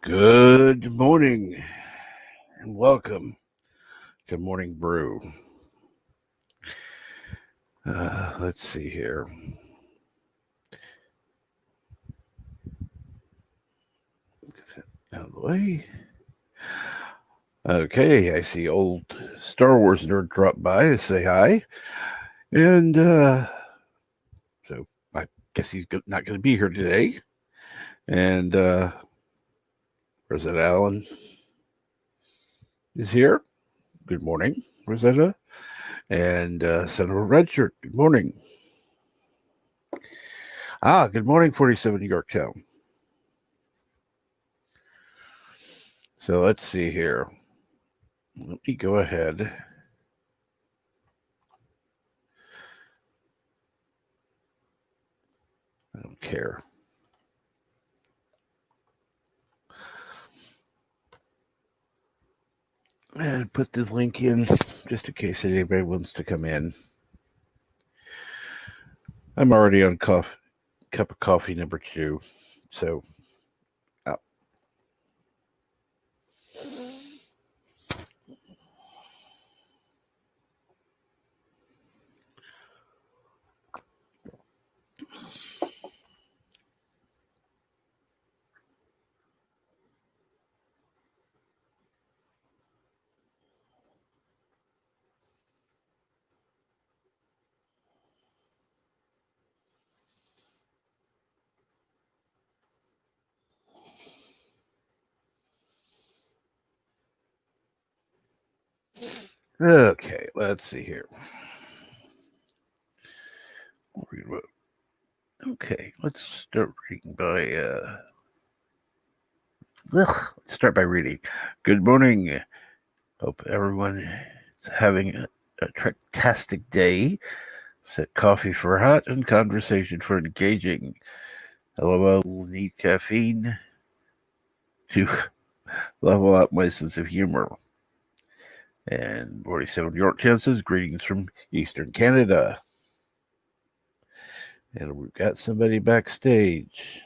Good morning and welcome to Morning Brew. Let's see here. Get that out of the way. Okay, I see old Star Wars nerd drop by to say hi. And so I guess he's not going to be here today. And Rosetta Allen is here. Good morning, Rosetta. And Senator Redshirt, good morning. Good morning, 47 Yorktown. So let's see here. Let me go ahead. I don't care. And put the link in just in case anybody wants to come in. I'm already on cup of coffee number 2. So, okay, let's see here. Okay, let's start reading by let's start by reading. Good morning. Hope everyone is having a fantastic day. Set coffee for hot and conversation for engaging. LOL, need caffeine to level up my sense of humor. And 47 Yorktown says, greetings from Eastern Canada. And we've got somebody backstage.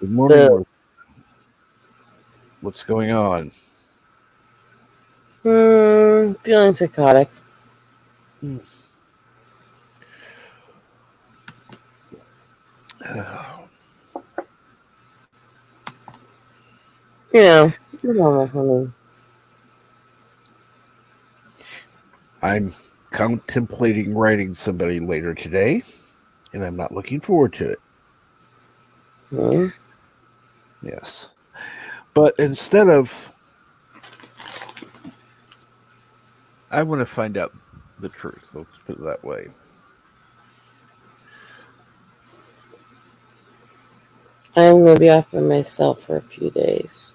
Good morning. What's going on? Feeling psychotic. Normal for me. I'm contemplating writing somebody later today, and I'm not looking forward to it. Yes. But instead of, I want to find out the truth. Let's put it that way. I'm going to be off by myself for a few days.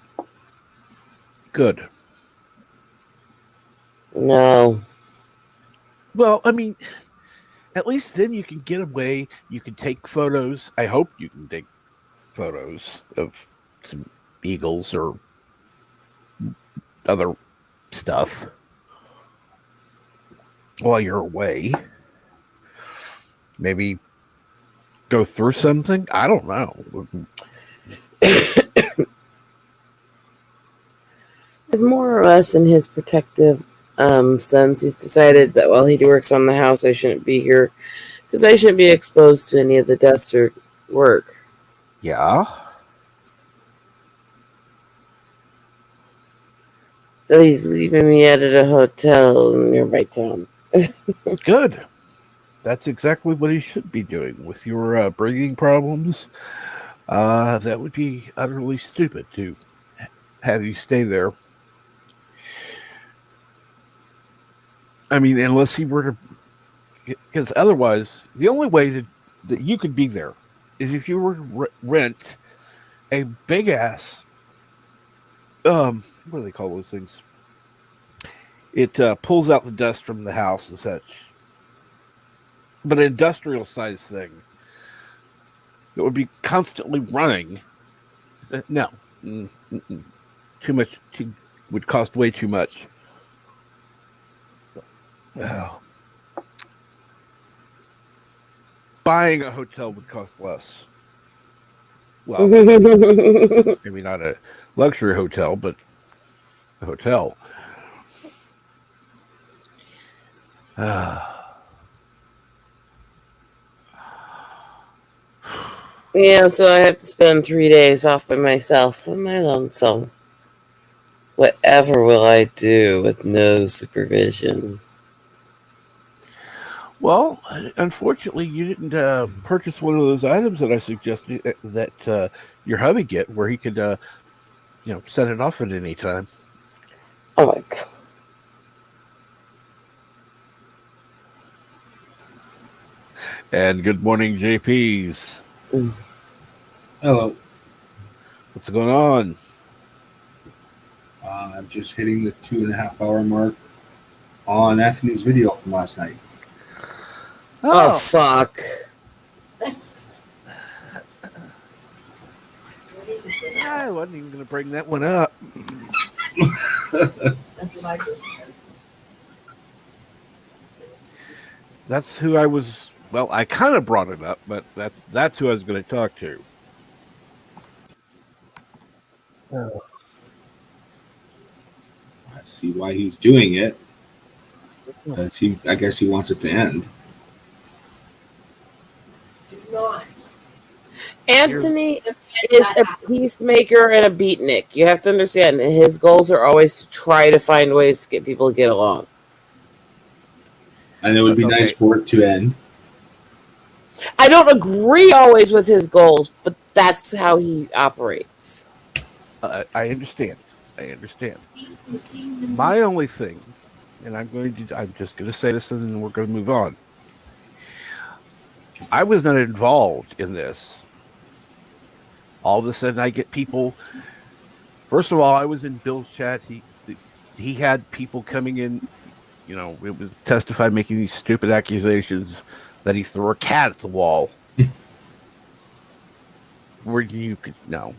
Good. No. Well, I mean, at least then you can get away. You can take photos. I hope you can take photos of some eagles or other stuff while you're away. Maybe go through something. I don't know. It's more or less in his protective sense. He's decided that while he works on the house, I shouldn't be here because I shouldn't be exposed to any of the dust or work. Yeah. So he's leaving me out at a hotel in nearby town. Good. That's exactly what he should be doing. With your breathing problems, that would be utterly stupid to have you stay there. I mean, unless he were to, because otherwise, the only way that you could be there is if you were to rent a big ass, what do they call those things? It pulls out the dust from the house and such. But an industrial size thing that would be constantly running. No, too much. Would cost way too much. Oh. Buying a hotel would cost less. Well, maybe not a luxury hotel, but a hotel. Yeah, so I have to spend 3 days off by myself on my lonesome. Whatever will I do with no supervision? Well, unfortunately, you didn't purchase one of those items that I suggested that your hubby get, where he could, set it off at any time. Oh my god. And good morning, JPs. Hello. What's going on? I'm just hitting the 2.5 hour mark on Anthony's video from last night. Oh fuck. I wasn't even going to bring that one up. That's what I just said. That's who I was. Well, I kind of brought it up, but that's who I was going to talk to. I see why he's doing it. Because I guess he wants it to end. Do not. Anthony is a peacemaker and a beatnik. You have to understand that his goals are always to try to find ways to get people to get along. And it would be nice for it to end. I don't agree always with his goals, but that's how he operates. I understand. My only thing, and I'm just going to say this, and then we're going to move on. I was not involved in this. All of a sudden, I get people. First of all, I was in Bill's chat. He had people coming in. It was testified making these stupid accusations that he threw a cat at the wall. Where you could no.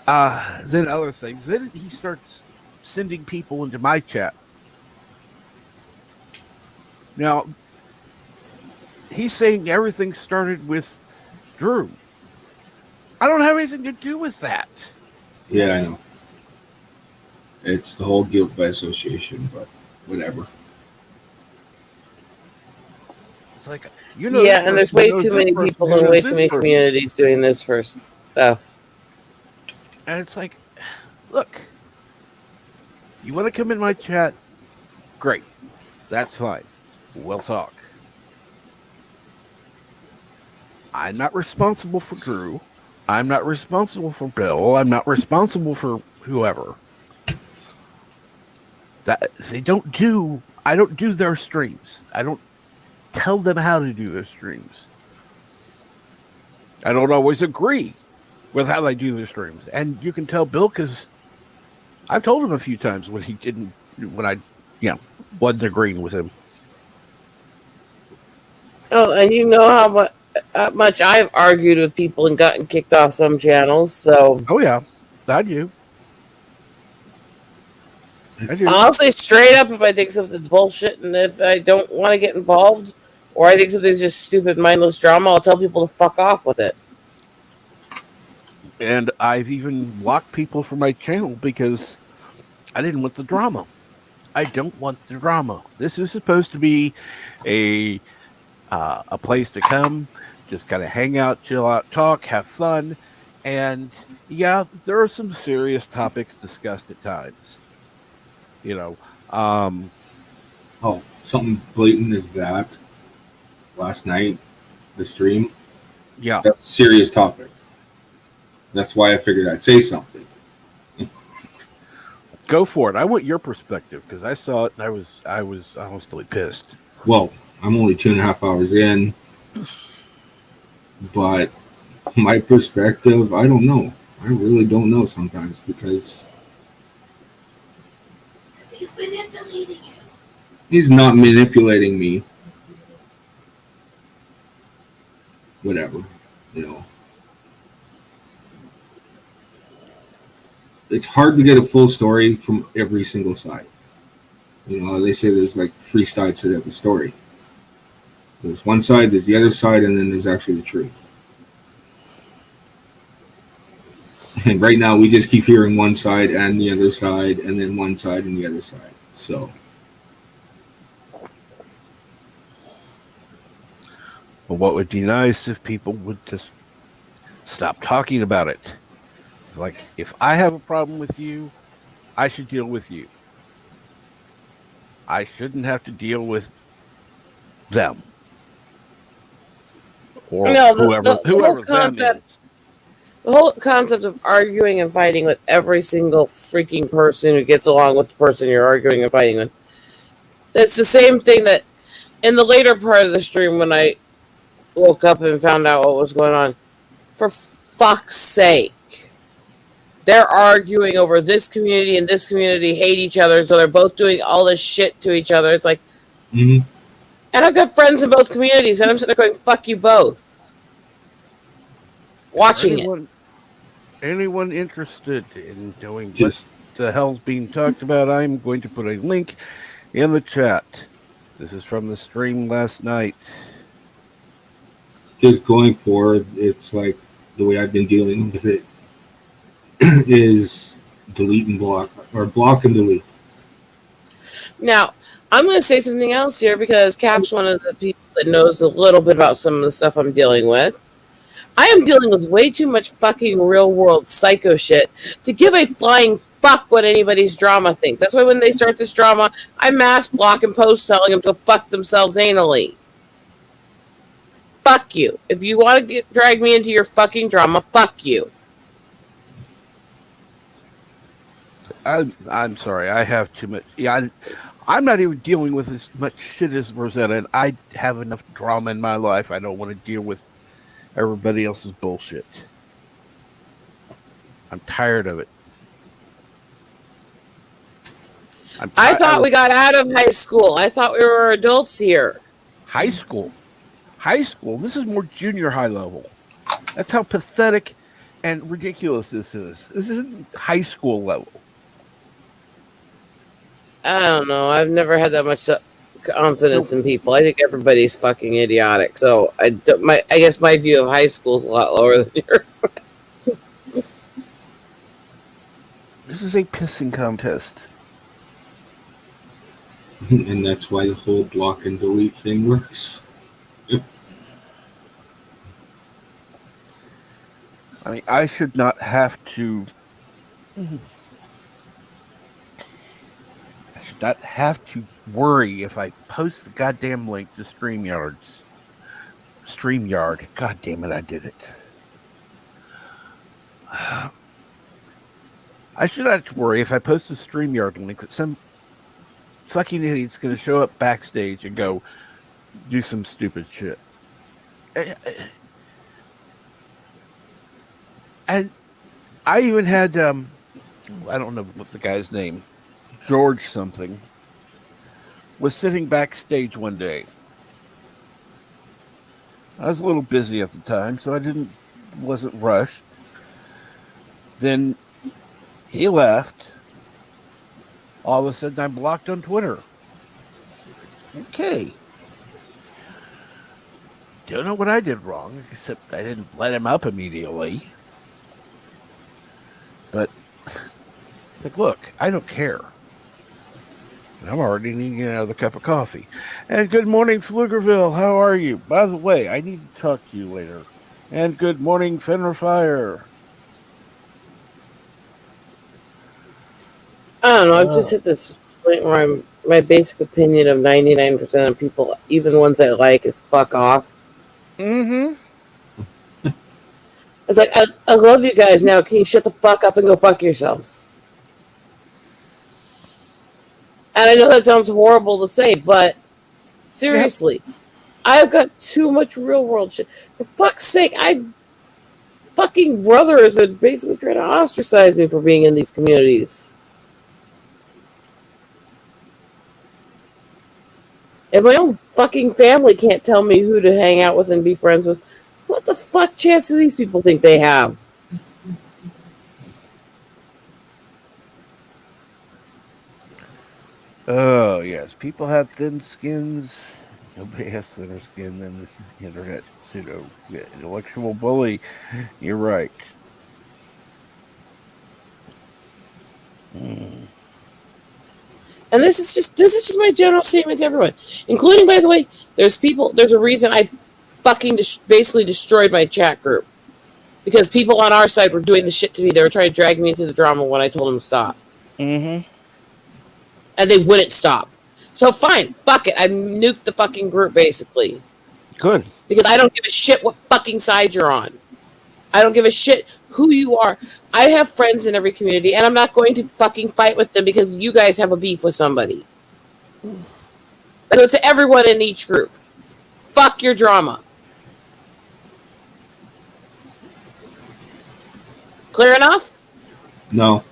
Then other things. Then he starts sending people into my chat. Now, he's saying everything started with Drew. I don't have anything to do with that. Yeah, I know. It's the whole guilt by association, but whatever. It's like, yeah, and there's way too many people and way too many communities doing this for stuff. And it's like, look, you want to come in my chat? Great. That's fine. We'll talk. I'm not responsible for Drew. I'm not responsible for Bill. I'm not responsible for whoever. I don't do their streams. I don't tell them how to do their streams. I don't always agree with how they do their streams. And you can tell Bill because I've told him a few times when I wasn't agreeing with him. Oh, and you know how much I've argued with people and gotten kicked off some channels, so... Oh, yeah. I do. I'll say straight up if I think something's bullshit, and if I don't want to get involved, or I think something's just stupid, mindless drama, I'll tell people to fuck off with it. And I've even blocked people from my channel because I didn't want the drama. I don't want the drama. This is supposed to be a place to come, just kind of hang out, chill out, talk, have fun. And yeah, there are some serious topics discussed at times. Something blatant as that. Last night, the stream. Yeah. That's a serious topic. That's why I figured I'd say something. Go for it. I want your perspective because I saw it and I was honestly pissed. Well, I'm only 2.5 hours in, but my perspective, I don't know. I really don't know sometimes because He's manipulating you. he's not manipulating me. Whatever, It's hard to get a full story from every single side. They say there's like 3 sides to every story. There's one side, there's the other side, and then there's actually the truth. And right now, we just keep hearing one side and the other side, and then one side and the other side. So, Well, what would be nice if people would just stop talking about it? Like, if I have a problem with you, I should deal with you. I shouldn't have to deal with them or No, whoever them is. the whole concept of arguing and fighting with every single freaking person who gets along with the person you're arguing and fighting with. It's the same thing that in the later part of the stream when I woke up and found out what was going on. For fuck's sake. They're arguing over this community and this community hate each other, so they're both doing all this shit to each other. It's like, mhm. and I've got friends in both communities, and I'm sitting there going, fuck you both. Watching it. Anyone interested in knowing Just what the hell's being talked about, I'm going to put a link in the chat. This is from the stream last night. just going forward, it's like the way I've been dealing with it is delete and block, or block and delete. Now, I'm going to say something else here because Cap's one of the people that knows a little bit about some of the stuff I'm dealing with. I am dealing with way too much fucking real world psycho shit to give a flying fuck what anybody's drama thinks. That's why when they start this drama, I mass block and post telling them to fuck themselves anally. Fuck you. If you want to drag me into your fucking drama, fuck you. I'm sorry. I have too much. Yeah, I'm not even dealing with as much shit as Rosetta, and I have enough drama in my life. I don't want to deal with everybody else's bullshit. I'm tired of it. I thought we got out of high school. I thought we were adults here. High school. This is more junior high level. That's how pathetic and ridiculous this is. This isn't high school level. I don't know. I've never had that much confidence in people. I think everybody's fucking idiotic. So I guess my view of high school is a lot lower than yours. This is a pissing contest. And that's why the whole block and delete thing works. I mean, I should not have to. I should not have to worry if I post the goddamn link to StreamYard. God damn it, I did it. I should not have to worry if I post the StreamYard link that some fucking idiot's going to show up backstage and go do some stupid shit. And I even had, I don't know what the guy's name, George something, was sitting backstage one day. I was a little busy at the time, so I wasn't rushed. Then he left. All of a sudden, I'm blocked on Twitter. Okay. Don't know what I did wrong, except I didn't let him up immediately. But it's like, look, I don't care. I'm already needing another cup of coffee. And good morning, Pflugerville. How are you? By the way, I need to talk to you later. And good morning, Fenrir Fire. I don't know. I've just hit this point where my basic opinion of 99% of people, even the ones I like, is fuck off. Mm-hmm. It's like, I love you guys now. Can you shut the fuck up and go fuck yourselves? And I know that sounds horrible to say, but seriously, I've got too much real world shit. For fuck's sake, fucking brother has been basically trying to ostracize me for being in these communities. If my own fucking family can't tell me who to hang out with and be friends with, what the fuck chance do these people think they have? Oh, yes. People have thin skins. Nobody has thinner skin than the internet pseudo intellectual bully. You're right. Mm. And this is just my general statement to everyone, including, by the way, there's people. There's a reason I fucking basically destroyed my chat group because people on our side were doing the shit to me. They were trying to drag me into the drama when I told them to stop, Mm-hmm. and they wouldn't stop. So fine, fuck it. I nuked the fucking group basically Good. because I don't give a shit what fucking side you're on. I don't give a shit who you are. I have friends in every community, and I'm not going to fucking fight with them because you guys have a beef with somebody. It goes to everyone in each group. Fuck your drama. Clear enough? No.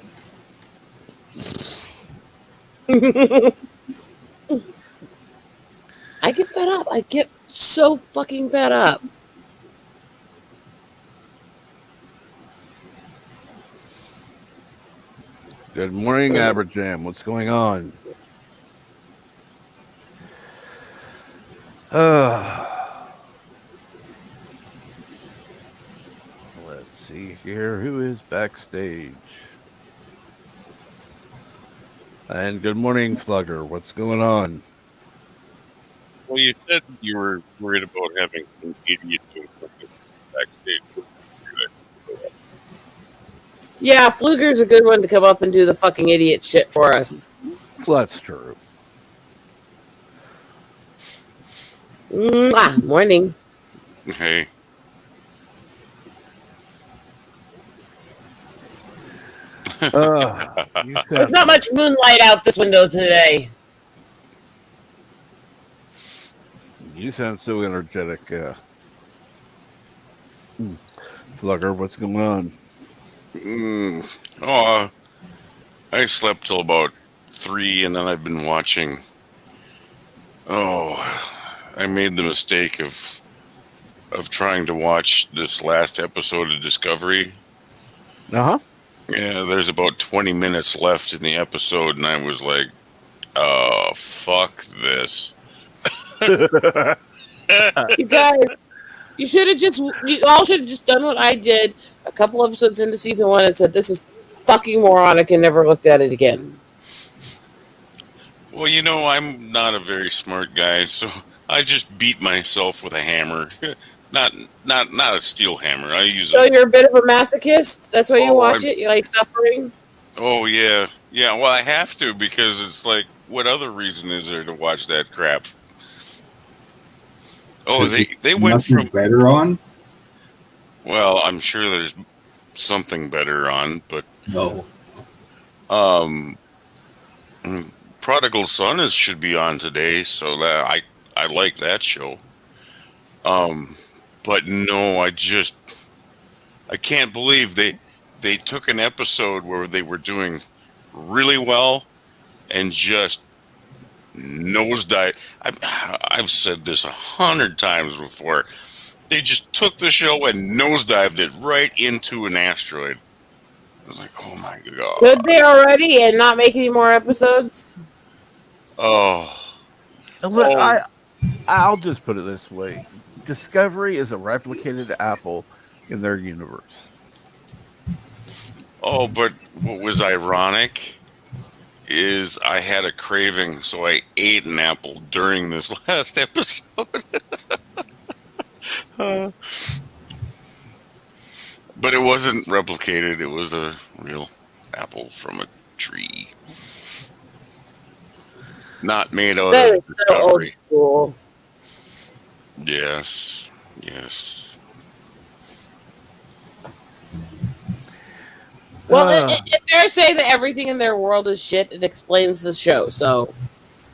I get fed up. I get so fucking fed up. Good morning, Aberjam. What's going on? Let's see here. Who is backstage? And good morning, Flugger. What's going on? Well, you said you were worried about having some idiot doing something backstage. Yeah, Fluger's a good one to come up and do the fucking idiot shit for us. Well, that's true. Morning. Hey, There's not much moonlight out this window today. You sound so energetic. Flugger, what's going on? I slept till about 3, and then I've been watching. I made the mistake of trying to watch this last episode of Discovery. Uh-huh. Yeah, there's about 20 minutes left in the episode, and I was like, fuck this. You guys, you all should have just done what I did a couple episodes into season 1 and said, this is fucking moronic, and never looked at it again. Well, I'm not a very smart guy, so I just beat myself with a hammer. Not a steel hammer. I use So you're a bit of a masochist? That's why you watch it? You like suffering? Oh, yeah. Yeah, well, I have to, because it's like, what other reason is there to watch that crap? Oh, they went from better on. Well, I'm sure there's something better on, but No. Prodigal Son should be on today, so that I like that show. But no, I can't believe they took an episode where they were doing really well and just nosedive. I've said this 100 times before. They just took the show and nosedived it right into an asteroid. I was like, oh my god. Could they already and not make any more episodes? I'll just put it this way. Discovery is a replicated Apple in their universe. Oh, but what was ironic is I had a craving, so I ate an apple during this last episode. But it wasn't replicated. It was a real apple from a tree. Not made out That of is so old Discovery. school. Yes. Well, if they're saying that everything in their world is shit, it explains the show, so.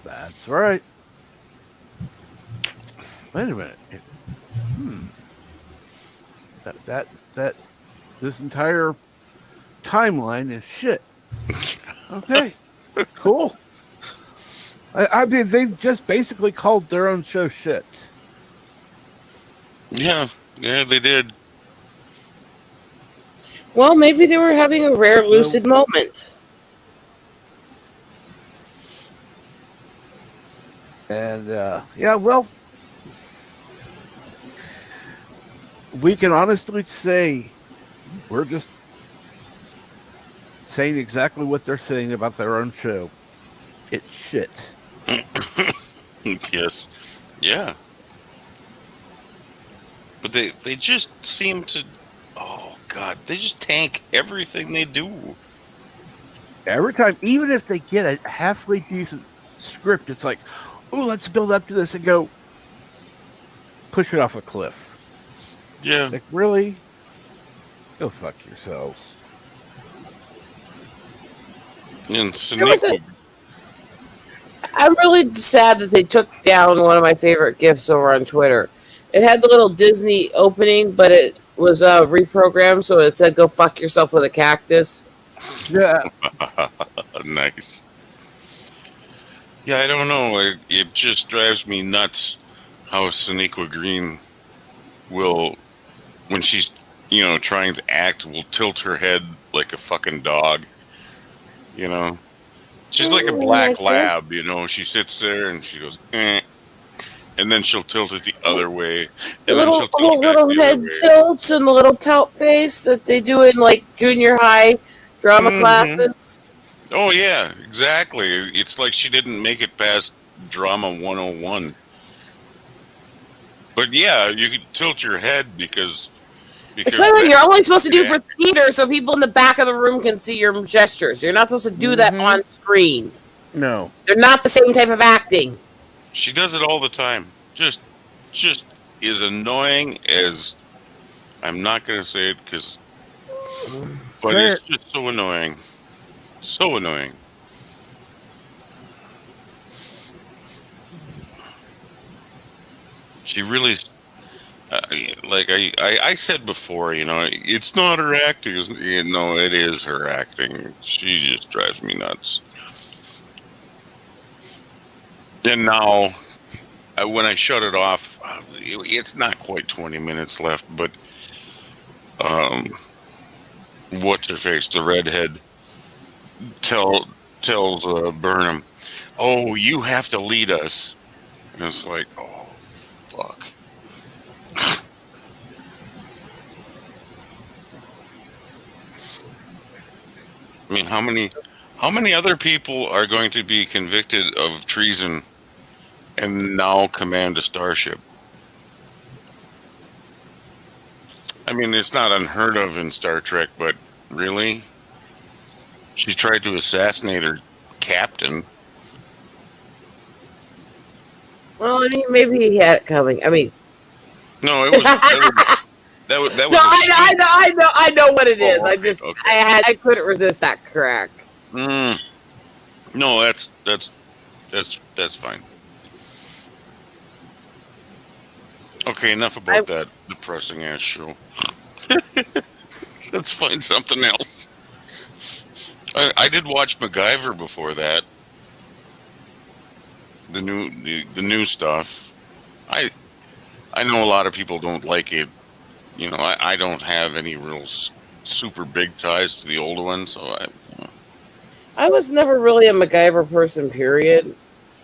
That's right. Wait a minute. That this entire timeline is shit. Okay. Cool. I mean, they just basically called their own show shit. Yeah, they did. Well, maybe they were having a rare lucid moment. And, well, we can honestly say we're just saying exactly what they're saying about their own show. It's shit. Yes. Yeah. But they just seem to, oh God, they just tank everything they do. Every time, even if they get a halfway decent script, it's like, oh, let's build up to this and go push it off a cliff. Yeah. It's like, really? Go fuck yourselves. And There was Soniqua, I'm really sad that they took down one of my favorite gifs over on Twitter. It had the little Disney opening, but it was reprogrammed, so it said "Go fuck yourself with a cactus." Yeah. nice. Yeah, I don't know. It just drives me nuts how Soniqua Green will, when she's, trying to act, will tilt her head like a fucking dog. You know, she's like a I black guess lab. She sits there and she goes, eh, and then she'll tilt it the other way, the and then she'll tilt it back little the other head way. tilts and the little tout face that they do in like junior high drama Hmm. classes. Oh yeah, exactly. It's like she didn't make it past drama 101. But yeah, you could tilt your head because Which, by the way, that you're only supposed to do yeah, for theater so people in the back of the room can see your gestures. You're not supposed to do that Mm-hmm. on screen. No. They're not the same type of acting. she does it all the time. Just is annoying as, I'm not going to say it but Say it's it. just so annoying. So annoying. She really, uh, like I said before, it's not her acting. No, it is her acting. She just drives me nuts. And now, when I shut it off, it's not quite 20 minutes left, but um, what's her face, the redhead, tell tells Burnham, "Oh, you have to lead us," and it's like, oh fuck. I mean, how many other people are going to be convicted of treason and now command a starship? I mean, it's not unheard of in Star Trek, but really, she tried to assassinate her captain. Well, I mean, maybe he had it coming. I mean, No, it no, was that was a I sheep. know, I know what it is. Oh, okay, okay. I couldn't resist that crack. Mm, no, that's fine. Okay, enough I about that depressing ass show. Let's find something else. I did watch MacGyver before that. The new stuff. I I know a lot of people don't like it. I don't have any real super big ties to the old one, so I was never really a MacGyver person, period,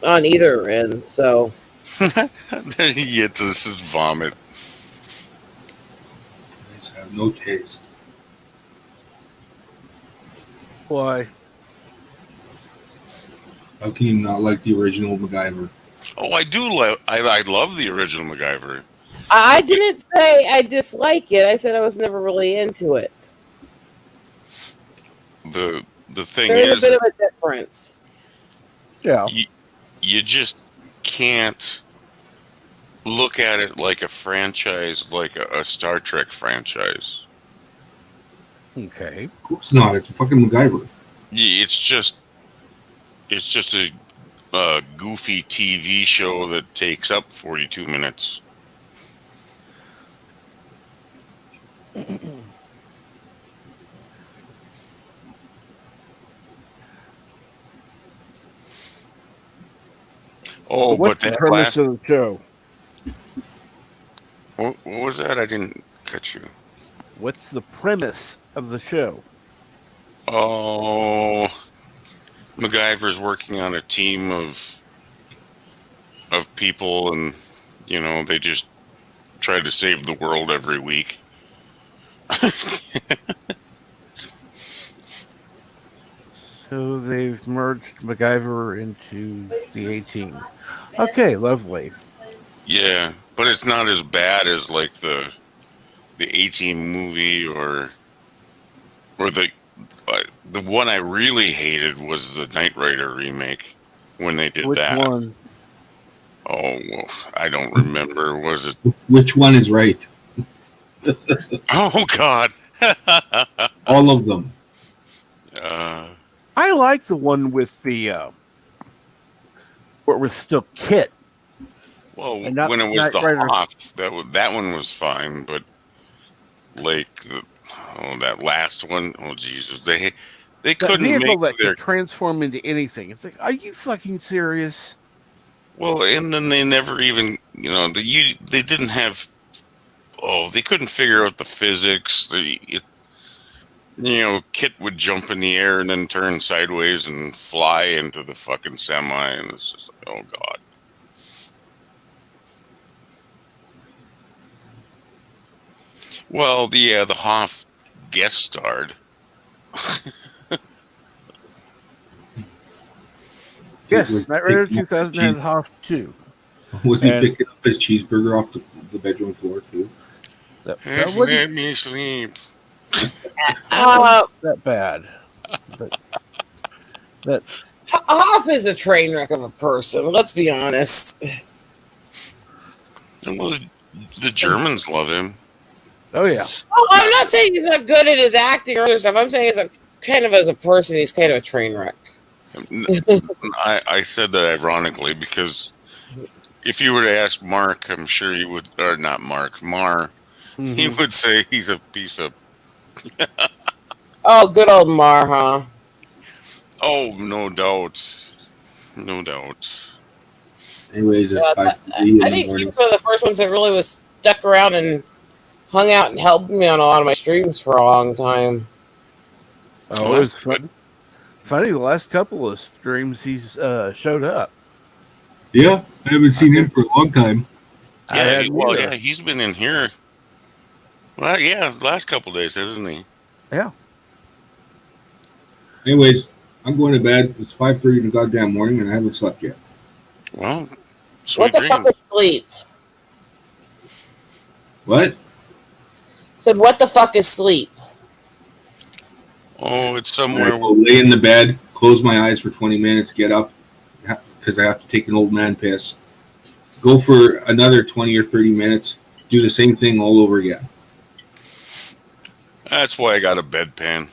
on either end. So it's this is vomit. I just have no taste. Why? How can you not like the original MacGyver? Oh, I do love. I love the original MacGyver. I didn't say I dislike it. I said I was never really into it. The thing There's a is, bit of a difference. Yeah. you just can't look at it like a franchise, like a Star Trek franchise. Okay. Of course not. It's a fucking MacGyver. It's just a goofy TV show that takes up 42 minutes. Oh, but What's the that premise last, of the show? what was that? I didn't catch you. What's the premise of the show? Oh, MacGyver's working on a team of people, and they just try to save the world every week. So they've merged MacGyver into the 18. Okay, lovely. Yeah, but it's not as bad as like the 18 movie or the one I really hated was the Knight Rider remake when they did Which that. one? Oh, well, I don't remember. Was it? Which one is right? Oh God. All of them. uh, I like the one with the where it was still Kit well, and not when it was Knight the Rider. Hoth, that one was fine, but like that last one, oh Jesus, they That couldn't vehicle make that their could transform into anything. It's like, are you fucking serious? well, and then they never even they didn't have they couldn't figure out the physics. Kit would jump in the air and then turn sideways and fly into the fucking semi, and it's just like, oh God. Well, the Hoff guest starred. Yes, Was Knight he Rider picking up his 2000 has Hoff 2. was he And picking up his cheeseburger off the bedroom floor too? that Let wasn't me sleep. Uh, that bad. But that Hoff is a train wreck of a person. Let's be honest. Well, the Germans love him. oh yeah. Oh, I'm not saying he's not good at his acting or other stuff. I'm saying as a person, he's kind of a train wreck. I said that ironically because if you were to ask Mark, I'm sure he would, or not Mark, Mar, he Mhm. would say he's a piece of. Oh, good old Mar, huh? Oh, no doubt, no doubt. Anyways, it's Yeah, 5:30 in I the think he morning. was one of the first ones that really was stuck around and hung out and helped me on a lot of my streams for a long time. Oh, Oh, it that's was good. funny. The last couple of streams he's showed up. Yeah, I haven't I seen him did. for a long time. I Yeah, hadn't well, either. yeah, he's been in here. Well, yeah, last couple days, hasn't he? Yeah. Anyways, I'm going to bed. It's 5:30 in the goddamn morning, and I haven't slept yet. Well, What sweet the fuck dreams. is sleep? What? Said, what the fuck is sleep? Oh, it's I somewhere. go lay in the bed, close my eyes for 20 minutes, get up because I have to take an old man piss. Go for another 20 or 30 minutes, do the same thing all over again. That's why I got a bedpan.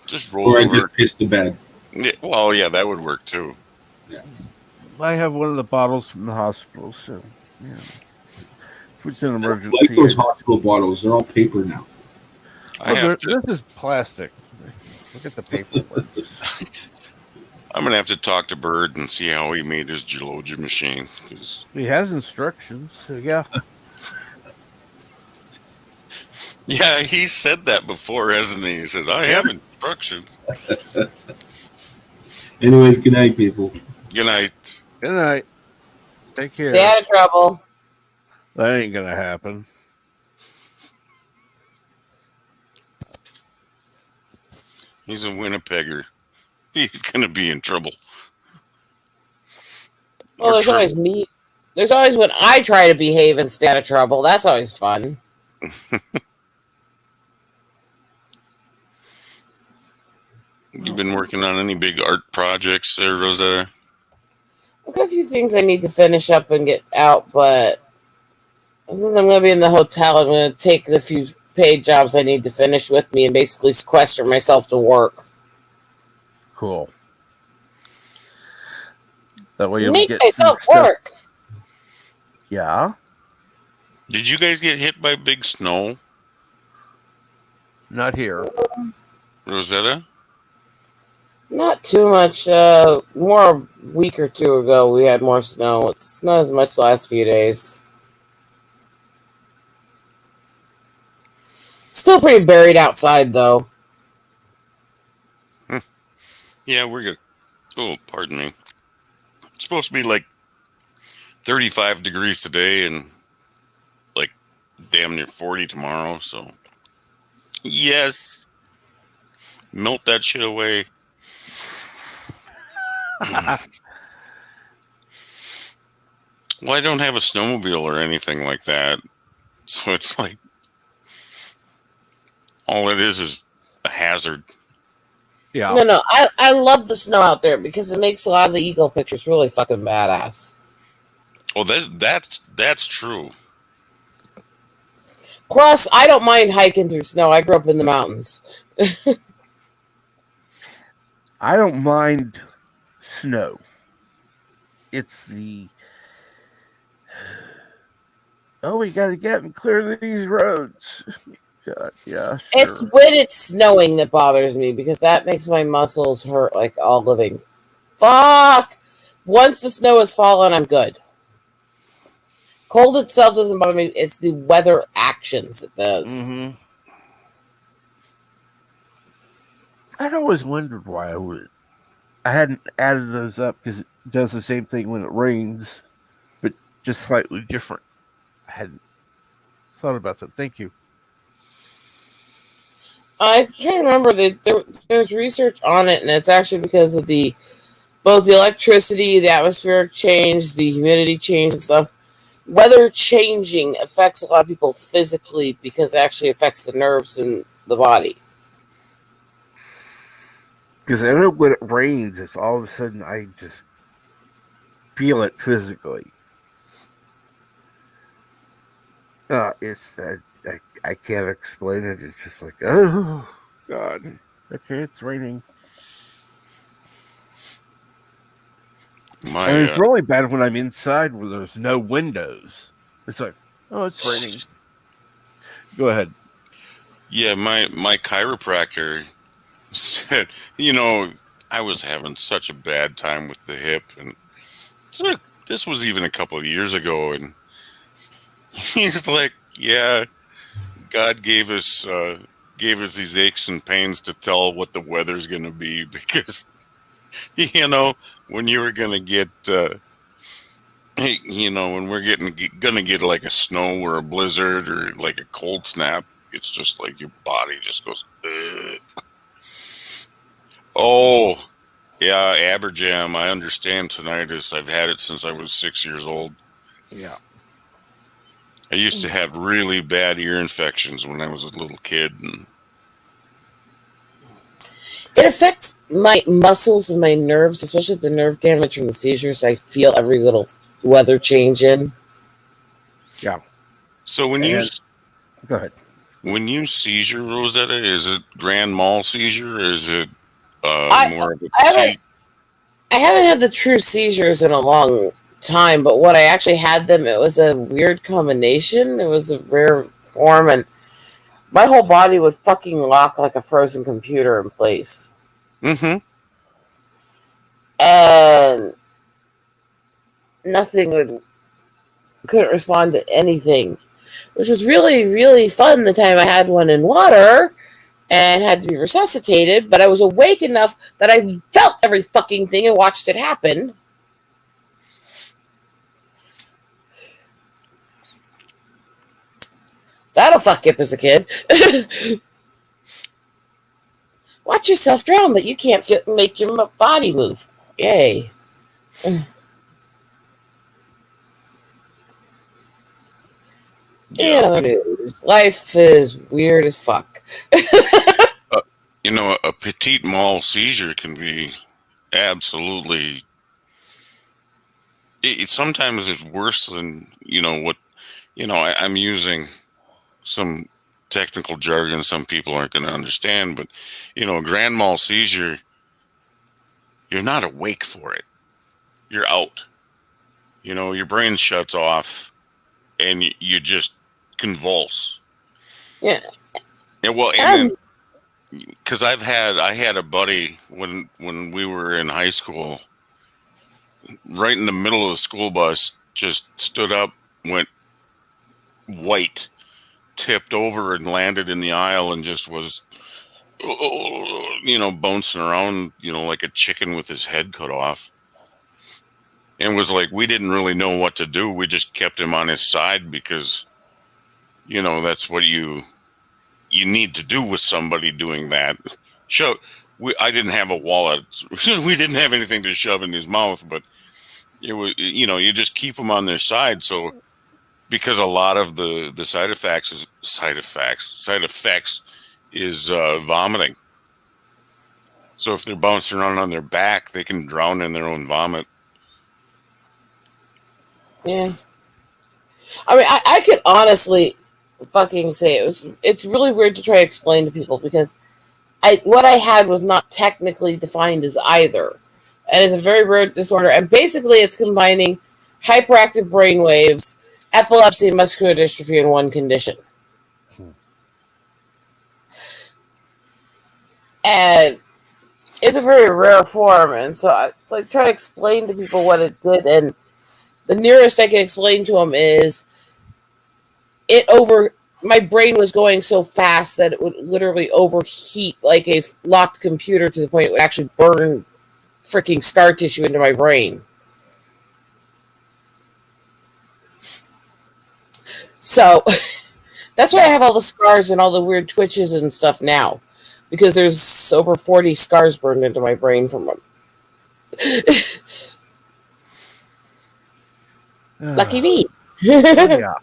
Just roll Or I over. just piss the bed. Yeah, well, yeah, that would work too. Yeah. I have one of the bottles from the hospital, so yeah. If it's an I emergency. like those hospital bottles. They're all paper now. I have to. This is plastic. Look at the paperwork. I'm gonna have to talk to Bird and see how he made his geology machine. 'Cause He has instructions, so yeah. yeah, he said that before, hasn't he? He says, I have instructions. Anyways, good night, people. Good night. Good night. Take care. Stay out of trouble. That ain't gonna happen. He's a Winnipegger. He's gonna be in trouble. Well, Or there's trouble. always me. There's always when I try to behave and stay out of trouble. That's always fun. You've been working on any big art projects there, Rosetta? I've got a few things I need to finish up and get out, but since I'm going to be in the hotel, I'm going to take the few paid jobs I need to finish with me and basically sequester myself to work. Cool. That way you'll Make get some myself stuff. work. Yeah. Did you guys get hit by big snow, Not here. Rosetta? Not too much. More a week or two ago, we had more snow. It's not as much the last few days. Still pretty buried outside, though. Yeah, we're good. Oh, pardon me. It's supposed to be like 35 degrees today and like damn near 40 tomorrow, so yes. Melt that shit away. Well, I don't have a snowmobile or anything like that. So it's like all it is a hazard. Yeah. No. I love the snow out there because it makes a lot of the eagle pictures really fucking badass. Well, that's true. Plus, I don't mind hiking through snow. I grew up in the mountains. I don't mind snow. It's the we got to get and clear these roads. God, yeah, sure. It's when it's snowing that bothers me because that makes my muscles hurt like all living. Fuck! Once the snow has fallen, I'm good. Cold itself doesn't bother me. It's the weather actions that does. Mm-hmm. I'd always wondered why I hadn't added those up because it does the same thing when it rains, but just slightly different. I hadn't thought about that. Thank you. I try to remember that there's research on it, and it's actually because of both the electricity, the atmospheric change, the humidity change, and stuff. Weather changing affects a lot of people physically because it actually affects the nerves in the body. Because I know when it rains, it's all of a sudden I just feel it physically. I can't explain it. It's just like, oh God. Okay, it's raining. And it's really bad when I'm inside where there's no windows. It's like, oh, it's raining. Go ahead. Yeah, my chiropractor said, I was having such a bad time with the hip, and this was even a couple of years ago, and he's like, yeah, God gave us these aches and pains to tell what the weather's going to be, because when you were going to get when we're gonna get like a snow or a blizzard or like a cold snap, it's just like your body just goes ugh. Oh yeah, Aberjam, I understand tinnitus. I've had it since I was 6 years old. Yeah. I used to have really bad ear infections when I was a little kid, and it affects my muscles and my nerves, especially the nerve damage from the seizures. I feel every little weather change in. Yeah. So go ahead. When you seizure, Rosetta, is it grand mal seizure, or is it more of a petite? I haven't had the true seizures in a long time, but when I actually had them, it was a weird combination. It was a rare form, and my whole body would fucking lock like a frozen computer in place. Mm-hmm. And couldn't respond to anything, which was really, really fun the time I had one in water and had to be resuscitated, but I was awake enough that I felt every fucking thing and watched it happen. That'll fuck you up as a kid. Watch yourself drown, but you can't make your body move. Yay. Life is weird as fuck. A petite mal seizure can be absolutely. Sometimes it's worse than what. I'm using some technical jargon some people aren't going to understand, but grand mal seizure, you're not awake for it. You're out. Your brain shuts off, and you just convulse. Yeah. Yeah. Well, and because I had a buddy when we were in high school, right in the middle of the school bus, just stood up, went white, tipped over, and landed in the aisle, and just was, bouncing around, like a chicken with his head cut off. And was like, we didn't really know what to do. We just kept him on his side because, that's what you need to do with somebody doing that. I didn't have a wallet. We didn't have anything to shove in his mouth, but it was, you just keep them on their side. So because a lot of the side effects is vomiting. So if they're bouncing around on their back, they can drown in their own vomit. Yeah. I mean, I could honestly fucking say it's really weird to try to explain to people because what I had was not technically defined as either. And it's a very rare disorder. And basically it's combining hyperactive brain waves, epilepsy, and muscular dystrophy in one condition. And it's a very rare form. And so it's like trying to explain to people what it did. And the nearest I can explain to them is my brain was going so fast that it would literally overheat like a locked computer to the point it would actually burn freaking scar tissue into my brain. So that's why I have all the scars and all the weird twitches and stuff now, because there's over 40 scars burned into my brain from them. Lucky me. Yeah.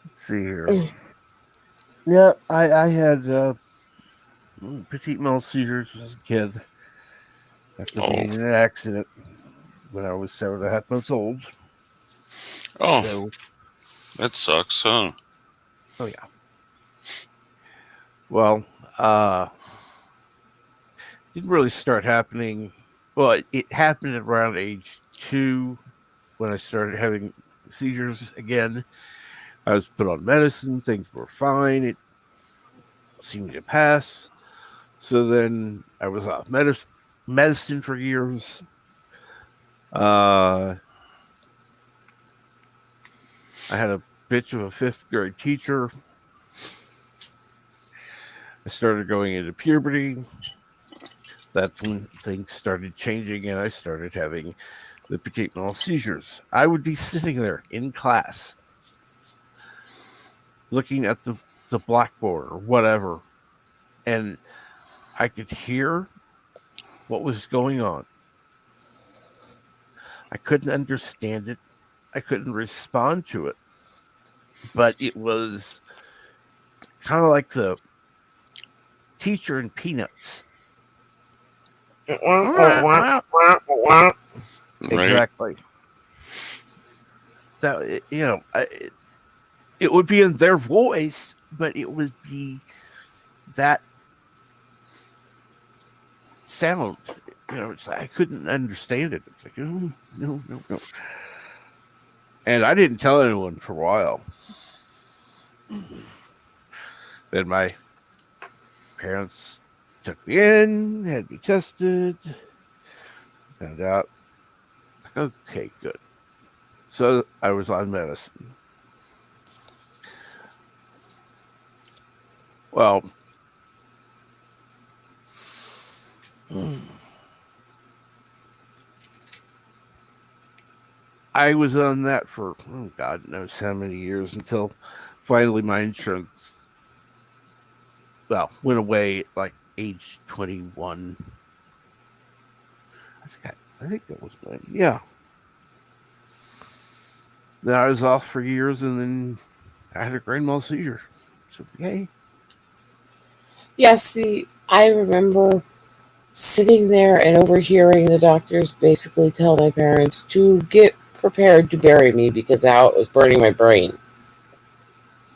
Let's see here. Yeah, I had petit mal seizures as a kid after being in an accident when I was 7.5 months old. Oh, So, that sucks, huh? oh yeah. Well, didn't really start happening. Well, it happened at around age 2 when I started having seizures again. I was put on medicine. Things were fine. It seemed to pass. So then I was off medicine for years. I had a bitch of a 5th grade teacher. I started going into puberty. That's when things started changing and I started having the petit mal seizures. I would be sitting there in class looking at the blackboard or whatever, and I could hear what was going on. I couldn't understand it. I couldn't respond to it. But it was kind of like the teacher in Peanuts. Right. Exactly. That it would be in their voice, but it would be that sound. It's like I couldn't understand it. It's like, oh, no. And I didn't tell anyone for a while. Then my parents took me in, had me tested, found out, okay, good. So I was on medicine. Well, I was on that for God knows how many years until finally my insurance, went away at like age 21. I think that was when, yeah. Then I was off for years, and then I had a grand mal seizure. So, yay. Yeah, see, I remember sitting there and overhearing the doctors basically tell my parents to get prepared to bury me because of how it was burning my brain.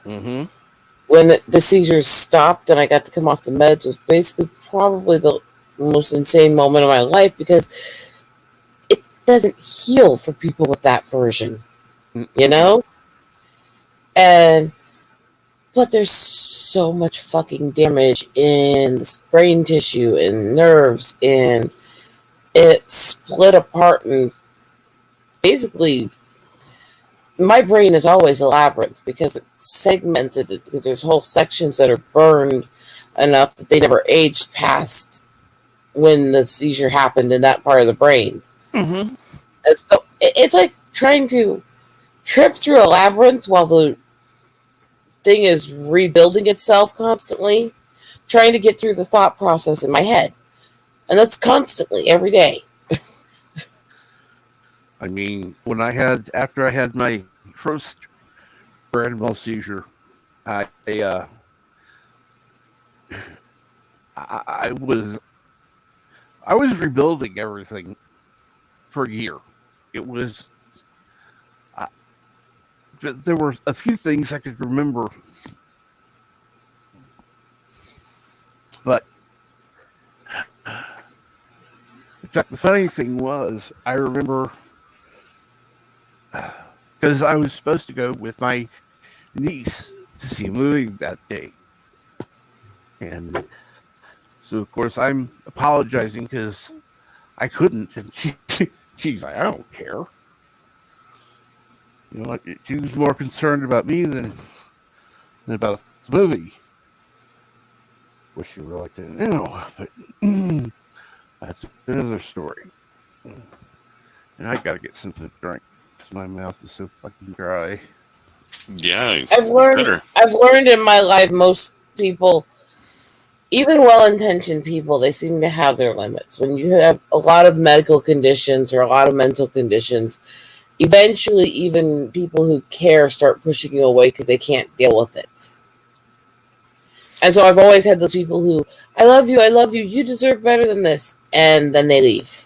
Mm-hmm. When the seizures stopped and I got to come off the meds was basically probably the most insane moment of my life because it doesn't heal for people with that version, but there's so much fucking damage in the brain tissue and nerves, and it split apart, and basically my brain is always a labyrinth because it's segmented, because there's whole sections that are burned enough that they never aged past when the seizure happened in that part of the brain. Mm-hmm. And so it's like trying to trip through a labyrinth while the thing is rebuilding itself constantly trying to get through the thought process in my head. And that's constantly, every day. I mean, after I had my first grand mal seizure, I I was I was rebuilding everything for a year. It was there were a few things I could remember, but in fact, the funny thing was I remember because I was supposed to go with my niece to see a movie that day, and so of course I'm apologizing because I couldn't, and she's like, I don't care. You know, she was more concerned about me than about the movie, which she really didn't know. But that's another story. And I gotta get something to drink because my mouth is so fucking dry. Yeah, I've better. I've learned in my life most people, even well-intentioned people, they seem to have their limits. When you have a lot of medical conditions or a lot of mental conditions, eventually even people who care start pushing you away because they can't deal with it. And so I've always had those people who, I love you, you deserve better than this, and then they leave.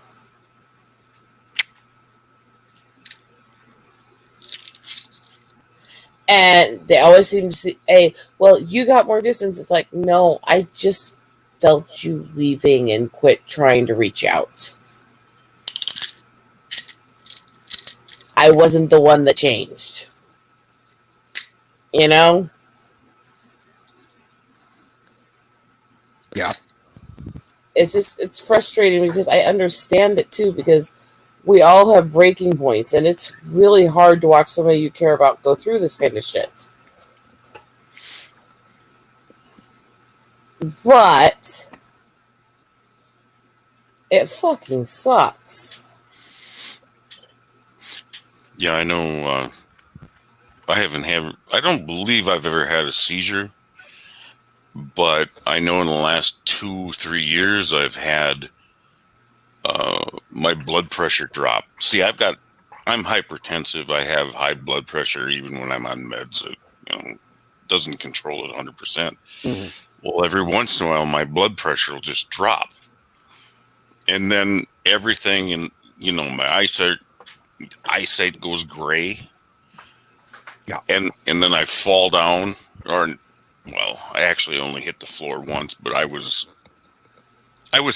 And they always seem to say, hey, well, you got more distance. It's like, no, I just felt you leaving and quit trying to reach out. I wasn't the one that changed. You know? Yeah. It's frustrating because I understand it too, because we all have breaking points, and it's really hard to watch somebody you care about go through this kind of shit. But it fucking sucks. Yeah, I know. I don't believe I've ever had a seizure, but I know in the last 2-3 years I've had my blood pressure drop. See, I'm hypertensive. I have high blood pressure even when I'm on meds. It, doesn't control it 100%. Mm-hmm. Well, every once in a while, my blood pressure will just drop, and then everything, and my eyesight goes gray, Yeah. and then I fall down, or well, I actually only hit the floor once, but I was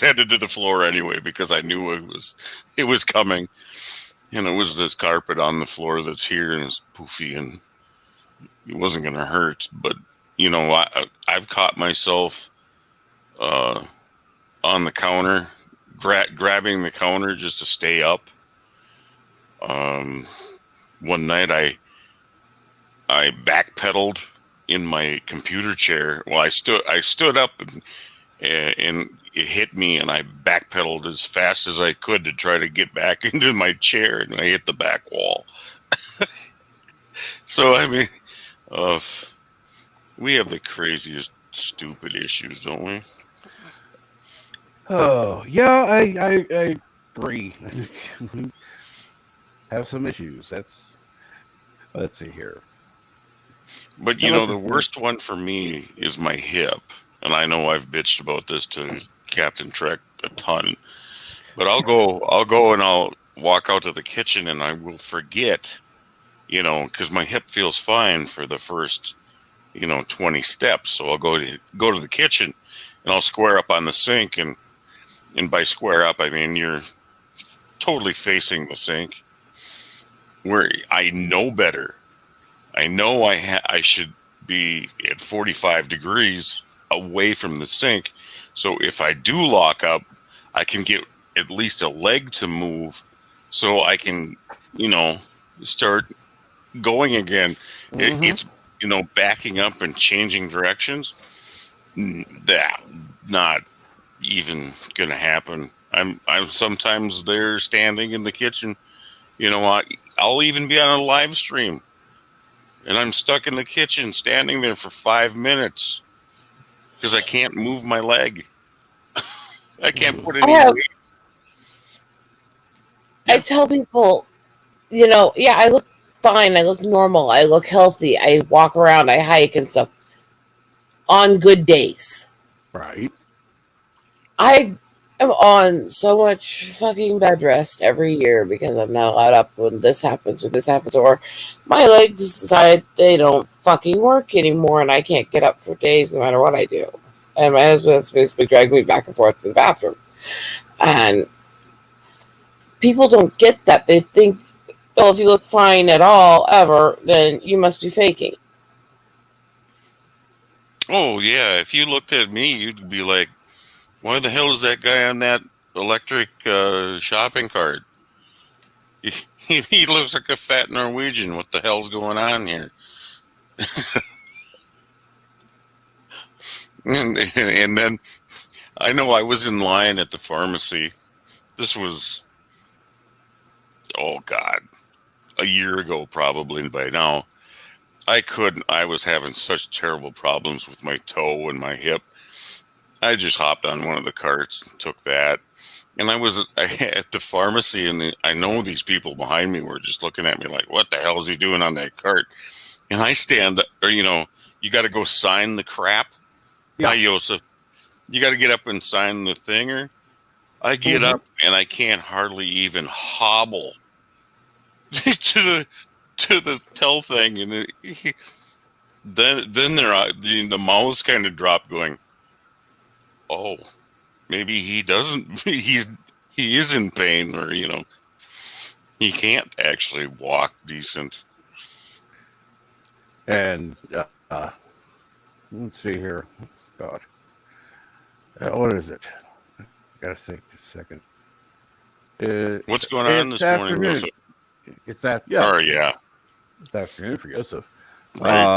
headed to the floor anyway because I knew it was coming. It was this carpet on the floor that's here and it's poofy and it wasn't going to hurt. But I've caught myself on the counter, grabbing the counter just to stay up. One night I backpedaled in my computer chair. Well, I stood up and it hit me, and I backpedaled as fast as I could to try to get back into my chair, and I hit the back wall. So I mean, uh, we have the craziest stupid issues, don't we? Oh, yeah, I agree. Have some issues. Let's see here. But the worst one for me is my hip, and I know I've bitched about this to Captain Trek a ton. But I'll go and I'll walk out to the kitchen and I will forget, because my hip feels fine for the first, 20 steps. So I'll go to the kitchen and I'll square up on the sink, and by square up I mean you're totally facing the sink, where I know better. I know I should be at 45 degrees away from the sink. So if I do lock up, I can get at least a leg to move so I can, start going again. Mm-hmm. It's, backing up and changing directions. That not even going to happen. I'm sometimes there standing in the kitchen. I'll even be on a live stream and I'm stuck in the kitchen standing there for 5 minutes because I can't move my leg. I can't put I any have. weight. I Yeah. tell people, yeah, I look fine. I look normal. I look healthy. I walk around. I hike and stuff on good days. Right. I am on so much fucking bed rest every year because I'm not allowed up when this happens or this happens, or my legs decide they don't fucking work anymore and I can't get up for days no matter what I do. And my husband has basically dragged me back and forth to the bathroom. And people don't get that. They think, oh, if you look fine at all ever, then you must be faking. Oh yeah. If you looked at me, you'd be like, "Why the hell is that guy on that electric shopping cart? He looks like a fat Norwegian. What the hell's going on here?" And then I know I was in line at the pharmacy. This was, oh God, a year ago probably by now. I couldn't. I was having such terrible problems with my toe and my hip. I just hopped on one of the carts and took that. And I was at the pharmacy, and I know these people behind me were just looking at me like, "What the hell is he doing on that cart?" And I stand, or you got to go sign the crap. Yeah. Hi, Joseph. You got to get up and sign the thinger. I get Mhm. up and I can't hardly even hobble to the tell thing, and then the mouths kind of drop, going, "Oh, maybe he doesn't. He is in pain, or he can't actually walk decent." And let's see here. God, what is it? Gotta think a second. What's going on It's this morning, afternoon. Joseph? It's that. Yeah, Oh yeah, it's afternoon for Yosef. right.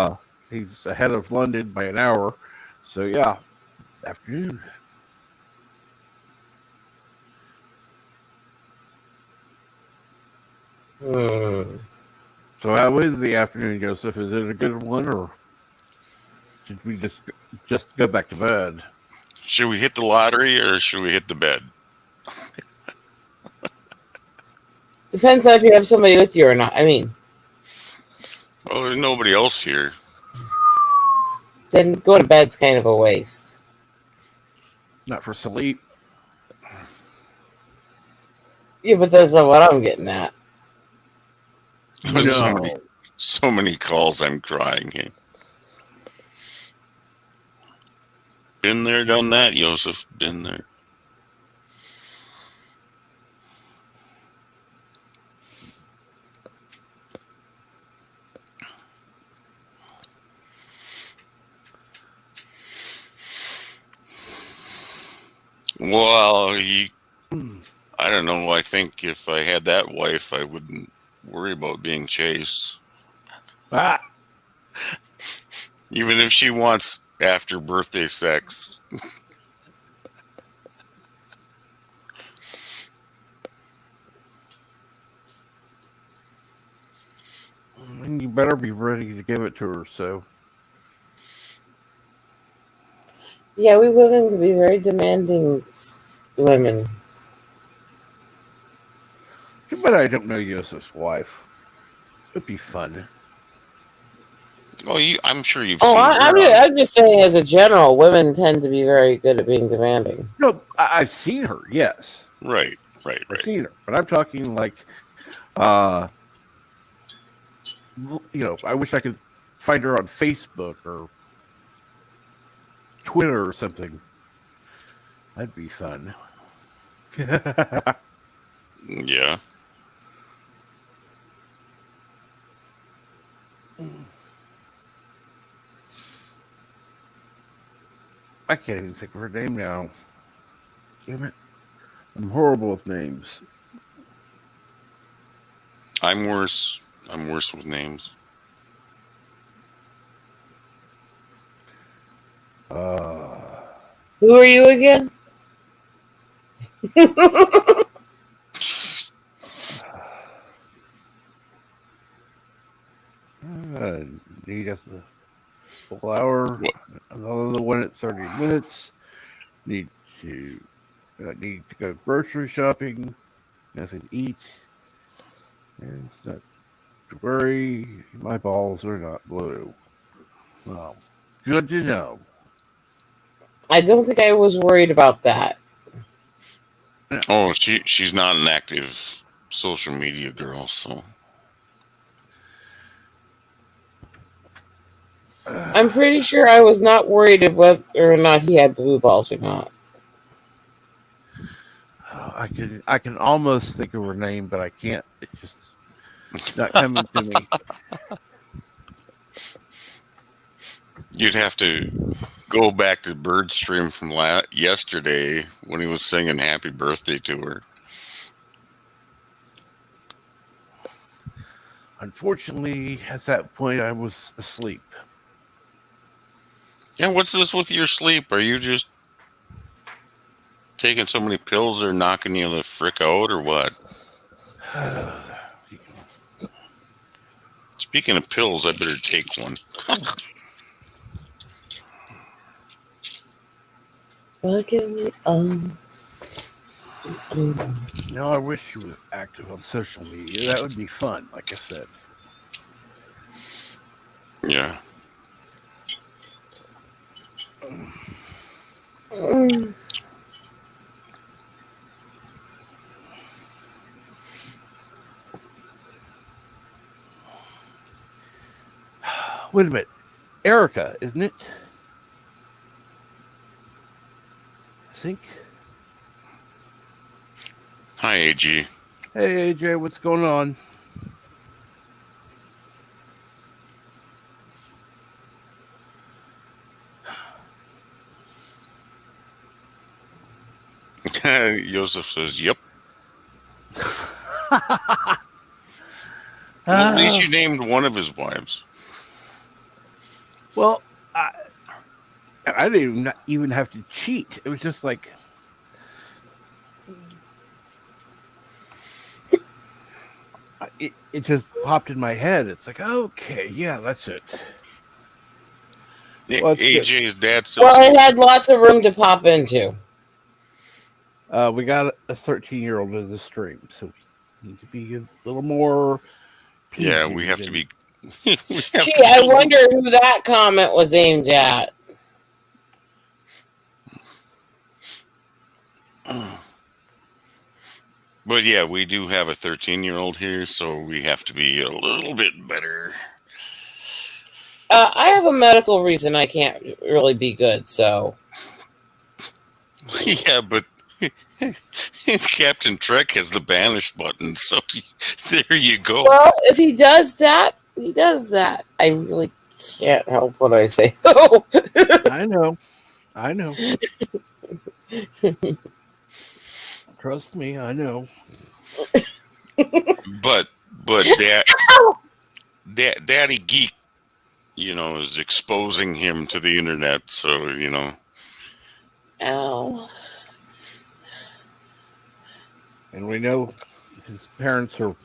He's ahead of London by an hour. So yeah, afternoon. Hmm. So how is the afternoon, Joseph? Is it a good one, or should we just go back to bed? Should we hit the lottery or should we hit the bed? Depends on if you have somebody with you or not. I mean, Oh, there's nobody else here. then going to bed's kind of a waste. Not for sleep. Yeah, but that's not what I'm getting at. so No. many, so many calls. I'm crying here. Been there, done that, Joseph. Been there. Well, I don't know. I think if I had that wife, I wouldn't worry about being chased. Ah, Even if she wants after birthday sex. you better be ready to give it to her. So, Yeah, we women can be very demanding women. but I don't know Yosef's wife. It'd be fun. Oh, I'm sure you've Oh, seen her on. I'm just saying, as a general, women tend to be very good at being demanding. No, I've seen her. Yes, Right, right, I've right. seen her, but I'm talking like, uh, I wish I could find her on Facebook or Twitter or something. That'd be fun. Yeah. I can't even think of her name now. Damn it. I'm horrible with names. I'm worse. I'm worse with names. Uh, Who are you again? need us to full hour. What? Another one at 30 minutes. Need to go grocery shopping. Nothing to eat. And it's not to worry. My balls are not blue. Well, good to know. I don't think I was worried about that. Oh, she's not an active social media girl, so I'm pretty sure I was not worried of whether or not he had blue balls or not. I can almost think of her name, but I can't. It's just not coming to me. you'd have to go back to Bird Stream from yesterday when he was singing "Happy Birthday" to her. Unfortunately, at that point, I was asleep. Yeah, what's this with your sleep? Are you just taking so many pills they're knocking you the frick out, or what? Speaking of pills, I better take one. Look at me. I wish she was active on social media. That would be fun, like I said. Yeah. Wait a minute. Erica, isn't it? I think. Hi, AG. Hey, AJ, what's going on? Joseph says, "Yep." Well, at least you named one of his wives. Well, I didn't even have to cheat. It was just like it just popped in my head. It's like, okay, yeah, that's it. Well, that's good. AJ's dad still. Well, it had lots of room to pop into. We got a 13-year-old in the stream, so we need to be a little more. Yeah, we have to be. Gee, I wonder who that comment was aimed at. But yeah, we do have a 13-year-old here, so we have to be a little bit better. I have a medical reason I can't really be good, so. Yeah, but Captain Trek has the banish button, so there you go. Well, if he does that, he does that. I really can't help what I say. I know. Trust me, I know. But Daddy Geek, is exposing him to the internet, so Ow. And we know his parents are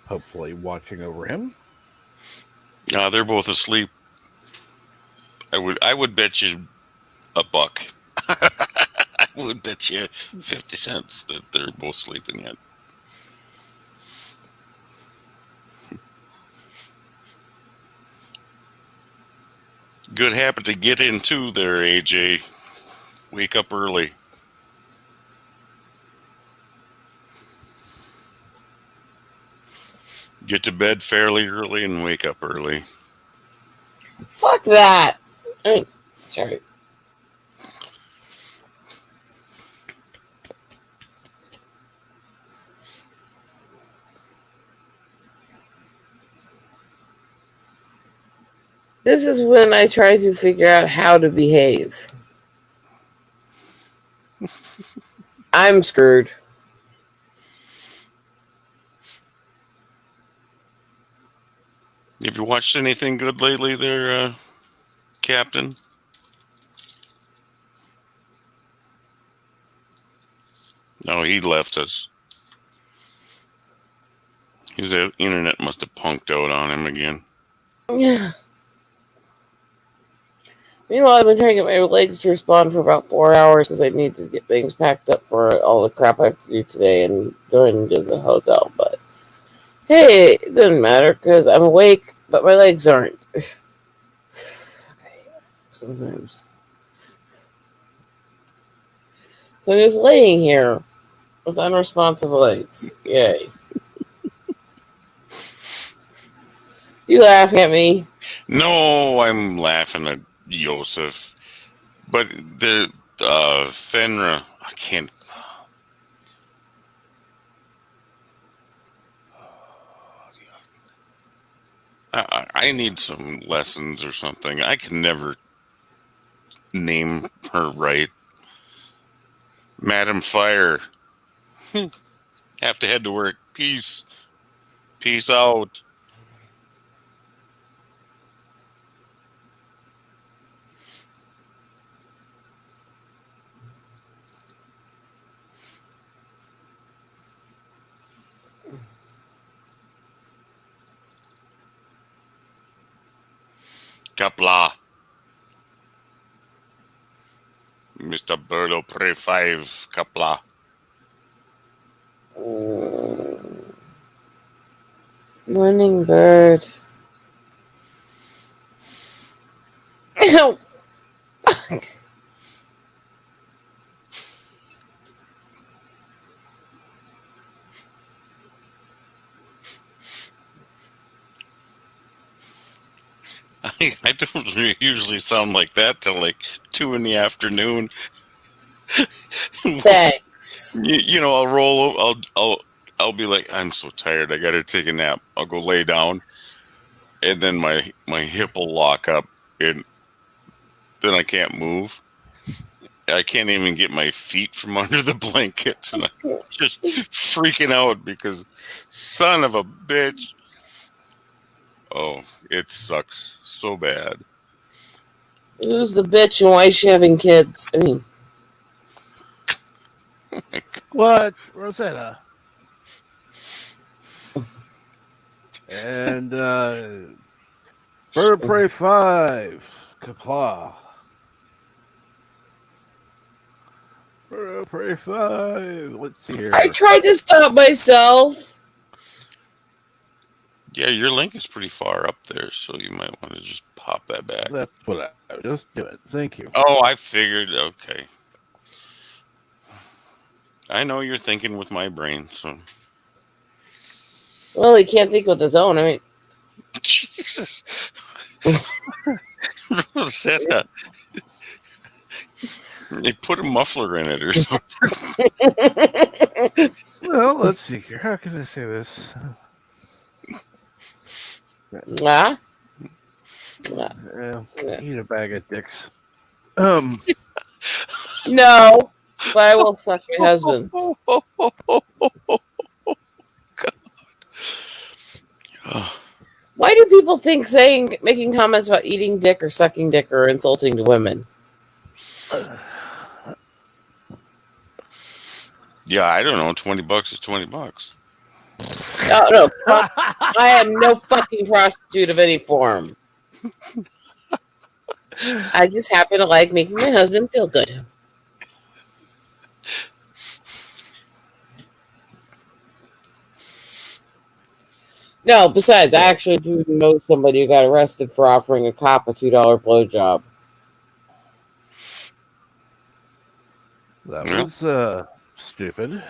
hopefully watching over him. They're both asleep. I would bet you $1. I would bet you 50 cents that they're both sleeping yet. Good habit to get into there, AJ. Wake up early. Get to bed fairly early and wake up early. Fuck that. Sorry. This is when I try to figure out how to behave. I'm screwed. Have you watched anything good lately there, Captain? No, he left us. His internet must have punked out on him again. Yeah. Meanwhile, I've been trying to get my legs to respond for about 4 hours because I need to get things packed up for all the crap I have to do today and going to the hotel. But hey, it doesn't matter because I'm awake, but my legs aren't. Sometimes. So I'm just laying here with unresponsive legs. Yay. You laughing at me? No, I'm laughing at Joseph. But the Fenra, I can't. I need some lessons or something. I can never name her right. Madam Fire. Have to head to work. Peace. Peace out. Kapla. Mr. Birdo Prey 5. Kapla. Morning, bird. Ow. I don't usually sound like that till like 2 in the afternoon. Thanks. I'll roll. I'll be like, I'm so tired. I got to take a nap. I'll go lay down, and then my hip will lock up, and then I can't move. I can't even get my feet from under the blankets, and I'm just freaking out because son of a bitch. Oh, it sucks so bad. Who's the bitch and why is she having kids? I mean, What? Rosetta. And Bird Prey 5. Kapla. Bird Prey 5. Let's see here. I tried to stop myself. Yeah, your link is pretty far up there, so you might want to just pop that back. That's what I was just doing. Thank you. Oh, I figured. Okay. I know you're thinking with my brain, so. Well, he can't think with his own. I mean, Jesus. Rosetta. They put a muffler in it or something. Well, let's see here. How can I say this? ah, Eat a bag of dicks. no, but I will suck my husband's. Why do people think making comments about eating dick or sucking dick are insulting to women? Yeah, I don't know. $20 is $20. No, I am no fucking prostitute of any form. I just happen to like making my husband feel good. No, besides, I actually do know somebody who got arrested for offering a cop a $2 blowjob. That was stupid.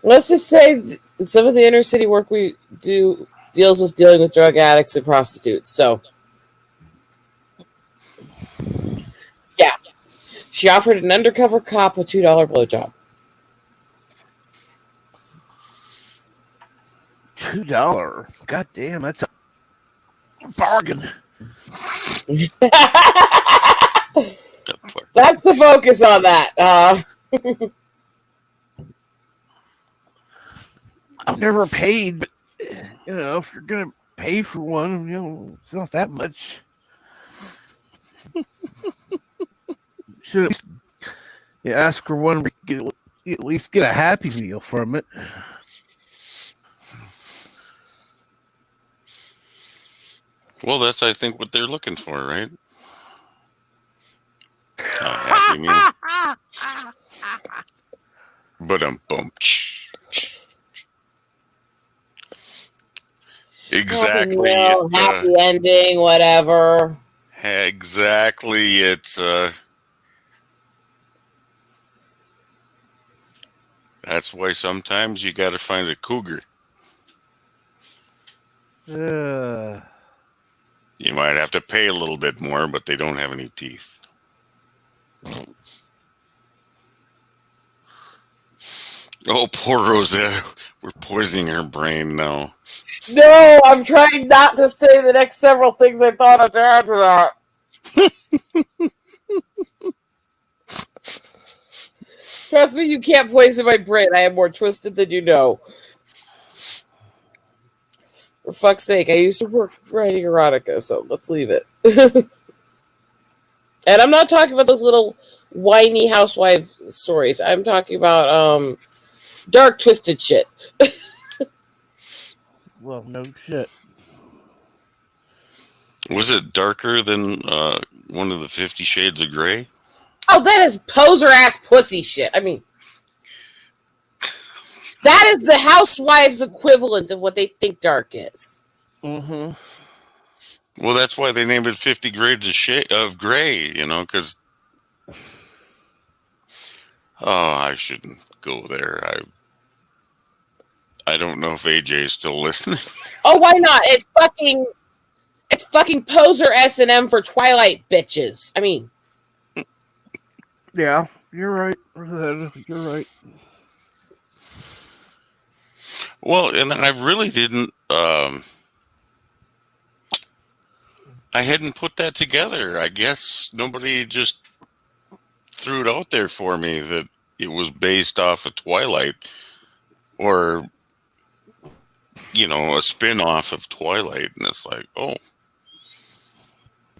Let's just say some of the inner city work we do deals with dealing with drug addicts and prostitutes. So, yeah. She offered an undercover cop a $2 blowjob. $2. God damn, that's a bargain. That's the focus on that. I've never paid, but if you're gonna pay for one, it's not that much. Should you ask for one, at least get a Happy Meal from it. Well, that's, I think, what they're looking for, right? singing. But bum. Exactly. Happy ending, whatever. Exactly. That's why sometimes you got to find a cougar. Uh, You might have to pay a little bit more, but they don't have any teeth. Oh, poor Rosetta. We're poisoning her brain now. No, I'm trying not to say the next several things I thought of to add to that. Trust me, you can't poison my brain. I am more twisted than you know. For fuck's sake, I used to work writing erotica, so let's leave it. And I'm not talking about those little whiny housewife stories. I'm talking about dark, twisted shit. well, no shit. Was it darker than one of the 50 Shades of Grey? Oh, that is poser ass pussy shit. I mean, that is the housewives' equivalent of what they think dark is. Mm-hmm. Well, that's why they named it 50 Grades of Grey, because... Oh, I shouldn't go there. I don't know if AJ is still listening. Oh, why not? It's fucking poser S&M for Twilight bitches. I mean, Yeah, you're right. You're right. Well, and I really didn't. I hadn't put that together. I guess nobody just threw it out there for me that it was based off of Twilight, or a spin-off of Twilight, and it's like, oh.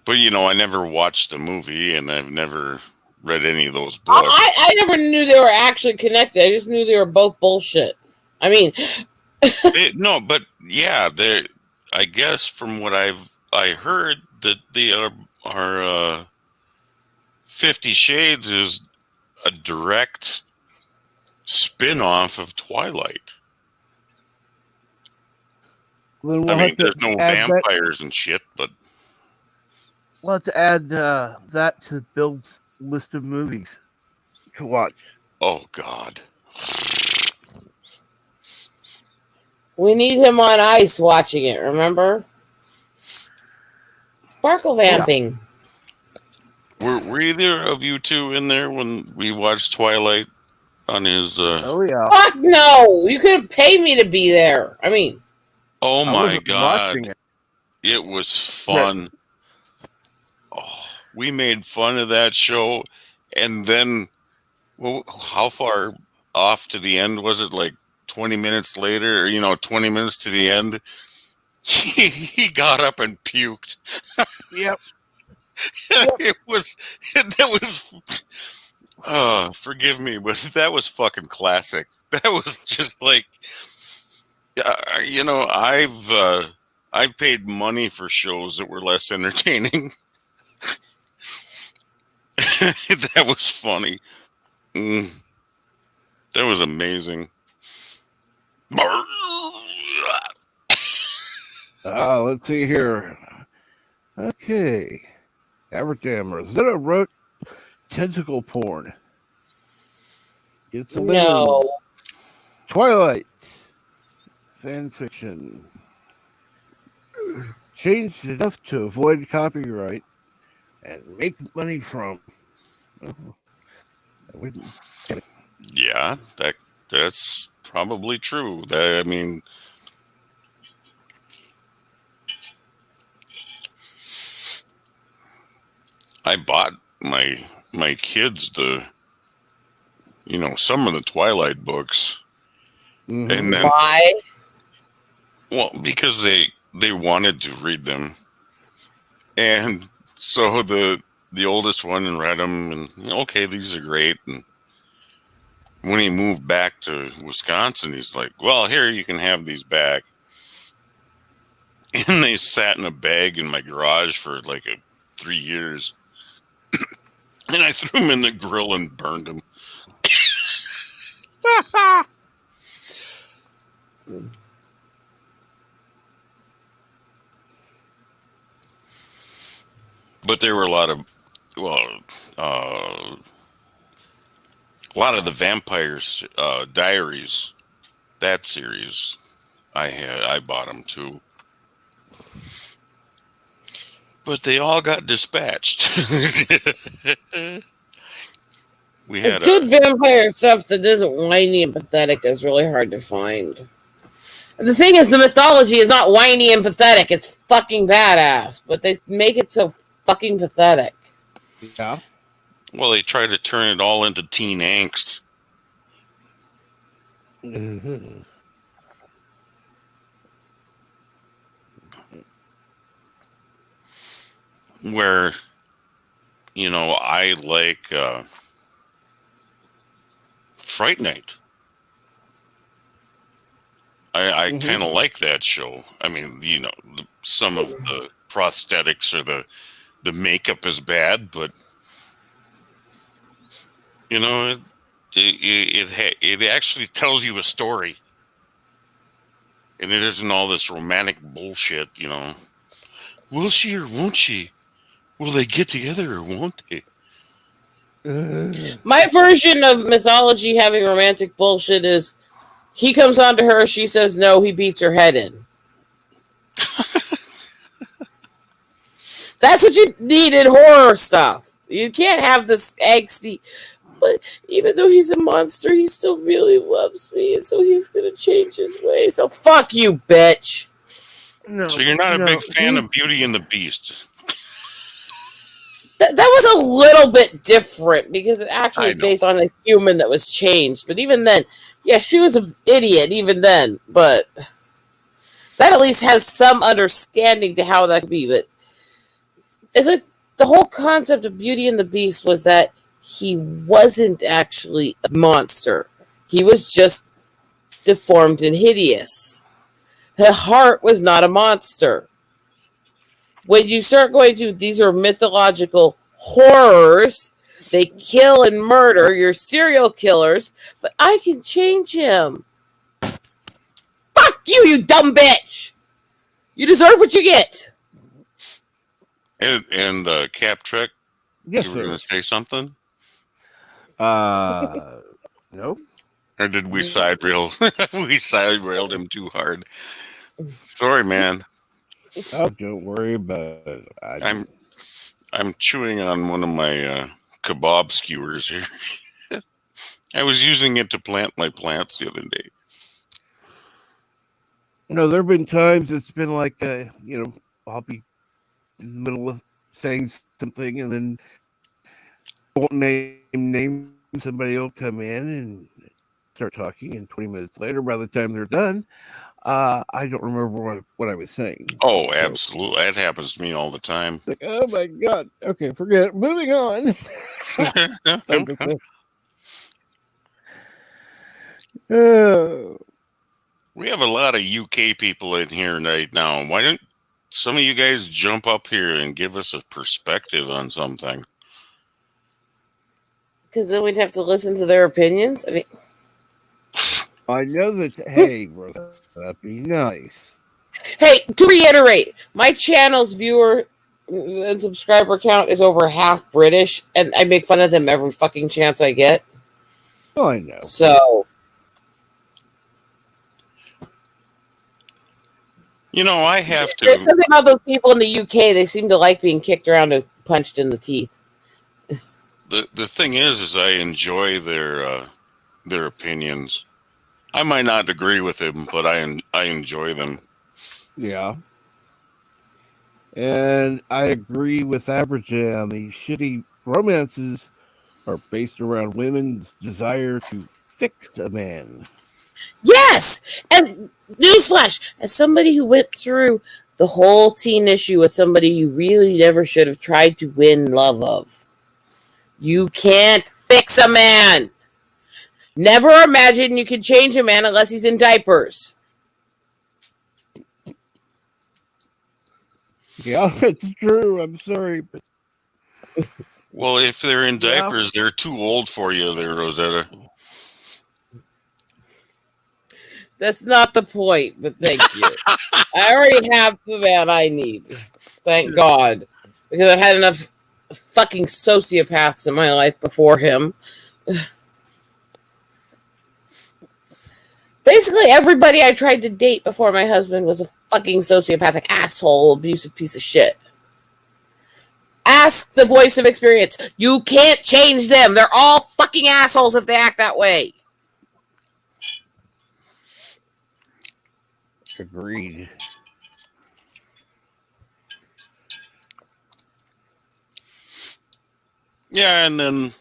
But I never watched the movie, and I've never read any of those books. I never knew they were actually connected. I just knew they were both bullshit. I mean, no, but yeah, they. I guess from what I heard that they are 50 Shades is a direct spin-off of Twilight. Then I mean, there's no vampires and shit, but we'll have to add that to Bill's list of movies to watch. oh god. we need him on ice watching it, remember? Sparkle vamping. Were either of you two in there when we watched Twilight on his Oh yeah. Fuck no! You couldn't pay me to be there. I mean, oh I my wasn't god. watching it. It was fun. Oh, we made fun of that show, and then how far off to the end was it? Like 20 minutes later, or 20 minutes to the end, he got up and puked. Yep. That was forgive me, but that was fucking classic. That was just like I've paid money for shows that were less entertaining. That was funny. That was amazing. Let's see here. Okay. Aberjammer. Is that a rote tentacle porn? It's a no. Twilight. Fan fiction. Changed enough to avoid copyright and make money from. Yeah, that's probably true. I mean, I bought my kids some of the Twilight books, and then Why? well, because they wanted to read them, and so the oldest one read them, and okay, these are great. And when he moved back to Wisconsin, he's like, well, here, you can have these back. And they sat in a bag in my garage for like 3 years. And I threw him in the grill and burned him. But there were a lot of, well, a lot of the Vampires Diaries, that series. I bought them too. But they all got dispatched. We had Good vampire stuff that isn't whiny and pathetic is really hard to find. And the thing is, the mythology is not whiny and pathetic. It's fucking badass, but they make it so fucking pathetic. Yeah. well, they tried to turn it all into teen angst. Mm-hmm. Where, I like Fright Night. I Mhm. kind of like that show. I mean, some of the prosthetics or the makeup is bad, but it actually tells you a story, and it isn't all this romantic bullshit. Will she or won't she? Will they get together or won't they? My version of mythology having romantic bullshit is he comes on to her, she says no, he beats her head in. That's what you need in horror stuff. You can't have this angsty. But even though he's a monster, he still really loves me, and so he's gonna change his ways. So fuck you, bitch. No. So you're not a no, big fan he- of Beauty and the Beast? That was a little bit different because it actually I was know. based on a human that was changed. But even then, yeah, she was an idiot even then. But that at least has some understanding to how that could be. But is it the whole concept of Beauty and the Beast was that he wasn't actually a monster. He was just deformed and hideous. The heart was not a monster. When you start going to these are mythological horrors, they kill and murder your serial killers, but I can change him. Fuck you, you dumb bitch! You deserve what you get. And Cap Trek, Yes, you were going sir. to say something? No. Or did we side rail? We side railed him too hard. Sorry, man. Oh, don't worry about it. I'm chewing on one of my kebab skewers here. I was using it to plant my plants the other day. There have been times it's been like, I'll be in the middle of saying something and then won't name somebody will come in and start talking, and 20 minutes later, by the time they're done, I don't remember what I was saying. Oh, So, absolutely. That happens to me all the time. like, oh my god. Okay, forget it. Moving on. Oh. We have a lot of UK people in here right now. Why don't some of you guys jump up here and give us a perspective on something? Because then we'd have to listen to their opinions. I mean, I know that. Hey, Rosa, that'd be nice. hey, to reiterate, my channel's viewer and subscriber count is over half British, and I make fun of them every fucking chance I get. Oh, I know. So, I have there's to. something about those people in the UK. They seem to like being kicked around and punched in the teeth. The thing is I enjoy their opinions. I might not agree with them, but I enjoy them. Yeah. And I agree with Aberjam. These shitty romances are based around women's desire to fix a man. Yes! And newsflash, as somebody who went through the whole teen issue with somebody you really never should have tried to win love of, you can't fix a man. Never imagine you can change a man unless he's in diapers. Yeah, it's true. I'm sorry, but Well, if they're in Yeah. diapers, they're too old for you there, Rosetta. That's not the point, but thank you. I already have the man I need. Thank God. Because I've had enough fucking sociopaths in my life before him. Basically, everybody I tried to date before my husband was a fucking sociopathic asshole, abusive piece of shit. Ask the voice of experience. You can't change them. They're all fucking assholes if they act that way. Agreed. Yeah, and then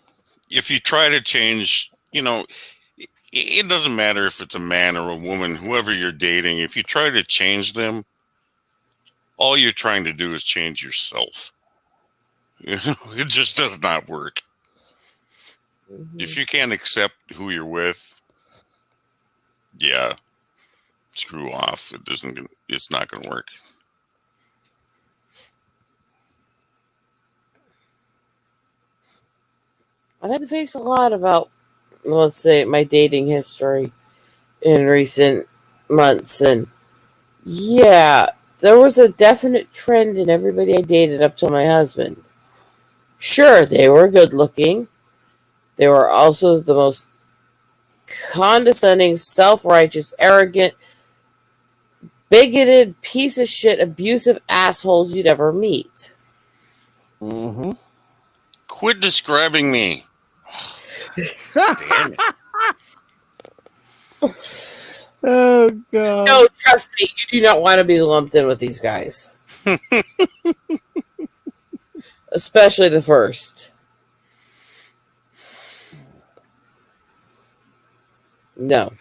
if you try to change, it doesn't matter if it's a man or a woman, whoever you're dating, if you try to change them, all you're trying to do is change yourself. It just does not work. If you can't accept who you're with, yeah, screw off. It's not going to work. I've had to face a lot about, let's say, my dating history in recent months. And yeah, there was a definite trend in everybody I dated up till my husband. Sure, they were good looking. They were also the most condescending, self-righteous, arrogant, bigoted, piece of shit, abusive assholes you'd ever meet. Mm-hmm. Quit describing me. Damn it. Oh, God. No, trust me, you do not want to be lumped in with these guys. Especially the first. No.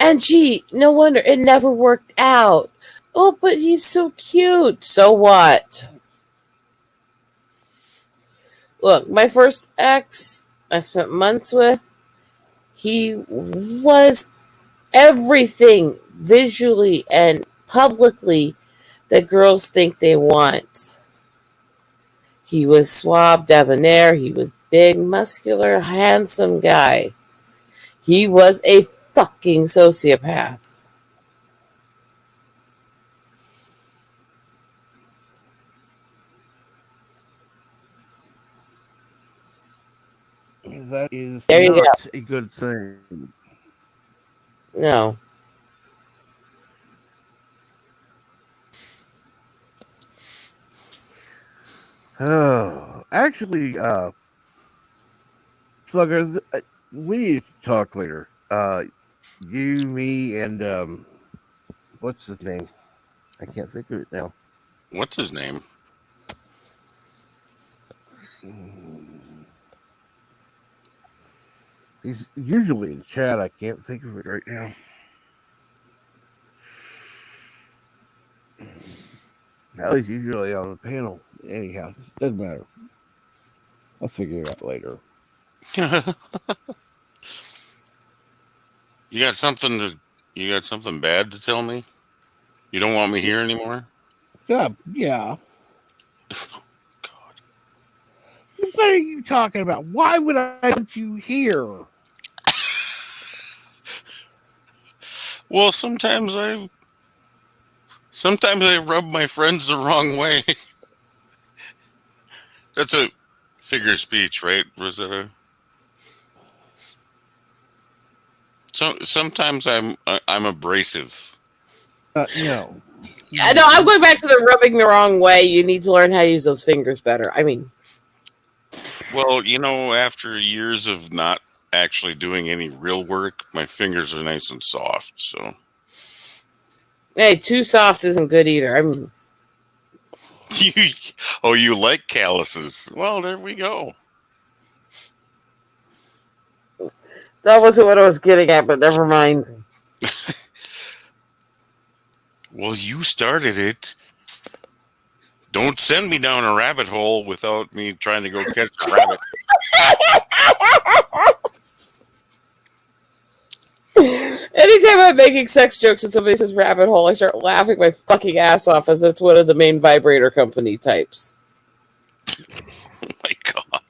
And gee, no wonder it never worked out. Oh, but he's so cute. So what? Look, my first ex, I spent months with, he was everything visually and publicly that girls think they want. He was suave, debonair. He was big, muscular, handsome guy. He was a fucking sociopath. That is There you not a good thing. No. Oh, actually, Sluggers, we need to talk later. You, me, and what's his name? I can't think of it now. What's his name? He's usually in chat. I can't think of it right now. Now he's usually on the panel. Anyhow, doesn't matter. I'll figure it out later. You got something bad to tell me? You don't want me here anymore? Yeah. God. What are you talking about? Why would I want you here? Well, sometimes I rub my friends the wrong way. That's a figure of speech, right, Rosetta? So sometimes I'm abrasive. No. Yeah, no, I'm going back to the rubbing the wrong way. You need to learn how to use those fingers better. I mean, Well, after years of not actually doing any real work, my fingers are nice and soft. So, hey, too soft isn't good either. I mean, you like calluses? Well, there we go. that wasn't what I was getting at, but never mind. Well, you started it. Don't send me down a rabbit hole without me trying to go catch a rabbit. Anytime I'm making sex jokes and somebody says rabbit hole, I start laughing my fucking ass off as it's one of the main vibrator company types. Oh my God.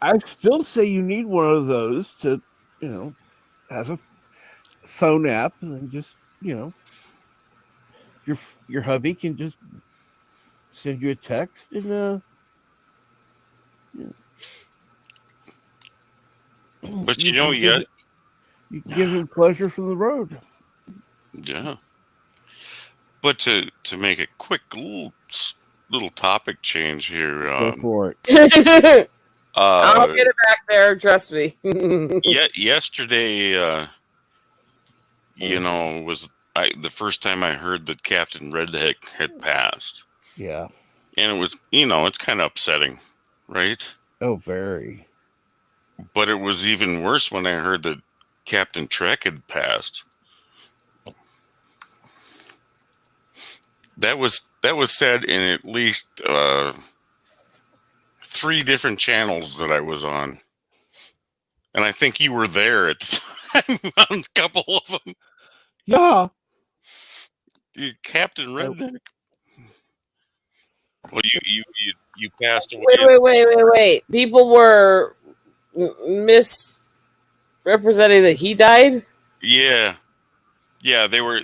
I still say you need one of those to, has a phone app, and then just, your hubby can just send you a text, and But you can yeah, give him pleasure from the road. yeah. But to make a quick little topic change here, Go for it. I'll uh, get it back there. Trust me. yesterday, was the first time I heard that Captain Redneck had passed, Yeah. and it was, it's kind of upsetting, right? Oh, very. But it was even worse when I heard that Captain Trek had passed. That was said in at least 3 different channels that I was on, and I think you were there at the time on a couple of them. Yeah. Captain Redneck. Well, you passed away. Wait. People were misrepresenting that he died. Yeah, they were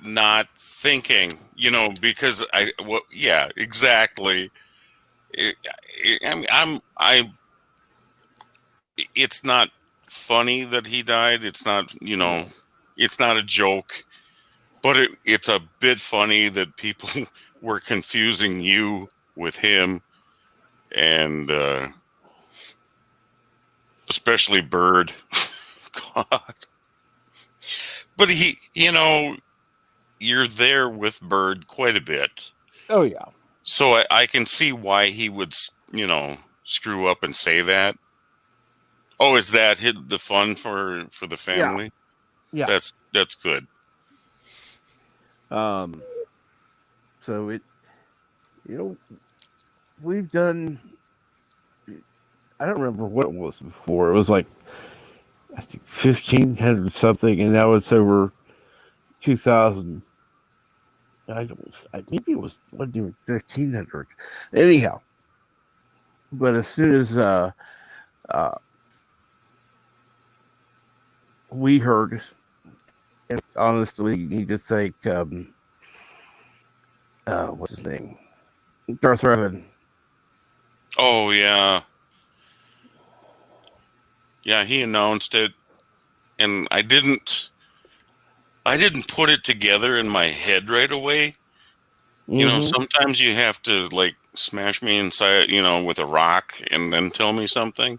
not thinking, because yeah, exactly. It's not funny that he died. It's not, it's not a joke, but it's a bit funny that people were confusing you with him, and especially Bird. God. But you're there with Bird quite a bit. Oh, yeah. So I can see why he would, screw up and say that. Oh, is that the fun for the family? Yeah. That's good. So we've done. I don't remember what it was before. It was like, I think 1,500 something, and now it's over 2,000. Maybe it wasn't even 1,500. Anyhow, but as soon as we heard, and honestly, you need to thank what's his name, Darth Revan. Oh yeah, he announced it, and I didn't put it together in my head right away. Mm-hmm. Sometimes you have to like smash me inside, with a rock and then tell me something.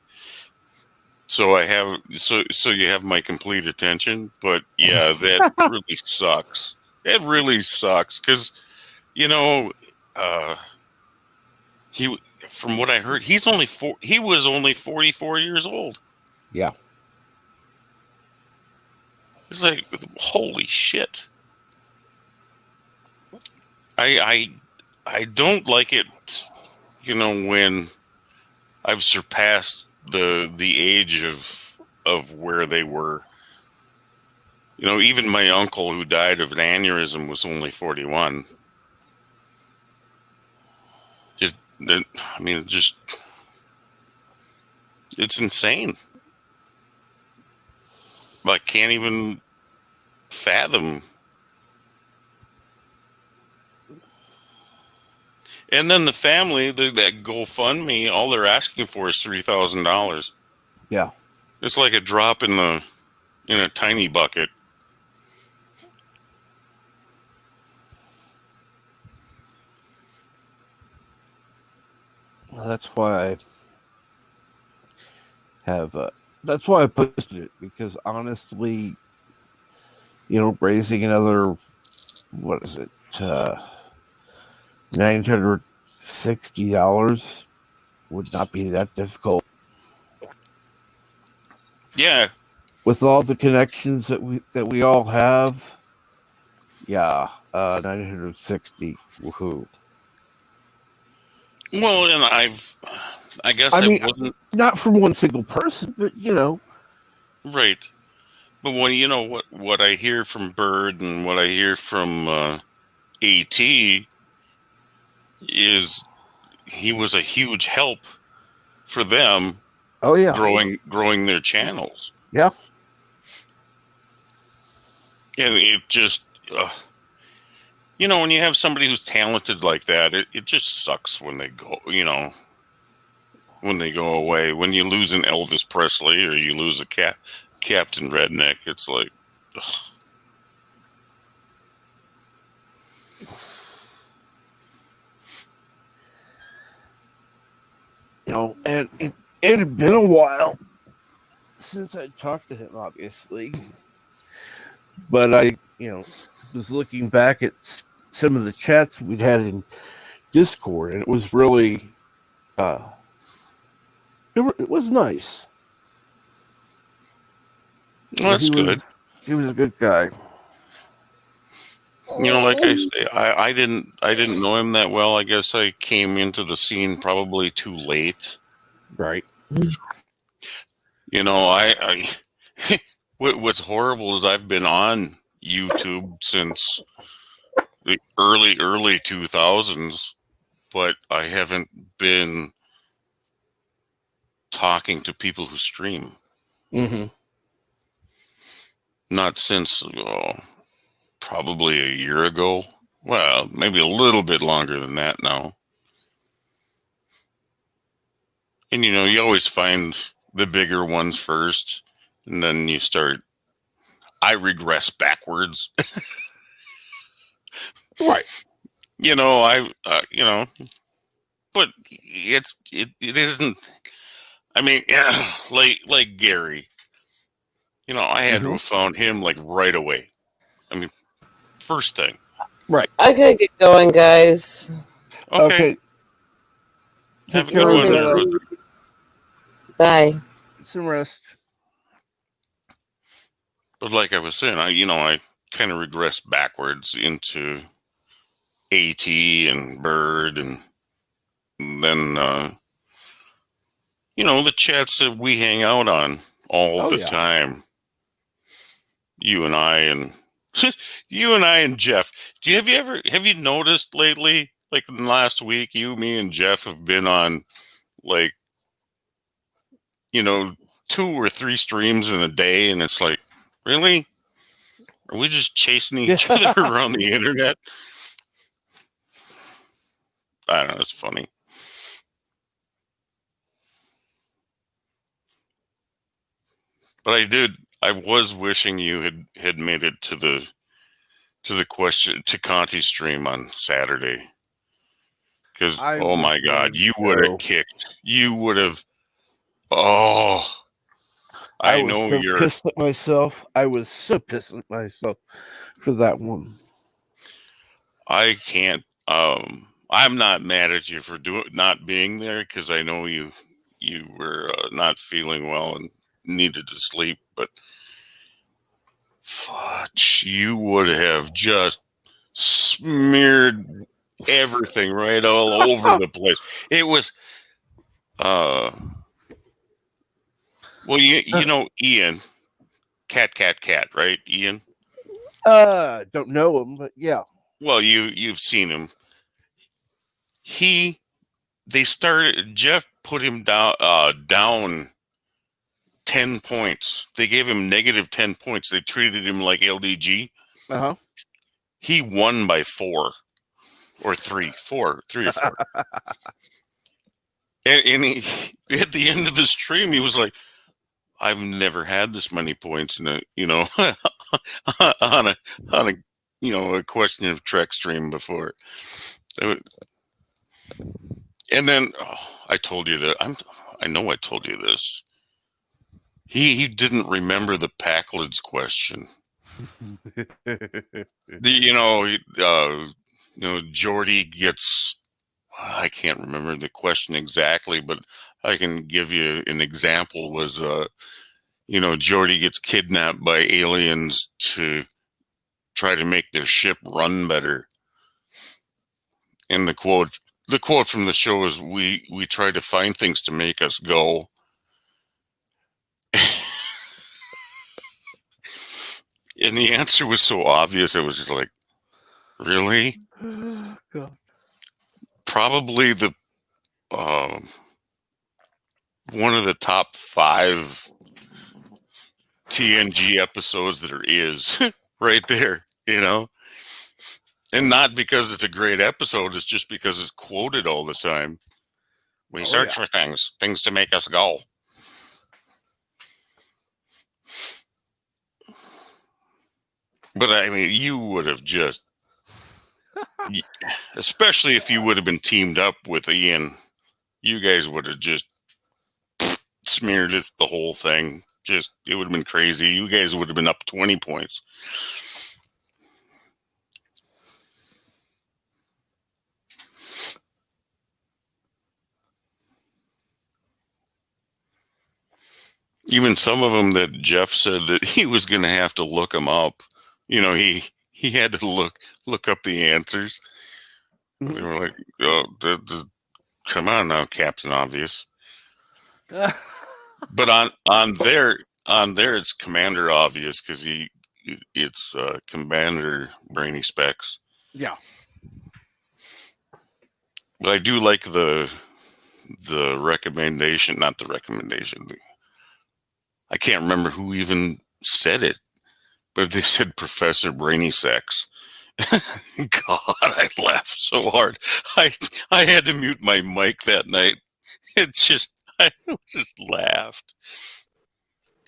So you have my complete attention, but yeah, that really sucks. It really sucks because uh, he, from what I heard, he was only 44 years old. Yeah. It's like, holy shit. I don't like it, when I've surpassed the age of where they were. Even my uncle who died of an aneurysm was only 41. Just it's insane. I can't even fathom. And then the family, that GoFundMe, all they're asking for is $3,000. Yeah. It's like a drop in a tiny bucket. Well, that's why that's why I posted it, because honestly, raising another, what is it, $960 would not be that difficult. Yeah. With all the connections that we all have. Yeah, 960. Woohoo. Well, and I guess I I mean, wasn't not from one single person, but right. But when what I hear from Bird and what I hear from AT, is he was a huge help for them Oh yeah. growing their channels. Yeah. And it just when you have somebody who's talented like that, it just sucks when they go, when they go away. When you lose an Elvis Presley or you lose a Captain Redneck, it's like, ugh. And it had been a while since I talked to him, obviously. But I, was looking back at some of the chats we'd had in Discord, and it was really, it was nice. Well, that's good. He was a good guy. Like I say, I didn't know him that well. I guess I came into the scene probably too late. Right. I what's horrible is I've been on YouTube since the early 2000s, but I haven't been talking to people who stream. Mm-hmm. Not since probably a year ago. Well, maybe a little bit longer than that now. And you always find the bigger ones first, and then you start. I regress backwards. Right. But it isn't. I mean, like Gary. I had to have found him like right away. I mean, first thing. Right. I gotta get going, guys. Okay. Take Have a care, good one there, everybody. Rosa. Bye. Get some rest. But like I was saying, I kind of regressed backwards into AT and Bird, and then the chats that we hang out on all the time. You and I and Jeff. Have you noticed lately, like in the last week, me and Jeff have been on like 2 or 3 streams in a day, and it's like, really? Are we just chasing each other around the internet? I don't know, it's funny. But I was wishing you had made it to the question to Conti's stream on Saturday. Because oh my God, you would have kicked. You would have. Oh, I know so you're pissed at myself. I was so pissed at myself for that one. I can't. I'm not mad at you for not being there, because I know you were not feeling well and needed to sleep. But fudge, you would have just smeared everything right all over the place. It was. Well, Ian, cat, right? Ian. Don't know him, but yeah. Well, you've seen him. Jeff put him down 10 points. They gave him negative 10 points. They treated him like LDG. Uh-huh. He won by 4 or 3 or 4. and he, at the end of the stream, he was like, I've never had this many points in a on a question of Trek stream before. And then I told you that I know I told you this. He didn't remember the Packlids question. Jordy gets. I can't remember the question exactly, but I can give you an example. Was Jordy gets kidnapped by aliens to try to make their ship run better, and the quote from the show is, "We try to find things to make us go." And the answer was so obvious, it was just like, really? God. probably the one of the top 5 TNG episodes that there is right there, you know? And not because it's a great episode, it's just because it's quoted all the time. We search for things to make us go. But I mean, you would have just, especially if you would have been teamed up with Ian, you guys would have just smeared it, the whole thing. Just, it would have been crazy. You guys would have been up 20 points. Even some of them that Jeff said that he was going to have to look them up. You know, he had to look up the answers. They were like, "Oh, come on now, Captain Obvious." But on there it's Commander Obvious because it's Commander Brainy Specs. Yeah. But I do like the recommendation, not the recommendation. I can't remember who even said it, but they said Professor Brainy Sex. God, I laughed so hard. I had to mute my mic that night. I just laughed.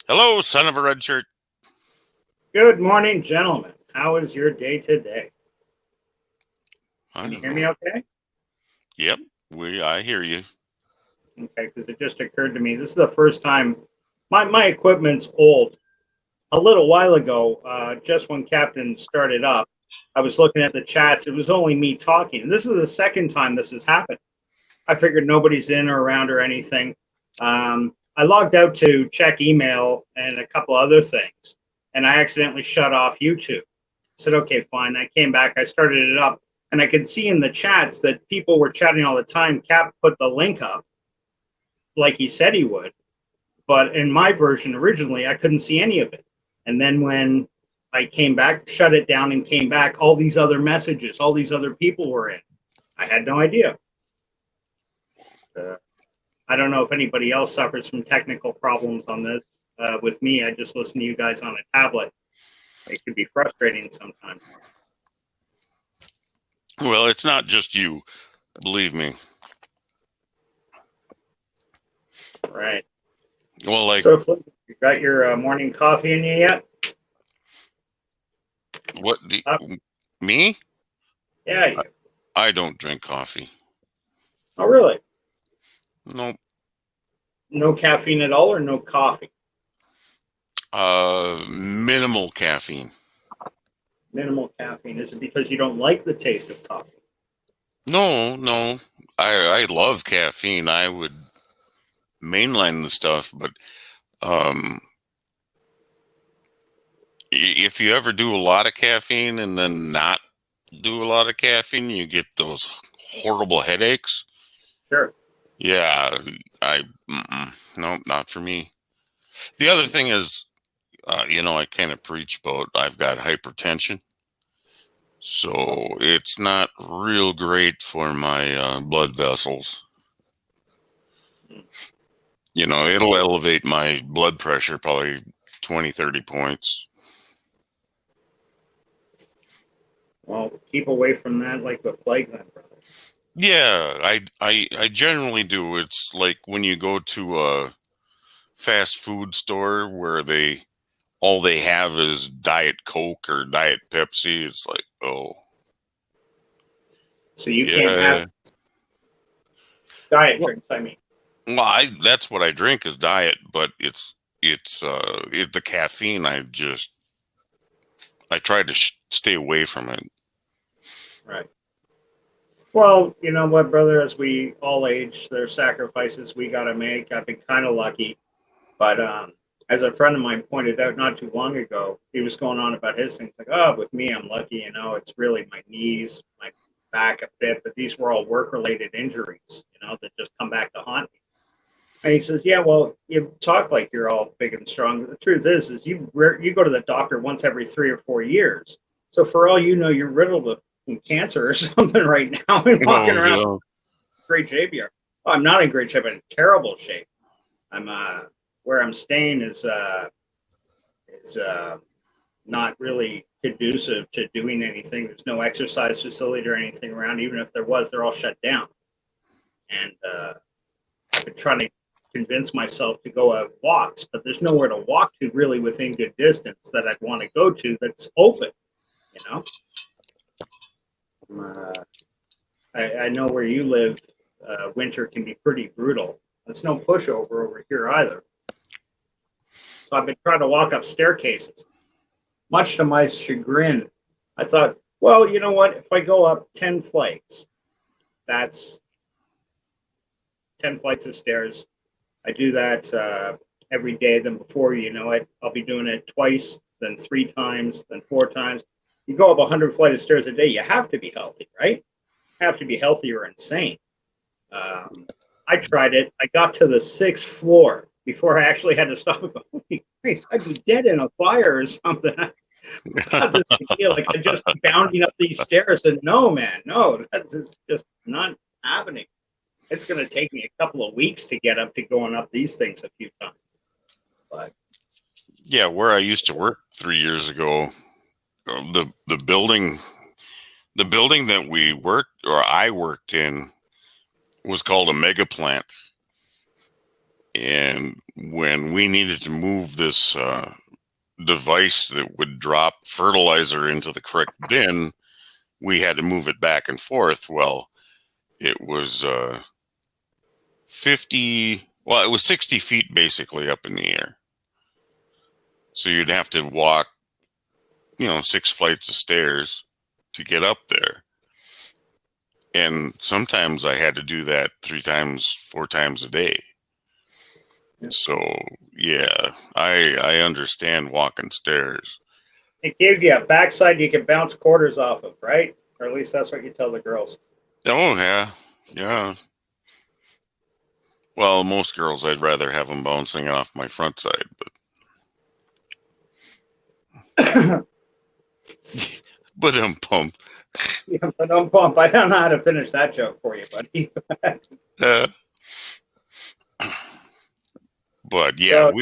Hello, son of a red shirt. Good morning, gentlemen. How is your day today? Can you hear me okay? Yep, I hear you. Okay, because it just occurred to me, this is the first time, my equipment's old. A little while ago, just when Captain started up, I was looking at the chats. It was only me talking. This is the second time this has happened. I figured nobody's in or around or anything. I logged out to check email and a couple other things, and I accidentally shut off YouTube. I said, okay, fine. I came back. I started it up, and I could see in the chats that people were chatting all the time. Cap put the link up like he said he would, but in my version originally, I couldn't see any of it. And then when I came back, shut it down and came back, all these other messages, all these other people were in. I had no idea. I don't know if anybody else suffers from technical problems on this. With me, I just listen to you guys on a tablet. It could be frustrating sometimes. Well, it's not just you, believe me. Right. Well, like, so, Flip, you got your morning coffee in you yet? What? Me? Yeah. I don't drink coffee. Oh, really? Nope. No caffeine at all, or no coffee? Minimal caffeine. Minimal caffeine. Is it because you don't like the taste of coffee? No. I love caffeine. I would mainline the stuff, but if you ever do a lot of caffeine and then not do a lot of caffeine, you get those horrible headaches. Sure. Yeah, no, not for me. The other thing is, I kind of preach about I've got hypertension. So it's not real great for my blood vessels. It'll elevate my blood pressure probably 20, 30 points. Well, keep away from that like the plague then, brother. Yeah, I generally do. It's like when you go to a fast food store where all they have is Diet Coke or Diet Pepsi. It's like, oh. So you can't have diet drinks, I mean. Well, that's what I drink is diet, but it's the caffeine. I try to stay away from it. Right. Well, you know what, brother, as we all age, there are sacrifices we got to make. I've been kind of lucky. But as a friend of mine pointed out not too long ago, he was going on about his things. Like, oh, with me, I'm lucky. It's really my knees, my back a bit. But these were all work-related injuries, that just come back to haunt me. And he says, yeah, well, you talk like you're all big and strong. But the truth is you go to the doctor once every 3 or 4 years. So for all you know, you're riddled with cancer or something right now and walking around great shape here. Oh, I'm not in great shape. I'm in terrible shape. I'm where I'm staying is not really conducive to doing anything. There's no exercise facility or anything around. Even if there was, they're all shut down. And I've been trying to convince myself to go on walks, but there's nowhere to walk to really within good distance that I'd want to go to that's open. You know, I know where you live. Winter can be pretty brutal. There's no pushover over here either. So I've been trying to walk up staircases. Much to my chagrin, I thought, well, you know what? If I go up 10 flights, that's 10 flights of stairs. I do that every day. Then before you know it, I'll be doing it twice, then 3 times, then 4 times. You go up 100 flights of stairs a day, you have to be healthy, right? You have to be healthy or insane. I tried it. I got to the 6th floor before I actually had to stop and go, holy Christ, I'd be dead in a fire or something. I got this idea like I'd just be bounding up these stairs. And no, man, no, that's just not happening. It's going to take me a couple of weeks to get up to going up these things a few times. But yeah, where I used to work 3 years ago, the building that we worked or I worked in was called a mega plant. And when we needed to move this device that would drop fertilizer into the correct bin, we had to move it back and forth. Well, it was 60 feet basically up in the air. So you'd have to walk, 6 flights of stairs to get up there. And sometimes I had to do that 3 times, 4 times a day. So, yeah, I understand walking stairs. it gave you a backside you can bounce quarters off of, right? Or at least that's what you tell the girls. Oh, yeah. Yeah. Well, most girls, I'd rather have them bouncing off my front side, but pump. Yeah, but don't pump. I don't know how to finish that joke for you, buddy. But yeah, So-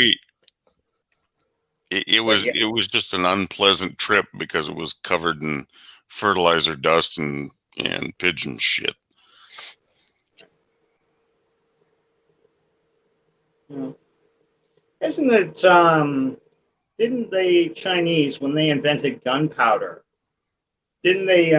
it was just an unpleasant trip because it was covered in fertilizer dust and pigeon shit. Isn't it, didn't the Chinese, when they invented gunpowder, didn't they,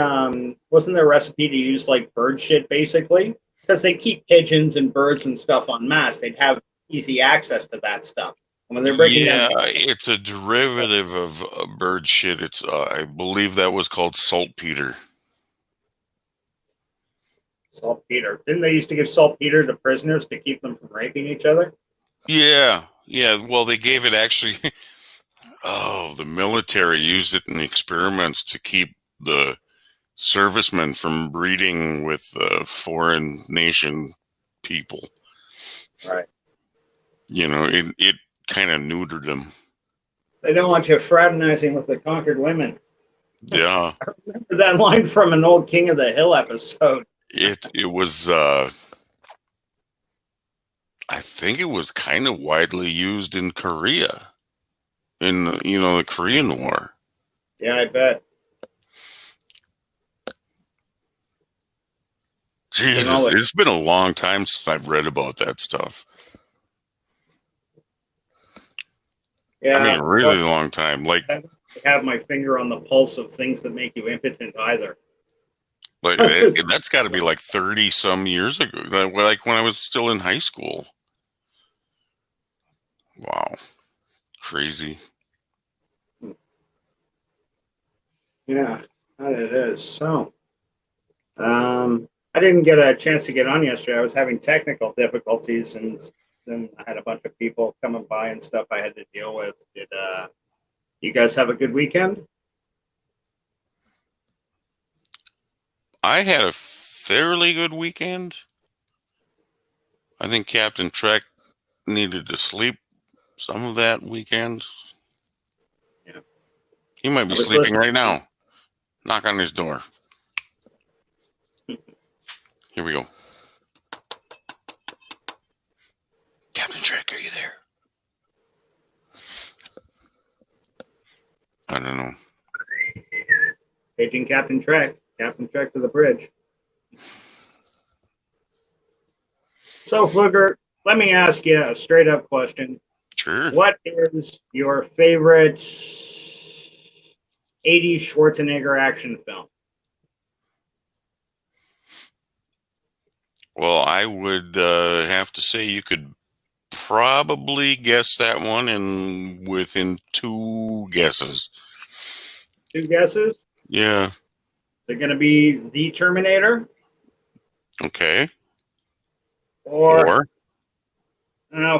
wasn't there a recipe to use like bird shit basically? Because they keep pigeons and birds and stuff en masse. They'd have easy access to that stuff. And when they're breaking down, it's a derivative of bird shit. It's I believe that was called saltpeter. saltpeter, didn't they used to give saltpeter to prisoners to keep them from raping each other? Yeah. Well, they gave it actually. Oh, the military used it in experiments to keep the servicemen from breeding with foreign nation people. Right. It kind of neutered them. They don't want you fraternizing with the conquered women. Yeah. I remember that line from an old King of the Hill episode. It was I think it was kind of widely used in Korea in the Korean War. Yeah, I bet. Jesus, it's been a long time since I've read about that stuff. Yeah, I mean, really long time. Like, I have my finger on the pulse of things that make you impotent either. Like that's got to be like 30 some years ago, like when I was still in high school. Wow, crazy. Yeah, that it is. So, I didn't get a chance to get on yesterday. I was having technical difficulties, and then I had a bunch of people coming by and stuff I had to deal with. Did you guys have a good weekend? I had a fairly good weekend. I think Captain Trek needed to sleep some of that weekend. Yeah. He might be sleeping right now. Knock on his door. Here we go. Paging Captain Trek. Captain Trek to the bridge. So, Fluger, let me ask you a straight up question. Sure. What is your favorite 80s Schwarzenegger action film? Well, I would have to say you could probably guess that one in within 2 guesses. 2 guesses? Yeah. They're going to be The Terminator Okay. or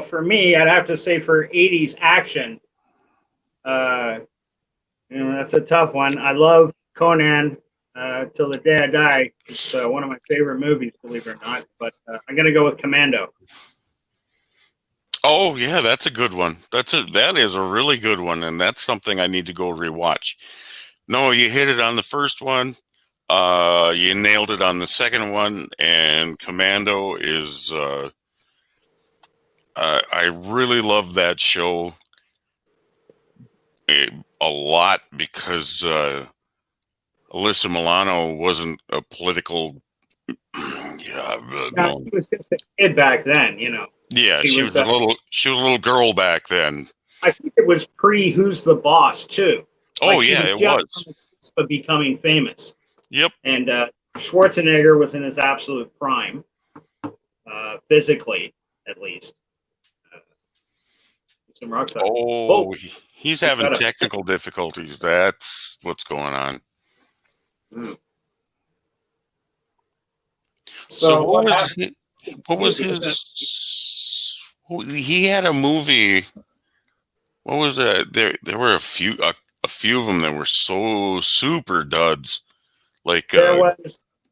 for me, I'd have to say for 80s action, that's a tough one. I love Conan till the day I die. It's one of my favorite movies, believe it or not. But I'm going to go with Commando. Oh yeah, that's a good one. That is a really good one, and that's something I need to go rewatch. No, you hit it on the first one. You nailed it on the second one, and Commando is. I really love that show a lot because Alyssa Milano wasn't a political. Now, he was just a kid back then, Yeah, she was a little girl back then. I think it was pre Who's the Boss too. Oh yeah, it was. Of becoming famous. Yep. And Schwarzenegger was in his absolute prime, physically at least. Some rock side. Oh, he's having technical difficulties. That's what's going on. So what was his? He had a movie. What was that? There were a few of them that were so super duds. Like there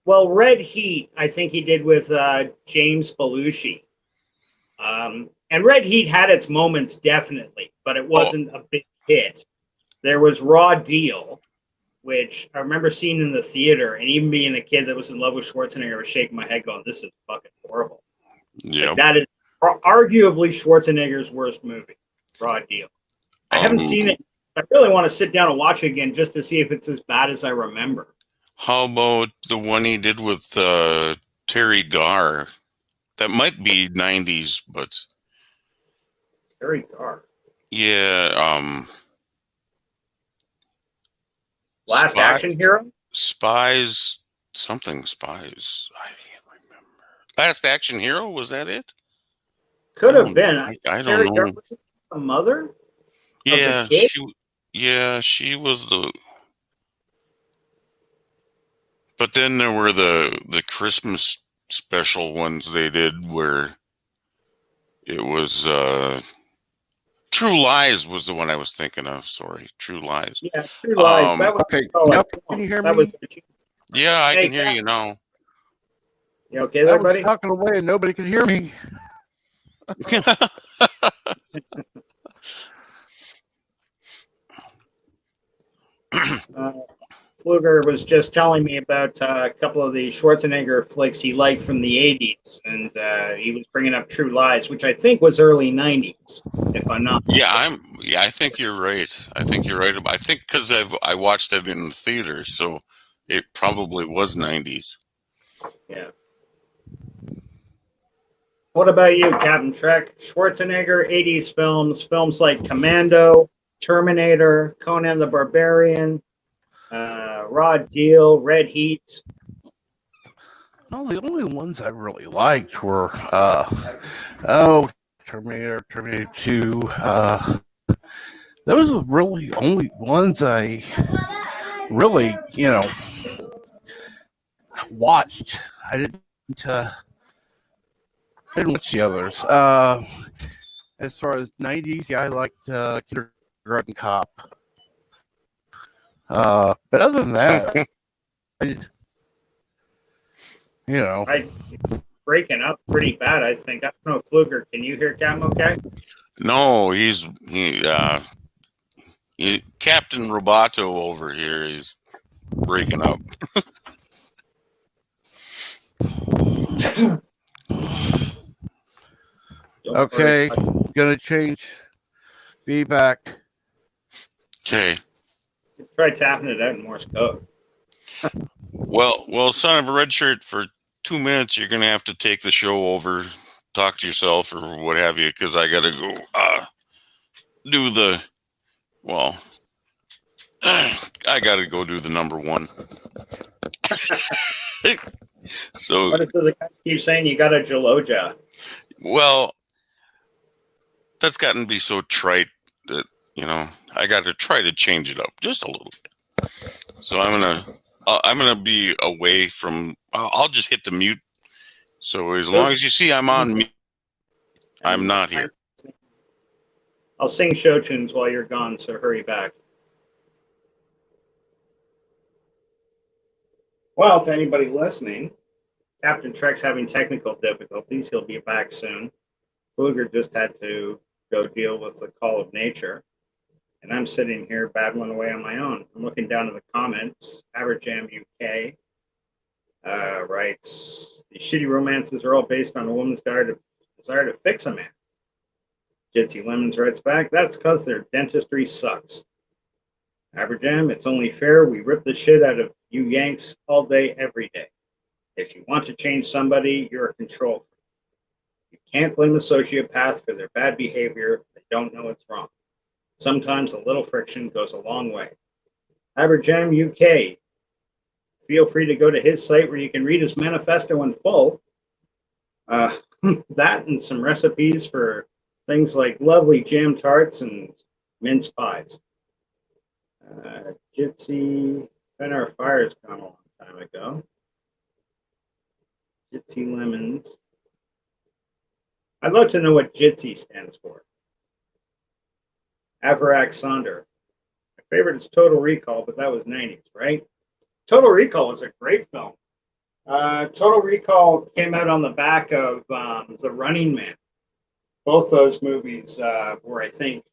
was Red Heat. I think he did with James Belushi. And Red Heat had its moments, definitely, but it wasn't a big hit. There was Raw Deal, which I remember seeing in the theater, and even being a kid that was in love with Schwarzenegger, I was shaking my head going, this is fucking horrible. Yeah. Like, that is arguably Schwarzenegger's worst movie, Raw Deal. I haven't seen it. I really want to sit down and watch it again just to see if it's as bad as I remember. How about the one he did with Terry Garr? That might be 90s, but... Terry Garr. Yeah, Last Action Hero? Spies. I can't remember. Last Action Hero, was that it? Could have been. I don't know. A mother? Yeah, she was the... But then there were the Christmas special ones they did where it was... True Lies was the one I was thinking of. Sorry, True Lies. Yeah, True Lies. That was, okay, now can you hear me? Yeah, I can hear you now. You okay there, buddy? I was talking away and nobody could hear me. Fluger was just telling me about a couple of the Schwarzenegger flicks he liked from the 80s, and he was bringing up True Lies, which I think was early 90s, if I'm not mistaken. I think you're right. I think because I watched it in the theater, so it probably was 90s. Yeah. What about you, Captain Trek? Schwarzenegger 80s films like Commando, Terminator, Conan the Barbarian, Raw Deal, Red Heat. Well, the only ones I really liked were Terminator, Terminator 2. Those are really the only ones I really, watched. I didn't watch the others. As far as 90s, I liked Kindergarten Cop. But other than that, I breaking up pretty bad, I think. I don't know, Fluger, can you hear Cam okay? No, Captain Roboto over here is breaking up. Okay, gonna change. Be back. Okay. Try tapping it out in Morse code. Well, son of a red shirt, for 2 minutes, you're gonna have to take the show over, talk to yourself or what have you, because I gotta go do the well. I gotta go do the number one. So, What if the guy keeps saying you got a Jaloja? well, that's gotten to be so trite that I got to try to change it up just a little bit. So I'm gonna be away from. I'll just hit the mute. So as long as you see I'm on mute, I'm not here. I'll sing show tunes while you're gone, so hurry back. Well, to anybody listening, Captain Trek's having technical difficulties. He'll be back soon. Fluger just had to go deal with the call of nature. And I'm sitting here babbling away on my own. I'm looking down at the comments. Aberjam UK writes, "These shitty romances are all based on a woman's desire to fix a man." Jitsi Lemons writes back, "That's because their dentistry sucks." Aberjam, "It's only fair we rip the shit out of you Yanks all day, every day. If you want to change somebody, you're a control freak. You can't blame a sociopath for their bad behavior. They don't know it's wrong. Sometimes a little friction goes a long way." Aberjam UK, feel free to go to his site where you can read his manifesto in full. That and some recipes for things like lovely jam tarts and mince pies. Jitsi, Fenner Fire's gone a long time ago. Jitsi Lemons. I'd love to know what Jitsi stands for. Avarak Sonder. My favorite is Total Recall, but that was 90s, right? Total Recall was a great film. Total Recall came out on the back of The Running Man. Both those movies were, I think,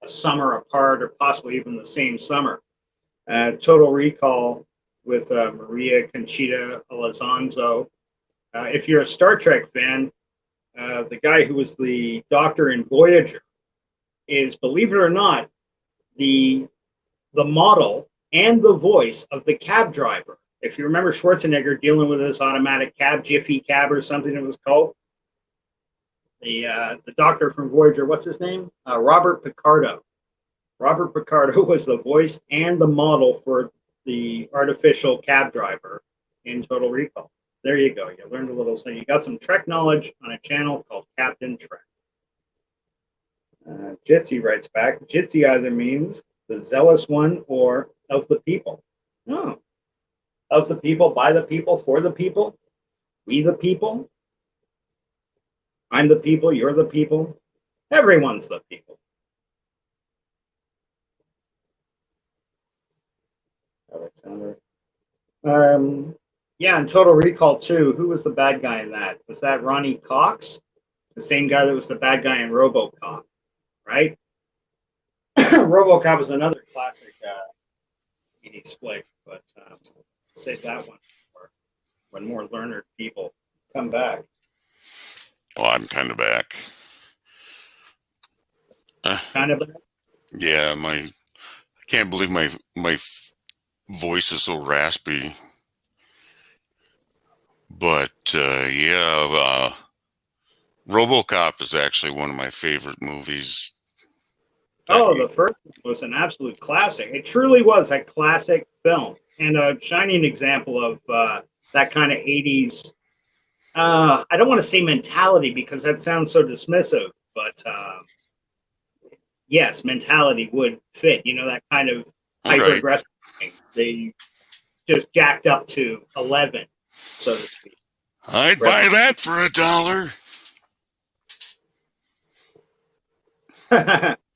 a summer apart or possibly even the same summer. Total Recall with Maria Conchita Alonso. If you're a Star Trek fan, the guy who was the doctor in Voyager is, believe it or not, the model and the voice of the cab driver. If you remember Schwarzenegger dealing with this automatic cab, Jiffy Cab or something it was called, the doctor from Voyager, what's his name? Robert Picardo. Robert Picardo was the voice and the model for the artificial cab driver in Total Recall. There you go. You learned a little thing. You got some Trek knowledge on a channel called Captain Trek. Jitsi writes back, Jitsi either means the zealous one or of the people. No. Of the people, by the people, for the people, we the people. I'm the people, you're the people. Everyone's the people. Alexander. Yeah, and Total Recall 2, who was the bad guy in that? Was that Ronnie Cox? The same guy that was the bad guy in RoboCop, right? RoboCop was another classic 80s flick, but save that one for when more learned people come back. Well, I'm kind of back. Kind of back? Yeah, I can't believe my voice is so raspy. But yeah, RoboCop is actually one of my favorite movies. Oh, the first one was an absolute classic. It truly was a classic film and a shining example of that kind of 80s. I don't want to say mentality because that sounds so dismissive, but yes, mentality would fit. You know, that kind of hyper-aggressive thing. They just jacked up to 11, so to speak. I'd buy that for $1.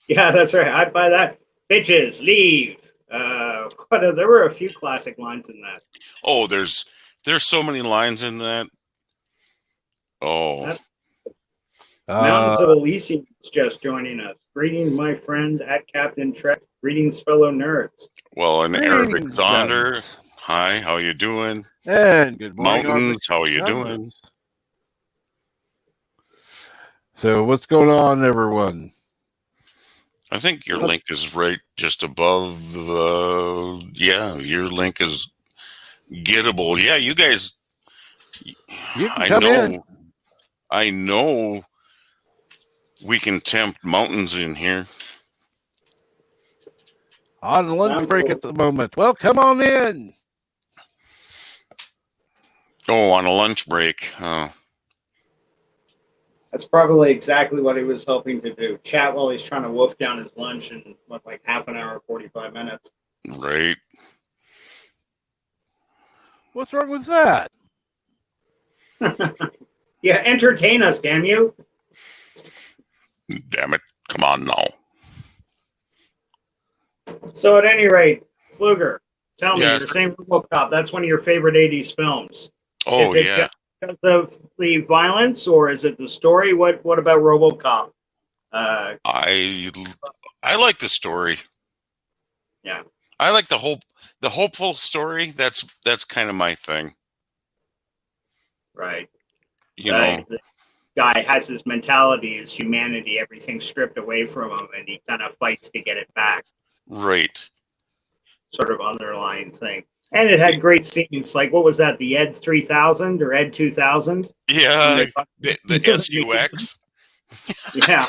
Yeah, that's right. I'd buy that. Bitches, leave. There were a few classic lines in that. Oh, there's so many lines in that. Oh. Mountains of Elysium is just joining us. Greetings, my friend at Captain Trek. Greetings, fellow nerds. Well, an Arabic Greetings, Sonder. friends. Hi, how you doing? And good morning, Mountains, how you Sonder. doing? So, what's going on, everyone? I think your link is right just above. Yeah, your link is gettable. Yeah, you guys. You can come in. I know. We can tempt mountains in here. On lunch Sounds break cool. at the moment. Well, come on in. Oh, on a lunch break. Oh, That's probably exactly what he was hoping to do. Chat while he's trying to wolf down his lunch in like half an hour, 45 minutes. right. What's wrong with that? Yeah, entertain us, damn you. Damn it. Come on now. So at any rate, Fluger, tell me, Yes. you're saying RoboCop, that's one of your favorite 80s films. Oh, Is it yeah. just because of the violence, or is it the story? What about RoboCop? I like the story. Yeah. I like the hopeful story. That's kind of my thing. Right. You know. The guy has his mentality, his humanity, everything stripped away from him, and he kind of fights to get it back. Right. Sort of underlying thing. And it had great scenes, like what was that, the Ed 3000 or Ed 2000? Yeah. The SUX. Yeah.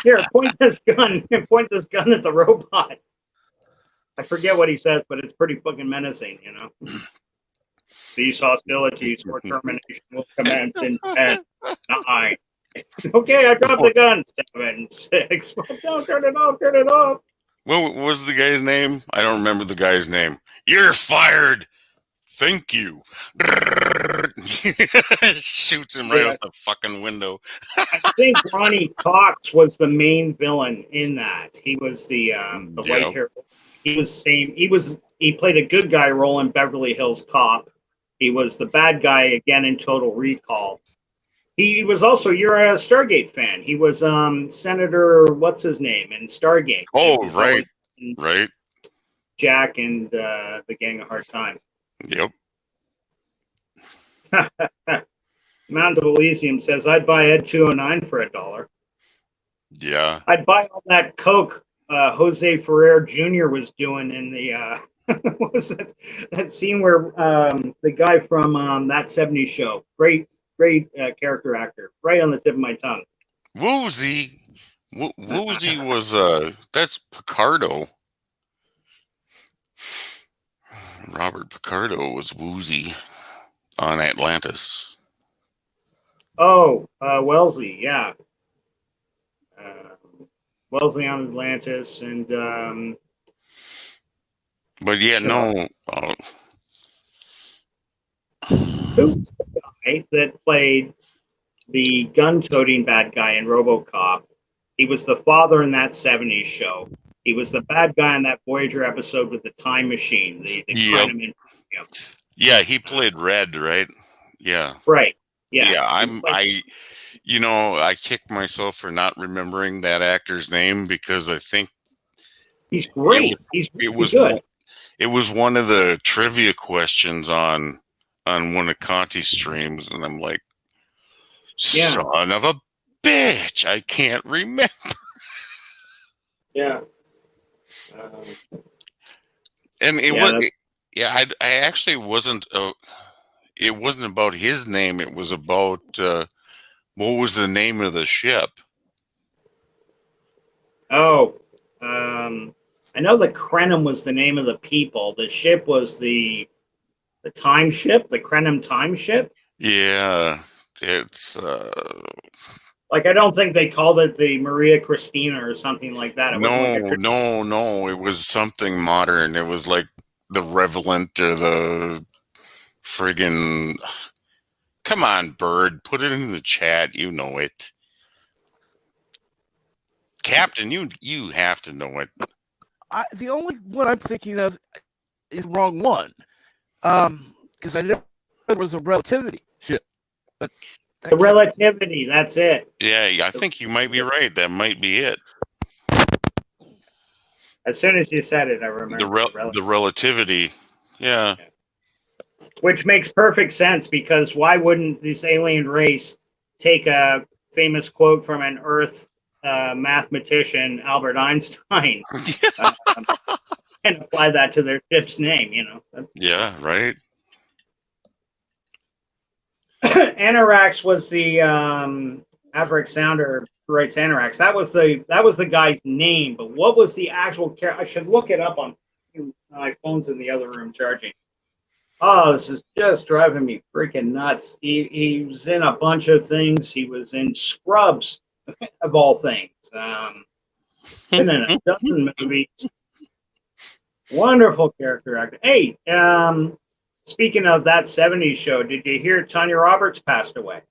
Here, point this gun at the robot. I forget what he says, but it's pretty fucking menacing, you know. These hostilities or termination will commence in 10, 9. Okay, I dropped the gun. 7, 6. No, turn it off. What was the guy's name? I don't remember the guy's name. You're fired. Thank you. Shoots him right out the fucking window. I think Ronnie Cox was the main villain in that. He was the white hair. He played a good guy role in Beverly Hills Cop. He was the bad guy again in Total Recall. He was also, you're a Stargate fan. He was Senator, what's his name, in Stargate. Oh, right. Right. Jack and the Gang of Hard Time. Yep. Mounds of Elysium says, I'd buy Ed 209 for $1. Yeah. I'd buy all that Coke Jose Ferrer Jr. was doing in the what was that scene where the guy from that 70s show, great character actor, right on the tip of my tongue. Woozy. Woozy was that's Picardo. Robert Picardo was Woozy on Atlantis. Oh, Wellesley, yeah. Wellesley on Atlantis, and but yeah, no. who's the guy that played the gun-toting bad guy in RoboCop? He was the father in that 70s show. He was the bad guy in that Voyager episode with the time machine. The Yep. Chinaman. Yeah, he played Red, right? Yeah. Right. Yeah. Yeah, I kick myself for not remembering that actor's name because I think he's great. He's really good. It was one of the trivia questions on one of Conti's streams, and I'm like, son of a bitch, I can't remember. Yeah. And I actually wasn't. It wasn't about his name. It was about what was the name of the ship? Oh, I know the Krenim was the name of the people. The ship was the time ship, the Krenim time ship. Yeah, it's like I don't think they called it the Maria Christina or something like that. It no. It was something modern. It was like the Revelant or the friggin'. Come on, Bird, put it in the chat. You know it, Captain. You have to know it. The only one I'm thinking of is the wrong one, because I know there was a relativity ship. But the relativity, that's it. Yeah, I think you might be right. That might be it. As soon as you said it, I remember the relativity. Yeah. Which makes perfect sense, because why wouldn't this alien race take a famous quote from an Earth mathematician, Albert Einstein, and apply that to their ship's name, you know? Yeah, right. Anorax was the Averick Sounder who writes Anorax. That was the guy's name, but what was the actual character? I should look it up on my phone's in the other room charging. Oh, this is just driving me freaking nuts. He was in a bunch of things. He was in Scrubs, of all things. Been in a dozen movies. Wonderful character actor. Hey, speaking of that 70s show, did you hear Tanya Roberts passed away?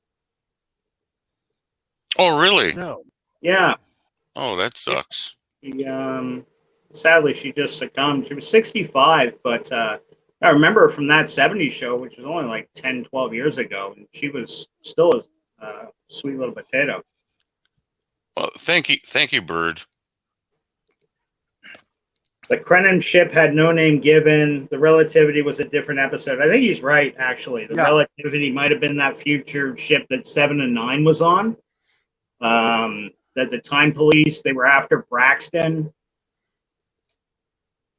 Oh, really? No. Yeah. Oh, that sucks. Sadly, she just succumbed. She was 65, but I remember her from that 70s show, which was only like 10, 12 years ago, and she was still a sweet little potato. Well, thank you, Bird. The Krenin ship had no name given. The Relativity was a different episode. I think he's right, actually. The Relativity might have been that future ship that 7 and 9 was on. That the Time Police, they were after Braxton.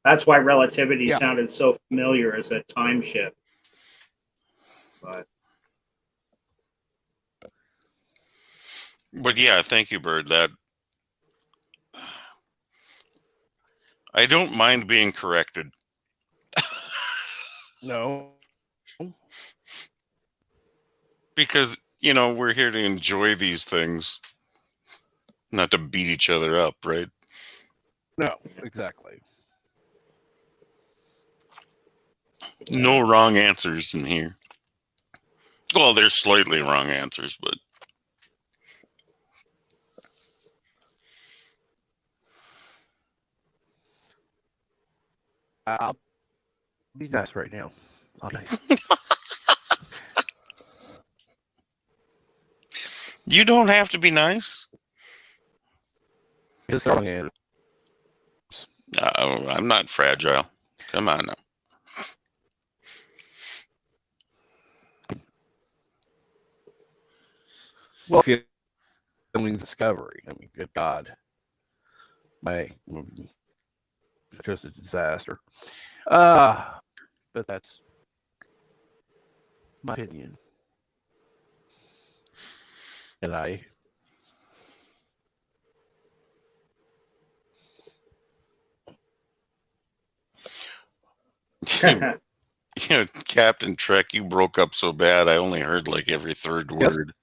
That's why Relativity sounded so familiar as a time ship. But yeah, thank you, Bird. That I don't mind being corrected. No. Because, we're here to enjoy these things, not to beat each other up, right? No, exactly. No wrong answers in here. Well, there's slightly wrong answers, but I'll be nice right now. I'll nice. You don't have to be nice. It's wrong answer. I'm not fragile. Come on now. Well, if you're filming Discovery, I mean, good God. Just a disaster. But that's my opinion. And I Captain Trek, you broke up so bad I only heard like every third word.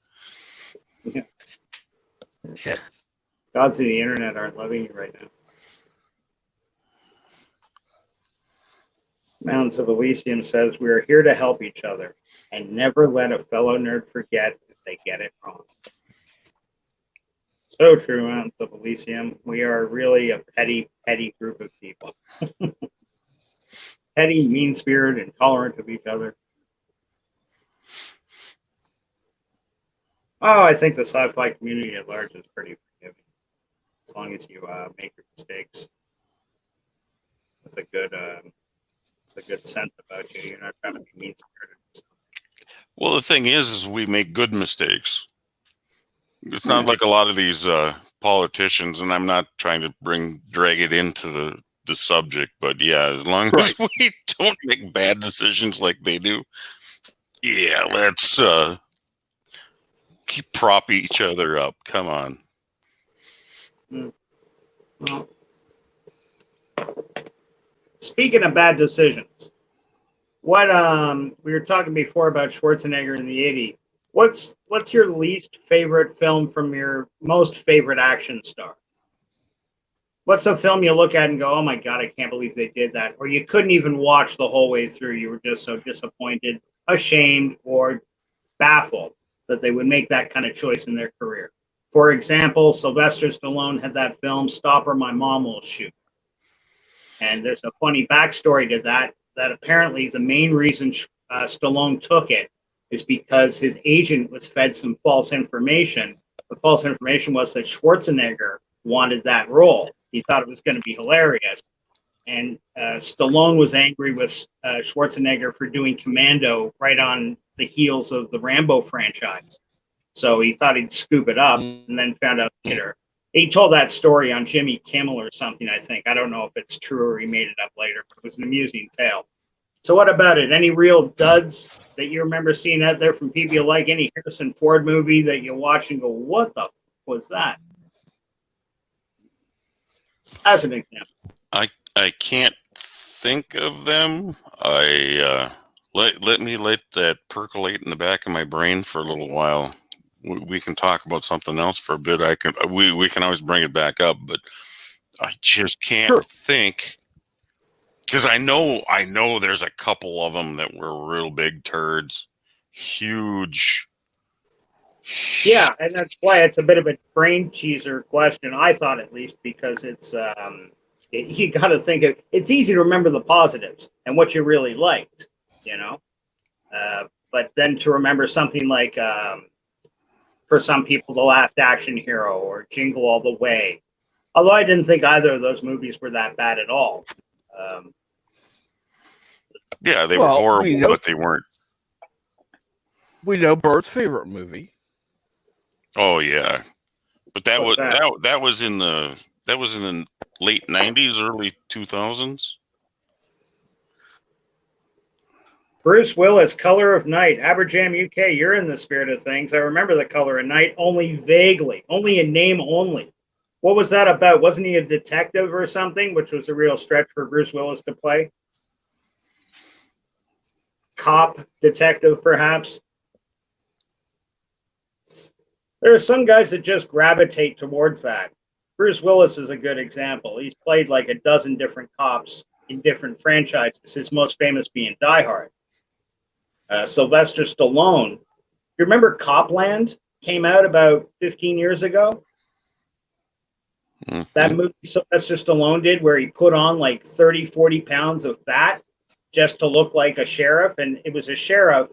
Yeah. Gods of the internet aren't loving you right now. Mountains of Elysium says, we are here to help each other and never let a fellow nerd forget if they get it wrong. So true, Mountains of Elysium. We are really a petty, petty group of people. Petty, mean-spirited, intolerant of each other. Oh, I think the sci-fi community at large is pretty forgiving, as long as you make your mistakes. That's a good sense about you. You're not trying to be mean-spirited. Well, the thing is we make good mistakes. It's not like a lot of these politicians, and I'm not trying to drag it into the subject, but yeah, as long as we don't make bad decisions like they do, yeah, let's keep prop each other up. Come on. Well, speaking of bad decisions, what we were talking before about Schwarzenegger in the '80s. What's your least favorite film from your most favorite action star? What's a film you look at and go, oh my God, I can't believe they did that? Or you couldn't even watch the whole way through. You were just so disappointed, ashamed, or baffled that they would make that kind of choice in their career. For example, Sylvester Stallone had that film, Stop or My Mom Will Shoot. And there's a funny backstory to that apparently the main reason Stallone took it is because his agent was fed some false information. The false information was that Schwarzenegger wanted that role. He thought it was going to be hilarious. And Stallone was angry with Schwarzenegger for doing Commando right on the heels of the Rambo franchise. So he thought he'd scoop it up and then found out later. He told that story on Jimmy Kimmel or something, I think. I don't know if it's true or he made it up later, but it was an amusing tale. So what about it? Any real duds that you remember seeing out there from people you like? Any Harrison Ford movie that you watch and go, what the was that? As an example. I can't think of them. Let me let that percolate in the back of my brain for a little while. We can talk about something else for a bit. We can always bring it back up, but I just can't think, because I know there's a couple of them that were real big turds, huge. Yeah, and that's why it's a bit of a brain teaser question. I thought, at least, because it's you got to think of. It's easy to remember the positives and what you really liked, you know. But then to remember something like, for some people, The Last Action Hero or Jingle All the Way. Although I didn't think either of those movies were that bad at all. Yeah, they were horrible, but they weren't. We know Bert's favorite movie. Oh yeah, but that What's was that? was in the late 90s, early 2000s. Bruce Willis, Color of Night, Aberjam UK. You're in the spirit of things. I remember The Color of Night only vaguely, only in name only. What was that about? Wasn't he a detective or something, which was a real stretch for Bruce Willis to play? Cop, detective, perhaps. There are some guys that just gravitate towards that. Bruce Willis is a good example. He's played like a dozen different cops in different franchises, his most famous being Die Hard. Sylvester Stallone. You remember Copland? Came out about 15 years ago. Mm-hmm. That movie Sylvester Stallone did, where he put on like 30, 40 pounds of fat just to look like a sheriff. And it was a sheriff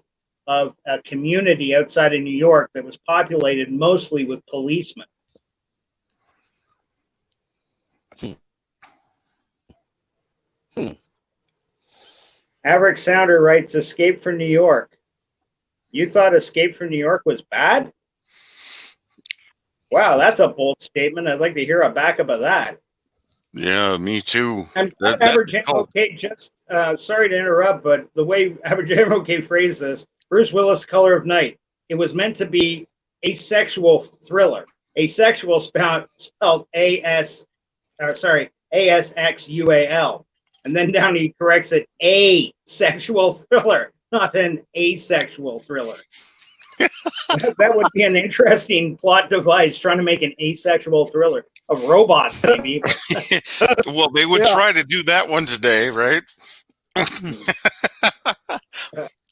of a community outside of New York that was populated mostly with policemen. Averick Sounder writes, Escape from New York. You thought Escape from New York was bad? Wow, that's a bold statement. I'd like to hear a backup of that. Yeah, me too. And Aberjam OK, just sorry to interrupt, but the way Aberjam OK phrased this, Bruce Willis, Color of Night, it was meant to be a sexual thriller. Asexual spelled ASXUAL. And then down he corrects it, a sexual thriller, not an asexual thriller. That would be an interesting plot device, trying to make an asexual thriller of robots, maybe. Well, they would try to do that one today, right?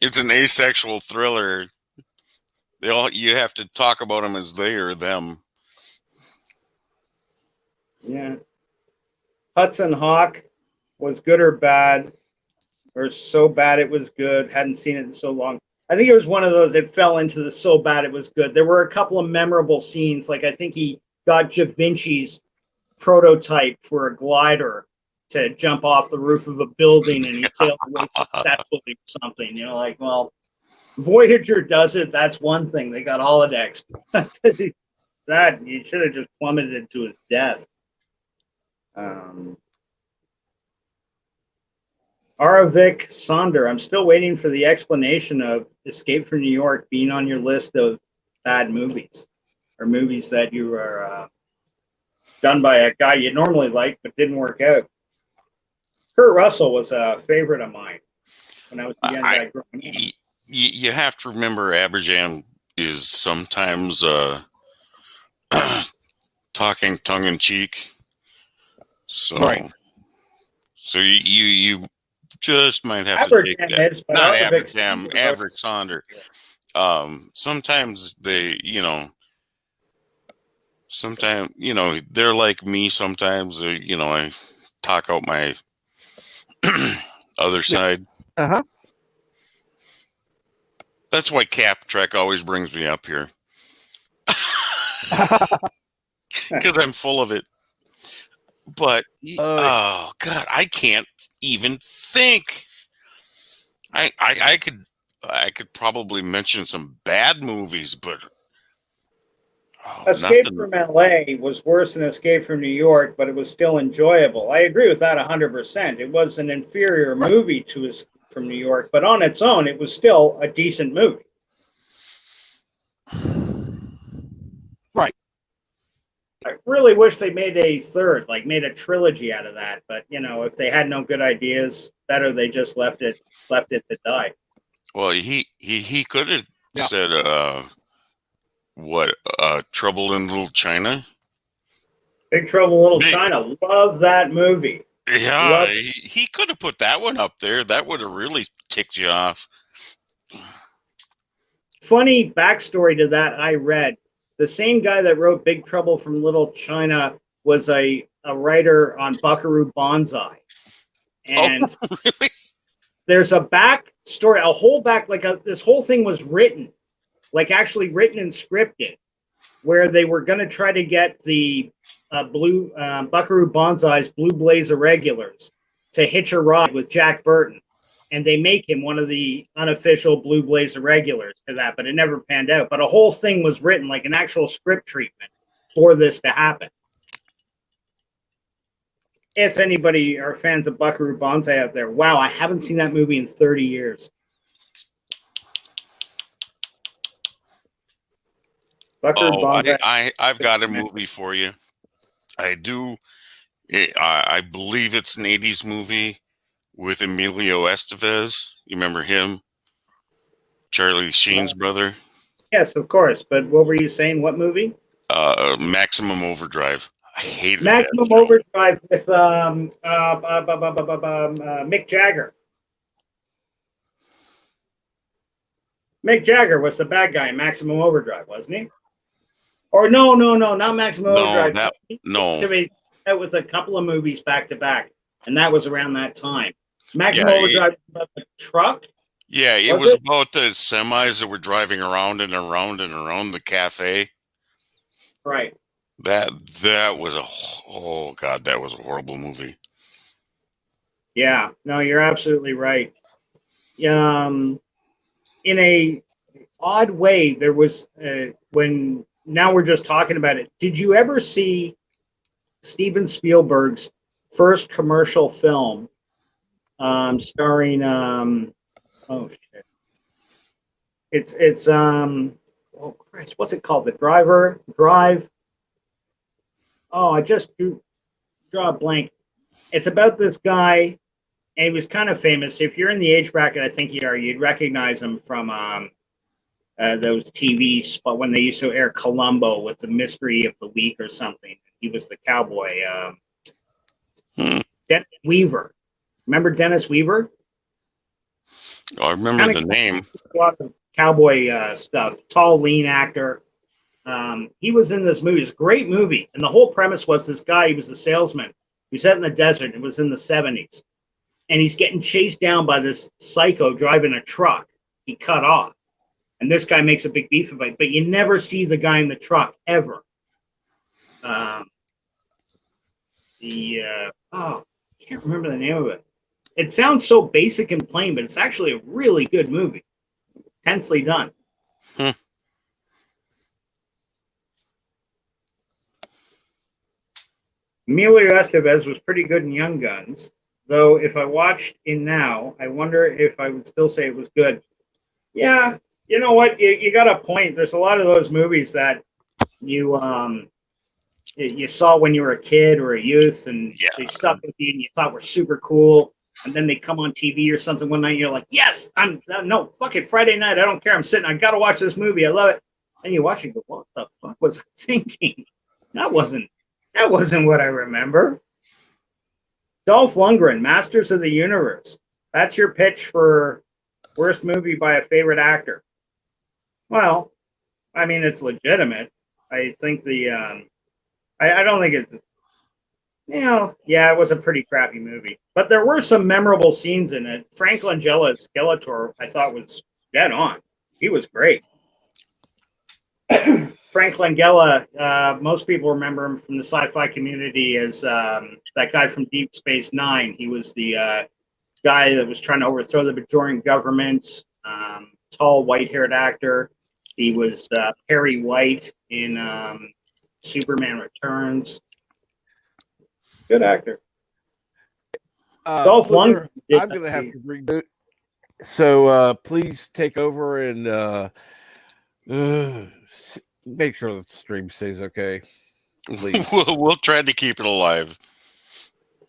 It's an asexual thriller. You have to talk about them as they or them. Yeah. Hudson Hawk was good or bad, or so bad it was good. Hadn't seen it in so long. I think it was one of those that fell into the so bad it was good. There were a couple of memorable scenes, like I think he got Da Vinci's prototype for a glider to jump off the roof of a building, and he sailed away successfully or something. You know, like, well, Voyager does it. That's one thing. They got holodecks. That you should have just plummeted to his death. Aravik Sonder, I'm still waiting for the explanation of Escape from New York being on your list of bad movies, or movies that you are done by a guy you normally like but didn't work out. Kurt Russell was a favorite of mine when I was a young guy growing up. You have to remember, Aberjam is sometimes talking tongue in cheek. So, Right. So you just might have to take that. Not Aberjam, Averick Sonder. Sometimes they, sometimes, they're like me sometimes, I talk out my other side. Uh-huh. That's why Cap Trek always brings me up here. Because I'm full of it. But, oh, God, I can't even think. I could probably mention some bad movies, but Escape nothing. from LA was worse than Escape from New York, but it was still enjoyable. I agree with that 100%. It was an inferior movie to from New York, but on its own, it was still a decent movie. Right. I really wish they made a third, like made a trilogy out of that. But if they had no good ideas, better they just left it to die. Well, he could have Yeah. said, what, Trouble in Little China? Big Trouble in Little Big- China. Love that movie. Yeah, Love- he could have put that one up there. That would have really ticked you off. Funny backstory to that I read. The same guy that wrote Big Trouble from Little China was a writer on Buckaroo Banzai. And Really? there's a back story, a whole back, this whole thing was written, like actually written and scripted, where they were going to try to get the Buckaroo Banzai's Blue Blaze Irregulars to hitch a ride with Jack Burton. And they make him one of the unofficial Blue Blaze Irregulars for that, but it never panned out. But a whole thing was written, like an actual script treatment for this to happen. If anybody are fans of Buckaroo Banzai out there, wow, I haven't seen that movie in 30 years. Buckaroo Banzai. I've got a movie for you. I do. I believe it's an 80s movie with Emilio Estevez. You remember him? Charlie Sheen's brother. Yes, of course. But what were you saying? What movie? Maximum Overdrive. I hated Maximum that show. Overdrive with Mick Jagger. Mick Jagger was the bad guy in Maximum Overdrive, wasn't he? Or no, not Maximum Overdrive. No. He out with a couple of movies back to back, and that was around that time. Maximum Overdrive was about the truck. Yeah, it was about the semis that were driving around and around and around the cafe. Right. That was that was a horrible movie. Yeah, no, you're absolutely right. In a odd way, there was when now we're just talking about it. Did you ever see Steven Spielberg's first commercial film, starring oh shit, it's oh Christ, what's it called? Drive. Oh, I just draw a blank. It's about this guy, and he was kind of famous. If you're in the age bracket, I think you'd recognize him from those TV spots when they used to air Columbo with the Mystery of the Week or something. He was the cowboy. Dennis Weaver. Remember Dennis Weaver? Oh, I remember the name. A lot of cowboy stuff. Tall, lean actor. He was in this movie. It's a great movie. And the whole premise was this guy, he was a salesman. He was out in the desert. It was in the 70s. And he's getting chased down by this psycho driving a truck. He cut off. And this guy makes a big beef of it. But you never see the guy in the truck, ever. I can't remember the name of it. It sounds so basic and plain, but it's actually a really good movie. Tensely done. Emilio Estevez was pretty good in Young Guns, though if I watched in now, I wonder if I would still say it was good. Yeah, you know what? You got a point. There's a lot of those movies that you saw when you were a kid or a youth, and they stuck with you, and you thought were super cool. And then they come on TV or something one night, and you're like, "Yes, no, fuck it, Friday night, I don't care. I'm sitting. I gotta watch this movie. I love it." And you watch it, and go, "What the fuck was I thinking? That wasn't what I remember." Dolph Lundgren, Masters of the Universe. That's your pitch for worst movie by a favorite actor. Well, I mean, it's legitimate. I think I don't think it's, it was a pretty crappy movie. But there were some memorable scenes in it. Frank Langella's Skeletor, I thought, was dead on. He was great. Frank Langella, most people remember him from the sci-fi community as that guy from Deep Space Nine. He was the guy that was trying to overthrow the Bajoran government. Tall, white-haired actor. He was Perry White in Superman Returns. Good actor. Dolph Lundgren. I'm going to have to reboot. So please take over and make sure that the stream stays okay. Please. We'll try to keep it alive.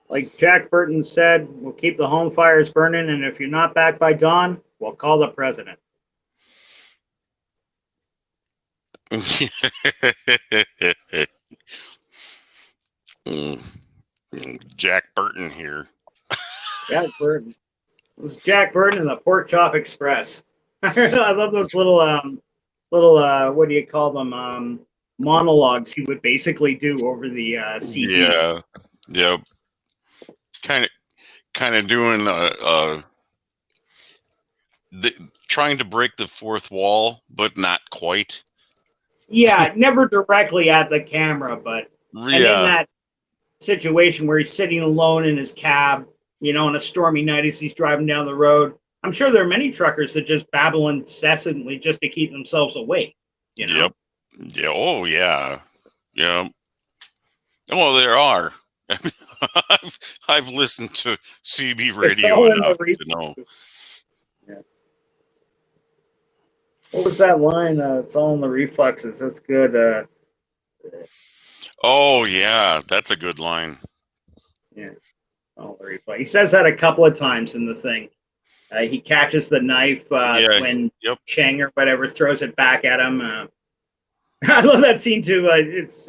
Like Jack Burton said, we'll keep the home fires burning, and if you're not back by dawn, we'll call the president. Jack Burton here. Jack Burton. It was Jack Burton and the Pork Chop Express. I love those little what do you call them, monologues he would basically do over the CD. Yeah. Yep. Kind of doing trying to break the fourth wall, but not quite. Yeah, never directly at the camera, but and in Yeah. that situation where he's sitting alone in his cab, on a stormy night as he's driving down the road. I'm sure there are many truckers that just babble incessantly just to keep themselves awake. Yep. Yeah. Oh, yeah. Yeah. Well, there are. I've listened to CB radio enough to know. Yeah. What was that line? It's all in the reflexes. That's good. Oh, yeah. That's a good line. Yeah. All the reflex. He says that a couple of times in the thing. He catches the knife when Chang or whatever throws it back at him. I love that scene too. It's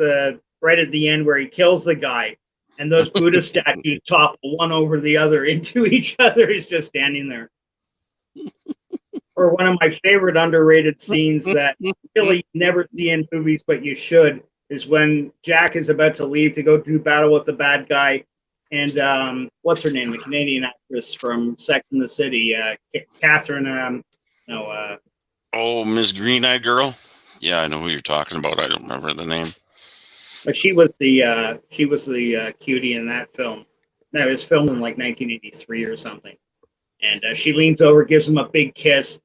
right at the end where he kills the guy, and those Buddha statues topple one over the other into each other. He's just standing there. Or one of my favorite underrated scenes that really never see in movies, but you should, is when Jack is about to leave to go do battle with the bad guy. And what's her name? The Canadian actress from Sex and the City, Catherine. Oh, Miss Green Eyed Girl. Yeah, I know who you're talking about. I don't remember the name. But she was the cutie in that film. That was filmed in like 1983 or something. And she leans over, gives him a big kiss,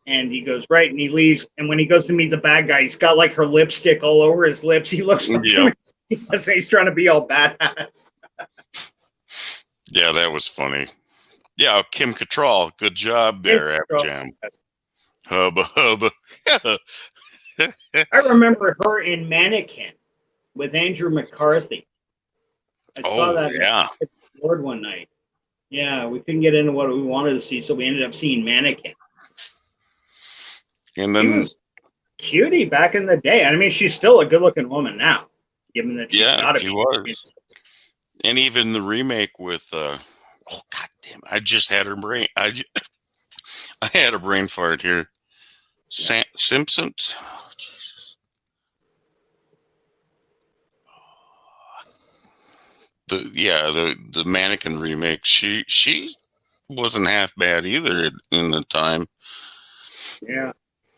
and he goes right, and he leaves. And when he goes to meet the bad guy, he's got like her lipstick all over his lips. He looks like he's trying to be all badass. Yeah, that was funny. Yeah, Kim Cattrall, good job there, Jam. Hubba hubba. I remember her in Mannequin with Andrew McCarthy. I saw that at the board one night. Yeah, we couldn't get into what we wanted to see, so we ended up seeing Mannequin. And then she was cutie back in the day. I mean, she's still a good-looking woman now, given that she's got to be. Was. And even the remake with, oh god damn, I just had her brain. I had a brain fart here. Simpsons. Oh, Jesus. The Mannequin remake. She wasn't half bad either in the time. Yeah,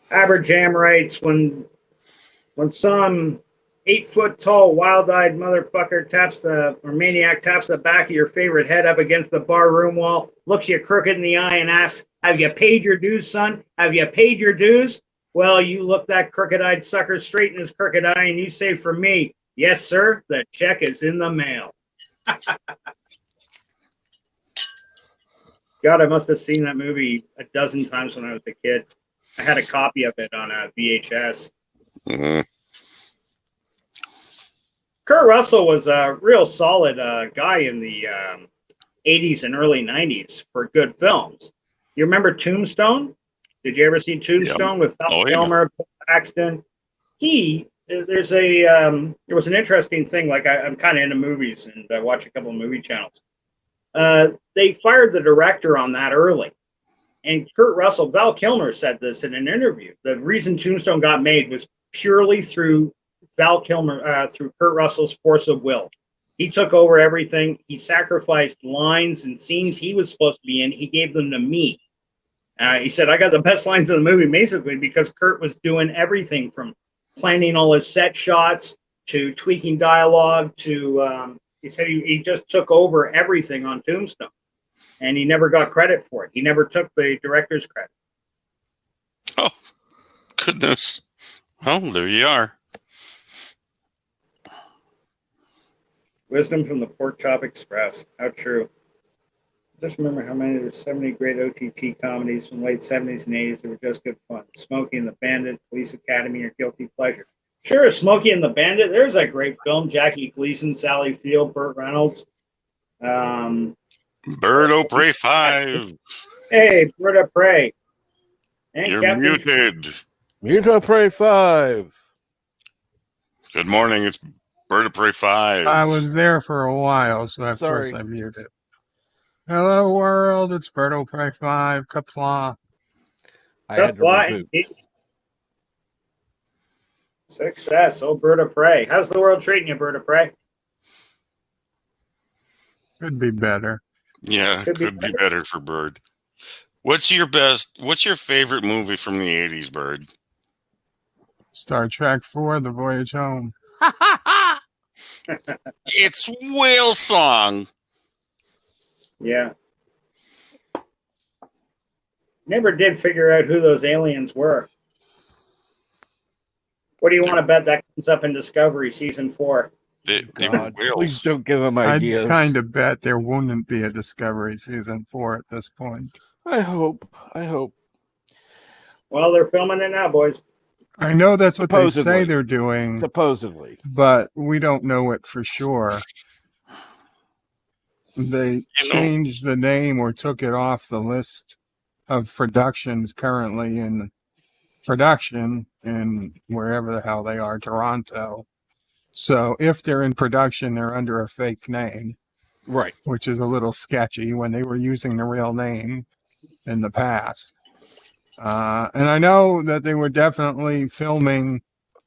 Aberjam writes when some 8-foot-tall, wild-eyed motherfucker maniac taps the back of your favorite head up against the bar room wall, looks you crooked in the eye, and asks, "Have you paid your dues, son? Have you paid your dues?" Well, you look that crooked-eyed sucker straight in his crooked eye, and you say, "For me, yes, sir, the check is in the mail." God, I must have seen that movie a dozen times when I was a kid. I had a copy of it on a VHS. Mm-hmm. Kurt Russell was a real solid guy in the 80s and early 90s for good films. You remember Tombstone? Did you ever see Tombstone with Val Kilmer, Bill Paxton? There was an interesting thing. Like I'm kind of into movies and I watch a couple of movie channels. They fired the director on that early. And Val Kilmer said this in an interview. The reason Tombstone got made was purely through Val Kilmer, through Kurt Russell's force of will. He took over everything. He sacrificed lines and scenes he was supposed to be in. He gave them to me. He said, I got the best lines in the movie, basically, because Kurt was doing everything from planning all his set shots to tweaking dialogue to, he said he just took over everything on Tombstone. And he never got credit for it. He never took the director's credit. Oh, goodness. Well, there you are. Wisdom from the Pork Chop Express. How true. Just remember how many there's so many great OTT comedies from the late 70s and 80s that were just good fun. Smokey and the Bandit, Police Academy, or Guilty Pleasure. Sure, Smokey and the Bandit. There's a great film. Jackie Gleason, Sally Field, Burt Reynolds. Bird O Prey 5. Hey, Bird of Prey. And You're Captain. muted. Muto Prey 5. Good morning. It's Bird of Prey 5. I was there for a while, so of Sorry. course I muted. Hello, world. It's Berto Prey 5. Kapla. I had to reboot. Success. Oh, Bird of Prey. How's the world treating you, Bird of Prey? Could be better. Yeah, could be better for Bird. What's your favorite movie from the 80s, Bird? Star Trek 4, The Voyage Home. It's Whale Song. Yeah. Never did figure out who those aliens were. What do you want to bet that comes up in Discovery Season 4? They were God, whales. please don't give them ideas. I'd kind of bet there wouldn't be a Discovery Season 4 at this point. I hope. Well, they're filming it now, boys. I know that's what they Supposedly. say they're doing, Supposedly. but we don't know it for sure. They changed the name or took it off the list of productions currently in production in wherever the hell they are, Toronto. So if they're in production, they're under a fake name, Right. which is a little sketchy when they were using the real name in the past. And I know that they were definitely filming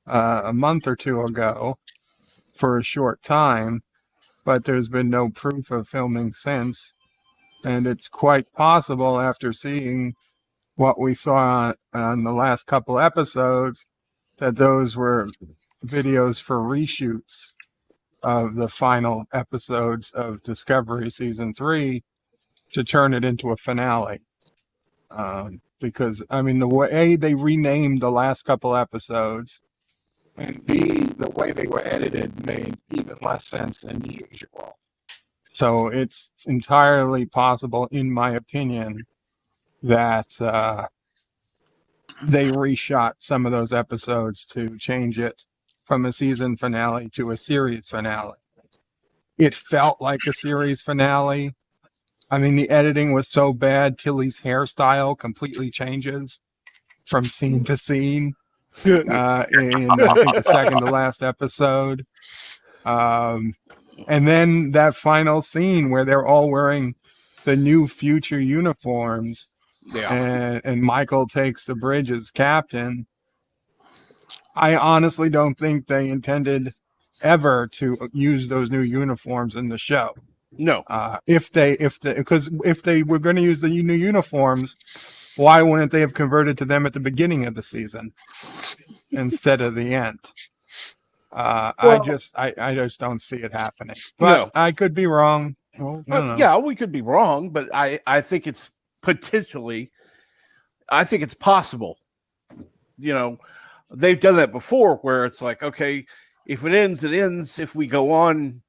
a month or two ago for a short time, but there's been no proof of filming since. And it's quite possible after seeing what we saw on the last couple episodes that those were videos for reshoots of the final episodes of Discovery Season 3 to turn it into a finale. Because, I mean, the way they renamed the last couple episodes, and B, the way they were edited made even less sense than usual. So it's entirely possible, in my opinion, that they reshot some of those episodes to change it from a season finale to a series finale. It felt like a series finale. I mean, the editing was so bad, Tilly's hairstyle completely changes from scene to scene in, I think, the second to last episode. And then that final scene where they're all wearing the new future uniforms, and Michael takes the bridge as captain. I honestly don't think they intended ever to use those new uniforms in the show. No. Because if they were going to use the new uniforms, why wouldn't they have converted to them at the beginning of the season instead of the end? I just don't see it happening. But No. I could be wrong. Well, I don't know. Yeah, we could be wrong, but I think it's possible. You know, they've done that before where it's like, okay, if it ends, it ends. If we go on,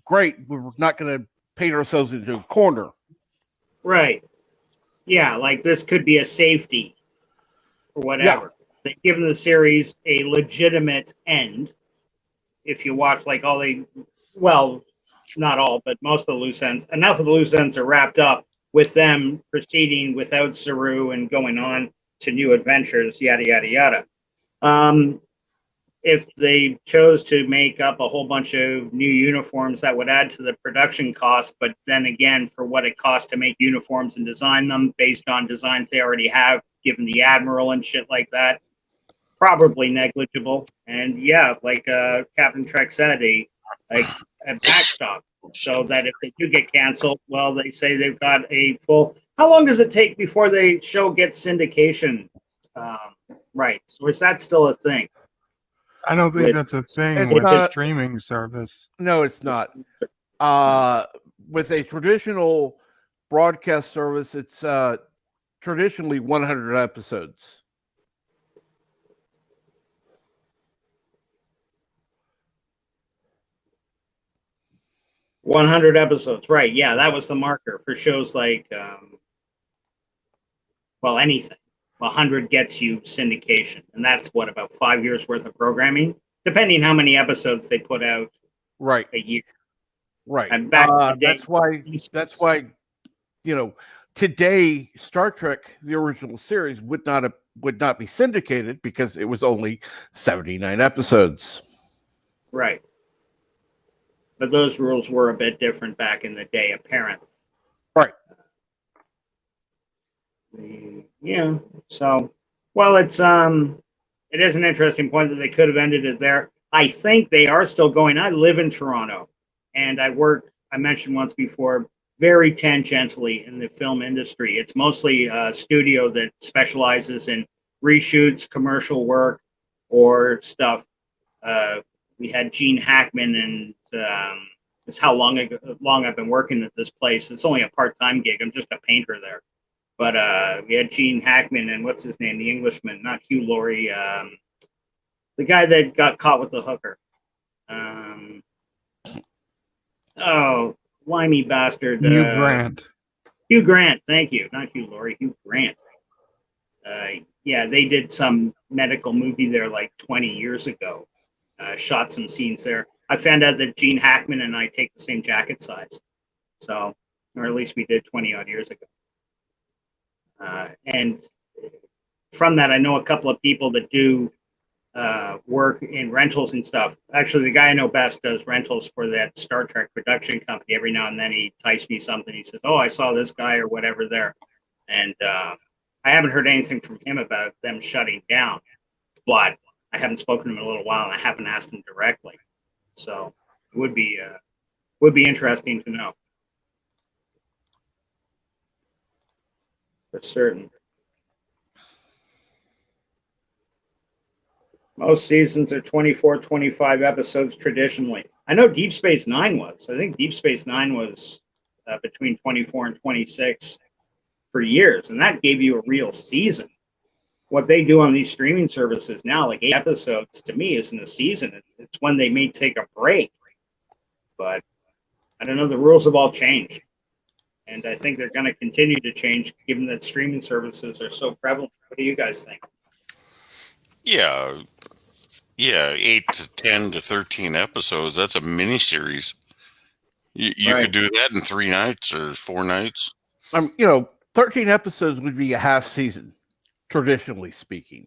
great. We're not going to paint ourselves into a corner. Right. Yeah, like this could be a safety or whatever. Yeah. They've given the series a legitimate end. If you watch like not all, but most of the loose ends, enough of the loose ends are wrapped up with them proceeding without Saru and going on to new adventures, yada, yada, yada. If they chose to make up a whole bunch of new uniforms, that would add to the production cost. But then again, for what it costs to make uniforms and design them based on designs they already have, given the Admiral and shit like that, probably negligible. And yeah, like Captain Trek said, a backstop, so that if they do get canceled, well, they say they've got a full. How long does it take before the show gets syndication rights? Or is that still a thing? I don't think that's a thing It's with a not- streaming service. No, it's not. With a traditional broadcast service, it's traditionally 100 episodes. 100 episodes, right? Yeah, that was the marker for shows like, well, anything. 100 gets you syndication, and that's what, about 5 years worth of programming, depending how many episodes they put out Right. a year. Right. And back in the day, That's why. That's why. Today Star Trek, the original series, would not be syndicated because it was only 79 episodes. Right. But those rules were a bit different back in the day, apparently. Right. Yeah. So, well, it is an interesting point that they could have ended it there. I think they are still going. I live in Toronto, and I mentioned once before, very tangentially in the film industry. It's mostly a studio that specializes in reshoots, commercial work, or stuff. We had Gene Hackman, and it's how long I've been working at this place. It's only a part-time gig. I'm just a painter there. But we had Gene Hackman and what's his name, the Englishman, not Hugh Laurie, the guy that got caught with the hooker. Limey bastard. Hugh Grant. Hugh Grant, thank you. Not Hugh Laurie, Hugh Grant. Yeah, they did some medical movie there like 20 years ago. Shot some scenes there. I found out that Gene Hackman and I take the same jacket size. So, or at least we did 20 odd years ago. And from that, I know a couple of people that do work in rentals and stuff. Actually, the guy I know best does rentals for that Star Trek production company. Every now and then he types me something. He says, "Oh, I saw this guy or whatever there." And I haven't heard anything from him about them shutting down. But I haven't spoken to him in a little while, and I haven't asked him directly. So it would be interesting to know. For certain. Most seasons are 24, 25 episodes traditionally. I know Deep Space Nine was. I think Deep Space Nine was between 24 and 26 for years, and that gave you a real season. What they do on these streaming services now, like 8 episodes, to me isn't a season. It's when they may take a break. But I don't know, the rules have all changed. And I think they're going to continue to change given that streaming services are so prevalent. What do you guys think? Yeah, 8 to 10 to 13 episodes. That's a miniseries. You Right. could do that in 3 nights or 4 nights. 13 episodes would be a half season, traditionally speaking.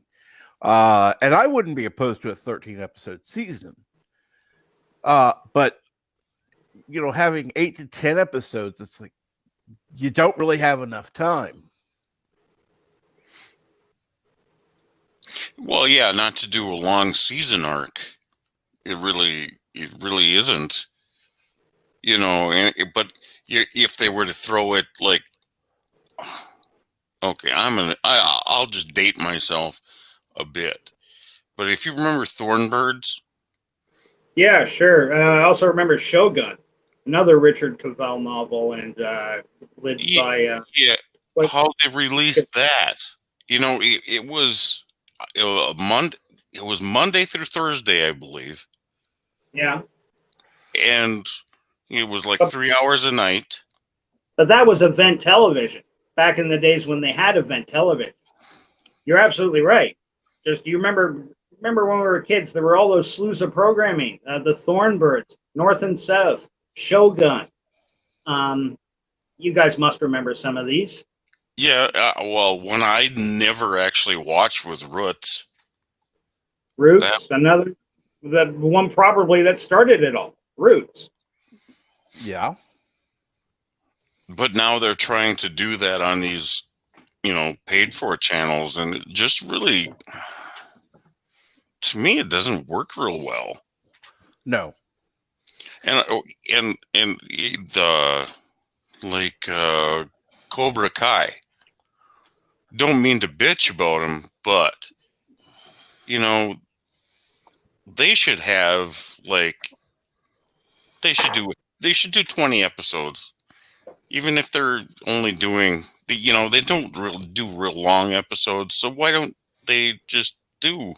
And I wouldn't be opposed to a 13 episode season. But having 8 to 10 episodes, it's like you don't really have enough time. Well, yeah, not to do a long season arc. It really isn't. But if they were to throw it like, okay, I'll just date myself a bit. But if you remember Thornbirds, Yeah, sure. I also remember Shogun, another Richard Cavell novel, and lit by how they released that. It was Monday. It was Monday through Thursday, I believe. Yeah. And it was like 3 hours a night. But that was event television back in the days when they had event television. You're absolutely right. Just you remember when we were kids, there were all those slews of programming, the Thornbirds, North and South, Shogun. You guys must remember some of these. Yeah, well, one I never actually watched was Roots. Roots, the one probably that started it all. Roots. Yeah. But now they're trying to do that on these, paid for channels, and it just really, to me, it doesn't work real well. No. And the Cobra Kai. Don't mean to bitch about them, but they should have they should do 20 episodes, even if they're only doing they don't really do real long episodes. So why don't they just do?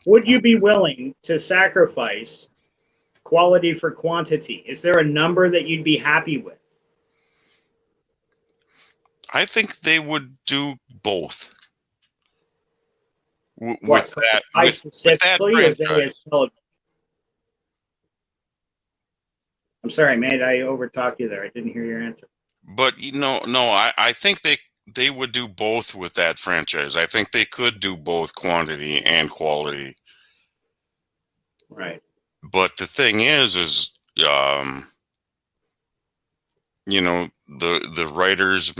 Would you be willing to sacrifice quality for quantity. Is there a number that you'd be happy with? I think they would do both. What, With for that, I with that specifically, or they as franchise. television? I'm sorry, mate. I overtalked you there. I didn't hear your answer. But no, I think they would do both with that franchise. I think they could do both quantity and quality. Right. But the thing is, you know, the writers,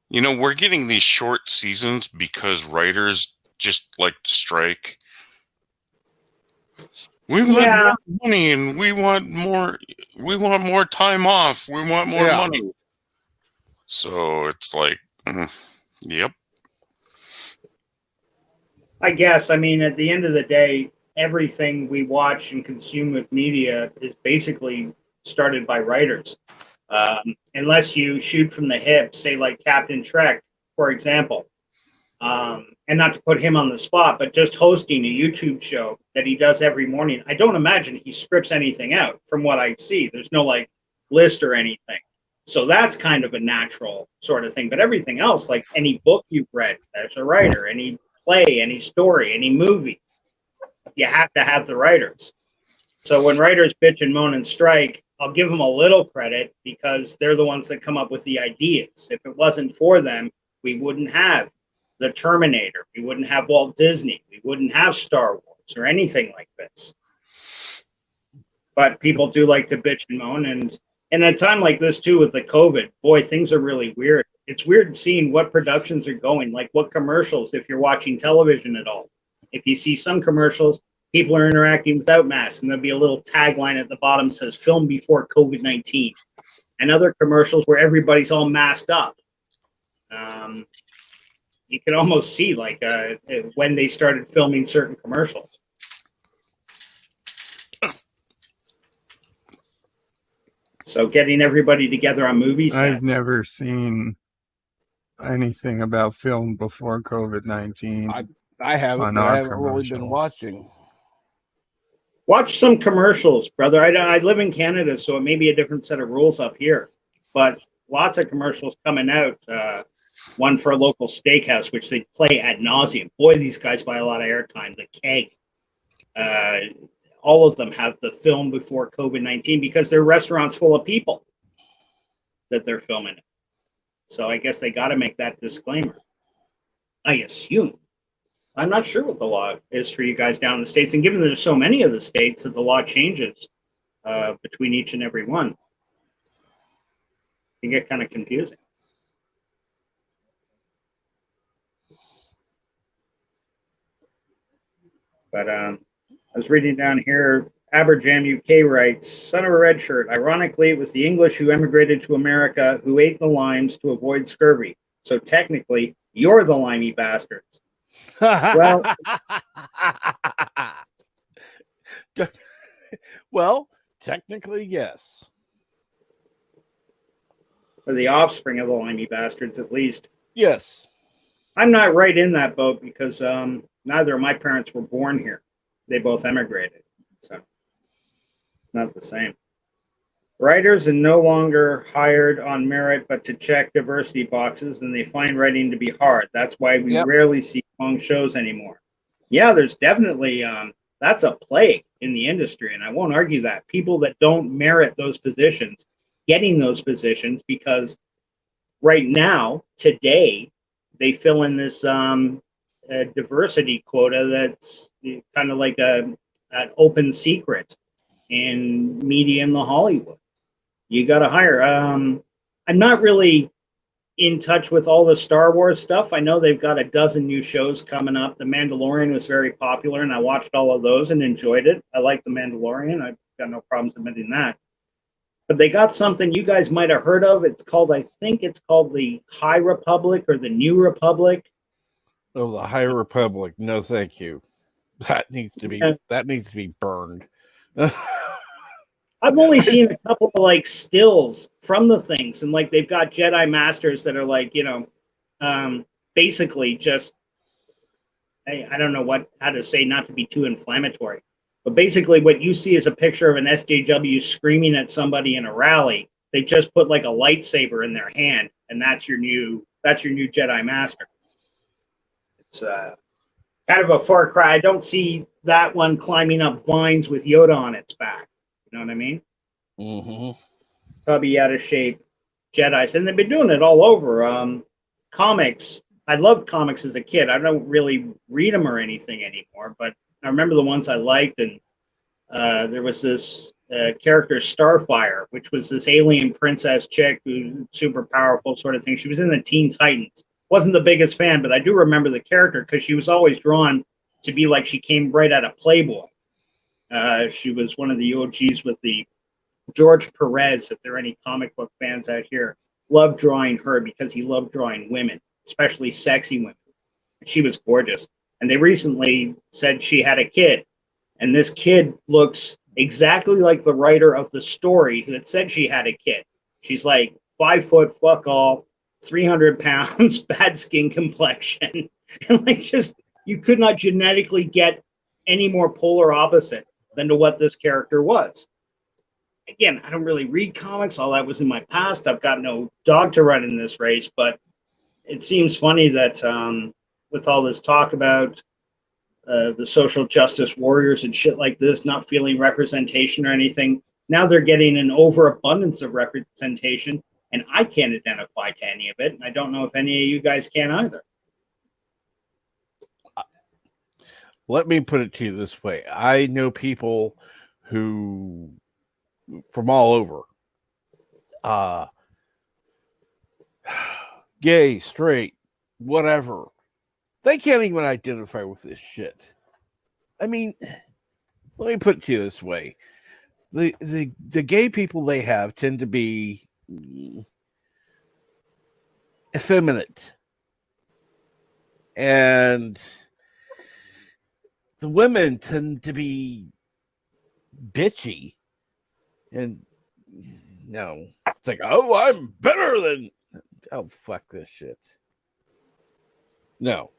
you know, we're getting these short seasons because writers just like to strike. We want Yeah. more money, and we want more time off. We want more Yeah. money. So it's like, yep. I guess. I mean, at the end of the day, everything we watch and consume with media is basically started by writers. Unless you shoot from the hip, say like Captain Trek, for example. And not to put him on the spot, but just hosting a YouTube show that he does every morning. I don't imagine he scripts anything out from what I see. There's no like list or anything. So that's kind of a natural sort of thing. But everything else, like any book you've read, there's a writer. Any play, any story, any movie, you have to have the writers. So when writers bitch and moan and strike, I'll give them a little credit because they're the ones that come up with the ideas. If it wasn't for them, we wouldn't have the Terminator. We wouldn't have Walt Disney. We wouldn't have Star Wars or anything like this. But people do like to bitch and moan. And in a time like this, too, with the COVID, boy, things are really weird. It's weird seeing what productions are going, like what commercials, if you're watching television at all. If you see some commercials, people are interacting without masks, and there'll be a little tagline at the bottom that says, film before COVID-19. And other commercials where everybody's all masked up. You can almost see like when they started filming certain commercials. So getting everybody together on movie sets. I've never seen anything about film before COVID-19. I haven't. On But I our haven't really been commercials. watching. Watch some commercials, brother. I live in Canada, so it may be a different set of rules up here. But lots of commercials coming out. One for a local steakhouse, which they play ad nauseum. Boy, these guys buy a lot of airtime. The Keg. All of them have the film before COVID-19 because they're restaurants full of people that they're filming it. So I guess they got to make that disclaimer. I assume. I'm not sure what the law is for you guys down in the States. And given that there's so many of the states that the law changes between each and every one, it can get kind of confusing. But I was reading down here, Aberjam UK writes, son of a red shirt. Ironically, it was the English who emigrated to America who ate the limes to avoid scurvy. So technically, you're the limey bastards. Well, well, technically, yes. or the offspring of the limey bastards, at least. Yes. I'm not right in that boat because neither of my parents were born here. They both emigrated. So it's not the same. Writers are no longer hired on merit, but to check diversity boxes, and they find writing to be hard. That's why we rarely see long shows anymore. Yeah, there's definitely, that's a plague in the industry, and I won't argue that. People that don't merit those positions, getting those positions, because right now, today, they fill in this diversity quota that's kind of like an open secret in media in the Hollywood. You got to hire. I'm not really in touch with all the Star Wars stuff. I know they've got a dozen new shows coming up. The Mandalorian was very popular, and I watched all of those and enjoyed it. I like The Mandalorian. I've got no problems admitting that. But they got something you guys might have heard of. It's called, I think it's called the High Republic or the New Republic. Oh, the High Republic. No, thank you. That needs to be burned. I've only seen a couple of like stills from the things, and like they've got Jedi Masters that are like, basically just I don't know how to say not to be too inflammatory, but basically what you see is a picture of an SJW screaming at somebody in a rally. They just put like a lightsaber in their hand, and that's your new Jedi Master. It's kind of a far cry. I don't see that one climbing up vines with Yoda on its back. You know what I mean? Mm-hmm. Probably out of shape Jedi's, and they've been doing it all over. Comics. I loved comics as a kid. I don't really read them or anything anymore, but I remember the ones I liked. And there was this character Starfire, which was this alien princess chick who's super powerful, sort of thing. She was in the Teen Titans. Wasn't the biggest fan, but I do remember the character because she was always drawn to be like she came right out of Playboy. She was one of the OGs with the George Perez, if there are any comic book fans out here, loved drawing her because he loved drawing women, especially sexy women. She was gorgeous. And they recently said she had a kid. And this kid looks exactly like the writer of the story that said she had a kid. She's like 5 foot, fuck all, 300 pounds, bad skin complexion. And like just, you could not genetically get any more polar opposite than to what this character was. Again, I don't really read comics. All that was in my past. I've got no dog to run in this race, but it seems funny that with all this talk about the social justice warriors and shit like this not feeling representation or anything, now they're getting an overabundance of representation, and I can't identify to any of it, and I don't know if any of you guys can either. Let me put it to you this way. I know people who, from all over, gay, straight, whatever, they can't even identify with this shit. I mean, let me put it to you this way. The gay people they have tend to be effeminate. And the women tend to be bitchy. And no, it's like, oh, I'm better than. Oh, fuck this shit. No,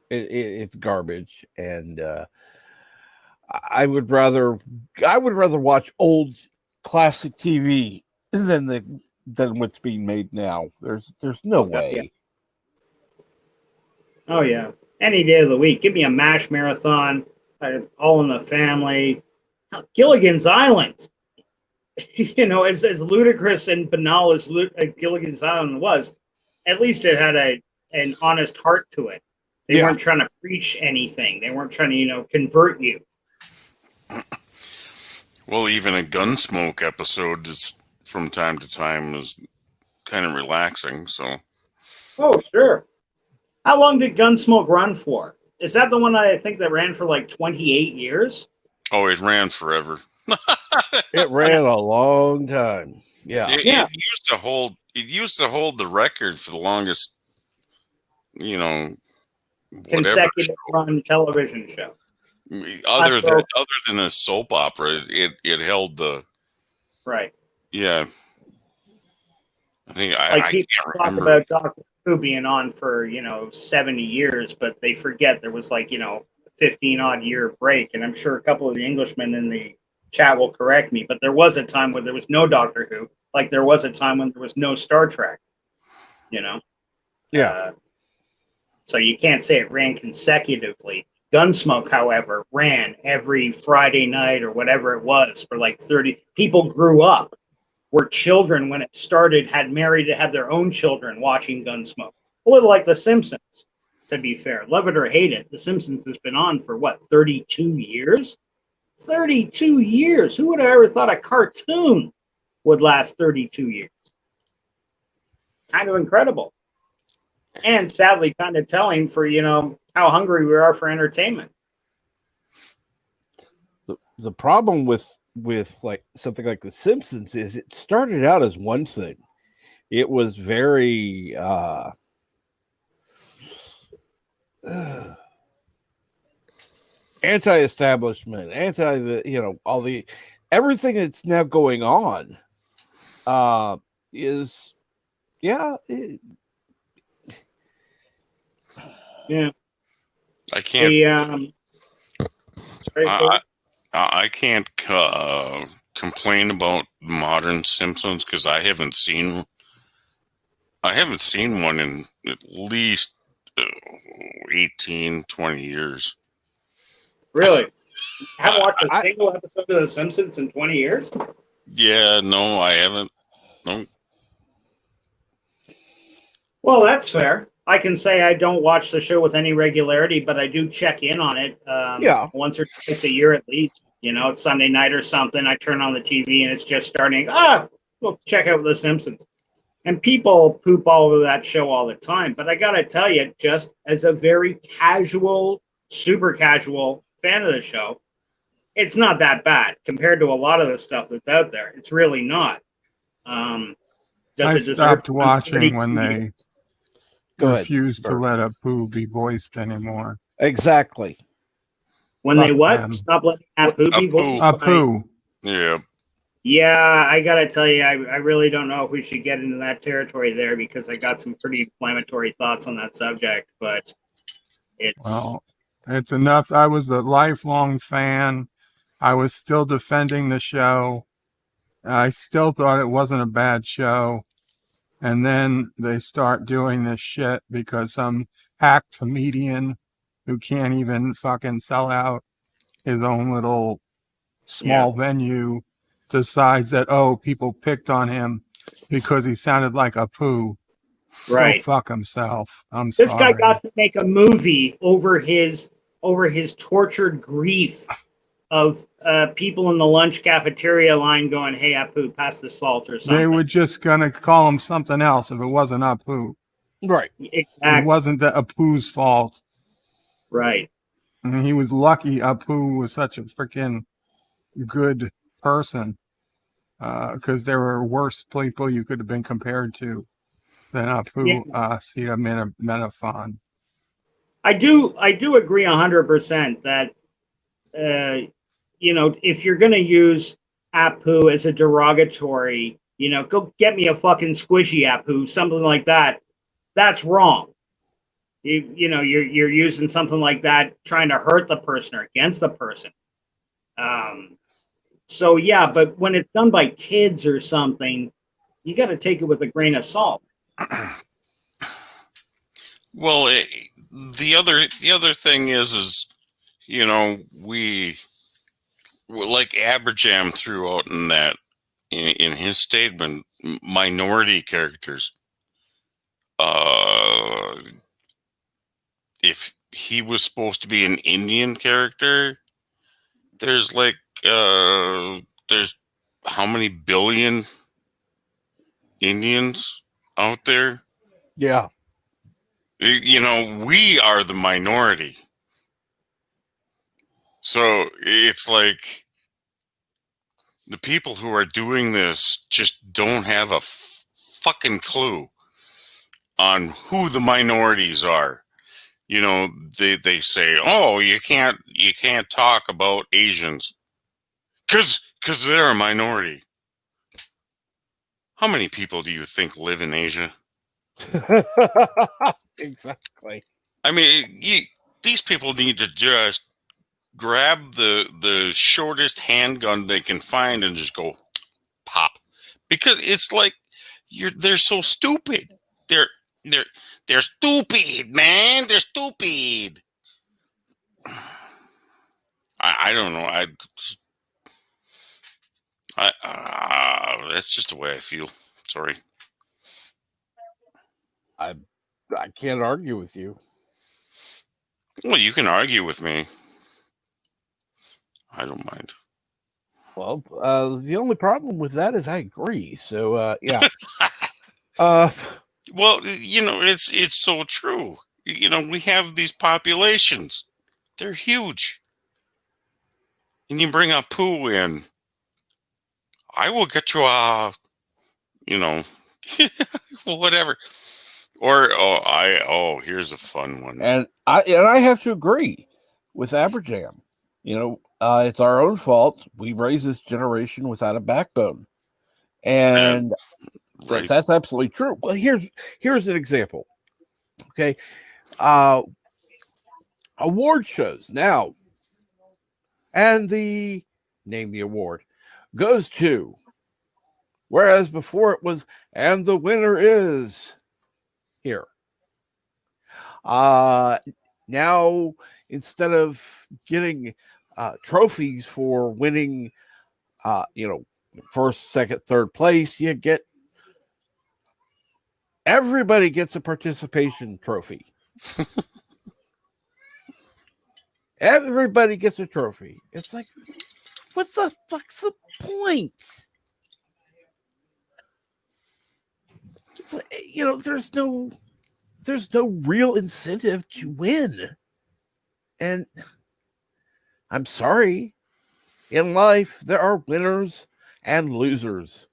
it's garbage, and I would rather watch old classic TV than what's being made now. There's no way. Oh yeah, any day of the week. Give me a MASH marathon, All in the Family, Gilligan's Island. You know, as ludicrous and banal as Gilligan's Island was, at least it had an honest heart to it. They weren't trying to preach anything. They weren't trying to, convert you. Well, even a Gunsmoke episode is from time to time is kind of relaxing. So. Oh, sure. How long did Gunsmoke run for? Is that the one I think that ran for like 28 years? Oh, it ran forever. It ran a long time. Yeah. It used to hold. It used to hold the record for the longest. Consecutive run television show. Other than a soap opera, it held the. Right. Yeah. I think like I people can't talk remember. about Doctor Who being on for 70 years, but they forget there was 15 odd year break, and I'm sure a couple of the Englishmen in the chat will correct me, but there was a time where there was no Doctor Who, like there was a time when there was no Star Trek. Yeah. So you can't say it ran consecutively. Gunsmoke, however, ran every Friday night or whatever it was for 30. People grew up, were children when it started, had married, had their own children watching Gunsmoke. A little like The Simpsons, to be fair. Love it or hate it, The Simpsons has been on for 32 years? 32 years! Who would have ever thought a cartoon would last 32 years? Kind of incredible. And sadly kind of telling for, how hungry we are for entertainment. The problem with something like The Simpsons is it started out as one thing. It was very anti-establishment, everything that's now going on is Yeah. I can't. The sorry, I, I can't complain about modern Simpsons because I haven't seen one in at least 18, 20 years. really, I haven't watched a I- single episode of The Simpsons in 20 years. Yeah, no, I haven't. No. Well, that's fair. I can say I don't watch the show with any regularity, but I do check in on it Yeah. once or twice a year at least. You know, it's Sunday night or something. I turn on the TV and it's just starting. We'll check out The Simpsons. And people poop all over that show all the time. But I got to tell you, just as a very casual, super casual fan of the show, it's not that bad compared to a lot of the stuff that's out there. It's really not. Does I it deserve stopped to be watching when 32 they years? Go ahead, refused to Bert. let Apu be voiced anymore. Exactly. When they Fuck what? them. Stop letting Apu be voiced by- Apu. Yeah. Yeah, I gotta tell you, I really don't know if we should get into that territory there because I got some pretty inflammatory thoughts on that subject. But it's Well, it's enough. I was a lifelong fan. I was still defending the show. I still thought it wasn't a bad show. And then they start doing this shit because some hack comedian who can't even fucking sell out his own little small venue decides that, oh, people picked on him because he sounded like Apu. right. Go fuck himself. I'm This guy sorry. got to make a movie over his tortured grief of people in the lunch cafeteria line going, "Hey, Apu, pass the salt" or something. They were just gonna call him something else if it wasn't Apu. Right. It Exactly. wasn't the Apu's fault. Right. I mean, he was lucky Apu was such a freaking good person, because there were worse people you could have been compared to than Apu. See, I'm in a Metafon. I do agree 100% that if you're going to use Apu as a derogatory, go get me a fucking squishy Apu, something like that. That's wrong. You're using something like that trying to hurt the person or against the person. So yeah, but when it's done by kids or something, you got to take it with a grain of salt. Well, the other thing is we like Aberjam threw out in that in his statement, minority characters. If he was supposed to be an Indian character, there's there's how many billion Indians out there? Yeah. We are the minority. So it's like the people who are doing this just don't have a fucking clue on who the minorities are. They say, "Oh, you can't talk about Asians because they're a minority." How many people do you think live in Asia? Exactly. I mean, these people need to just grab the shortest handgun they can find and just go pop, because it's like they're so stupid. They're stupid, man. They're stupid. I don't know. That's just the way I feel. Sorry. I can't argue with you. Well, you can argue with me. I don't mind. Well, the only problem with that is I agree. So, yeah. Well, it's so true. We have these populations. They're huge. And you bring a poo in, I will get you whatever. Or here's a fun one. And I have to agree with Aberjam. It's our own fault. We raised this generation without a backbone, and Right. that's absolutely true. Well, here's an example. Okay, award shows now. And the name the award goes to, whereas before it was, and the winner is here. Now, instead of getting trophies for winning, first, second, third place, you get everybody gets a participation trophy. Everybody gets a trophy. It's like, what the fuck's the point? It's like, there's no real incentive to win. And I'm sorry, in life, there are winners and losers.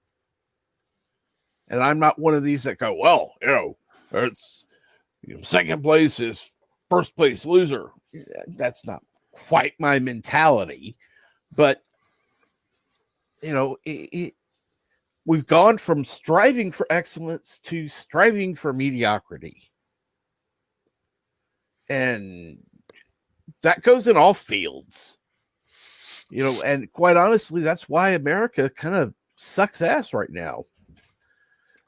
And I'm not one of these that go, well, it's second place is first place loser. That's not quite my mentality. But, we've gone from striving for excellence to striving for mediocrity. And that goes in all fields. And quite honestly, that's why America kind of sucks ass right now.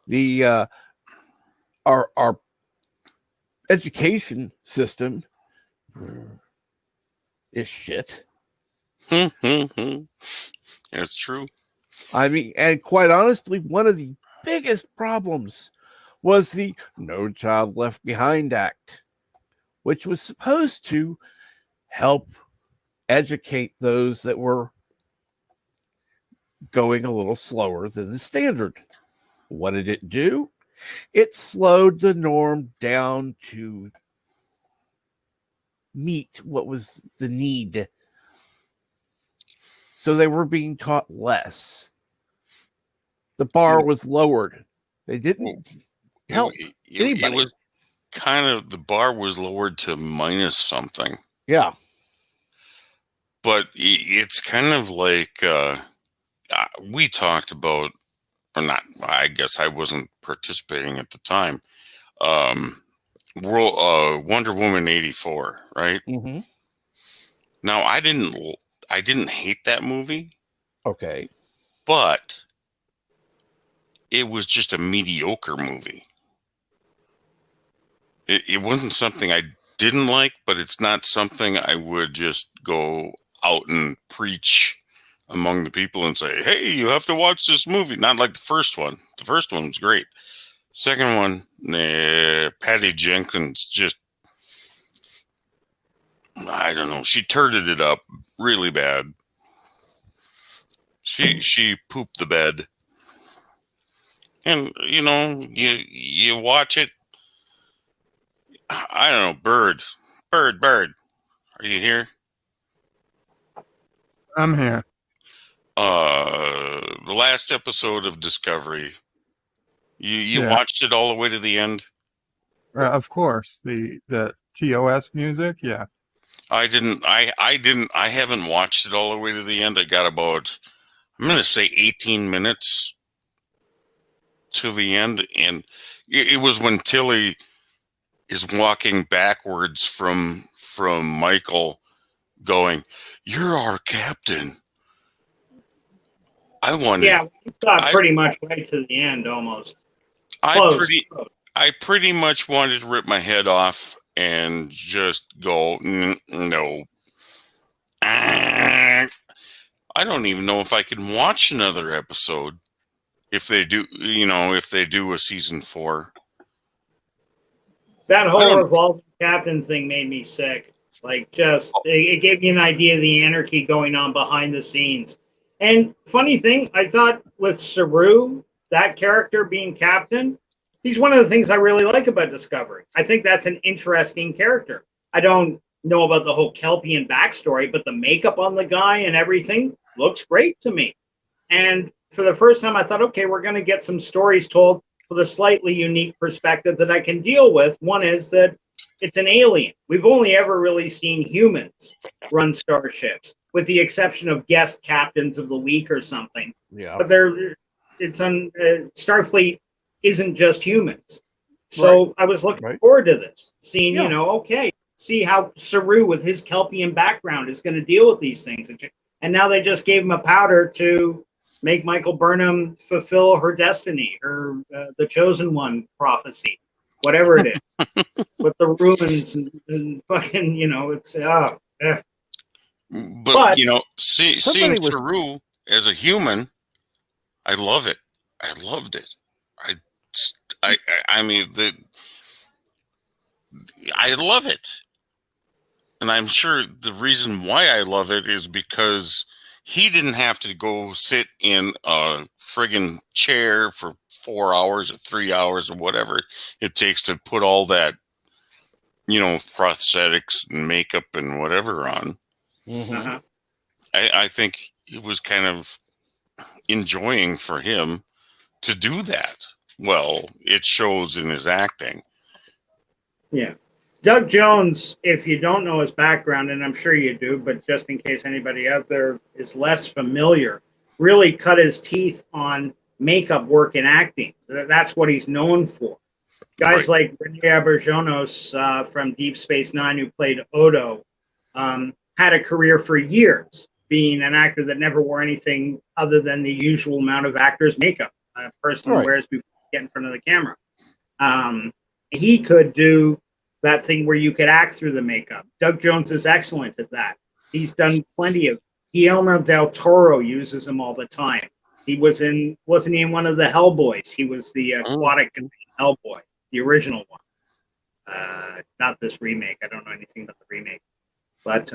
The our education system is shit. It's true. I mean, and quite honestly, one of the biggest problems was the No Child Left Behind Act, which was supposed to help educate those that were going a little slower than the standard. What did it do? It slowed the norm down to meet what was the need. So they were being taught less. The bar was lowered. They didn't help anybody. It was kind of, the bar was lowered to minus something. Yeah. But it's kind of like we talked about, or not, I guess I wasn't participating at the time. Wonder Woman 84, right? Mm-hmm. Now, I didn't hate that movie. Okay. But it was just a mediocre movie. It wasn't something I didn't like, but it's not something I would just go out and preach among the people and say, hey, you have to watch this movie. Not like the first one. The first one was great. Second one, Patty Jenkins just, I don't know, she turded it up really bad. She pooped the bed. And, you watch it. I don't know, Bird. Are you here? I'm here. The last episode of Discovery. You watched it all the way to the end? Of course, the TOS music, yeah. I haven't watched it all the way to the end. I got about, I'm going to say 18 minutes to the end. And it was when Tilly is walking backwards from Michael going, you're our captain. I wanted. Yeah, we got pretty much right to the end almost. I pretty much wanted to rip my head off and just go, no. I don't even know if I can watch another episode if they do, if they do a season 4. That whole revolving captain thing made me sick. Like, just, it gave me an idea of the anarchy going on behind the scenes. And funny thing, I thought with Saru, that character being captain, he's one of the things I really like about Discovery. I think that's an interesting character. I don't know about the whole Kelpian backstory, but the makeup on the guy and everything looks great to me. And for the first time, I thought, okay, we're going to get some stories told with a slightly unique perspective that I can deal with. One is that it's an alien. We've only ever really seen humans run starships, with the exception of guest captains of the week or something. Yeah. But Starfleet isn't just humans. So I was looking forward to this, seeing, okay, see how Saru, with his Kelpian background, is going to deal with these things. And now they just gave him a powder to make Michael Burnham fulfill her destiny, her the chosen one prophecy, whatever it is, with the ruins and fucking, it's But, But seeing somebody was- Saru as a human, I love it. I loved it. I mean, I love it. And I'm sure the reason why I love it is because he didn't have to go sit in a friggin' chair for 4 hours or 3 hours or whatever it takes to put all that, prosthetics and makeup and whatever on. uh-huh. I think it was kind of enjoying for him to do that. Well, it shows in his acting. Yeah. Doug Jones, if you don't know his background, and I'm sure you do, but just in case anybody out there is less familiar, really cut his teeth on makeup work and acting. That's what he's known for. Guys like Rene Auberjonos from Deep Space Nine, who played Odo, had a career for years being an actor that never wore anything other than the usual amount of actor's makeup a person wears before they get in front of the camera. He could do that thing where you could act through the makeup. Doug Jones is excellent at that. He's done plenty of. Guillermo del Toro uses him all the time. He wasn't he in one of the Hellboys? He was the aquatic Hellboy, the original one. Not this remake. I don't know anything about the remake. But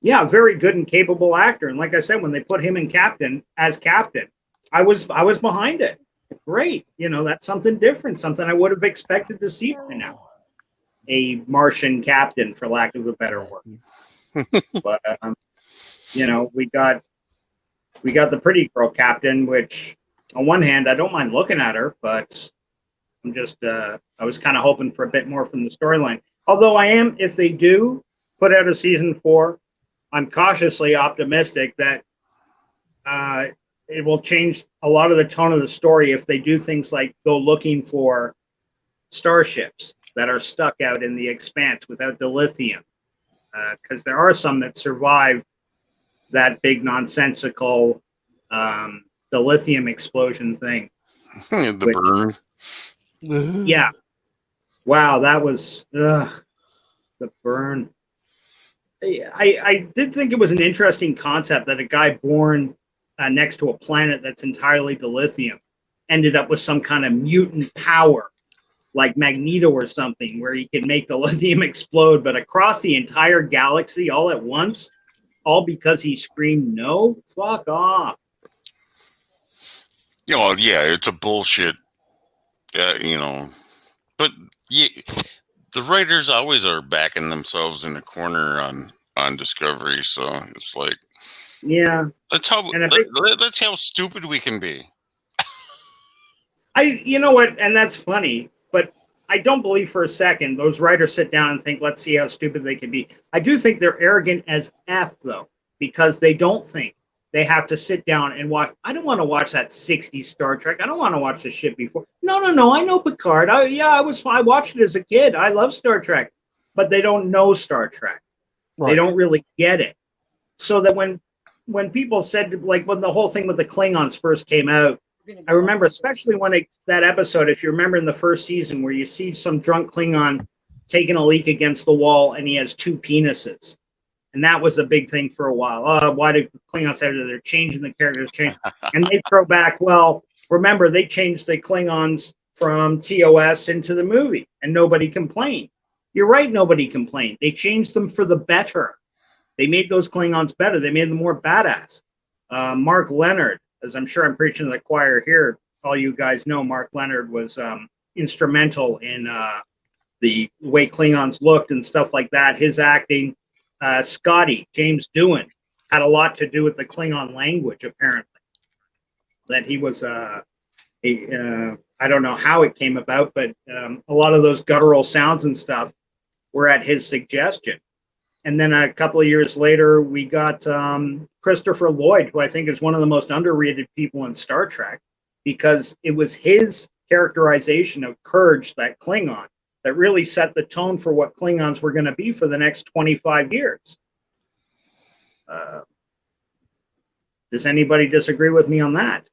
yeah, very good and capable actor. And like I said, when they put him in Captain, I was behind it. Great, that's something different, something I would have expected to see by now. A Martian captain, for lack of a better word. But we got the pretty girl captain, which on one hand I don't mind looking at her, but I'm just I was kind of hoping for a bit more from the storyline. Although if they do put out a season 4, I'm cautiously optimistic that it will change a lot of the tone of the story if they do things like go looking for starships that are stuck out in the expanse without dilithium, because there are some that survive that big nonsensical dilithium explosion thing. The burn. Yeah. Wow, that was the burn. I did think it was an interesting concept that a guy born next to a planet that's entirely dilithium ended up with some kind of mutant power, like Magneto or something, where he could make the lithium explode, but across the entire galaxy all at once, all because he screamed, "No, fuck off." Oh, yeah, it's a bullshit, But yeah, the writers always are backing themselves in the corner on Discovery, so it's like, yeah, let's see how stupid we can be. you know what, and that's funny, but I don't believe for a second those writers sit down and think, let's see how stupid they can be. I do think they're arrogant as F, though, because they don't think they have to sit down and watch. I don't want to watch that 60s Star Trek. I don't want to watch this shit before. No. I know Picard. I watched it as a kid. I love Star Trek. But they don't know Star Trek. Right. They don't really get it. So that when people said, like when the whole thing with the Klingons first came out, I remember, especially when that episode, if you remember in the first season, where you see some drunk Klingon taking a leak against the wall and he has 2 penises. And that was a big thing for a while. Why did Klingons have to? They're changing the characters, and they throw back. Well, remember they changed the Klingons from TOS into the movie, and nobody complained. You're right, nobody complained. They changed them for the better. They made those Klingons better. They made them more badass. Mark Leonard, as I'm sure I'm preaching to the choir here, all you guys know, Mark Leonard was instrumental in the way Klingons looked and stuff like that. His acting. Scotty, James Doohan, had a lot to do with the Klingon language, apparently. That he was, I don't know how it came about, but a lot of those guttural sounds and stuff were at his suggestion. And then a couple of years later, we got Christopher Lloyd, who I think is one of the most underrated people in Star Trek, because it was his characterization of Courage, that Klingon, that really set the tone for what Klingons were going to be for the next 25 years. Does anybody disagree with me on that?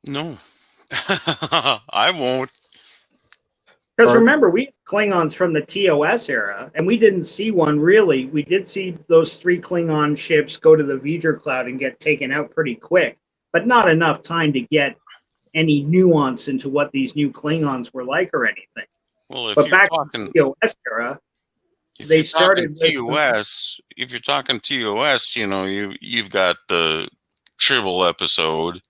No, I won't. Because remember, we had Klingons from the TOS era, and we didn't see one really. We did see those 3 Klingon ships go to the V'ger cloud and get taken out pretty quick, but not enough time to get any nuance into what these new Klingons were like or anything. Well, if But you're back talking in the TOS era, if they you're started talking with TOS, if you're talking TOS, you know, you've got the Tribble episode,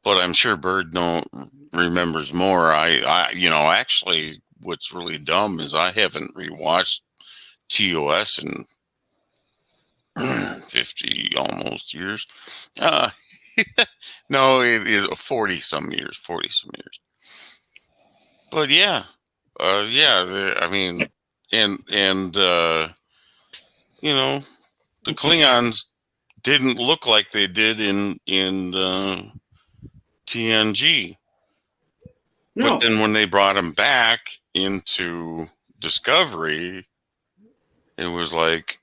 but I'm sure Bird remembers more. I you know, actually, what's really dumb is I haven't rewatched TOS in 50 almost years. No, it is 40 some years. But yeah, I mean, and you know, the Klingons didn't look like they did in TNG. no. But then when they brought them back into Discovery, it was like,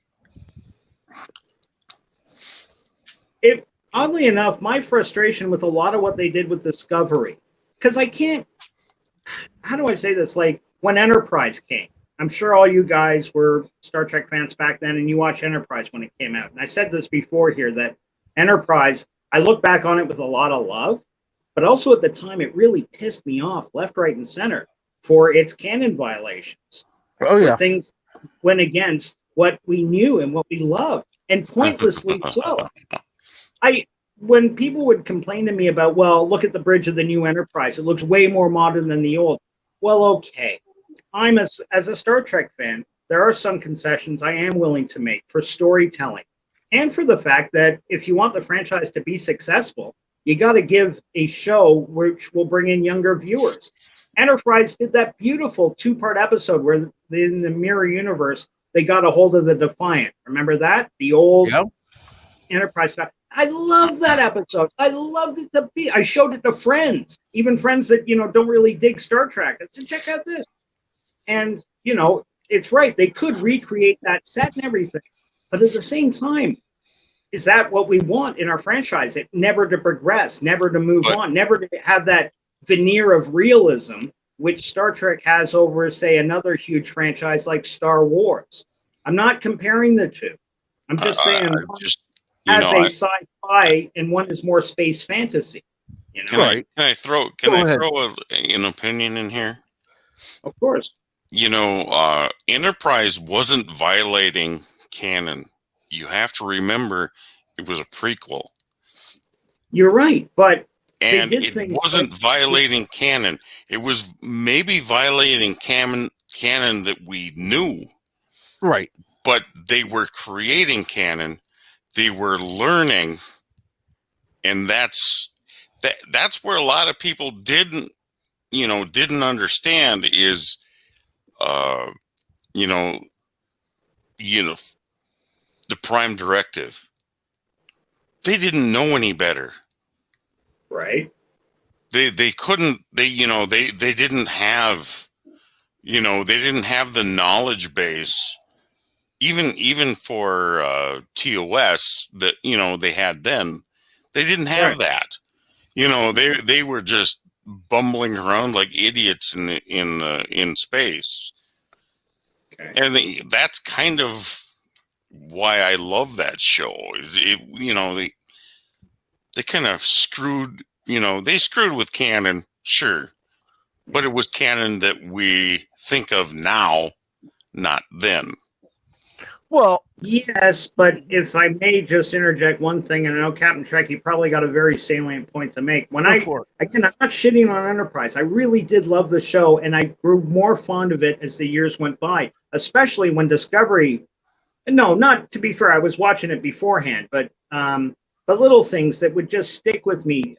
Oddly enough, my frustration with a lot of what they did with Discovery, because I can't, how do I say this? Like when Enterprise came, I'm sure all you guys were Star Trek fans back then, and you watched Enterprise when it came out. And I said this before here that Enterprise, I look back on it with a lot of love, but also at the time it really pissed me off left, right, and center for its canon violations. Oh yeah, Things went against what we knew and what we loved, and pointlessly so. When people would complain to me about, well, look at the bridge of the new Enterprise, it looks way more modern than the old. Well, okay. I'm as a Star Trek fan, there are some concessions I am willing to make for storytelling, and for the fact that if you want the franchise to be successful, you got to give a show which will bring in younger viewers. Enterprise did that beautiful 2-part episode where in the mirror universe they got a hold of the Defiant. Remember that? The old Enterprise stuff. I love that episode. I loved it to be. I showed it to friends, even friends that don't really dig Star Trek. I said, check out this. And it's right. They could recreate that set and everything, but at the same time, is that what we want in our franchise? It never to progress, never to move on, never to have that veneer of realism, which Star Trek has over, say, another huge franchise like Star Wars. I'm not comparing the two. I'm just saying one has a sci-fi and one is more space fantasy. Can I throw an opinion in here? Of course. Enterprise wasn't violating canon. You have to remember it was a prequel. You're right, but and it wasn't violating canon. It was maybe violating canon that we knew. Right. But they were creating canon. They were learning, and that's where a lot of people didn't understand is, the Prime Directive. They didn't know any better. Right. They couldn't. They didn't have. They didn't have the knowledge base. Even for TOS that they had then, they didn't have that. They were just bumbling around like idiots in space. Okay. And that's kind of why I love that show. They kind of screwed. They screwed with canon, sure, but it was canon that we think of now, not then. Well, yes, but if I may just interject one thing, and I know Captain Trek, you probably got a very salient point to make. I'm not shitting on Enterprise. I really did love the show, and I grew more fond of it as the years went by, especially when Discovery. No, not to be fair, I was watching it beforehand, but little things that would just stick with me.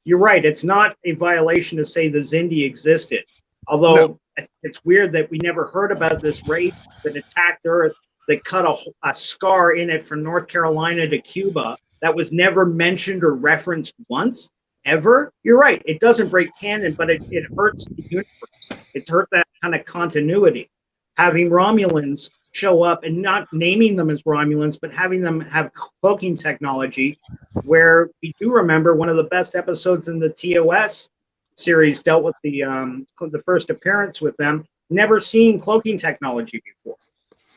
You're right; it's not a violation to say the Xindi existed, although it's weird that we never heard about this race that attacked Earth. That cut a scar in it from North Carolina to Cuba that was never mentioned or referenced once. ever. You're right. It doesn't break canon, but it hurts the universe. It hurt that kind of continuity. Having Romulans show up and not naming them as Romulans, but having them have cloaking technology, where we do remember one of the best episodes in the TOS series dealt with the first appearance with them, never seeing cloaking technology before,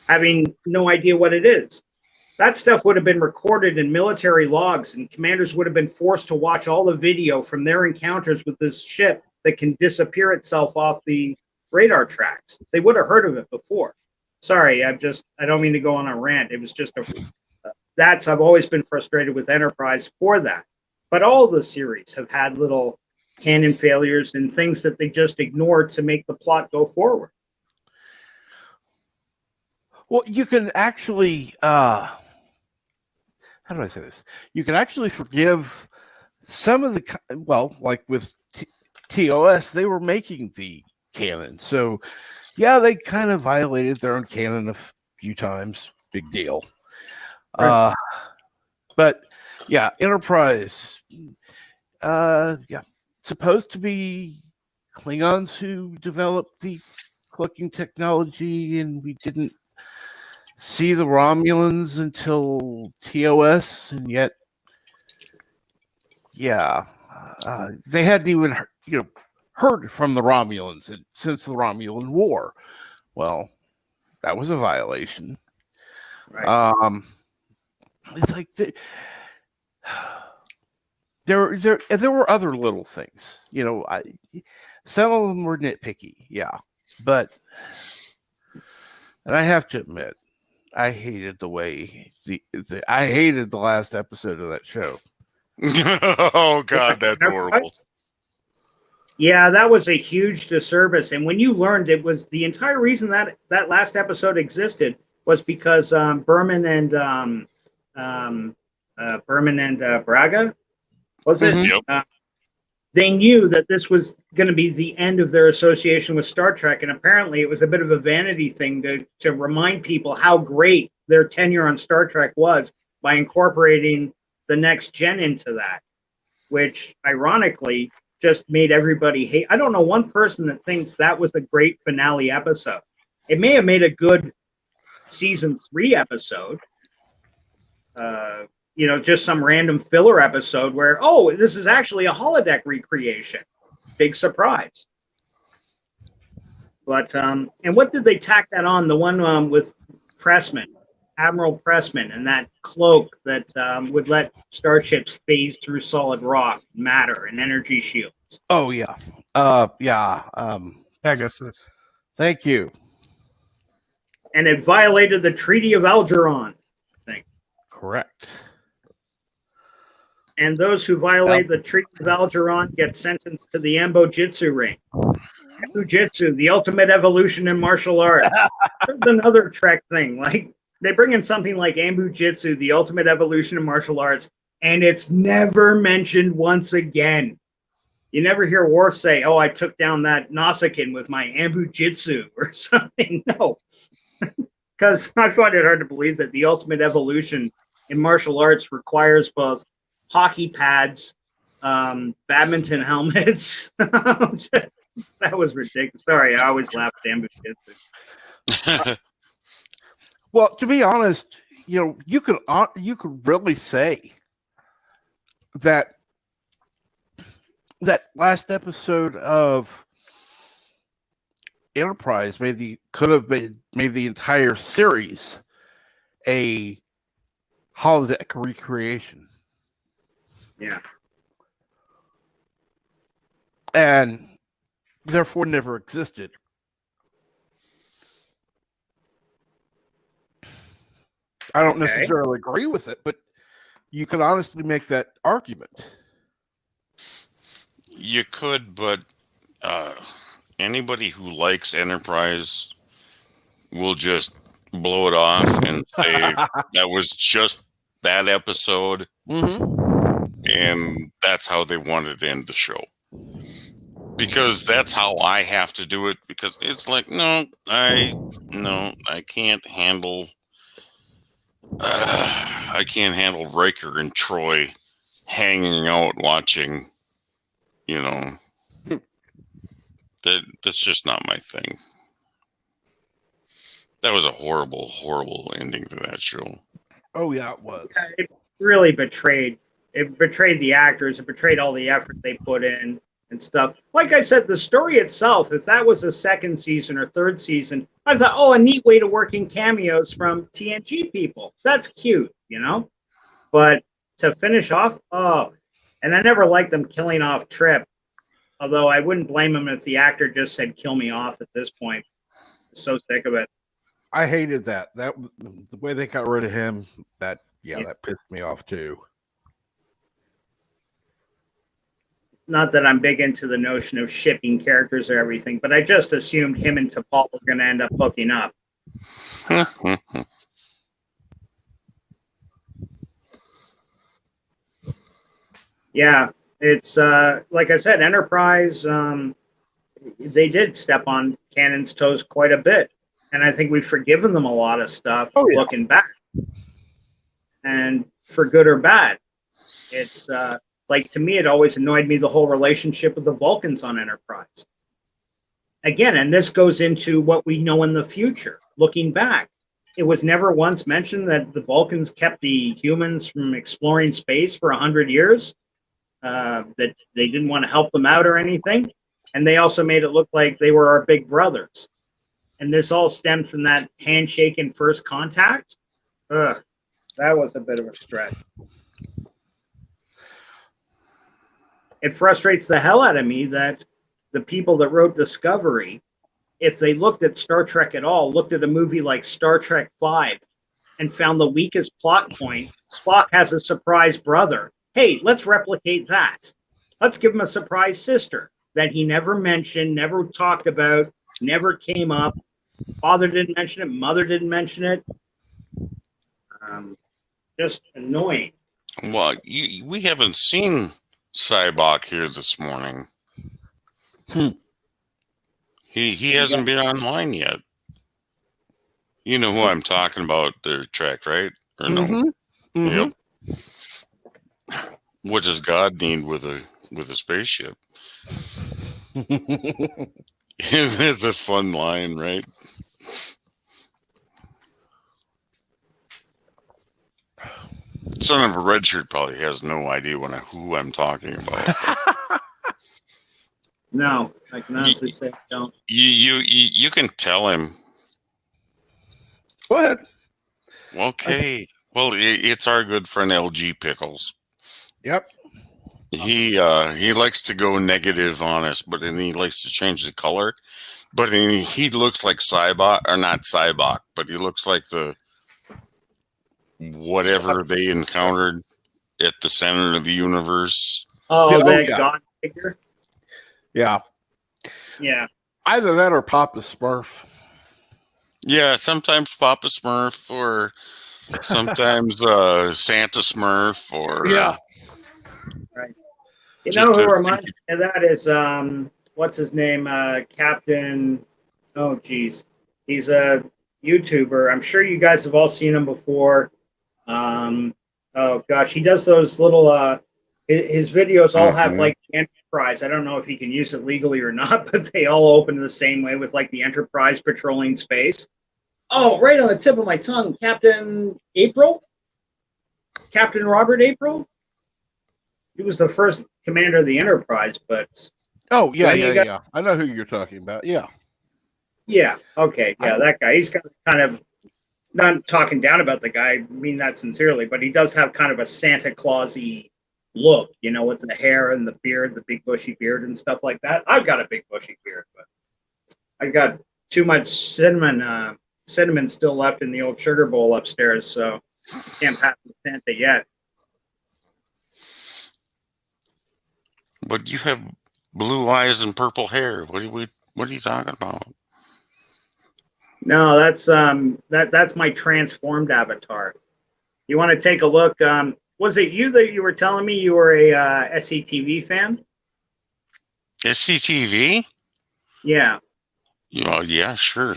having no idea what it is. That stuff would have been recorded in military logs, and commanders would have been forced to watch all the video from their encounters with this ship that can disappear itself off the radar tracks. They would have heard of it before. Sorry, I don't mean to go on a rant. It was just I've always been frustrated with Enterprise for that. But all the series have had little canon failures and things that they just ignored to make the plot go forward. Well, you can actually, how do I say this? You can actually forgive some of the, like with TOS, they were making the canon. So, yeah, they kind of violated their own canon a few times. Big deal. Right. But, yeah, Enterprise, supposed to be Klingons who developed the cloaking technology, and we didn't see the Romulans until TOS, and yet, they hadn't even heard from the Romulans since the Romulan War. Well, that was a violation. Right. It's like there were other little things, some of them were nitpicky, but, and I have to admit, I hated the way I hated the last episode of that show. Oh God, that's horrible. Yeah, that was a huge disservice. And when you learned it was the entire reason that last episode existed was because Berman and Braga, was it? Mm-hmm. Yep. They knew that this was going to be the end of their association with Star Trek, and apparently it was a bit of a vanity thing to remind people how great their tenure on Star Trek was by incorporating the next gen into that, which ironically just made everybody hate. I don't know one person that thinks that was a great finale episode. It may have made a good season 3 episode. Just some random filler episode where, this is actually a holodeck recreation. Big surprise. But, and what did they tack that on? The one with Pressman, Admiral Pressman, and that cloak that would let starships phase through solid rock, matter, and energy shields. Oh, yeah. Pegasus. Thank you. And it violated the Treaty of Algeron, I think. Correct. And those who violate the Treaty of Algeron get sentenced to the Ambo Jitsu ring. Ambo Jitsu, the ultimate evolution in martial arts. There's another Trek thing. Like, they bring in something like Ambo Jitsu, the ultimate evolution in martial arts, and it's never mentioned once again. You never hear Worf say, I took down that Nausicaan with my Ambo Jitsu or something. No. Because I find it hard to believe that the ultimate evolution in martial arts requires both hockey pads, badminton helmets. That was ridiculous. Sorry, I always laugh at Ambo Jitsu. Well, to be honest, you could really say that last episode of Enterprise could have made the entire series a holodeck recreation. Yeah. And therefore never existed. I don't necessarily agree with it, but you can honestly make that argument. You could, but anybody who likes Enterprise will just blow it off and say that was just that episode, and that's how they wanted to end the show. Because that's how I have to do it. Because it's like, I can't handle. I can't handle Riker and Troy hanging out watching You know, that's just not my thing. That was a horrible, horrible ending to that show. Oh yeah, it was. It really betrayed. It betrayed the actors. It betrayed all the effort they put in and stuff. Like I said, the story itself, if that was a second season or third season, I thought, oh, a neat way to work in cameos from TNG people. That's cute, you know? But to finish off, oh, and I never liked them killing off Trip, although I wouldn't blame him if the actor just said, kill me off at this point. I'm so sick of it. I hated that. That the way they got rid of him. That pissed me off too. Not that I'm big into the notion of shipping characters or everything, but I just assumed him and T'Pol were going to end up hooking up. Yeah, it's like I said, Enterprise. They did step on Canon's toes quite a bit, and I think we've forgiven them a lot of stuff looking back, and for good or bad. It's like, to me, it always annoyed me, the whole relationship with the Vulcans on Enterprise. Again, and this goes into what we know in the future. Looking back, it was never once mentioned that the Vulcans kept the humans from exploring space for 100 years, that they didn't want to help them out or anything. And they also made it look like they were our big brothers. And this all stemmed from that handshake and first contact. Ugh, that was a bit of a stretch. It frustrates the hell out of me that the people that wrote Discovery, if they looked at Star Trek at all, looked at a movie like Star Trek V and found the weakest plot point, Spock has a surprise brother. Hey, let's replicate that. Let's give him a surprise sister that he never mentioned, never talked about, never came up. Father didn't mention it. Mother didn't mention it. Just annoying. Well, we haven't seen Cybok here this morning. He hasn't been online yet. You know who I'm talking about there, Trek, right? Or no? Mm-hmm. Yep. What does God need with a spaceship? It's a fun line, right? Son of a red shirt probably has no idea who I'm talking about. No, I can honestly say I don't. You can tell him. Go ahead. Okay. Well, it's our good friend LG Pickles. Yep. He likes to go negative on us, but then he likes to change the color. But he looks like Cybok, or not Cybok, but he looks like the whatever they encountered at the center of the universe. Oh, that God figure? Yeah. Yeah. Either that or Papa Smurf. Yeah, sometimes Papa Smurf, or sometimes Santa Smurf, or right. You know who reminds me of that is what's his name? Captain. Oh, geez, he's a YouTuber. I'm sure you guys have all seen him before. Oh gosh, he does those little. His videos all have like Enterprise. I don't know if he can use it legally or not, but they all open the same way with like the Enterprise patrolling space. Oh, right on the tip of my tongue, Captain April. Captain Robert April. He was the first commander of the Enterprise, but oh yeah. I know who you're talking about. Yeah. Yeah. Okay. Yeah, that guy. He's got kind of, not talking down about the guy. I mean that sincerely, but he does have kind of a Santa Claus-y look, you know, with the hair and the beard, the big bushy beard and stuff like that. I've got a big bushy beard, but I got too much cinnamon still left in the old sugar bowl upstairs, so can't pass the Santa yet. But you have blue eyes and purple hair. What are you talking about? No, that's my transformed avatar. You want to take a look? Was it you that you were telling me you were a SCTV fan? SCTV? Yeah. Yeah, sure.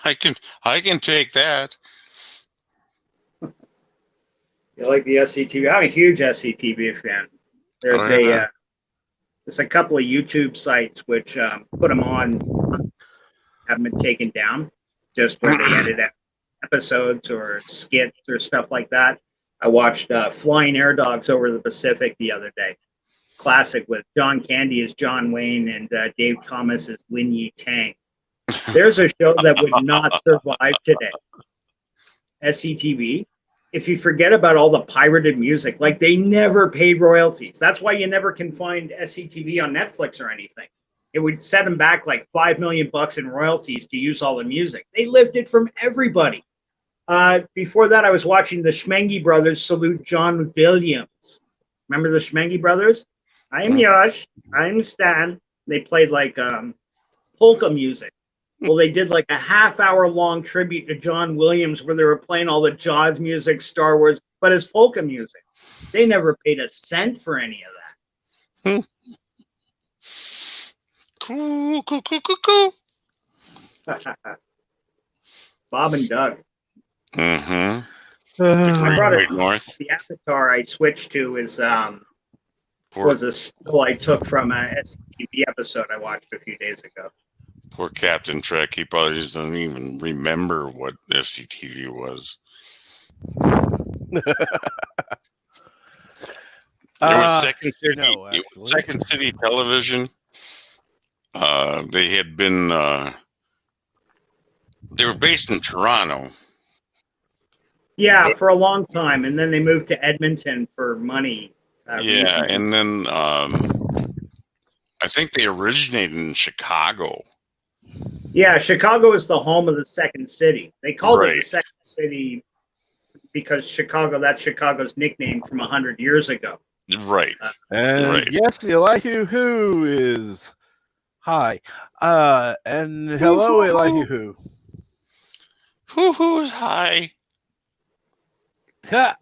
I can take that. You like the SCTV? I'm a huge SCTV fan. There's There's a couple of YouTube sites which put them on, have been taken down, just where they edit episodes or skits or stuff like that. I watched Flying Air Dogs Over the Pacific the other day. Classic with John Candy as John Wayne and Dave Thomas as Lin Yi Tang. There's a show that would not survive today. SCTV. If you forget about all the pirated music, like they never paid royalties. That's why you never can find SCTV on Netflix or anything. It would set them back like $5 million in royalties to use all the music. They lifted from everybody. Before that, I was watching the Schmengi brothers salute John Williams. Remember the Schmengi brothers? I'm Josh. I'm Stan. They played like polka music. Well, they did like a half-hour long tribute to John Williams where they were playing all the Jaws music, Star Wars, but as polka music. They never paid a cent for any of that. Cool. Bob and Doug. Mm-hmm. I brought it North. The avatar I switched to is was a still I took from a SCTV episode I watched a few days ago. Poor Captain Trek. He probably just doesn't even remember what SCTV was. It was Second City. no, It was actually. Second City Television. They had been. They were based in Toronto. Yeah, for a long time, and then they moved to Edmonton for money. Yeah, reasons. and then I think they originated in Chicago. Yeah, Chicago is the home of the Second City. They called it the Right. Second City because that's Chicago's nickname from 100 years ago. Right. And Right. yes, Elihu Who is hi. And hello, Elihu Who. Who's high? Ha!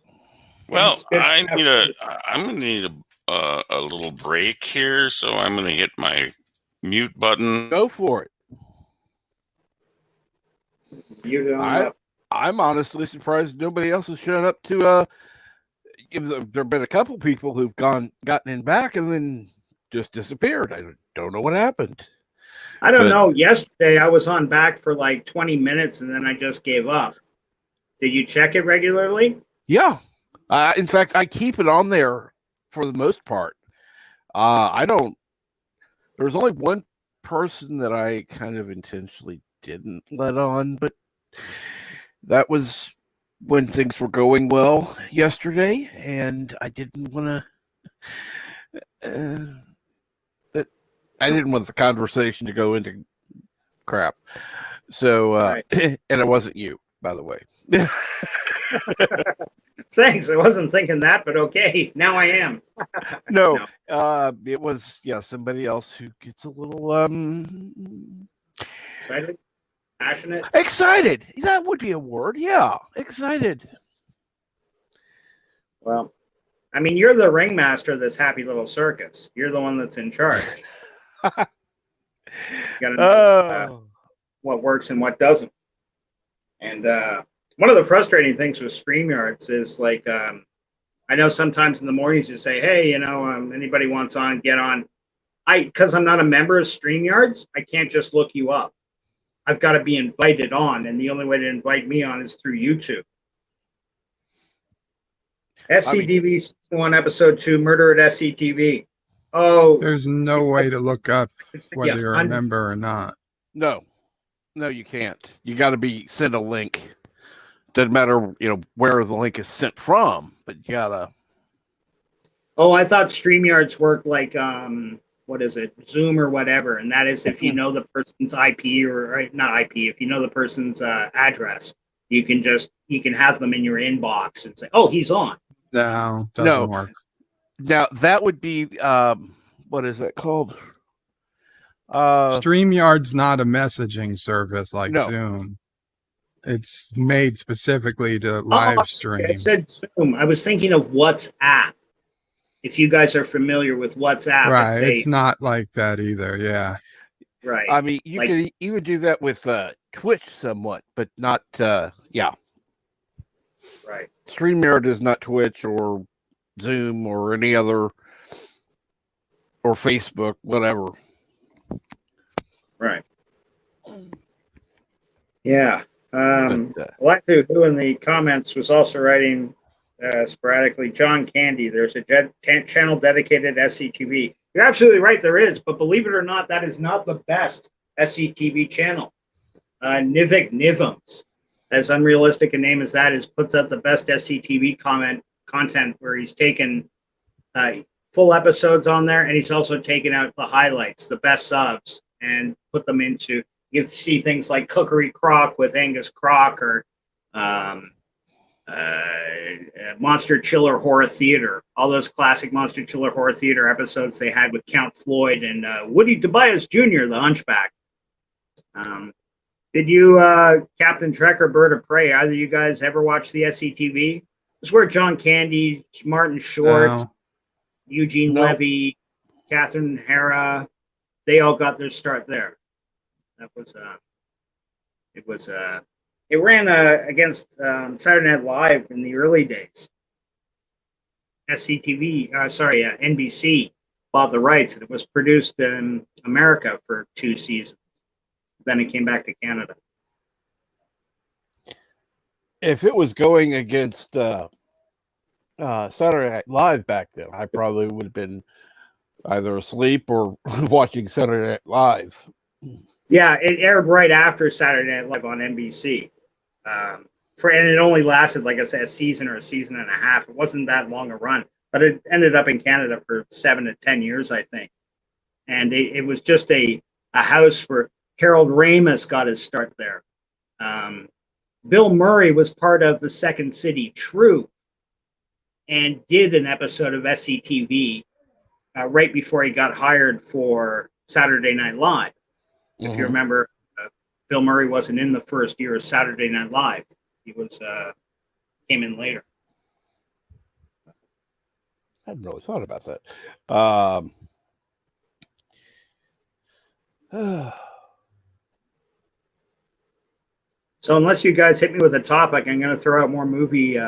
Well, It's good. I'm gonna need a little break here, so I'm gonna hit my mute button. Go for it. You don't I'm honestly surprised nobody else has shown up to there've been a couple people who've gotten in back and then just disappeared. I don't know what happened. I don't But- know. Yesterday I was on back for like 20 minutes and then I just gave up. Did you check it regularly? Yeah. In fact, I keep it on there for the most part. I don't. There's only one person that I kind of intentionally didn't let on, but that was when things were going well yesterday, and I didn't want to. I didn't want the conversation to go into crap. So, Right. and it wasn't you, by the way. Thanks. I wasn't thinking that, but okay. Now I am. No, it was somebody else who gets a little Excited? Passionate? excited. That would be a word. Yeah, excited. Well, I mean, you're the ringmaster of this happy little circus. You're the one that's in charge. You gotta know what works and what doesn't. And one of the frustrating things with StreamYards is like, I know sometimes in the mornings you say, hey, anybody wants on, get on. Because I'm not a member of StreamYards, I can't just look you up. I've got to be invited on, and the only way to invite me on is through YouTube. SCTV Season 1, Episode 2, Murder at SCTV. Oh, There's no way to look up it's whether you're a member or not. No, you can't. You got to be sent a link. Doesn't matter, where the link is sent from, but you gotta. Oh, I thought StreamYards worked like what is it, Zoom or whatever, and that is if you know the person's IP or not IP, if you know the person's address, you can have them in your inbox and say, oh, he's on. No, doesn't No. work. Now that would be what is that called? StreamYard's not a messaging service like No. Zoom. It's made specifically to live stream. I said Zoom. I was thinking of WhatsApp. If you guys are familiar with WhatsApp, Right. It's not like that either. Yeah. right. I mean, you can even do that with Twitch somewhat, but not. Yeah, Right. StreamYard is not Twitch or Zoom or any other or Facebook, whatever. Right. Yeah. But, Elective, who in the comments was also writing sporadically, John Candy. There's a channel dedicated to SCTV. You're absolutely right, there is. But believe it or not, that is not the best SCTV channel. Nivik Nivums, as unrealistic a name as that is, puts out the best SCTV content where he's taken full episodes on there, and he's also taken out the highlights, the best subs, and put them into. You see things like Cookery Crock with Angus Crock, or Monster Chiller Horror Theater. All those classic Monster Chiller Horror Theater episodes they had with Count Floyd and Woody Tobias Jr., the Hunchback. Did you, Captain Trek or Bird of Prey, either of you guys ever watch the SCTV? It's where John Candy, Martin Short, No. Eugene No. Levy, Catherine Hara, they all got their start there. That was it ran against Saturday Night Live in the early days. NBC bought the rights, and it was produced in America for 2 seasons. Then it came back to Canada. if it was going against Saturday Night Live back then, I probably would have been either asleep or watching Saturday Night Live. Yeah, it aired right after Saturday Night Live on NBC. And it only lasted, like I said, a season or a season and a half. It wasn't that long a run, but it ended up in Canada for 7 to 10 years, I think. And it was just a house for Harold Ramis got his start there. Bill Murray was part of the Second City Troupe and did an episode of SCTV right before he got hired for Saturday Night Live. If you remember, Bill Murray wasn't in the first year of Saturday Night Live. He was came in later. I hadn't really thought about that. So unless you guys hit me with a topic, I'm going to throw out more movie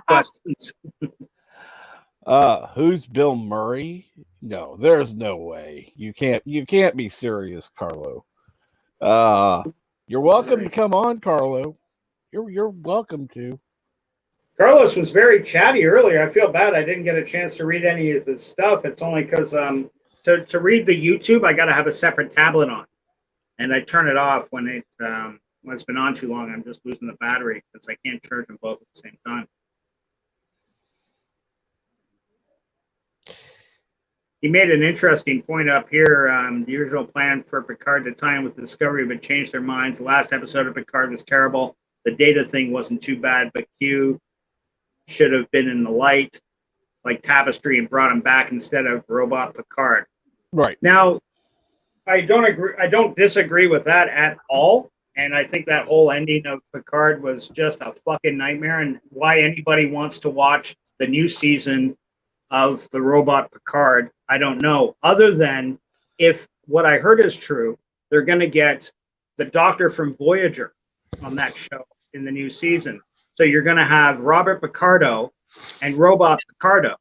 questions. Who's Bill Murray? No, there's no way. You can't be serious, Carlo. You're welcome to come on, Carlo. You're welcome to. Carlos was very chatty earlier. I feel bad I didn't get a chance to read any of his stuff. It's only because to read the YouTube, I got to have a separate tablet on, and I turn it off when it's been on too long. I'm just losing the battery because I can't charge them both at the same time. He made an interesting point up here. The original plan for Picard to tie in with Discovery but changed their minds. The last episode of Picard was terrible. The data thing wasn't too bad, but Q should have been in the light, like Tapestry, and brought him back instead of Robot Picard. Right. Now, I don't agree. I don't disagree with that at all. And I think that whole ending of Picard was just a fucking nightmare. And why anybody wants to watch the new season of the Robot Picard, I don't know. Other than if what I heard is true, they're going to get the Doctor from Voyager on that show in the new season. So you're going to have Robert Picardo and Robot Picardo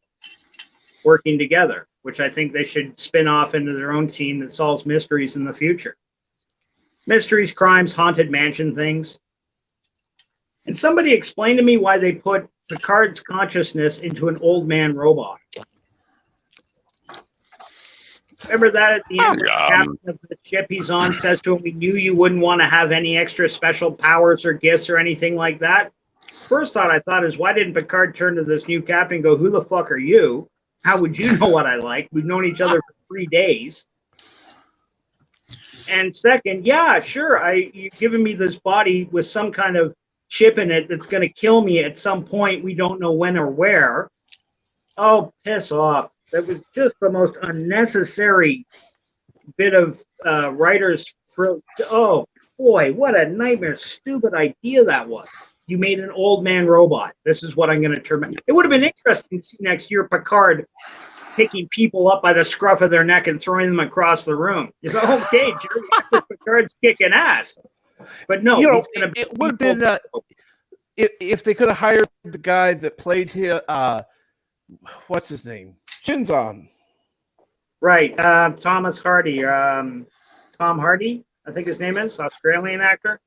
working together, which I think they should spin off into their own team that solves mysteries in the future. Mysteries, crimes, haunted mansion things. And somebody explain to me why they put Picard's consciousness into an old man robot. Remember that at the end, the captain of the ship he's on says to him, "We knew you wouldn't want to have any extra special powers or gifts or anything like that." First thought I thought is, why didn't Picard turn to this new captain and go, "Who the fuck are you? How would you know what I like? We've known each other for 3 days." And second, yeah, sure, you've given me this body with some kind of chip in it that's going to kill me at some point. We don't know when or where. Oh, piss off. That was just the most unnecessary bit of writers. Oh, boy, what a nightmare, stupid idea that was. You made an old man robot. This is what I'm going to turn. It would have been interesting to see next year Picard picking people up by the scruff of their neck and throwing them across the room. You say, okay, Jerry, Picard's kicking ass. But no, he's going to be. It would have been if they could have hired the guy that played him. What's his name? Shinzon. Right. Thomas Hardy. Tom Hardy, I think his name is, Australian actor.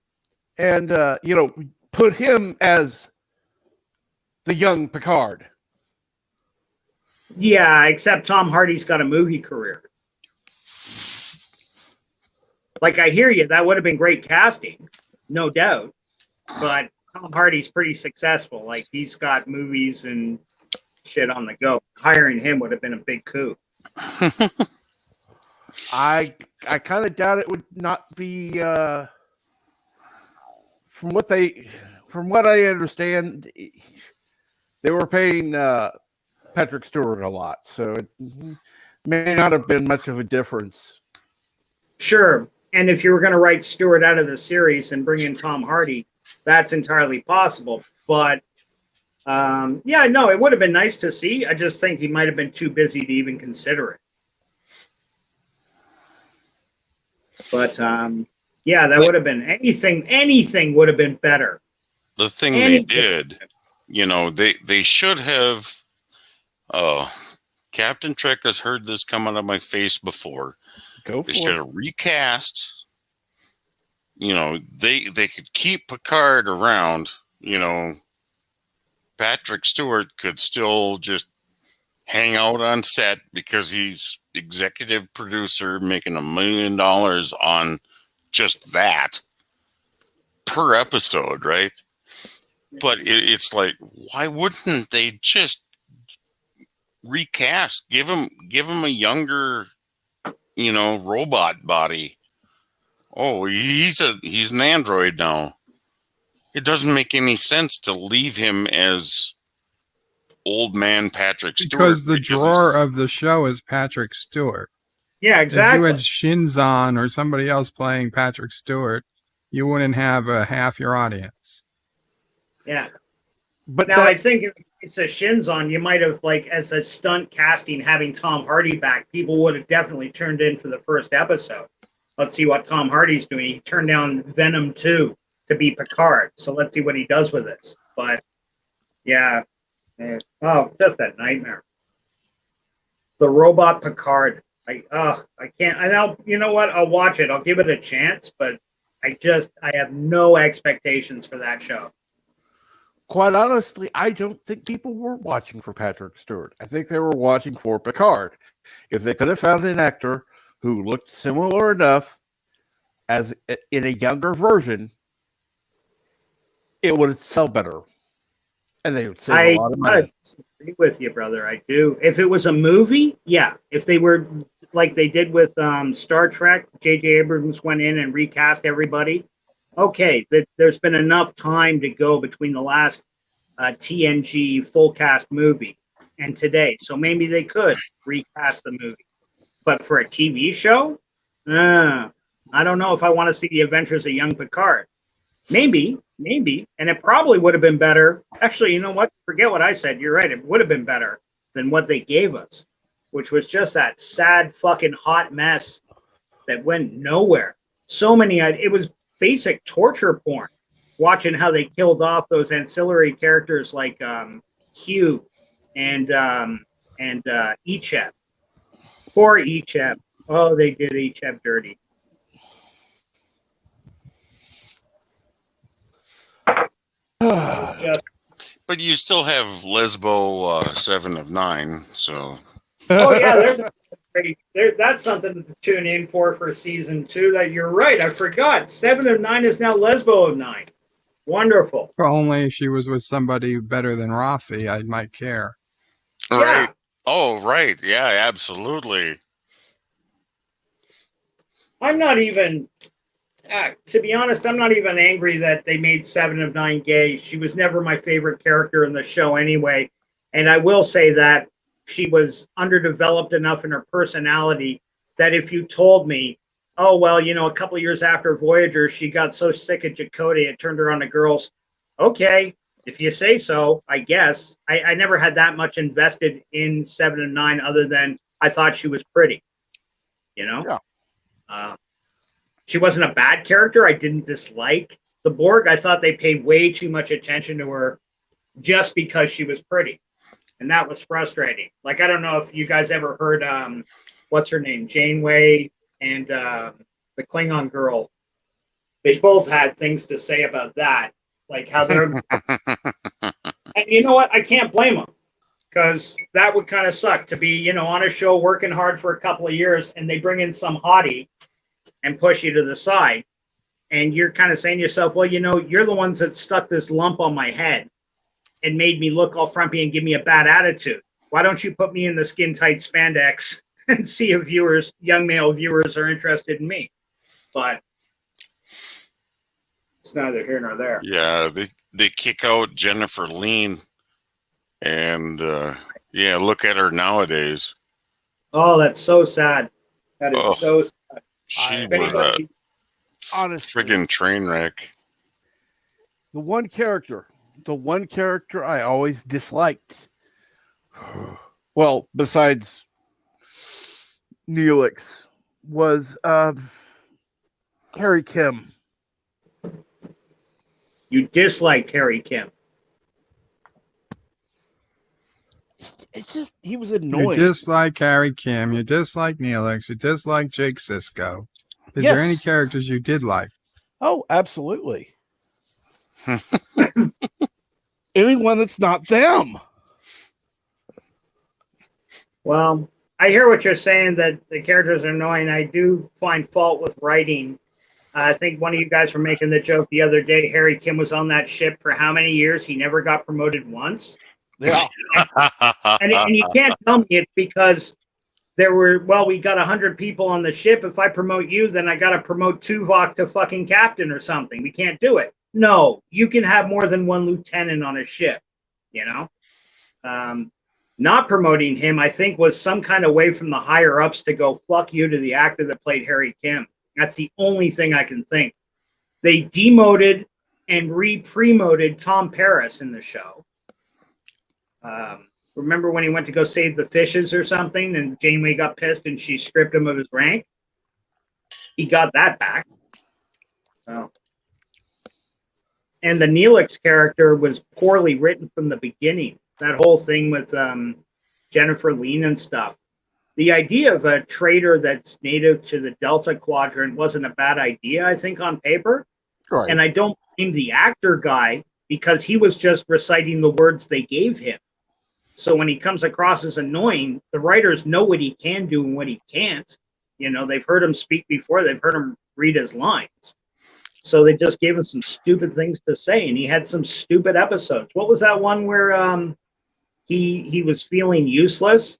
And put him as the young Picard. Yeah, except Tom Hardy's got a movie career. Like, I hear you, that would have been great casting, no doubt. But Tom Hardy's pretty successful. Like, he's got movies and shit on the go. Hiring him would have been a big coup. I kind of doubt it would not be. From what I understand, they were paying Patrick Stewart a lot, so it may not have been much of a difference. Sure. And if you were going to write Stewart out of the series and bring in Tom Hardy, that's entirely possible. But yeah, no, it would have been nice to see. I just think he might have been too busy to even consider it. But yeah, that would have been anything would have been better. The thing they did, they should have. Captain Trek has heard this come out of my face before. They should have recast. They could keep Picard around. Patrick Stewart could still just hang out on set because he's executive producer making $1 million on just that per episode, right? But it's like, why wouldn't they just recast? Give him a younger, robot body. Oh, he's an android now. It doesn't make any sense to leave him as old man Patrick Stewart. Because the drawer of the show is Patrick Stewart. Yeah, exactly. If you had Shinzon or somebody else playing Patrick Stewart, you wouldn't have half your audience. Yeah. But now I think if it's a Shinzon, you might have, like, as a stunt casting, having Tom Hardy back, people would have definitely turned in for the first episode. Let's see what Tom Hardy's doing. He turned down Venom 2 to be Picard. So let's see what he does with this. But yeah. Oh, just a nightmare. The robot Picard. I can't. I know. You know what? I'll watch it. I'll give it a chance. But I have no expectations for that show. Quite honestly, I don't think people were watching for Patrick Stewart. I think they were watching for Picard. If they could have found an actor who looked similar enough as in a younger version, it would sell better. And they would save a lot of money. I disagree with you, brother. I do. If it was a movie, yeah. If they were like they did with Star Trek, J.J. Abrams went in and recast everybody. Okay, there's been enough time to go between the last TNG full cast movie and today. So maybe they could recast the movie. But for a TV show, I don't know if I want to see the adventures of young Picard. Maybe. And it probably would have been better. Actually, you know what? Forget what I said. You're right. It would have been better than what they gave us, which was just that sad fucking hot mess that went nowhere. So many, it was basic torture porn, watching how they killed off those ancillary characters like Hugh and Echep. Poor Echep. Oh, they did Echep dirty. But you still have Lesbo 7 of 9, so. Oh yeah, that's something to tune in for season 2. That you're right. I forgot. 7 of 9 is now Lesbo of 9. Wonderful. If only she was with somebody better than Rafi, I might care. Right. Yeah. Oh, right. Yeah, absolutely. I'm not even. To be honest, I'm not even angry that they made 7 of 9 gay. She was never my favorite character in the show anyway. And I will say that she was underdeveloped enough in her personality that if you told me, oh, well, a couple of years after Voyager, she got so sick of Chakotay, it turned her on to girls. Okay, if you say so, I guess. I never had that much invested in 7 of 9 other than I thought she was pretty. Yeah. She wasn't a bad character. I didn't dislike the Borg. I thought they paid way too much attention to her just because she was pretty. And that was frustrating. Like, I don't know if you guys ever heard what's her name, Janeway, and the Klingon girl. They both had things to say about that, like how they're. And you know what? I can't blame them because that would kind of suck to be, on a show working hard for a couple of years, and they bring in some hottie and push you to the side, and you're kind of saying to yourself, well, you're the ones that stuck this lump on my head and made me look all frumpy and give me a bad attitude. Why don't you put me in the skin tight spandex and see if young male viewers are interested in me? But it's neither here nor there. Yeah, they kick out Jennifer Lean, and look at her nowadays. Oh, that's so sad. That is so sad. She If was a anybody- Honestly, friggin' train wreck. the one character I always disliked, well, besides Neelix, was Harry Kim. You disliked Harry Kim. It's just he was You annoying. dislike Harry Kim. You dislike Neelix. You dislike Jake Sisko. Is there any Yes. characters you did like? Oh, absolutely. Anyone that's not them. Well, I hear what you're saying that the characters are annoying. I do find fault with writing. I think one of you guys were making the joke the other day. Harry Kim was on that ship for how many years? He never got promoted once. Yeah. And you can't tell me it's because we got 100 people on the ship. If I promote you, then I got to promote Tuvok to fucking captain or something. We can't do it. No, you can have more than one lieutenant on a ship, Not promoting him, I think, was some kind of way from the higher ups to go, fuck you to the actor that played Harry Kim. That's the only thing I can think. They demoted and re-promoted Tom Paris in the show. Remember when he went to go save the fishes or something and Janeway got pissed and she stripped him of his rank? He got that back. Oh. And the Neelix character was poorly written from the beginning. That whole thing with Jennifer Lean and stuff. The idea of a traitor that's native to the Delta Quadrant wasn't a bad idea, I think, on paper. Right. And I don't blame the actor guy because he was just reciting the words they gave him. So when he comes across as annoying, the writers know what he can do and what he can't. They've heard him speak before. They've heard him read his lines. So they just gave him some stupid things to say, and he had some stupid episodes. What was that one where he was feeling useless,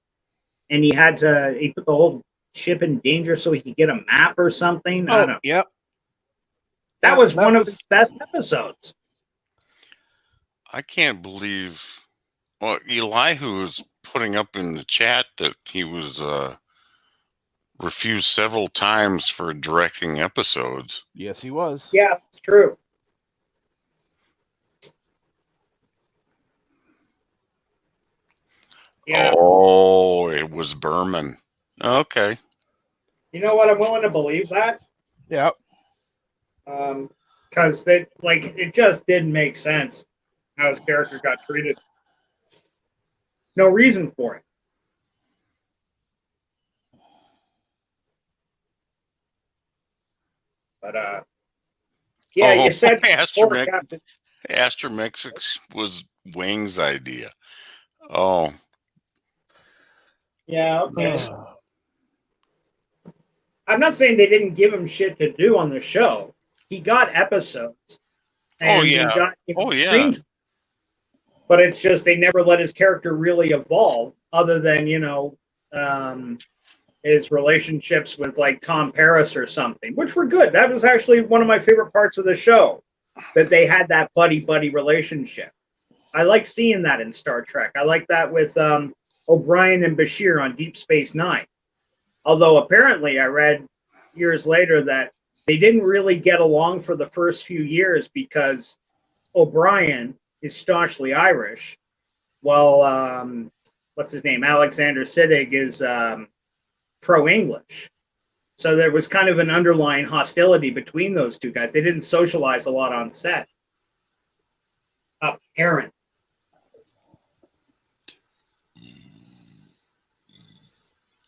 and he put the whole ship in danger so he could get a map or something? I don't know. Yep. That was one of his best episodes. I can't believe. Well, Elihu was putting up in the chat that he was refused several times for directing episodes. Yes, he was. Yeah, it's true. Yeah. Oh, it was Berman. Okay. You know what? I'm willing to believe that. Yep. Because it just didn't make sense how his character got treated. No reason for it. But you said Astromexix was Wang's idea. Oh. Yeah, okay. I'm not saying they didn't give him shit to do on the show. He got episodes. And he got screens. But it's just they never let his character really evolve other than, his relationships with like Tom Paris or something, which were good. That was actually one of my favorite parts of the show, that they had that buddy-buddy relationship. I like seeing that in Star Trek. I like that with O'Brien and Bashir on Deep Space Nine. Although apparently I read years later that they didn't really get along for the first few years because O'Brien is staunchly Irish, while what's his name, Alexander Siddig is pro-English. So there was kind of an underlying hostility between those two guys. They didn't socialize a lot on set. Apparent.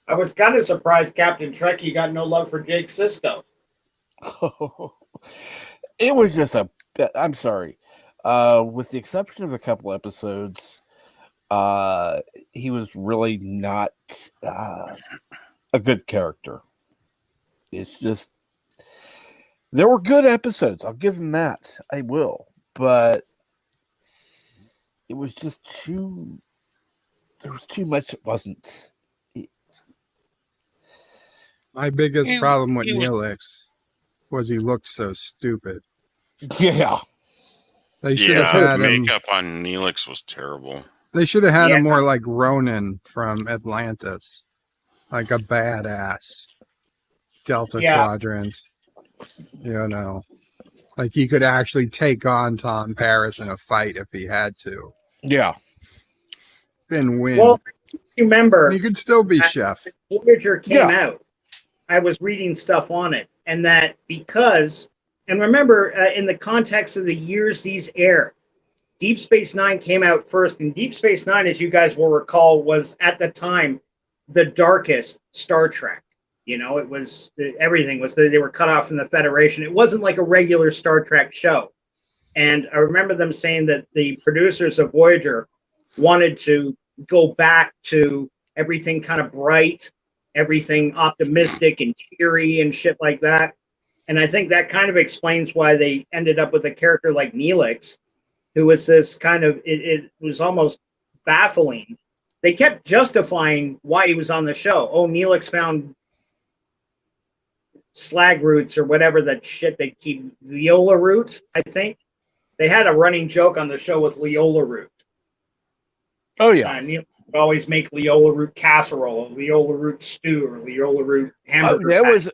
I was kind of surprised Captain Trekkie got no love for Jake Sisko. It was just I'm sorry. With the exception of a couple episodes, he was really not a good character. It's just there were good episodes. I'll give him that. I will, but it was just too. There was too much. It wasn't. My biggest He- problem with he was- Neelix was he looked so stupid. Yeah, They should have Yeah, had him. makeup on Neelix was terrible. They should have had Yeah. him more like Ronan from Atlantis, like a badass Delta Yeah. Quadrant. You know, like he could actually take on Tom Paris in a fight if he had to, yeah. then win. Well, remember, He could still be Chef. Voyager came Yeah. out. I was reading stuff on it, and that because, and remember, in the context of the years these aired, Deep Space Nine came out first, and Deep Space Nine, as you guys will recall, was at the time the darkest Star Trek. You know, it was everything was they were cut off from the Federation. It wasn't like a regular Star Trek show. And I remember them saying that the producers of Voyager wanted to go back to everything kind of bright, everything optimistic and cheery and shit like that. And I think that kind of explains why they ended up with a character like Neelix, who was this kind of, it was almost baffling. They kept justifying why he was on the show. Oh, Neelix found slag roots or whatever that shit they keep, Leola root, I think. They had a running joke on the show with Leola root. Oh yeah. Neelix would always make Leola root casserole, or Leola root stew, or Leola root hamburger. That patty. was.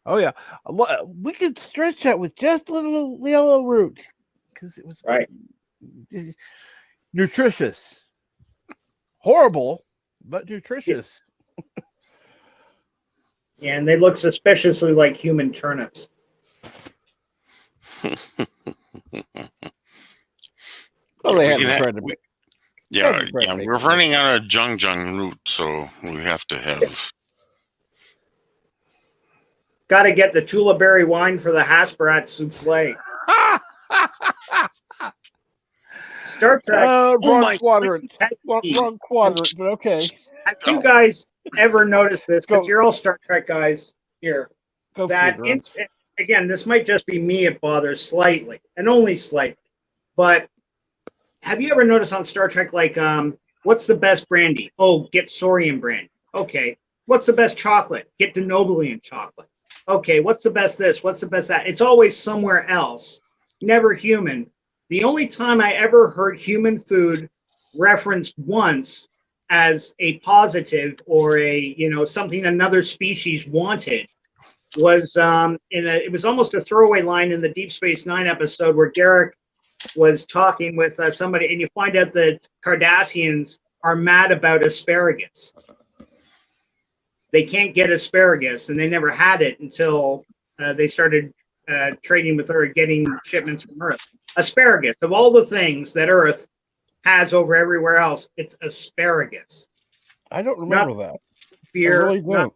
Oh yeah. We could stretch that with just a little yellow root because it was Right. nutritious. Horrible, but nutritious. Yeah, and they look suspiciously like human turnips. Well, they We haven't can tried to we- make. Yeah, That's great. yeah, we're running out of Jung root, so we have to have. Got to get the Tula berry wine for the Hasperat souffle. Star Trek. Wrong my- quadrant. Wrong quadrant, but okay. Have you guys ever noticed this? Because Go. you're all Star Trek guys here. Go That figure. again, this might just be me. It bothers slightly, and only slightly. But have you ever noticed on Star Trek, like, what's the best brandy? Oh, get Saurian brandy. Okay. What's the best chocolate? Get Denobulan chocolate. Okay. What's the best this? What's the best that? It's always somewhere else. Never human. The only time I ever heard human food referenced once as a positive or something another species wanted was it was almost a throwaway line in the Deep Space Nine episode where Garrick was talking with somebody, and you find out that Cardassians are mad about asparagus. They can't get asparagus, and they never had it until they started trading with Earth, getting shipments from Earth. Asparagus, of all the things that Earth has over everywhere else, it's asparagus. I don't remember that. Beer, I really don't.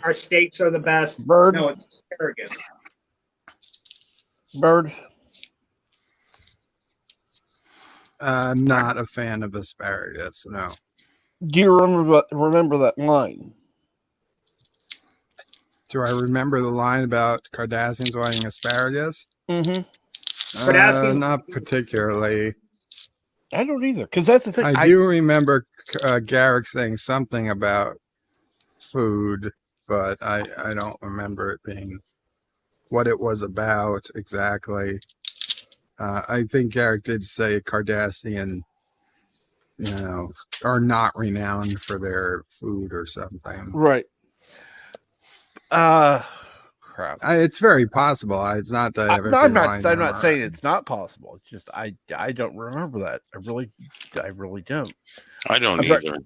our steaks are the best. Bird. No, it's asparagus. Bird. I'm not a fan of asparagus. No. Do you remember that line? Do I remember the line about Cardassians wanting asparagus? Mm-hmm. Cardassians- Not particularly. I don't either, because that's the thing. I do remember Garrick saying something about food, but I don't remember it being what it was about exactly. I think Garrick did say Cardassian, are not renowned for their food or something. Right. Crap. It's very possible. It's not that I have every I'm line not saying memorized. it's not possible. It's just I don't remember that. I really don't. I don't I'm sorry. either.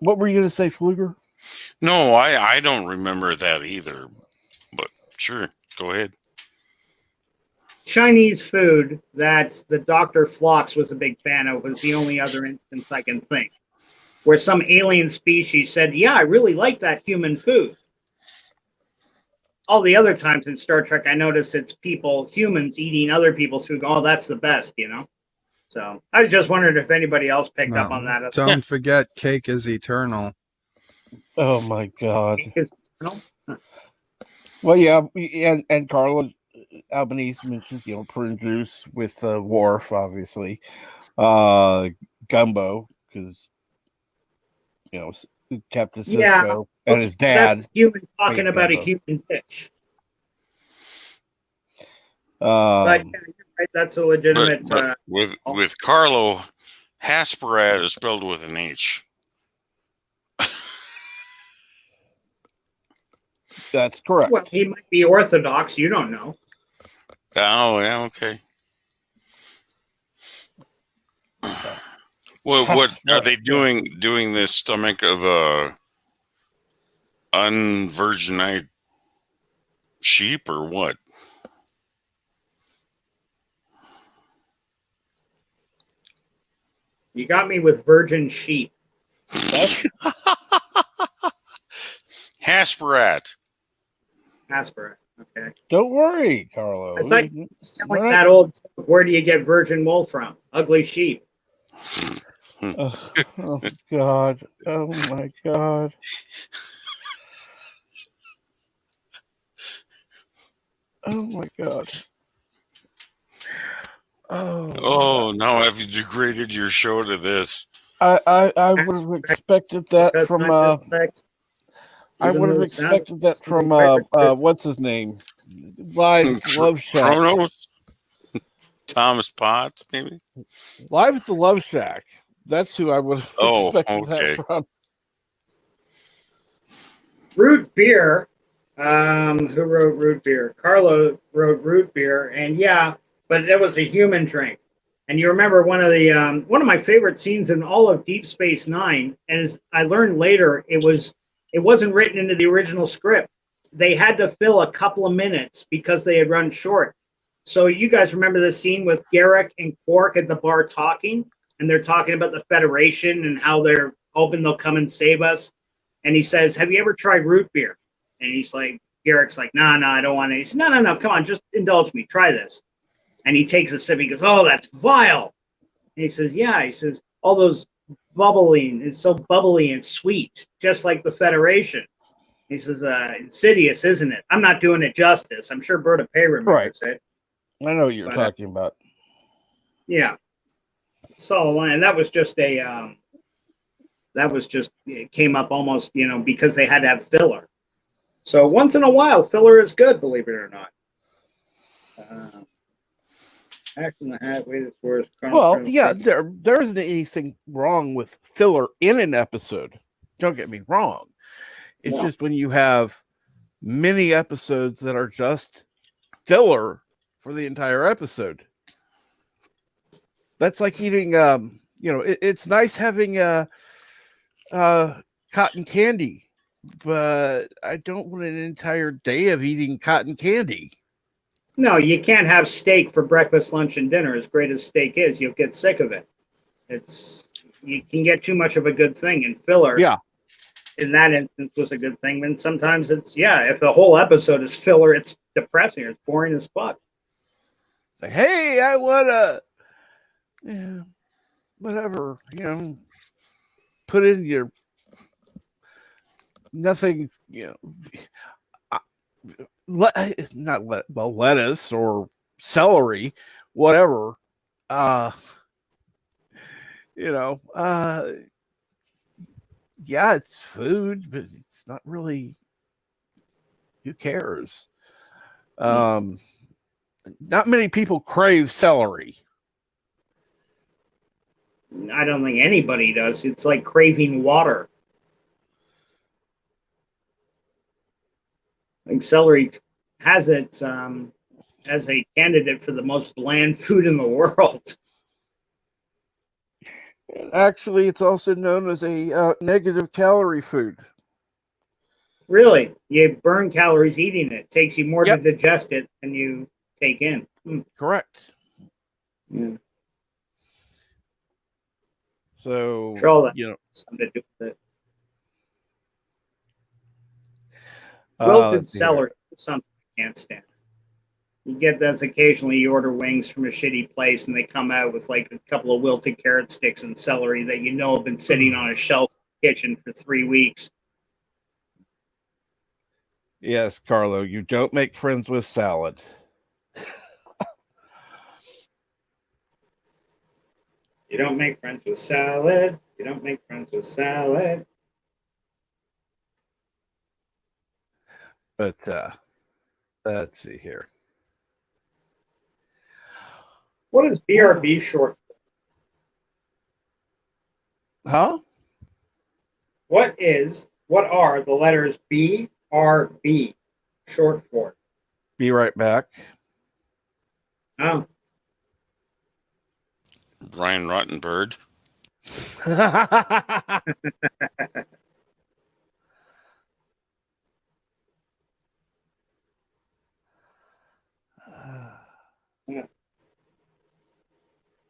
What were you going to say, Fluger? No, I don't remember that either. But sure, go ahead. Chinese food that the Dr. Phlox was a big fan of was the only other instance I can think. where some alien species said, "Yeah, I really like that human food." All the other times in Star Trek, I notice it's humans eating other people's food. Oh, that's the best, So I just wondered if anybody else picked up on No, that. don't forget, cake is eternal. Oh my God. It's- Well, yeah, and Carla Albanese mentions, prune juice with Worf, obviously, gumbo, because Captain Yeah, Sisko and his that's a dad human talking made about a gumbo. human dish. But Um, yeah, you're right, that's a legitimate. But with Carlo, Hasperat is spelled with an H. that's correct. Well, he might be Orthodox. You don't know. Oh, yeah, okay. Well, what are they doing? Doing the stomach of a unvirginized sheep or what? You got me with virgin sheep. Hasperat. Aspirate. Okay. Don't worry, Carlo. It's like telling Right. that old joke, where do you get virgin wool from? Ugly sheep. Oh God! Oh my God! Oh my God! Oh, now I've degraded your show to this. I would have expected that That's from not just sex, I even would have though it sounds expected that something from quite good. what's his name? Live at the Love Shack. Chronos? Thomas Potts, maybe? Live at the Love Shack. That's who I would have Oh, expected okay. that from. Root beer. Who wrote root beer? Carlo wrote root beer, and yeah, but it was a human drink. And you remember one of my favorite scenes in all of Deep Space Nine, and as I learned later, it wasn't written into the original script. They had to fill a couple of minutes because they had run short. So you guys remember the scene with Garrick and Quark at the bar talking, and they're talking about the Federation and how they're hoping they'll come and save us. And he says, "Have you ever tried root beer?" And he's like, Garrick's like, "No, I don't want it." He says, No, come on, just indulge me, try this. And he takes a sip. He goes, "Oh, that's vile." And he says, "Yeah." He says, "All those bubbling, it's so bubbly and sweet, just like the Federation." He says, "Insidious, isn't it?" I'm not doing it justice. I'm sure Berta Pay remembers it. I know what you're But, talking about. Yeah. So, and that was just it came up almost, because they had to have filler. So once in a while, filler is good, believe it or not. Act in the Hat, waited for his Well, yeah, there isn't anything wrong with filler in an episode. Don't get me wrong. It's just when you have many episodes that are just filler for the entire episode. That's like eating it's nice having cotton candy, but I don't want an entire day of eating cotton candy. No, you can't have steak for breakfast, lunch, and dinner. As great as steak is, you'll get sick of it. You can get too much of a good thing, and filler. Yeah. In that instance, was a good thing. And sometimes if the whole episode is filler, it's depressing. It's boring as fuck. It's like, hey, I wanna, whatever, put in your nothing, lettuce or celery, whatever. Yeah, it's food, but it's not really. Who cares? Not many people crave celery. I don't think anybody does. It's like craving water. Like celery has it as a candidate for the most bland food in the world. Actually, it's also known as a negative calorie food. Really, you burn calories eating it. It takes you more to digest it than you take in. Correct. Yeah. So, something to do with it. Wilted let's see here. celery is something I can't stand. You get that occasionally you order wings from a shitty place and they come out with like a couple of wilted carrot sticks and celery that you know have been sitting on a shelf in the kitchen for 3 weeks. Yes, Carlo, you don't make friends with salad. You don't make friends with salad. You don't make friends with salad. But let's see here. What is BRB short for? Huh? What are the letters BRB short for? Be right back. Oh, Brian Rottenberg.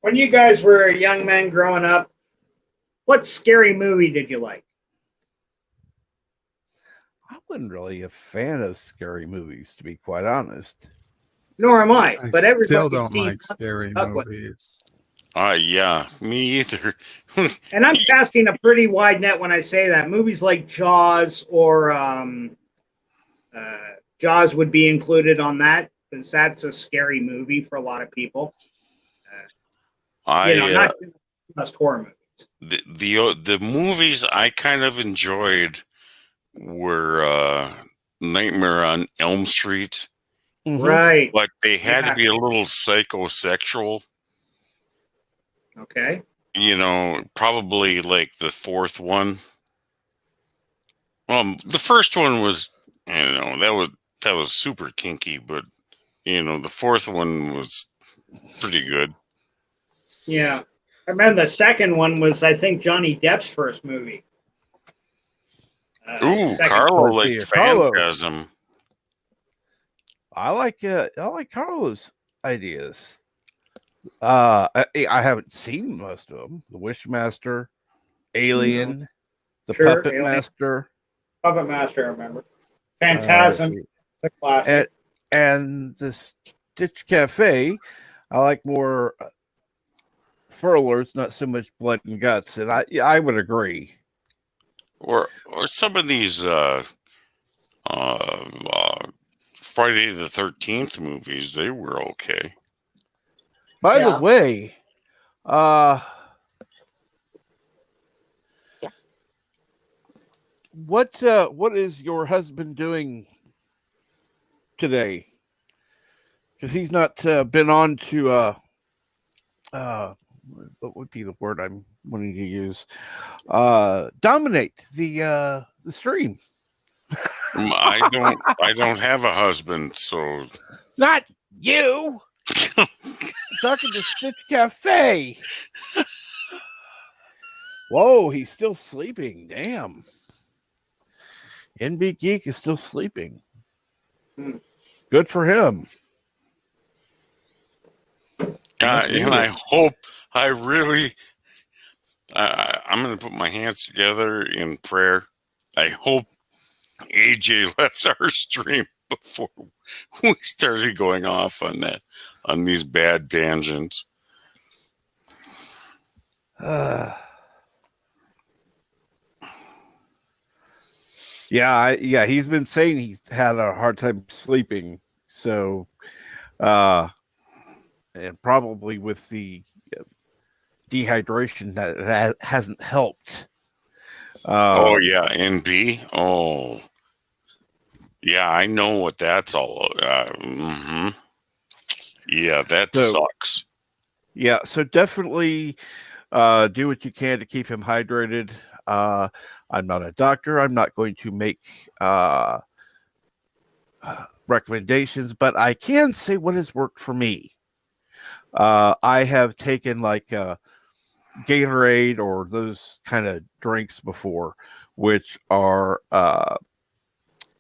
when you guys were young men growing up, what scary movie did you like? I wasn't really a fan of scary movies, to be quite honest. Nor am I, I but everybody still don't seems like scary stuck with it. movies. Yeah, me either. And I'm casting a pretty wide net when I say that. Movies like Jaws or Jaws would be included on that because that's a scary movie for a lot of people. Not just horror movies. The movies I kind of enjoyed were Nightmare on Elm Street, Right. but they had to be a little psychosexual. Okay. Probably like the fourth one. The first one was, that was super kinky, but the fourth one was pretty good. Yeah. I remember the second one was, I think, Johnny Depp's first movie. Ooh, Carlo likes Phantasm. I like Carlo's ideas. I haven't seen most of them. The Wishmaster, Alien, the Puppet Alien. Master. Puppet Master, I remember. Phantasm, the classic. And the Stitch Cafe, I like more thrillers, not so much blood and guts. And I would agree. Or some of these Friday the 13th movies, they were okay. By the way, what is your husband doing today? Because he's not been on to what would be the word I'm wanting to use? Dominate the stream. I don't have a husband, so not you. Talking to Stitch Cafe. Whoa, he's still sleeping. Damn. NB Geek is still sleeping. Good for him. And I hope, I'm going to put my hands together in prayer. I hope AJ left our stream before we started going off on these bad tangents. Yeah, he's been saying he's had a hard time sleeping. So, and probably with the dehydration that hasn't helped. Oh yeah, NB. Oh, yeah, I know what that's all about. Yeah, that sucks. Yeah, so definitely do what you can to keep him hydrated. I'm not a doctor. I'm not going to make recommendations, but I can say what has worked for me. I have taken like Gatorade or those kind of drinks before, which are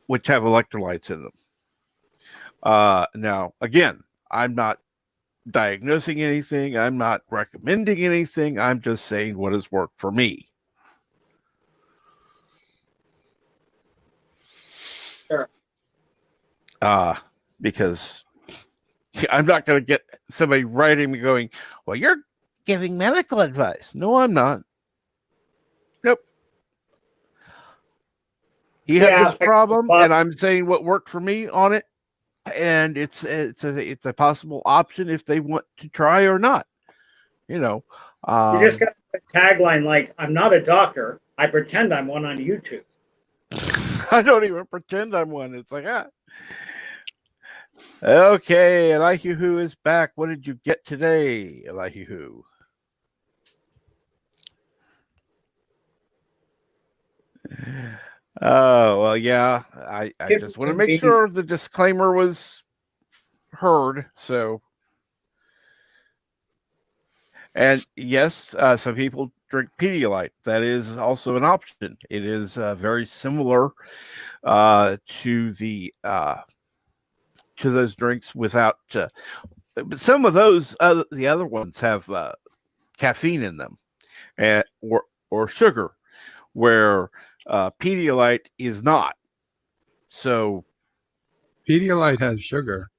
which have electrolytes in them. Now, again, I'm not diagnosing anything. I'm not recommending anything. I'm just saying what has worked for me. Sure. Because I'm not going to get somebody writing me going, well, you're giving medical advice. No, I'm not. Nope. He had Yeah, this problem, and I'm saying what worked for me on it, and it's a possible option if they want to try or not. You know, you just got a tagline like, "I'm not a doctor. I pretend I'm one on YouTube." I don't even pretend I'm one. It's like, okay, Elihu is back. What did you get today, Elihu? Oh, well, yeah. I just want to make sure the disclaimer was heard. So, and yes, some people drink Pedialyte. That is also an option. It is very similar to the to those drinks without. But some of those, the other ones have caffeine in them, or sugar, where Pedialyte is not. So Pedialyte has sugar.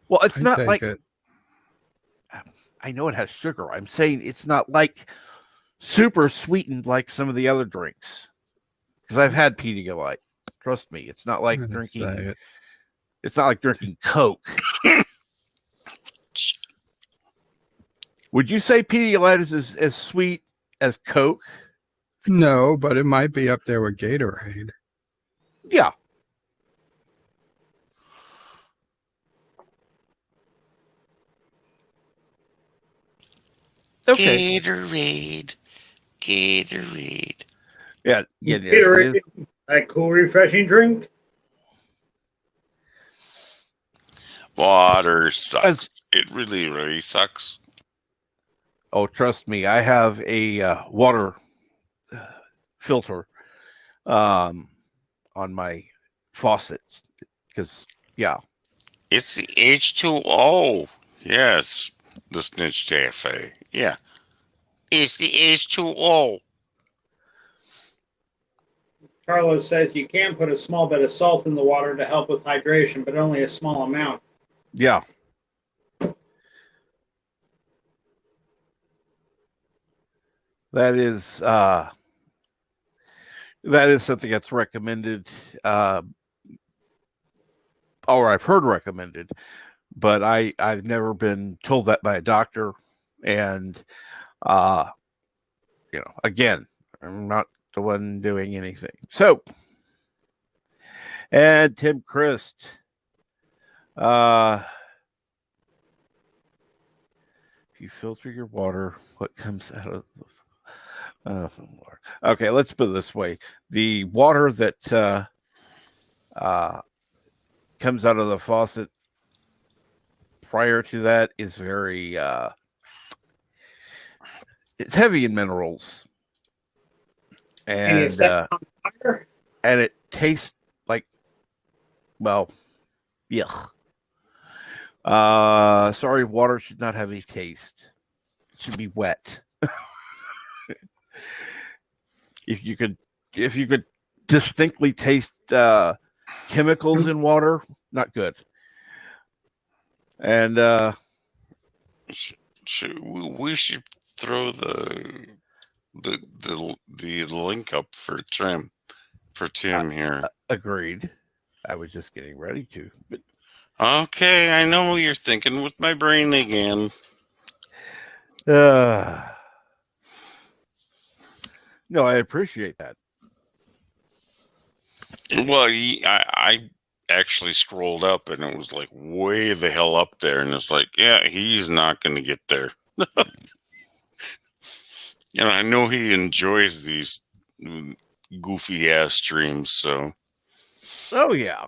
Well, it's I'd not take like it. I know it has sugar. I'm saying it's not like super sweetened like some of the other drinks. Because I've had Pedialyte. Trust me, it's not like drinking. It's not like drinking Coke. Would you say Pedialyte is as sweet as Coke? No, but it might be up there with Gatorade. Yeah. Okay. Gatorade. Yeah. Yes, Gatorade, that cool, refreshing drink. Water sucks. It really, really sucks. Oh, trust me, I have a water filter on my faucet because, yeah. It's the H2O. Yes, the Snitch Cafe. Yeah. It's the H2O. Carlos says you can put a small bit of salt in the water to help with hydration, but only a small amount. Yeah. That is something that's recommended, or I've heard recommended, but I've never been told that by a doctor. And again, I'm not the one doing anything. So, and Tim Christ, if you filter your water, what comes out of the okay, let's put it this way: the water that comes out of the faucet prior to that is very it's heavy in minerals, and it tastes like, well, yuck. Sorry, water should not have a taste. It should be wet. If you could distinctly taste chemicals in water, not good. And we should throw the link up for Tim here. Agreed. I was just getting ready to. But okay, I know what you're thinking with my brain again. No, I appreciate that. Well, I actually scrolled up and it was like way the hell up there, and it's like, yeah, he's not going to get there. And I know he enjoys these goofy ass streams, so. Oh yeah.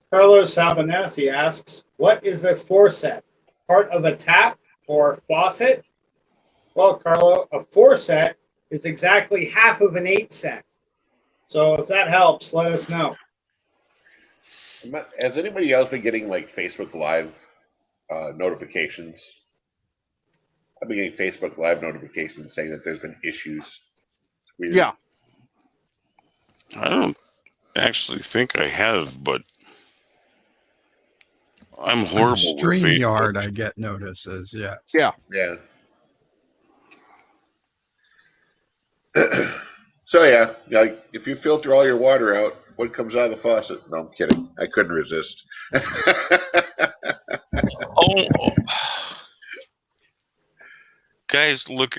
Carlos Albanesi asks, "What is a faucet? Part of a tap or faucet?" Well, Carlo, a faucet is exactly half of an 8 set. So if that helps, let us know. Has anybody else been getting like Facebook Live notifications? I've been getting Facebook Live notifications saying that there's been issues. Yeah. I don't actually think I have, but I'm horrible with Facebook. StreamYard, I get notices. Yes. Yeah. Yeah. So yeah, like if you filter all your water out, what comes out of the faucet? No, I'm kidding. I couldn't resist. Oh, guys, look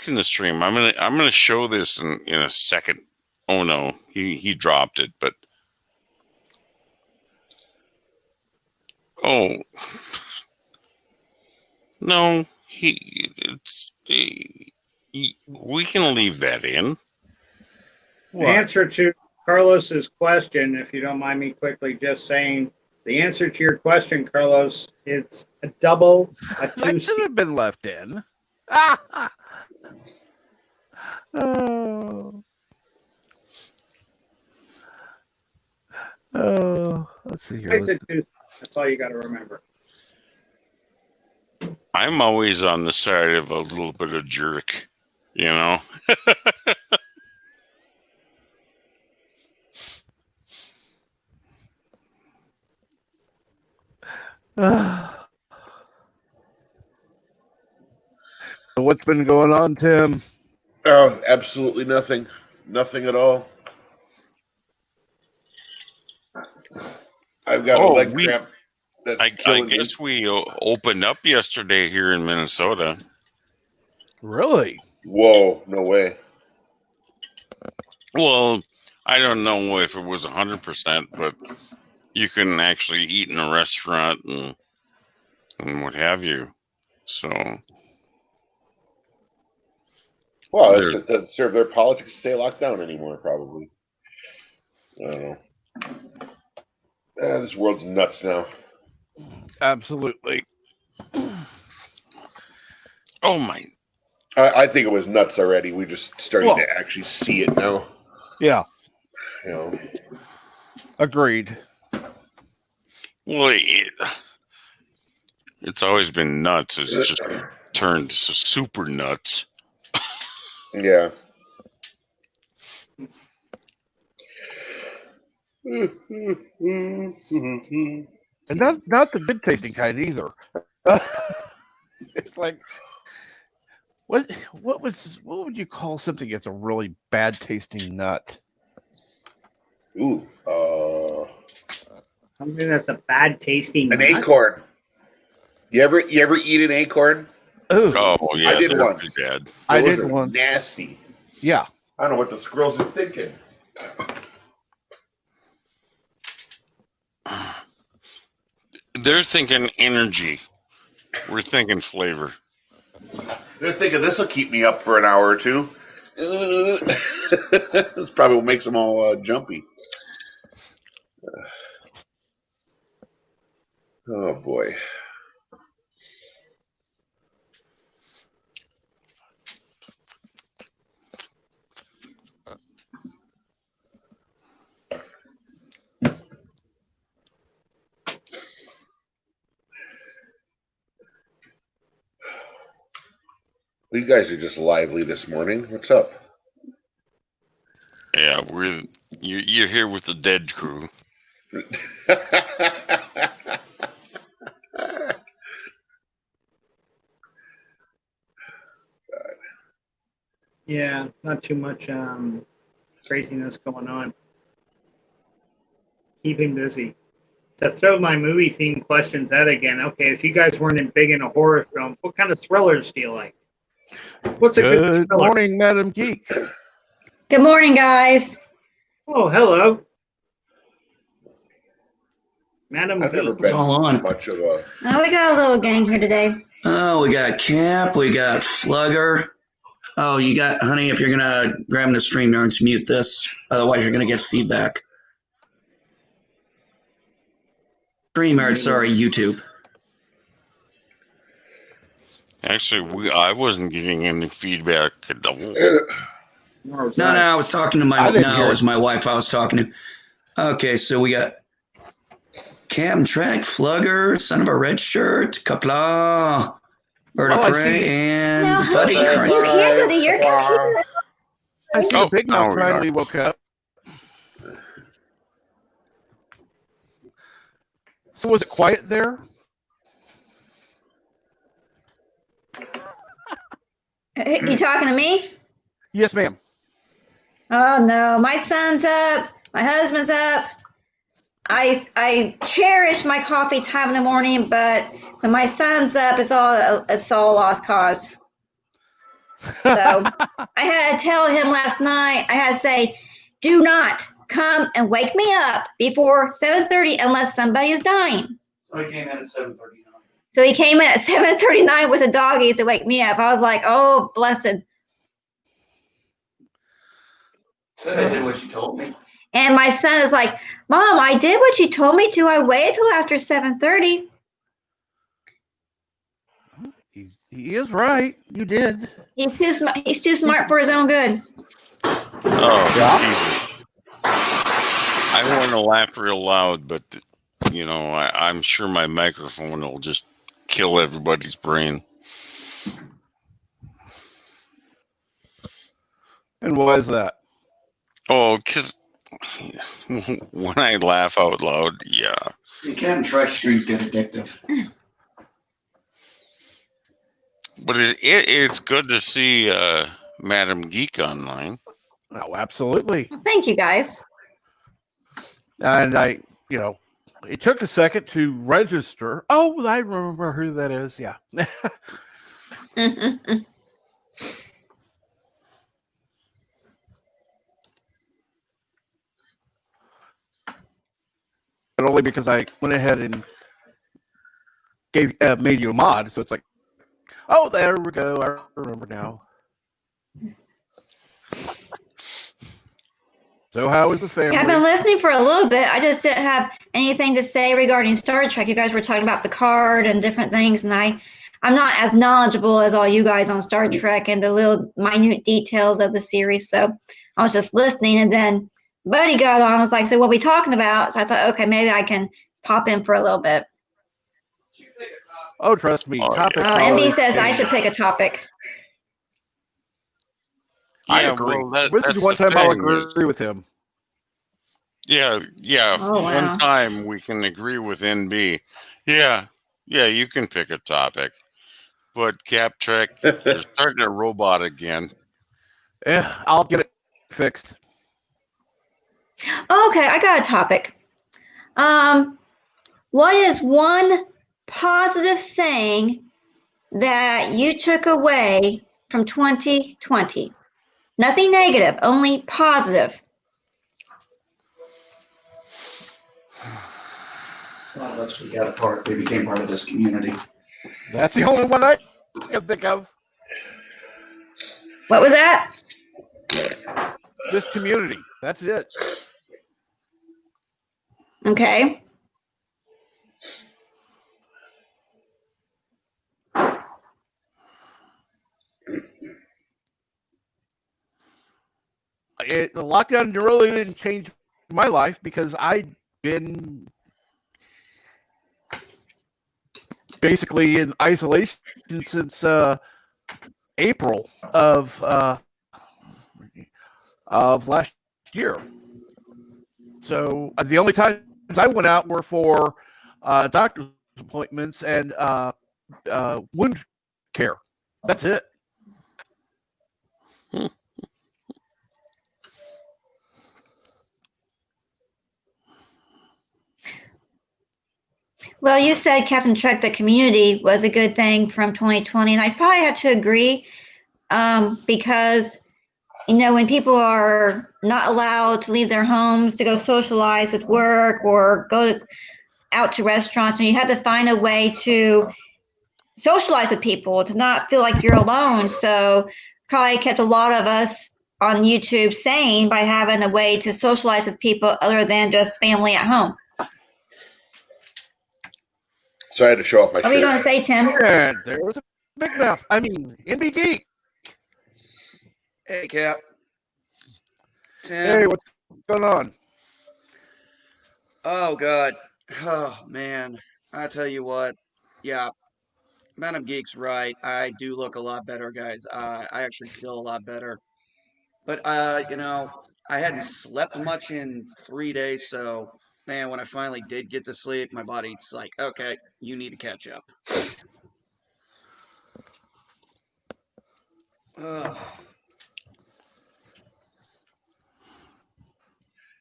in the stream. I'm gonna show this in a second. Oh no, he dropped it, but oh no, we can leave that in. In What? answer to Carlos's question, if you don't mind me quickly just saying, the answer to your question, Carlos, it's a double, a That two should seat. have been left in. Oh. Oh, let's see here. I said two. That's all you got to remember. I'm always on the side of a little bit of jerk, you know. So what's been going on, Tim? Oh, absolutely nothing. Nothing at all. I've got a leg cramp that's I killing me. guess we opened up yesterday here in Minnesota. Really? Whoa, no way. Well, I don't know if it was 100%, but you can actually eat in a restaurant and what have you. So, Well, that doesn't serve their politics to stay locked down anymore, probably. I don't know. This world's nuts now. Absolutely. oh my. I think it was nuts already. We just starting to actually see it now. Yeah. You know. Agreed. Well, it's always been nuts. It's just turned super nuts. Yeah. And not the good tasting kind either. It's like what would you call something that's a really bad tasting nut? Ooh. Something that's a bad tasting An nut. acorn. You ever eat an acorn? Ooh. Oh yeah, I did they're once. pretty bad. I Those did are once. Nasty. Yeah. I don't know what the squirrels are thinking. They're thinking energy. We're thinking flavor. They're thinking this will keep me up for an hour or two. This probably what makes them all jumpy. Oh boy. You guys are just lively this morning. What's up? Yeah, you're here with the dead crew. Yeah, not too much craziness going on. Keeping busy. To throw my movie themed questions out again. Okay, if you guys weren't big into horror films, what kind of thrillers do you like? What's a good Good thriller? morning, Madam Geek. Good morning, guys. Oh, hello. Madam I've never Geek. been all on? much of a. Oh, we got a little gang here today. Oh, we got Cap, we got Flugger. Oh, you got, honey, if you're going to grab the stream yards, mute this. Otherwise, you're going to get feedback. StreamYard, sorry, YouTube. Actually, I wasn't getting any feedback at all. No, No, I was talking to I didn't it hear was my wife I was talking to. Okay, so we got Cam Track, Flugger, Son of a Red Shirt, Kapla, Bird of Oh, I Prey, see. and Now, Buddy honey, you Crunch. can't go to your computer. I see Oh, the big now mouth we are. finally woke up. So was it quiet there? You talking to me? Yes, ma'am. Oh no, my son's up. My husband's up. I cherish my coffee time in the morning, but when my son's up, it's all a lost cause. So I had to tell him last night. I had to say, do not come and wake me up before 7:30 unless somebody is dying. So he came in at 7:39. So he came in at 7:39 with the doggies to wake me up. I was like, oh, blessed. Said I did what you told me. And my son is like, Mom, I did what you told me to. I waited till after 7:30. He is right. You did. He's too smart for his own good. Oh, Yeah. Jesus. I want to laugh real loud, but I'm sure my microphone will just kill everybody's brain. And why is that? Oh, because when I laugh out loud, yeah. You can't try streams get addictive. But it's good to see Madam Geek online. Oh, absolutely. Thank you, guys. And it took a second to register. Oh, I remember who that is. Yeah. But only because I went ahead and made you a mod. So it's like, oh, there we go. I remember now. So how is the family? Yeah, I've been listening for a little bit. I just didn't have anything to say regarding Star Trek. You guys were talking about Picard and different things, and I'm not as knowledgeable as all you guys on Star Trek and the little minute details of the series. So I was just listening, and then Buddy got on. I was like, so what are we talking about? So I thought, okay, maybe I can pop in for a little bit. Oh, trust me. Topic. MB says I should pick a topic. I agree. Well, this is one time I'll agree with him. Yeah. Oh, wow. One time we can agree with NB. Yeah, you can pick a topic. But Cap Trek, they're starting a robot again. Yeah, I'll get it fixed. Okay, I got a topic. What is one positive thing that you took away from 2020? Nothing negative, only positive. Well, that's we got a part. We became part of this community. That's the only one I can think of. What was that? This community. That's it. Okay. The lockdown really didn't change my life because I'd been basically in isolation since April of last year. So the only times I went out were for doctor's appointments and wound care. That's it. Well, you said Captain Trek, the community was a good thing from 2020, and I probably have to agree because, when people are not allowed to leave their homes to go socialize with work or go out to restaurants, and you have to find a way to socialize with people, to not feel like you're alone. So probably kept a lot of us on YouTube sane by having a way to socialize with people other than just family at home. So I had to show off my What are you going to say, Tim? And there was a big mouth. I mean, NB Geek. Hey, Cap. Tim. Hey, what's going on? Oh, God. Oh, man. I tell you what. Yeah. Madam Geek's right. I do look a lot better, guys. I actually feel a lot better. But, I hadn't slept much in 3 days, so Man, when I finally did get to sleep, my body's like, okay, you need to catch up. Ugh.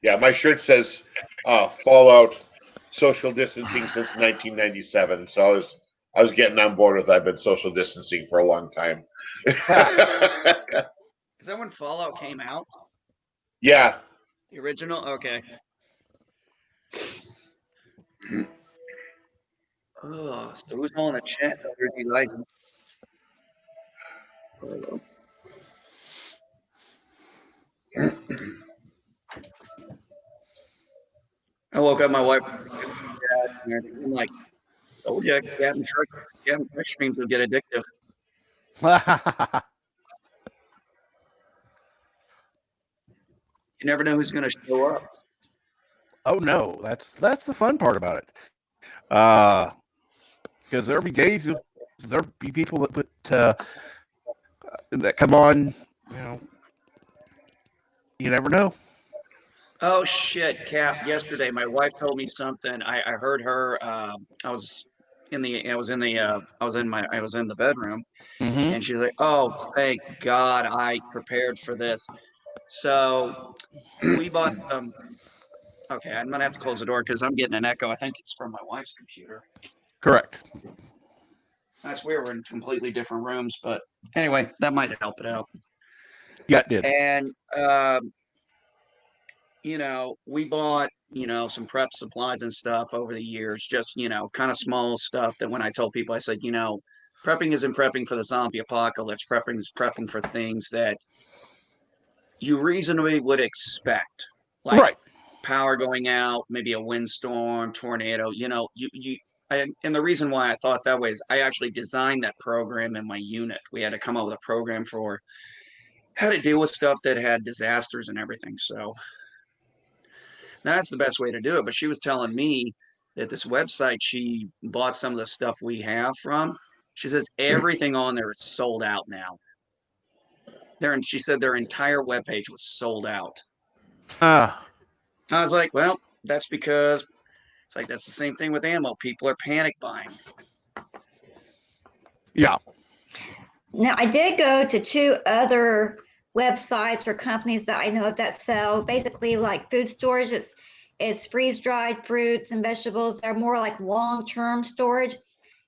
Yeah, my shirt says Fallout social distancing since 1997. So I was getting on board with I've been social distancing for a long time. Is that when Fallout came out? Yeah. The original? Okay. Oh, so who's all in the chat? Like, I woke up, my wife. I'm like, told you, Captain Truck streams will get addictive. You never know who's going to show up. Oh no, that's the fun part about it. Because there'll be days there'll be people that put that come on. You know, you never know. Oh shit, Cap! Yesterday, my wife told me something. I heard her. I was in the bedroom, Mm-hmm. and she's like, "Oh, thank God, I prepared for this." So we bought some. Okay, I'm gonna have to close the door because I'm getting an echo. I think it's from my wife's computer. Correct. That's weird. We're in completely different rooms, but anyway, that might help it out. Yeah, it did. And we bought, some prep supplies and stuff over the years, just, kind of small stuff that when I told people, I said, prepping isn't prepping for the zombie apocalypse. Prepping is prepping for things that you reasonably would expect, like Right. power going out, maybe a windstorm, tornado, and the reason why I thought that way is I actually designed that program in my unit. We had to come up with a program for how to deal with stuff that had disasters and everything. So that's the best way to do it. But she was telling me that this website she bought some of the stuff we have from, she says everything on there is sold out now. She said their entire webpage was sold out. I was like, well, that's because it's like that's the same thing with ammo. People are panic buying. Yeah. Now, I did go to two other websites or companies that I know of that sell basically like food storage. It's freeze dried fruits and vegetables. They're more like long term storage,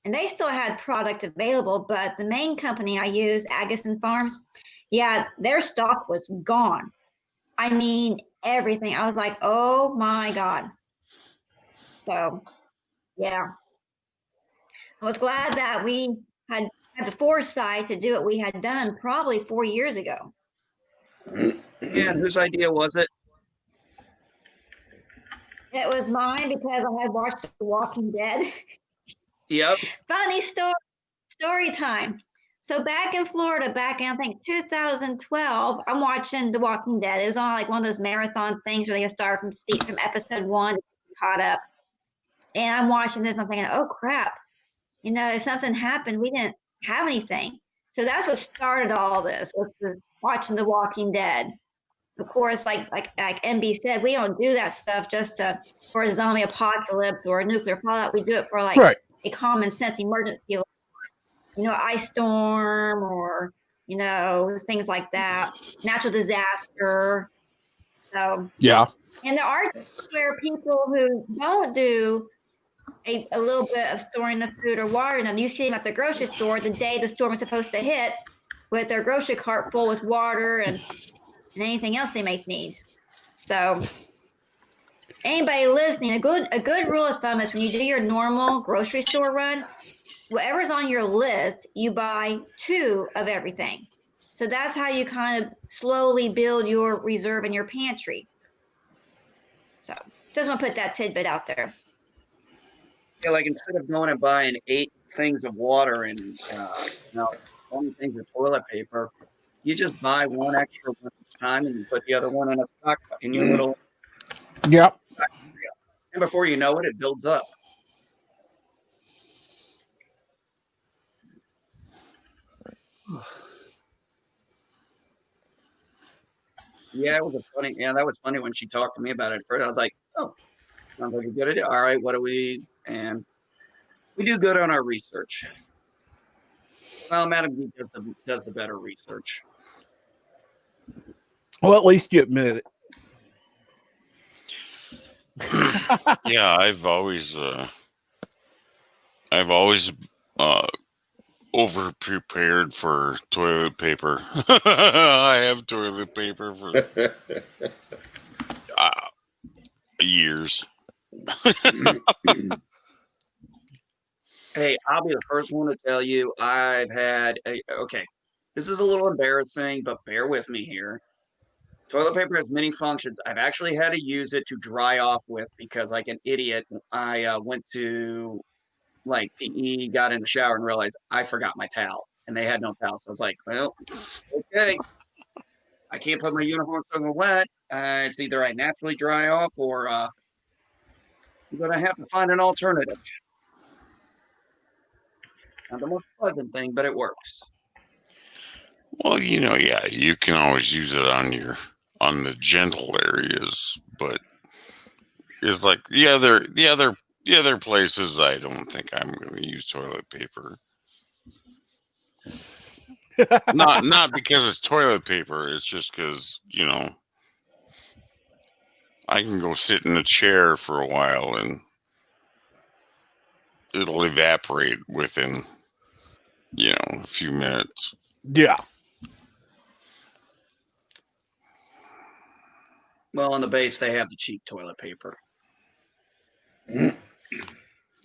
and they still had product available. But the main company I use, Agassiz Farms, yeah, their stock was gone. I mean, everything. I was like, oh my God. So, yeah, I was glad that we had the foresight to do what we had done probably 4 years ago. Yeah, and whose idea was it? It was mine because I had watched The Walking Dead. Yep. Funny story time. So back in Florida, back in I think 2012, I'm watching The Walking Dead. It was on like one of those marathon things where they start from episode 1 to caught up. And I'm watching this and I'm thinking, oh crap, if something happened, we didn't have anything. So that's what started all this was watching The Walking Dead. Of course, like MB said, we don't do that stuff just for a zombie apocalypse or a nuclear fallout. We do it for Right. a common sense emergency, ice storm or things like that, natural disaster. So Yeah. and there are where people who don't do a little bit of storing the food or water, and you see them at the grocery store the day the storm is supposed to hit with their grocery cart full with water and anything else they may need. So anybody listening, a good rule of thumb is when you do your normal grocery store run, whatever's on your list, you buy 2 of everything. So that's how you kind of slowly build your reserve in your pantry. So just want to put that tidbit out there. Yeah, like instead of going and buying 8 things of water and 20 things of toilet paper, you just buy one extra one each time and you put the other one in a stock in your little. Yep. And before you know it, it builds up. Yeah, that was funny when she talked to me about it at first. I was like, oh, Sounds like a good idea. All right, what do we? And we do good on our research. Well, Madam Geek does the better research. Well, at least you admit it. Yeah, I've always over prepared for toilet paper. I have toilet paper for years. Hey, I'll be the first one to tell you I've had okay. This is a little embarrassing, but bear with me here. Toilet paper has many functions. I've actually had to use it to dry off with because, like an idiot, I went to like PE, got in the shower, and realized I forgot my towel, and they had no towel. So I was like, well, okay, I can't put my uniform somewhere wet. It's either I naturally dry off or I'm gonna have to find an alternative. Not the most pleasant thing, but it works. Well, yeah, you can always use it on the gentle areas, but it's like the other places. I don't think I'm going to use toilet paper. Not because it's toilet paper. It's just because I can go sit in a chair for a while and it'll evaporate within a few minutes. Yeah. Well, on the base, they have the cheap toilet paper.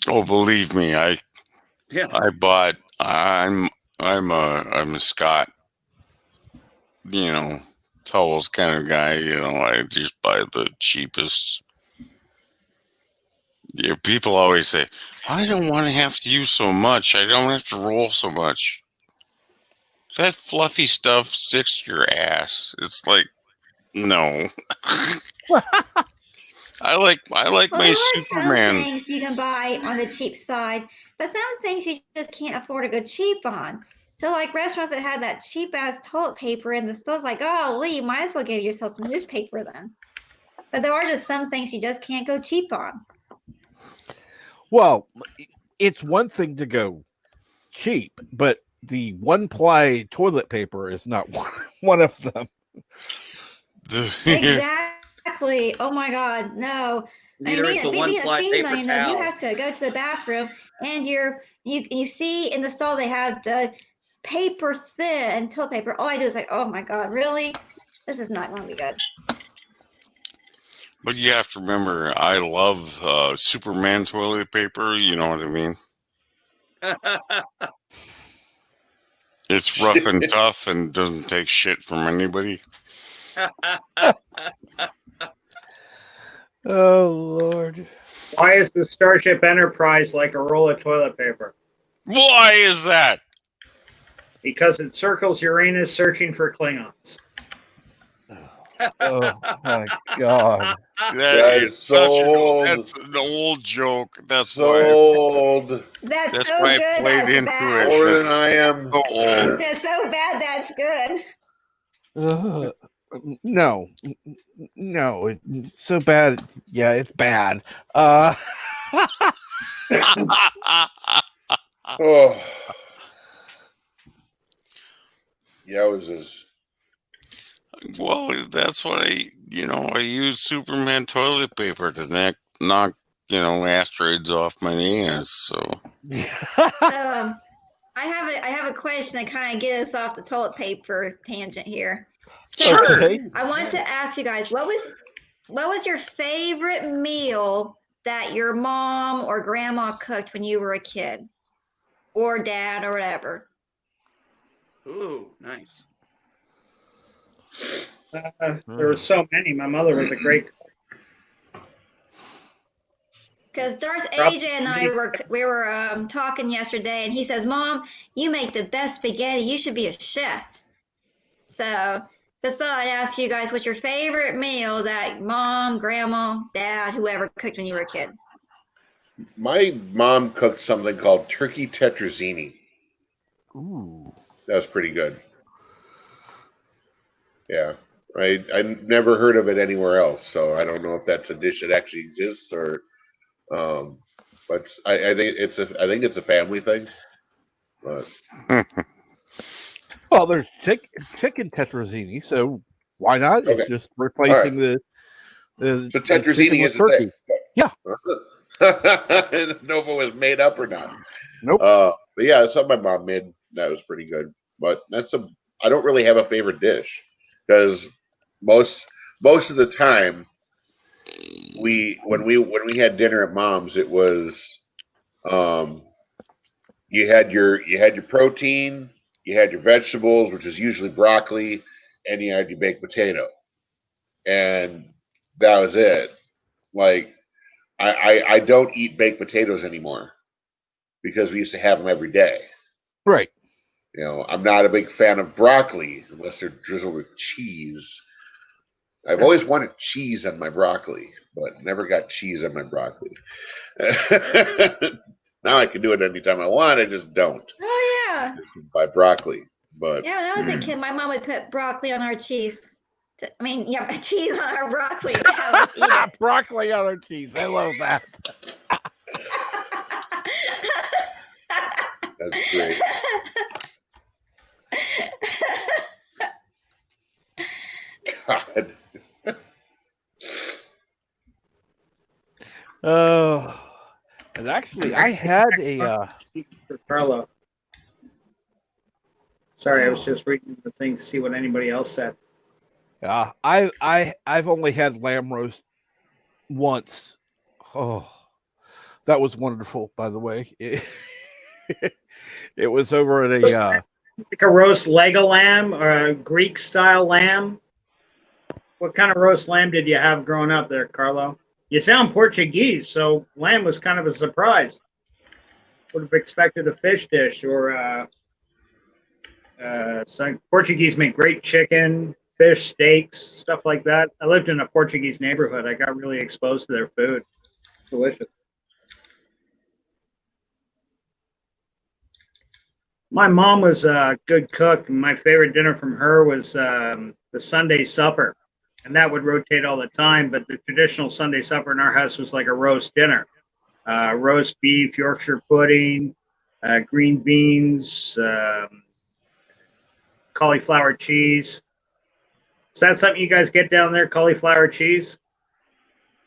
Oh, believe me, I'm a Scott, towels kind of guy. I just buy the cheapest. Yeah, people always say, I don't want to have to use so much. I don't have to roll so much. That fluffy stuff sticks to your ass. It's like, no. I like Well, my there are Superman. some things you can buy on the cheap side, but some things you just can't afford to go cheap on. So, like restaurants that have that cheap ass toilet paper in the stores, like, oh, well, you might as well give yourself some newspaper then. But there are just some things you just can't go cheap on. Well, it's one thing to go cheap, but the one-ply toilet paper is not one of them. Exactly. Oh my God, no. Neither is the one-ply being a paper female, towel. you have to go to the bathroom, and you see in the stall they have the paper thin toilet paper. All I do is like, oh my God, really? This is not going to be good. But you have to remember, I love Superman toilet paper. You know what I mean? It's rough and tough and doesn't take shit from anybody. Oh, Lord. Why is the Starship Enterprise like a roll of toilet paper? Why is that? Because it circles Uranus searching for Klingons. Oh, my God. That's an old joke. That's old. That's so why good. I played That's into bad. it. Older than I am. So old. That's so bad. That's good. No, it's so bad. Yeah, it's bad. Oh. Yowzers. Well, that's what I use Superman toilet paper to knock asteroids off my ass. So. I have a question to kind of get us off the toilet paper tangent here. So I want to ask you guys, what was your favorite meal that your mom or grandma cooked when you were a kid, or dad, or whatever? Ooh, nice. There were so many. My mother was a great cook. Because Darth AJ and I were talking yesterday, and he says, "Mom, you make the best spaghetti. You should be a chef." So just thought I'd ask you guys, what's your favorite meal that mom, grandma, dad, whoever cooked when you were a kid? My mom cooked something called turkey tetrazzini. Ooh. That was pretty good. Yeah. right? I never heard of it anywhere else, so I don't know if that's a dish that actually exists or. But I think it's a family thing. But Well, there's chicken tetrazzini, so why not? It's okay, just all right. replacing the So the chicken tetrazzini with is a thing. turkey. Yeah. I didn't know if it was made up or not. Nope. But yeah, that's something my mom made. That was pretty good. But I don't really have a favorite dish because most of the time when we had dinner at mom's, it was um, you had your protein, you had your vegetables, which is usually broccoli, and you had your baked potato, and that was it. Like I don't eat baked potatoes anymore because we used to have them every day. Right. You know, I'm not a big fan of broccoli unless they're drizzled with cheese. I've always wanted cheese on my broccoli, but never got cheese on my broccoli. Now I can do it anytime I want. I just don't. Oh yeah. Buy broccoli, but Yeah, when I was a kid, my mom would put broccoli on our cheese. I mean, yeah, cheese on our broccoli to have us eat it. Broccoli on our cheese. I love that. that's great. God. And actually, I had a. For Carlo. Sorry, I was just reading the thing to see what anybody else said. I've only had lamb roast once. Oh, that was wonderful. By the way, it was over at a. Like a roast leg of lamb or a Greek style lamb. What kind of roast lamb did you have growing up there, Carlo? You sound Portuguese, so lamb was kind of a surprise. Would have expected a fish dish or some Portuguese make great chicken, fish, steaks, stuff like that. I lived in a Portuguese neighborhood. I got really exposed to their food. Delicious. My mom was a good cook. And my favorite dinner from her was the Sunday supper. And that would rotate all the time. But the traditional Sunday supper in our house was like a roast dinner. Roast beef, Yorkshire pudding, green beans, cauliflower cheese. Is that something you guys get down there, cauliflower cheese?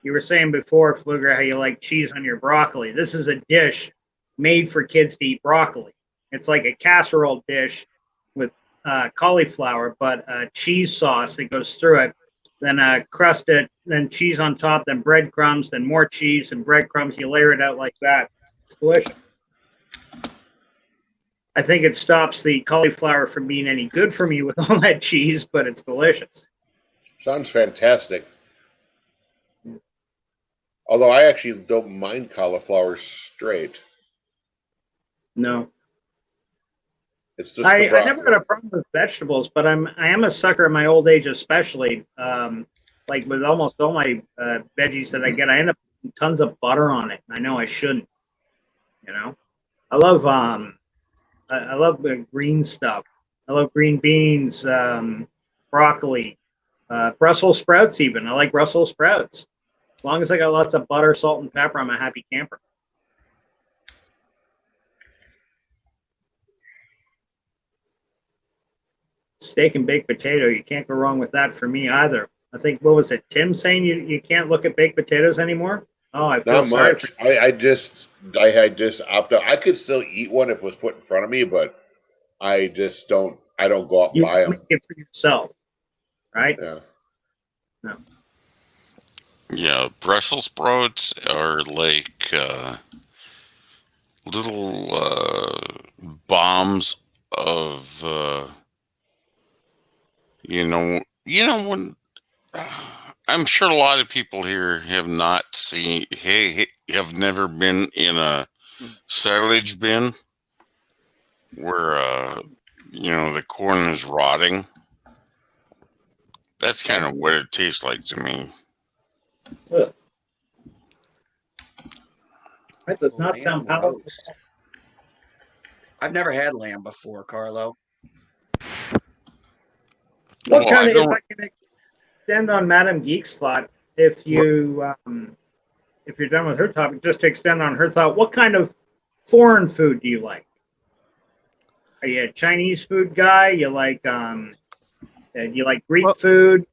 You were saying before, Fluger, how you like cheese on your broccoli. This is a dish made for kids to eat broccoli. It's like a casserole dish with cauliflower, but cheese sauce that goes through it. Then crust it, then cheese on top, then breadcrumbs, then more cheese and breadcrumbs. You layer it out like that. It's delicious. I think it stops the cauliflower from being any good for me with all that cheese, but it's delicious. Sounds fantastic. Although I actually don't mind cauliflower straight. No. It's just I never had a problem with vegetables, but I am a sucker in my old age, especially like with almost all my veggies that I get. I end up putting tons of butter on it. I know I shouldn't. You know, I love the green stuff. I love green beans, broccoli, Brussels sprouts. Even I like Brussels sprouts. As long as I got lots of butter, salt, and pepper, I'm a happy camper. Steak and baked potato, you can't go wrong with that for me either. I think, what was it, Tim saying you can't look at baked potatoes anymore? Oh, I feel not sorry much. for you. I just opt out. I could still eat one if it was put in front of me, but I just don't. I don't go out and You buy them. make it for yourself, right? Yeah. No. Yeah, Brussels sprouts are like little bombs of when I'm sure a lot of people here have not seen, have never been in a silage bin where the corn is rotting. That's kind of what it tastes like to me. Ugh. That does not sound Lamb palatable. roast. I've never had lamb before, Carlo. What Well, kind of, extend on Madam Geek's thought, if you're done with her topic, just to extend on her thought, what kind of foreign food do you like? Are you a Chinese food guy? You like Greek food?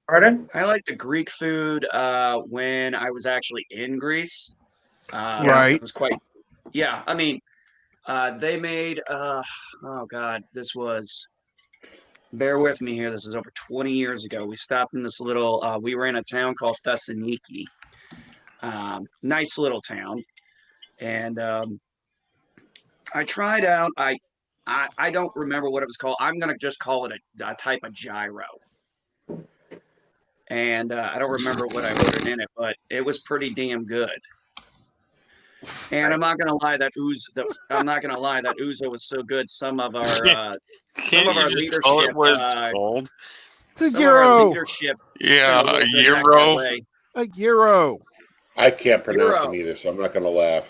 Pardon? I like the Greek food when I was actually in Greece. Right. It was quite, yeah. I mean, they made, oh God, this was, bear with me here. This is over 20 years ago. We stopped in this little, we were in a town called Thessaloniki. Nice little town. And I tried out, I don't remember what it was called. I'm going to just call it a type of gyro. And I don't remember what I ordered in it, but it was pretty damn good. And I'm not gonna lie, that ouzo was so good. Some of our leadership, call it what it's called? The some of our gyro. leadership, Yeah, sent a little bit back that euro. way. A gyro. I can't pronounce Euro. them either, so I'm not going to laugh.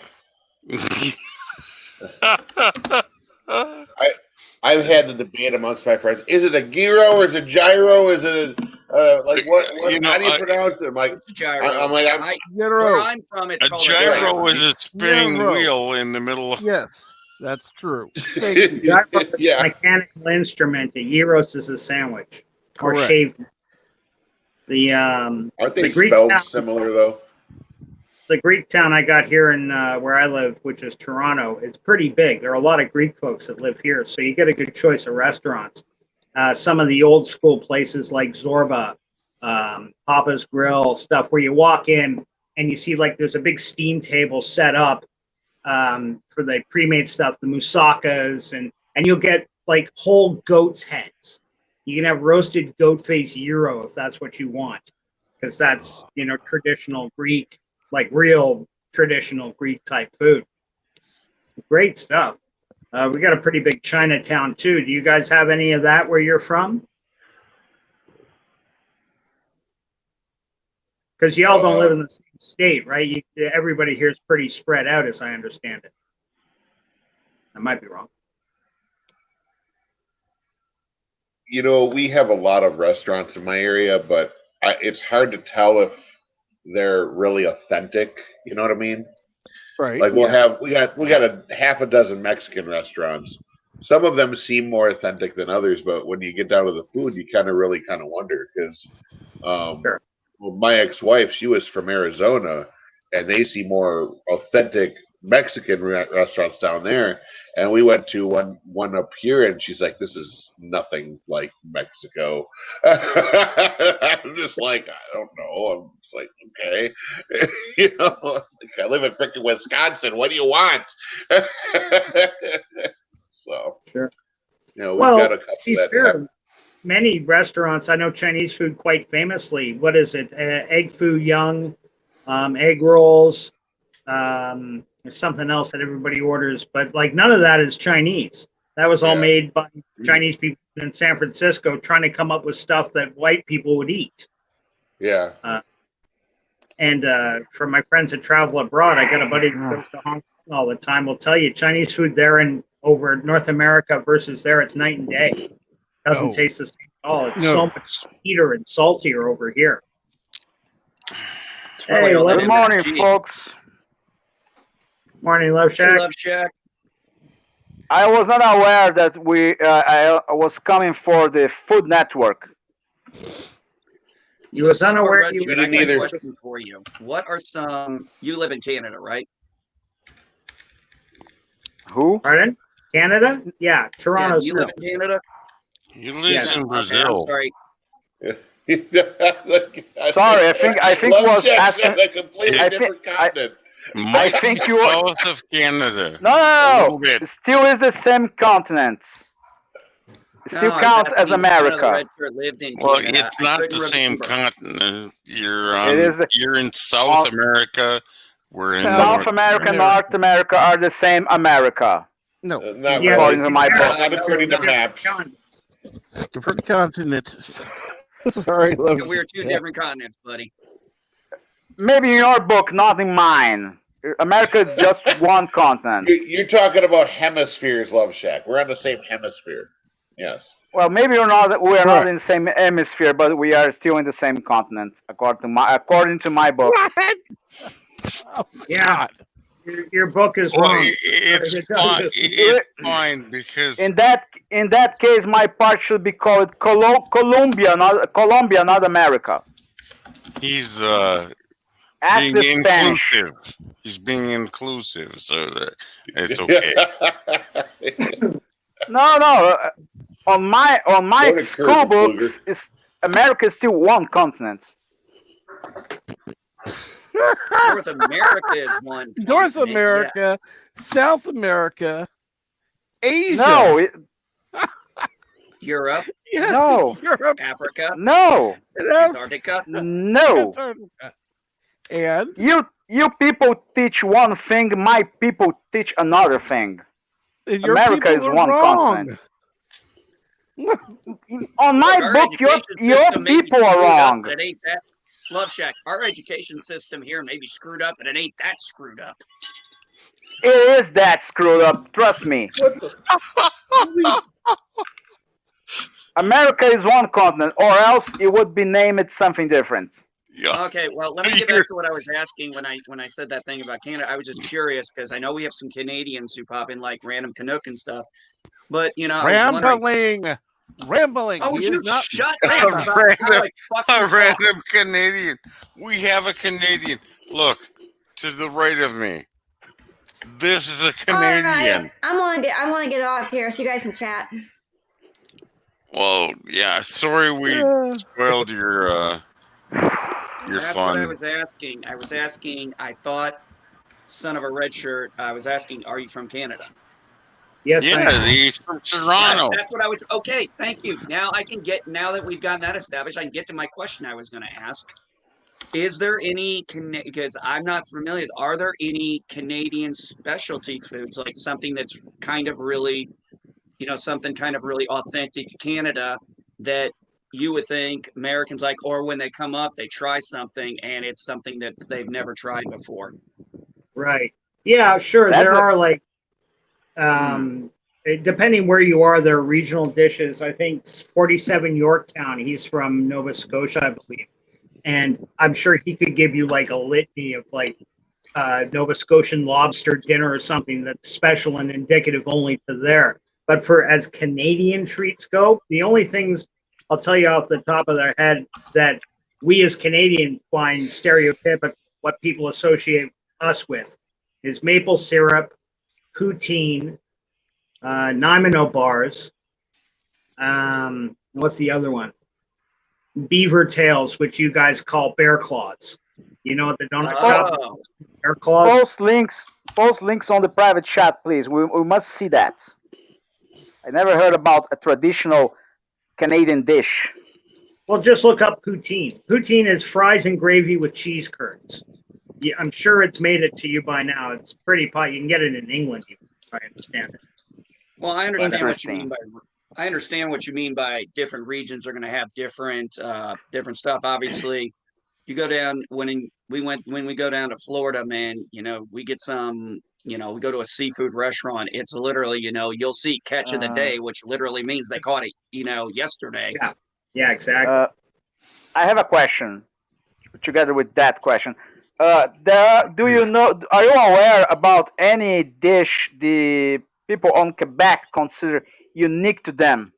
I've had the debate amongst my friends. Is it a gyro or is it gyro? Is it like what how do you pronounce it? I'm like, Gyro. Gyro. Where I'm from, it's A called gyro is a spinning Gyro. wheel in the middle of. Yes, that's true. Thank you. Gyro is Yeah. a mechanical instrument. A gyros is a sandwich or Correct. shaved. The Aren't they the Greek spelled town, similar though? the Greek town I got here in where I live, which is Toronto, it's pretty big. There are a lot of Greek folks that live here, so you get a good choice of restaurants. Some of the old school places like Zorba, Papa's Grill, stuff where you walk in and you see like there's a big steam table set up for the pre-made stuff, the moussakas, and you'll get like whole goat's heads. You can have roasted goat face gyro if that's what you want, because that's traditional Greek, like real traditional Greek type food. Great stuff. We got a pretty big Chinatown too. Do you guys have any of that where you're from? Because y'all don't live in the same state, right? Everybody here is pretty spread out, as I understand it. I might be wrong. We have a lot of restaurants in my area, but it's hard to tell if they're really authentic. You know what I mean? Right. Like we got a half a dozen Mexican restaurants. Some of them seem more authentic than others, but when you get down to the food, you really wonder because, Sure. well, my ex-wife, she was from Arizona, and they see more authentic Mexican restaurants down there. And we went to one up here, and she's like, "This is nothing like Mexico." I'm just like, I don't know. I'm just like, okay, I live in freaking Wisconsin. What do you want? So sure. We've got a couple be that fair, many restaurants. I know Chinese food quite famously. What is it? Egg foo young, egg rolls. There's something else that everybody orders, but like none of that is Chinese. That was all made by Chinese people in San Francisco trying to come up with stuff that white people would eat. Yeah. And for my friends that travel abroad, I got a buddy that goes to Hong Kong all the time. Will tell you Chinese food there and over North America versus there, it's night and day. Doesn't taste the same at all. It's so much sweeter and saltier over here. Hey, good morning, folks. Morning, Love Shack. Hey, Love Shack. I was not aware that I was coming for the Food Network. You was unaware. You didn't either. Question for you. What are some? You live in Canada, right? Who? Pardon? Canada? Yeah, Toronto. Yeah, you live in Canada. He lives in Brazil. Okay, I'm sorry. Sorry, I think was asking a completely different continent. I think you south of Canada. No, it still is the same continent. It still counts as America. Well, it's not the same continent. You're in South America. We're in South America and North America are the same America. No, according to my book. Not according to maps. Different continents. Sorry, Love. We're two different continents, buddy. Maybe in your book, not in mine. America is just one continent. You're talking about hemispheres, Love Shack. We're on the same hemisphere. Yes. Well, maybe we're not Correct. in the same hemisphere, but we are still in the same continent, according to my book. What? Oh, Yeah, God. your book is Well, wrong. it's It does fine. this. It's fine because In that case, my part should be called Colombia, not America. he's Ask being the Spanish. inclusive. He's being inclusive, so that it's okay. No. On my Don't encourage school it, books, America is still one continent. North America is one. North continent, America, South America, Asia. No, Europe, Yes, No. Europe. Africa, no, Yes, Antarctica. no. Antarctica. And You people teach one thing, my people teach another thing. your America people is are one wrong. continent. On my Our book, your education system may be people are screwed up, wrong. but it ain't that. Love Shack. Our education system here may be screwed up, but it ain't that screwed up. It is that screwed up. Trust me. What the? America is one continent, or else it would be named something different. Yeah. Okay, well, let me get back to what I was asking when I said that thing about Canada. I was just curious because I know we have some Canadians who pop in like random Canuck and stuff, but I was wondering. Rambling. Oh, He would is you not. shut up about how I fucking A talk? random Canadian. We have a Canadian. Look to the right of me. This is a All Canadian. right, I want to get off here so you guys can chat. Well, yeah. Sorry we spoiled your That's what I fun. was asking. I was asking. I thought, son of a red shirt. I was asking, are you from Canada? Yes, I Yeah, am. he's from Toronto. That's what I was. Okay, thank you. Now I can get. Now that we've gotten that established, I can get to my question I was going to ask. Is there any because I'm not familiar? Are there any Canadian specialty foods like something that's kind of really, something kind of really authentic to Canada that you would think Americans like, or when they come up, they try something and it's something that they've never tried before? Right. Yeah, sure. That's There a- are like, depending where you are, there are regional dishes. I think 47 Yorktown, he's from Nova Scotia, I believe. And I'm sure he could give you like a litany of like Nova Scotian lobster dinner or something that's special and indicative only to there. But for as Canadian treats go, the only things I'll tell you off the top of their head that we as Canadians find stereotypical, what people associate us with, is maple syrup, poutine, Nymano bars. What's the other one? Beaver tails, which you guys call bear claws. You know what the donut shop? Oh, Bear claws. Post links on the private chat, please. We must see that. I never heard about a traditional Canadian dish. Well, just look up poutine. Poutine is fries and gravy with cheese curds. Yeah, I'm sure it's made it to you by now. It's pretty pot. You can get it in England, if I understand it. well, I understand what you Interesting. mean by. I understand what you mean by different regions are going to have different different stuff. Obviously, you go down when we go down to Florida, man. We get some. We go to a seafood restaurant. It's literally, you'll see catch of the day, which literally means they caught it, yesterday. Yeah, exactly. I have a question together with that question. Do you know? Are you aware about any dish the people on Quebec consider unique to them?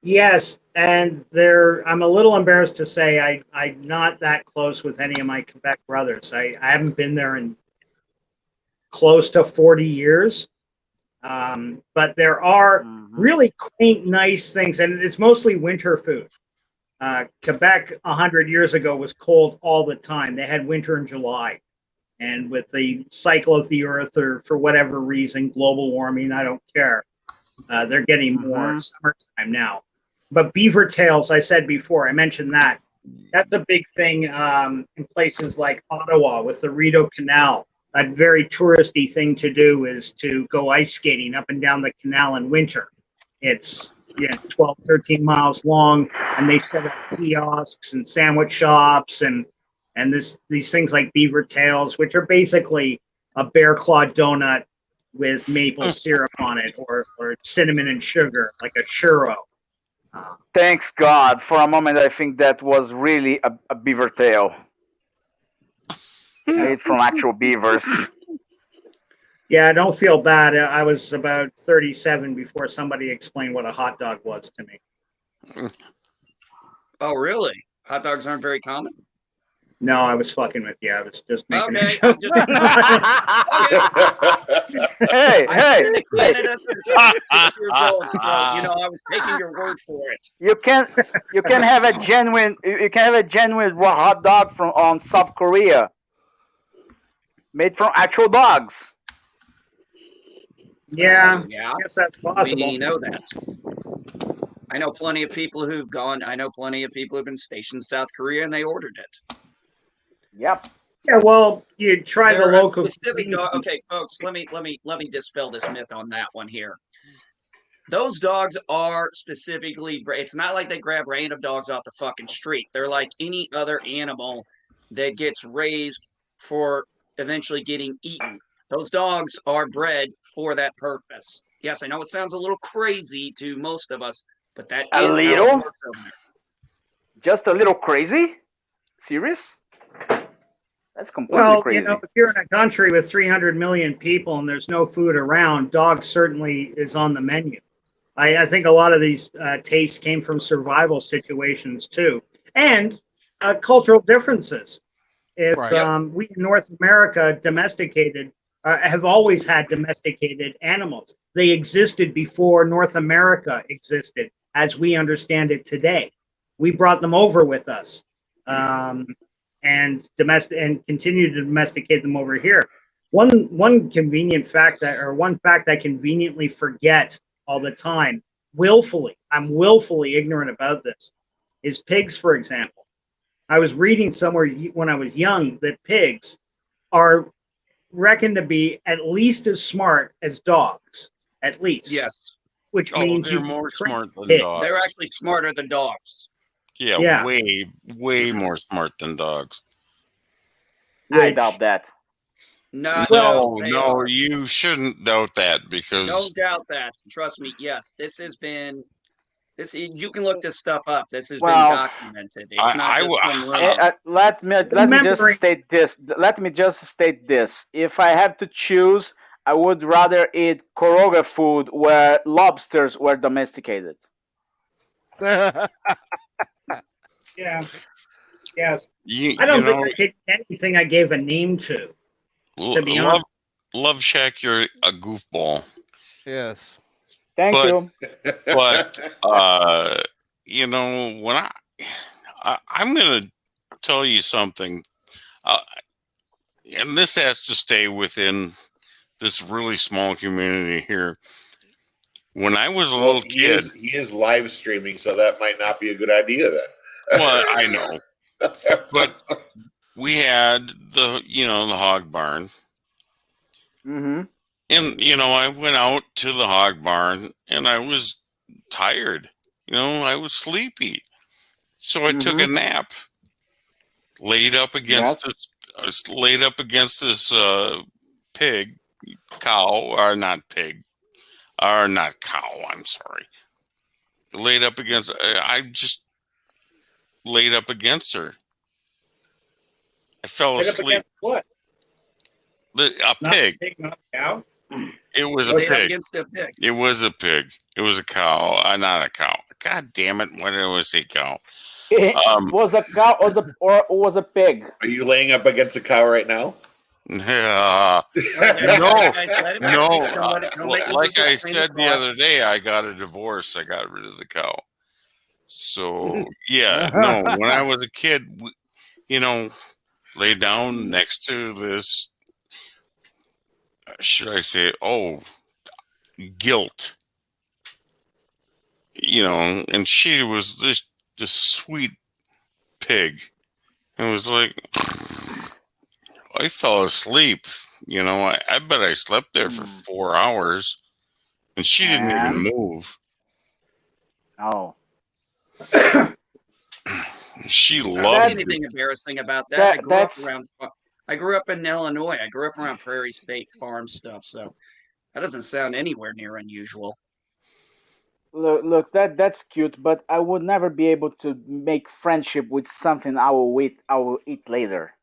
Yes, and I'm a little embarrassed to say I'm not that close with any of my Quebec brothers. I haven't been there in close to 40 years. But there are really quaint, nice things, and it's mostly winter food. Quebec 100 years ago was cold all the time. They had winter in July. And with the cycle of the earth, or for whatever reason, global warming, I don't care. They're getting more summertime now. But beaver tails, I said before, I mentioned that. That's a big thing in places like Ottawa with the Rideau Canal. A very touristy thing to do is to go ice skating up and down the canal in winter. It's 12, 13 miles long, and they set up kiosks and sandwich shops and these things like beaver tails, which are basically a bear claw donut with maple syrup on it, or cinnamon and sugar, like a churro. Thanks God. For a moment, I think that was really a beaver tail made from actual beavers. Yeah, don't feel bad. I was about 37 before somebody explained what a hot dog was to me. Oh, really? Hot dogs aren't very common? No, I was fucking with you. I was just making a Okay, joke. Hey, I've hey, been in hey! Canada since I was 6 years old, so I was taking your word for it. You can have a genuine raw hot dog from on South Korea, made from actual dogs. Yeah, Yeah, I guess that's we possible. know that. I know plenty of people who've gone. I know plenty of people who've been stationed in South Korea and they ordered it. Yep. Yeah, well, you try the They're a local specific cuisines. dog. Okay, folks, let me dispel this myth on that one here. Those dogs are specifically. It's not like they grab random dogs off the fucking street. They're like any other animal that gets raised for eventually getting eaten. Those dogs are bred for that purpose. Yes, I know it sounds a little crazy to most of us, but that A is how it little? works over there. Just a little crazy? Serious? That's completely Well, crazy. if you're in a country with 300 million people and there's no food around, dog certainly is on the menu. I think a lot of these tastes came from survival situations too, and cultural differences. If we in North America have always had domesticated animals. They existed before North America existed as we understand it today. We brought them over with us. And continue to domesticate them over here. One convenient fact one fact I conveniently forget all the time, I'm willfully ignorant about this, is pigs, for example. I was reading somewhere when I was young that pigs are reckoned to be at least as smart as dogs, at least. Yes. Which Oh, means they're you more can train smart than pigs. dogs. They're actually smarter than dogs. Yeah, way more smart than dogs. I doubt that. No, No, you shouldn't doubt that because don't doubt that. Trust me. Yes, this has been. You can look this stuff up. This has been documented. It's not just some rumor. Let me just state this. Let me just state this. If I had to choose, I would rather eat Koroga food where lobsters were domesticated. Yeah. Yes. You, I don't you think know, I did anything I gave a name to be honest. Love Shack, you're a goofball. Yes. Thank you. But when I'm gonna tell you something, and this has to stay within this really small community here. When I was a little kid, he is live streaming, so that might not be a good idea then. well, I know, but we had the hog barn. Mm-hmm. And, I went out to the hog barn and I was tired. I was sleepy. So I took a nap, laid up against this pig, cow, or not pig, or not cow, I'm sorry. I just laid up against her. I fell asleep. What? A pig. Not a cow? It was a pig. It was a pig. It was a cow. Not a cow. God damn it! Why did I always say cow? Was a cow or was a pig? Are you laying up against a cow right now? No. Like I said the other day, I got a divorce. I got rid of the cow. So no. When I was a kid, lay down next to this. Should I say? Guilt. And she was this sweet pig. And was like, I fell asleep. I bet I slept there for 4 hours. And she didn't even move. Oh. She loved anything embarrassing about that. I grew up in Illinois. I grew up around Prairie State farm stuff. So That doesn't sound anywhere near unusual. Look, that's cute, but I would never be able to make friendship with something I will eat later.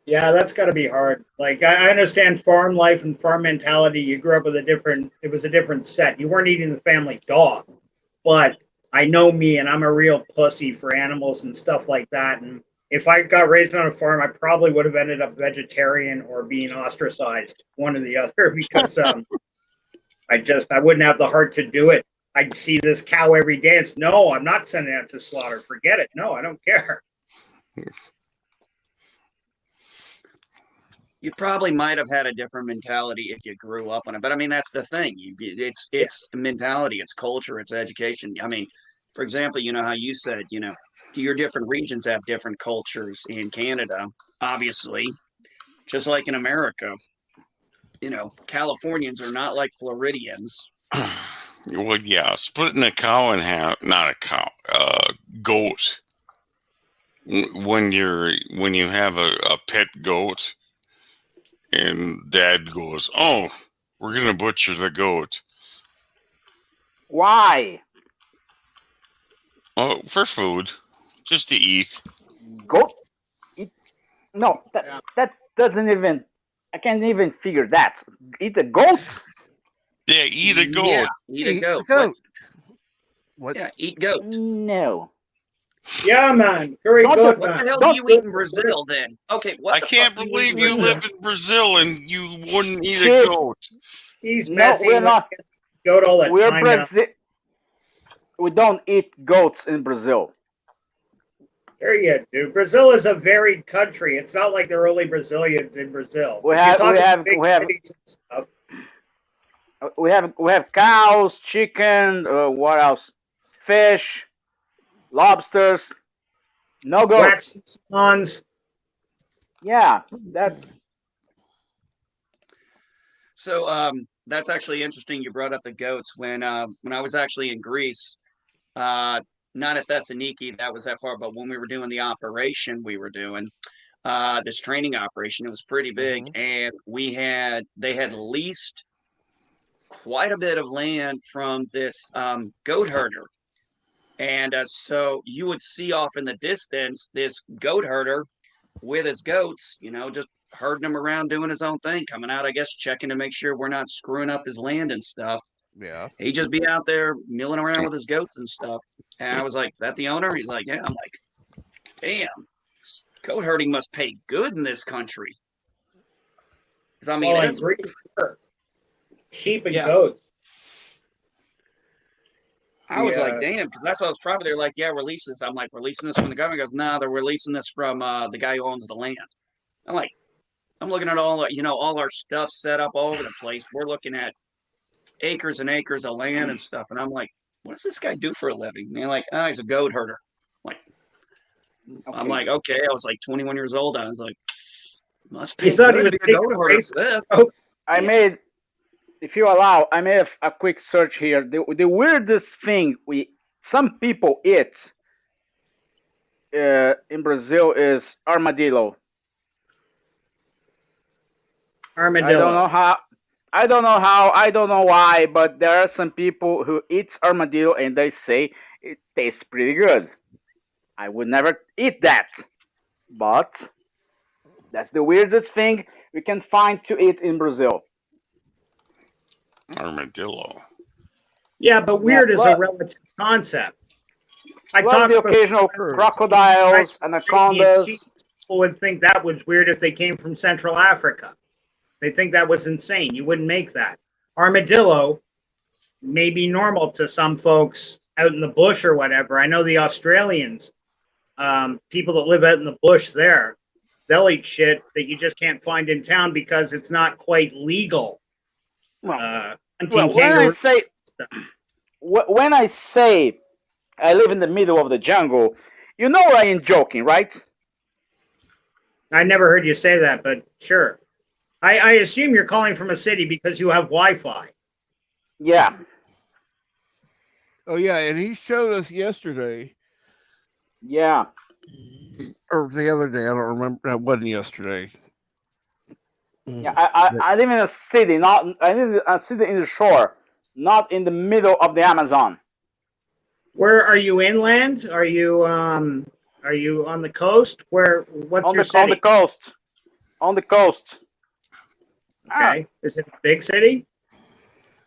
Yeah, that's got to be hard. Like I understand farm life and farm mentality. You grew up with it was a different set. You weren't eating the family dog, but I know me, and I'm a real pussy for animals and stuff like that. And if I got raised on a farm, I probably would have ended up vegetarian or being ostracized, one or the other, because I wouldn't have the heart to do it. I'd see this cow every day. It's no, I'm not sending it to slaughter. Forget it. No, I don't care. You probably might have had a different mentality if you grew up on it. But I mean, that's the thing. It's mentality, it's culture, it's education. I mean, for example, you know how you said, your different regions have different cultures in Canada, obviously, just like in America. Californians are not like Floridians. Well, yeah, splitting a cow in half, not a cow, goat. When you have a pet goat, and Dad goes, "Oh, we're gonna butcher the goat." Why? Oh, for food, just to eat. Goat? Eat? No, that doesn't even. I can't even figure that. Eat a goat? Yeah, eat a goat. Yeah, eat a goat. What? Yeah, eat goat. No. Yeah, man. Very Don't good, do- What man. the hell do you eat in Brazil then? Okay, what I the can't fuck do you eat believe in you Brazil? live in Brazil and you wouldn't eat a Shit. goat. He's No, messy. we're not. Goat all the We're time now. Brazil. We don't eat goats in Brazil. There you do. Brazil is a varied country. It's not like there are only Brazilians in Brazil. We If you're have talking big cities and stuff, we have cows, chicken. What else? Fish, lobsters. No goats. waxing salons. Yeah, that's So that's actually interesting. You brought up the goats when I was actually in Greece, uh, not at Thessaloniki, that was that part, but when we were doing the operation, we were doing this training operation. It was pretty big, and they had leased quite a bit of land from this goat herder. And so you would see off in the distance this goat herder with his goats, just herding them around doing his own thing, coming out, I guess, checking to make sure we're not screwing up his land and stuff. Yeah. He'd just be out there milling around with his goats and stuff. And I was like, that the owner? He's like, yeah. I'm like, damn, goat herding must pay good in this country. Because I mean, Well, I it's, agree. Sheep and Yeah. goats. I was Yeah. like, damn, because that's what I was probably. They're like, yeah, release this. I'm like, releasing this from the government. He goes, nah, they're releasing this from the guy who owns the land. I'm like, I'm looking at all our stuff set up all over the place. We're looking at acres and acres of land and stuff. And I'm like, what does this guy do for a living? And they're like, he's a goat herder. I'm like, okay. I was like 21 years old. I was like, must pay You thought he good to was be a goat taking herder race- for this. I made. If you allow, I made a quick search here. The weirdest thing some people eat in Brazil is armadillo. Armadillo. I don't know how. I don't know why, but there are some people who eat armadillo and they say it tastes pretty good. I would never eat that, but that's the weirdest thing we can find to eat in Brazil. Armadillo. Yeah, but weird is a plus- relative concept. I Plus talked the about occasional crocodiles, anacondas. People would think that was weird if they came from Central Africa. They think that was insane. You wouldn't make that. Armadillo may be normal to some folks out in the bush or whatever. I know the Australians, people that live out in the bush there, they'll eat shit that you just can't find in town because it's not quite legal. Hunting kangaroos. When I say I live in the middle of the jungle, you know I ain't joking, right? I never heard you say that, but sure. I assume you're calling from a city because you have Wi-Fi. Yeah. Oh yeah, and he showed us yesterday. Yeah. Or the other day, I don't remember. It wasn't yesterday. Yeah, I live in a city, I live in a city in the shore, not in the middle of the Amazon. Where are you inland? Are you on the coast? What's On your the on the city? coast, on the coast. Okay. Is it a big city?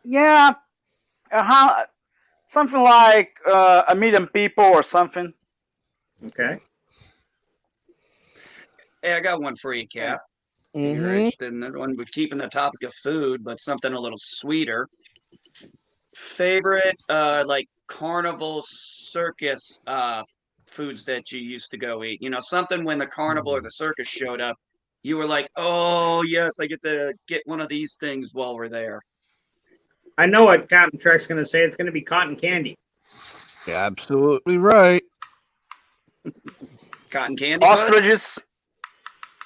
Yeah, how something like a million people or something. Okay. Hey, I got one for you, Cap. If you're interested in that one, we're keeping the topic of food, but something a little sweeter. Favorite, like carnival circus foods that you used to go eat. You know, something when the carnival or the circus showed up, you were like, "Oh yes, I get to get one of these things while we're there." I know what Captain Trek's going to say. It's going to be cotton candy. Absolutely right. Cotton candy, bud? Ostriches.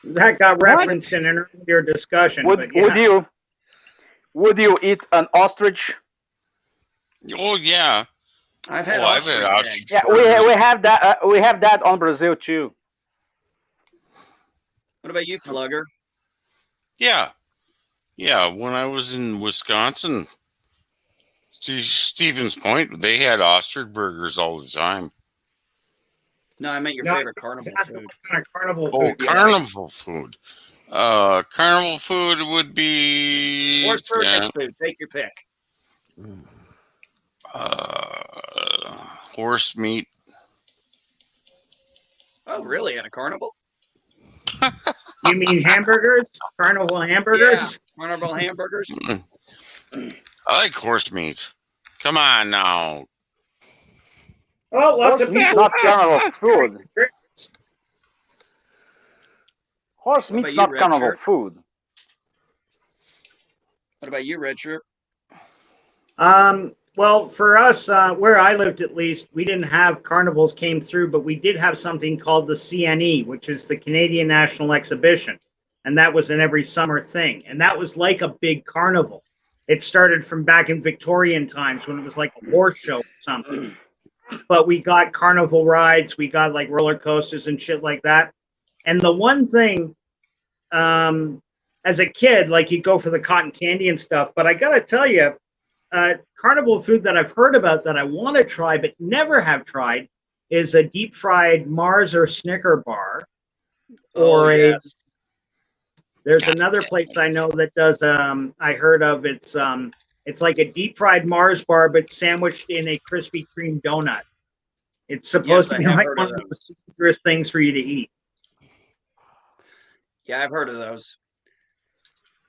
That got referenced in an earlier discussion. Would would you eat an ostrich? Oh yeah. I've had ostrich eggs. Yeah, we have that. We have that on Brazil too. What about you, Flugger? Yeah. Yeah, when I was in Wisconsin, to Stephen's point, they had ostrich burgers all the time. No, I meant your favorite carnival food. Carnival food. Carnival food. Carnival food would be or circus food. Take your pick. Horse meat. Oh, really? At a carnival? You mean hamburgers? Carnival hamburgers? Yeah, carnival hamburgers. I like horse meat. Come on now. Oh, lots of meat's people. not carnival food. Horse What meat's about not you, carnival Red Shirt? food. What about you, Red Shirt? Well, for us, where I lived at least, we didn't have carnivals came through, but we did have something called the CNE, which is the Canadian National Exhibition. And that was an every summer thing. And that was like a big carnival. It started from back in Victorian times when it was like a horse show or something. But we got carnival rides, we got like roller coasters and shit like that. And the one thing, as a kid, like you go for the cotton candy and stuff, but I gotta tell you, carnival food that I've heard about that I want to try but never have tried is a deep fried Mars or Snicker bar. Or there's another place I know that does I heard of it's like a deep fried Mars bar but sandwiched in a Krispy Kreme donut. It's supposed to be like one of the most dangerous things for you to eat. Yeah, I've heard of those.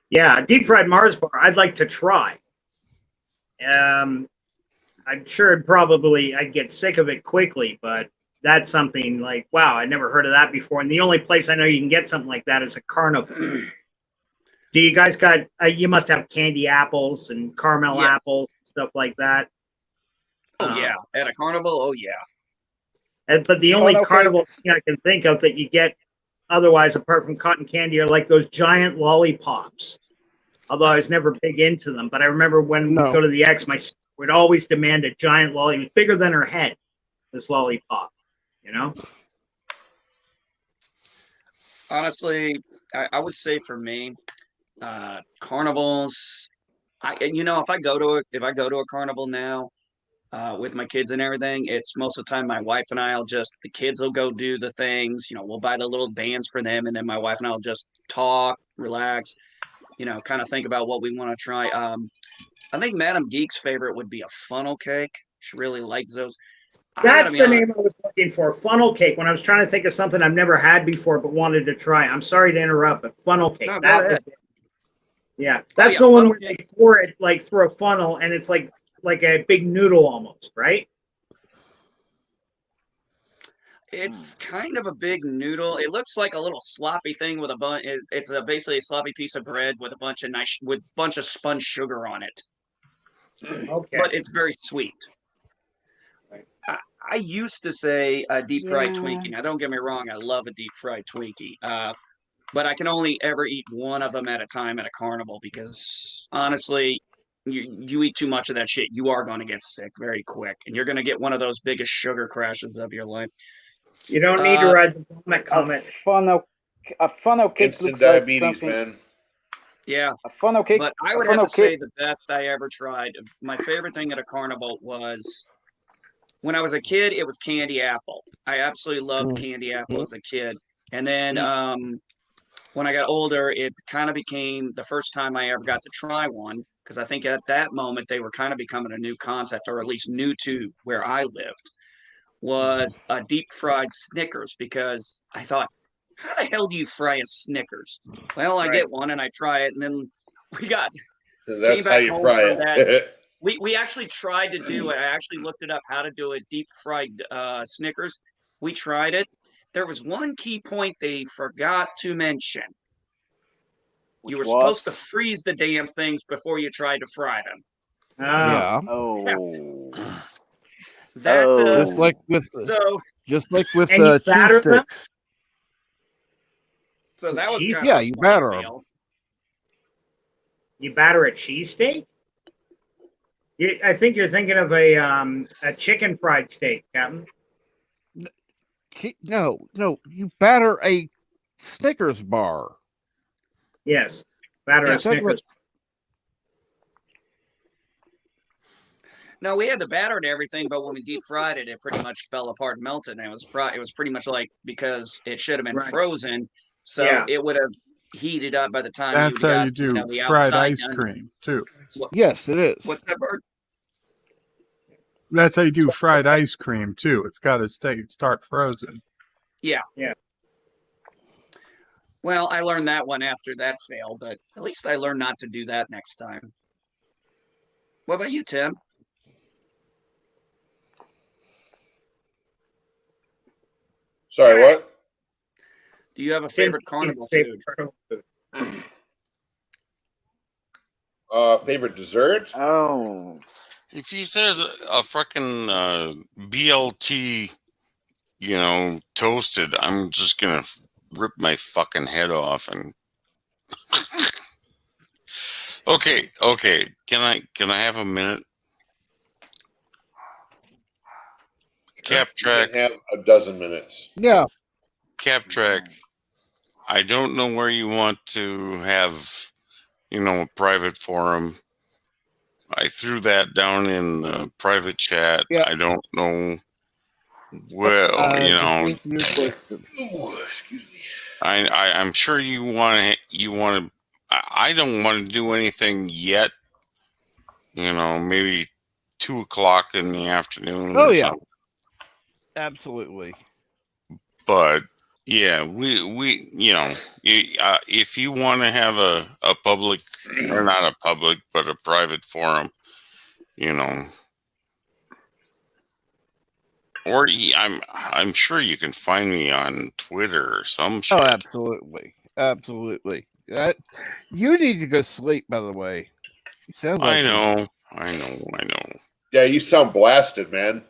Yeah, deep fried Mars bar I'd like to try. I'm sure I'd get sick of it quickly, but that's something like, wow, I never heard of that before. And the only place I know you can get something like that is a carnival. Do you guys got, you must have candy apples and caramel apples, stuff like that. Oh, yeah. At a carnival? Oh, yeah. But the only carnival thing I can think of that you get otherwise, apart from cotton candy, are like those giant lollipops. Although I was never big into them, but I remember when we go to the X, my sister would always demand a giant lollipop. It was bigger than her head, this lollipop, you know? Honestly, I would say for me, carnivals. If I go to a carnival now, with my kids and everything, it's most of the time my wife and the kids will go do the things. We'll buy the little bands for them, and then my wife and I'll just talk, relax. Kind of think about what we want to try. I think Madam Geek's favorite would be a funnel cake. She really likes those. That's the name I was looking for, funnel cake. When I was trying to think of something I've never had before but wanted to try. I'm sorry to interrupt, but funnel cake. No, that was it. Yeah, that's the one where they pour it like through a funnel, and it's like a big noodle almost, right? It's kind of a big noodle. It looks like a little sloppy thing with a bunch. It's basically a sloppy piece of bread with a bunch of spun sugar on it. Okay, but it's very sweet. I used to say a deep fried Twinkie. Now, don't get me wrong, I love a deep fried Twinkie. But I can only ever eat one of them at a time at a carnival because honestly, you eat too much of that shit, you are going to get sick very quick, and you're going to get one of those biggest sugar crashes of your life. You don't need to ride the vomit comet. A funnel cake Instant looks like diabetes, something. man. Yeah, A funnel cake. but I A would have funnel to say cake. the best I ever tried. My favorite thing at a carnival was when I was a kid. It was candy apple. I absolutely loved candy apple as a kid, and then when I got older, it kind of became the first time I ever got to try one because I think at that moment they were kind of becoming a new concept, or at least new to where I lived. Was a deep fried Snickers because I thought, how the hell do you fry a Snickers? Well, I Right. get one and I try it, and then we got came That's how back you home fry from that. it. We actually tried to do it. I actually looked it up how to do a deep fried Snickers. We tried it. There was one key point they forgot to mention. You Which were supposed to was? freeze the damn things before you tried to fry them. Yeah. Oh. That Just like Oh. with so And you cheese batter them? sticks. so that was Cheese? kind Yeah, of a you funny batter 'em. fail. You batter a cheesesteak? I think you're thinking of a chicken fried steak, Captain. No, you batter a Snickers bar. Yes, batter Yeah. a Snickers. No, we had the batter and everything, but when we deep fried it, it pretty much fell apart and melted. And it was pretty much like because it should have been Right. frozen, so Yeah. it would have heated up by the time That's you how got you do the fried outside ice done. cream too. Yes, it is. What's that, Bird? That's how you do fried ice cream too. It's got to start frozen. Yeah. Yeah. Well, I learned that one after that fail, but at least I learned not to do that next time. What about you, Tim? Sorry, what? Do you have a Tim, favorite carnival favorite food? carnival food. Favorite dessert? Oh. If he says a fucking BLT, toasted, I'm just gonna rip my fucking head off and. Okay. Can I have a minute? Cap You track. can have a dozen minutes. Yeah. Cap track. I don't know where you want to have, a private forum. I threw that down in the private chat. Yeah. I don't know. Well, Ooh, excuse me. I'm sure you want to. I don't want to do anything yet. Maybe 2:00 in the afternoon. Oh or yeah. something. Absolutely. But yeah, we if you want to have a public, or not a public, but a private forum, or I'm sure you can find me on Twitter or some shit. Oh, absolutely. You need to go sleep. By the way, you sound like I know. Yeah, you sound blasted, man.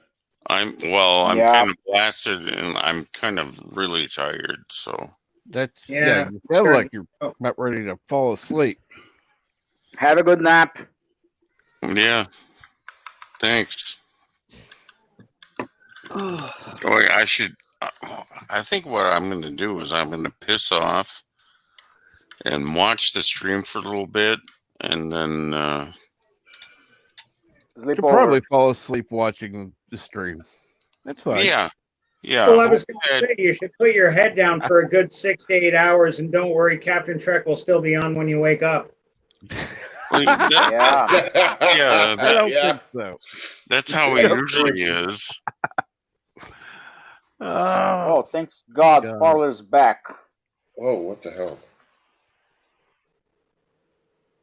I'm Yeah. kind of blasted and I'm kind of really tired. So that's Yeah, You it's sound good. like you're about ready to fall asleep. Have a good nap. yeah, thanks. I should. I think what I'm going to do is I'm going to piss off and watch the stream for a little bit, and then Sleep You'll over. probably fall asleep watching the stream. That's fine. yeah. Well, I was going to say you should put your head down for a good 6 to 8 hours, and don't worry, Captain Trek will still be on when you wake up. Yeah. Yeah, I don't Yeah. think so. that's how it usually is. Oh, thanks God, God. Parler's back. Whoa, what the hell?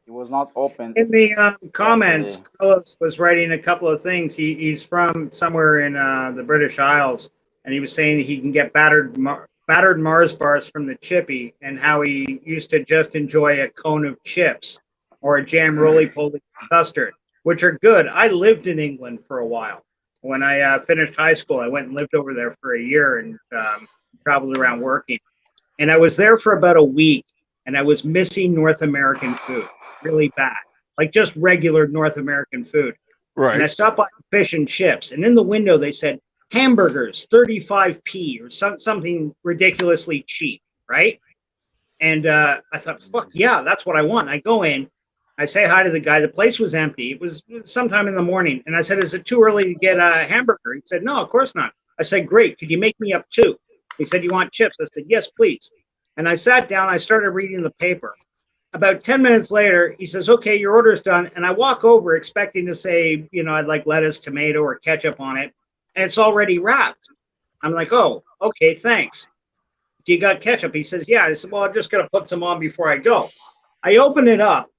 He was not open. In the comments, yesterday. Carlos was writing a couple of things. He's from somewhere in the British Isles, and he was saying he can get battered Mars bars from the chippy, and how he used to just enjoy a cone of chips or a jam roly-poly custard, which are good. I lived in England for a while. When I finished high school, I went and lived over there for a year and traveled around working. And I was there for about a week, and I was missing North American food really bad, like just regular North American food. And I Right. stopped by Fish and Chips, and in the window they said hamburgers 35p or something ridiculously cheap, right? And I thought, fuck yeah, that's what I want. I go in, I say hi to the guy. The place was empty. It was sometime in the morning. And I said, is it too early to get a hamburger? He said, no, of course not. I said, great. Could you make me up 2? He said, you want chips? I said, yes, please. And I sat down. I started reading the paper. About 10 minutes later, he says, okay, your order's done. And I walk over expecting to say, I'd like lettuce, tomato, or ketchup on it. And it's already wrapped. I'm like, oh, okay, thanks. Do you got ketchup? He says, yeah. I said, well, I'm just going to put some on before I go. I open it up.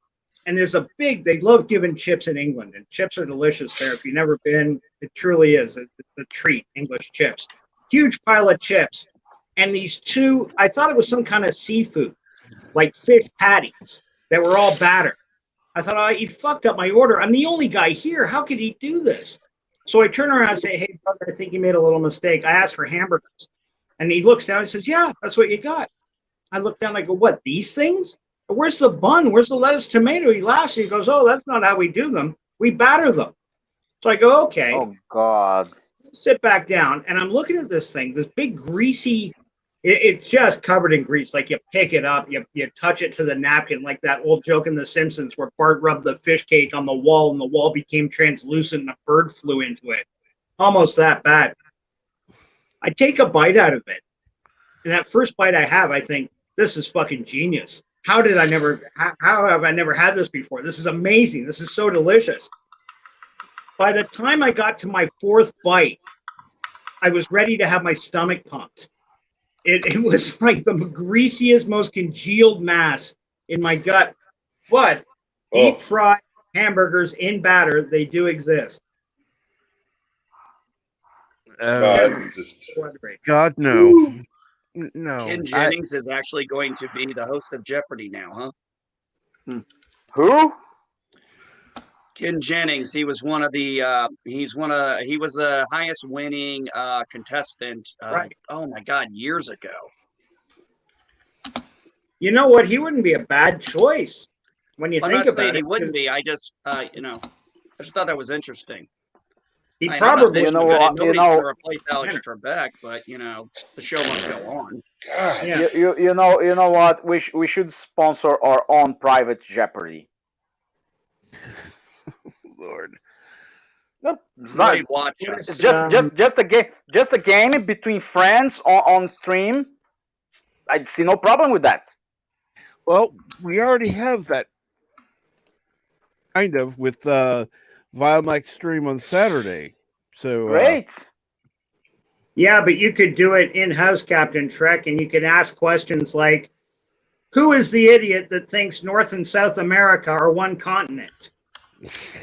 And there's they love giving chips in England, and chips are delicious there. If you've never been, it truly is a treat, English chips. Huge pile of chips. And these 2, I thought it was some kind of seafood, like fish patties that were all battered. I thought, oh, he fucked up my order. I'm the only guy here. How could he do this? So I turn around and say, hey, brother, I think you made a little mistake. I asked for hamburgers. And he looks down and says, yeah, that's what you got. I look down and I go, what, these things? Where's the bun? Where's the lettuce, tomato? He laughs and he goes, oh, that's not how we do them. We batter them. So I go, okay. Oh, God. Sit back down. And I'm looking at this thing, this big greasy, it's just covered in grease. Like you pick it up, you touch it to the napkin, like that old joke in The Simpsons where Bart rubbed the fish cake on the wall and the wall became translucent and a bird flew into it. Almost that bad. I take a bite out of it. And that first bite I have, I think, this is fucking genius. How have I never had this before? This is amazing. This is so delicious. By the time I got to my 4th bite, I was ready to have my stomach pumped. It was like the greasiest, most congealed mass in my gut. But deep fried hamburgers in batter, they do exist. God, no. No. Ken Jennings is actually going to be the host of Jeopardy now, huh? Who? Ken Jennings. He was one of the. He was the highest winning contestant. Right. Oh my God, years ago. You know what? He wouldn't be a bad choice when you think about it. I'm not saying he wouldn't be. I just, I just thought that was interesting. He probably, nobody's going to replace Alex Trebek, but the show must go on. Yeah. You know what? We should sponsor our own private Jeopardy. Lord. No, it's not. Watch us. It's just a game between friends on stream. I'd see no problem with that. Well, we already have that kind of with Vile Mike stream on Saturday. So great. Yeah, but you could do it in-house, Captain Trek, and you could ask questions like, who is the idiot that thinks North and South America are one continent?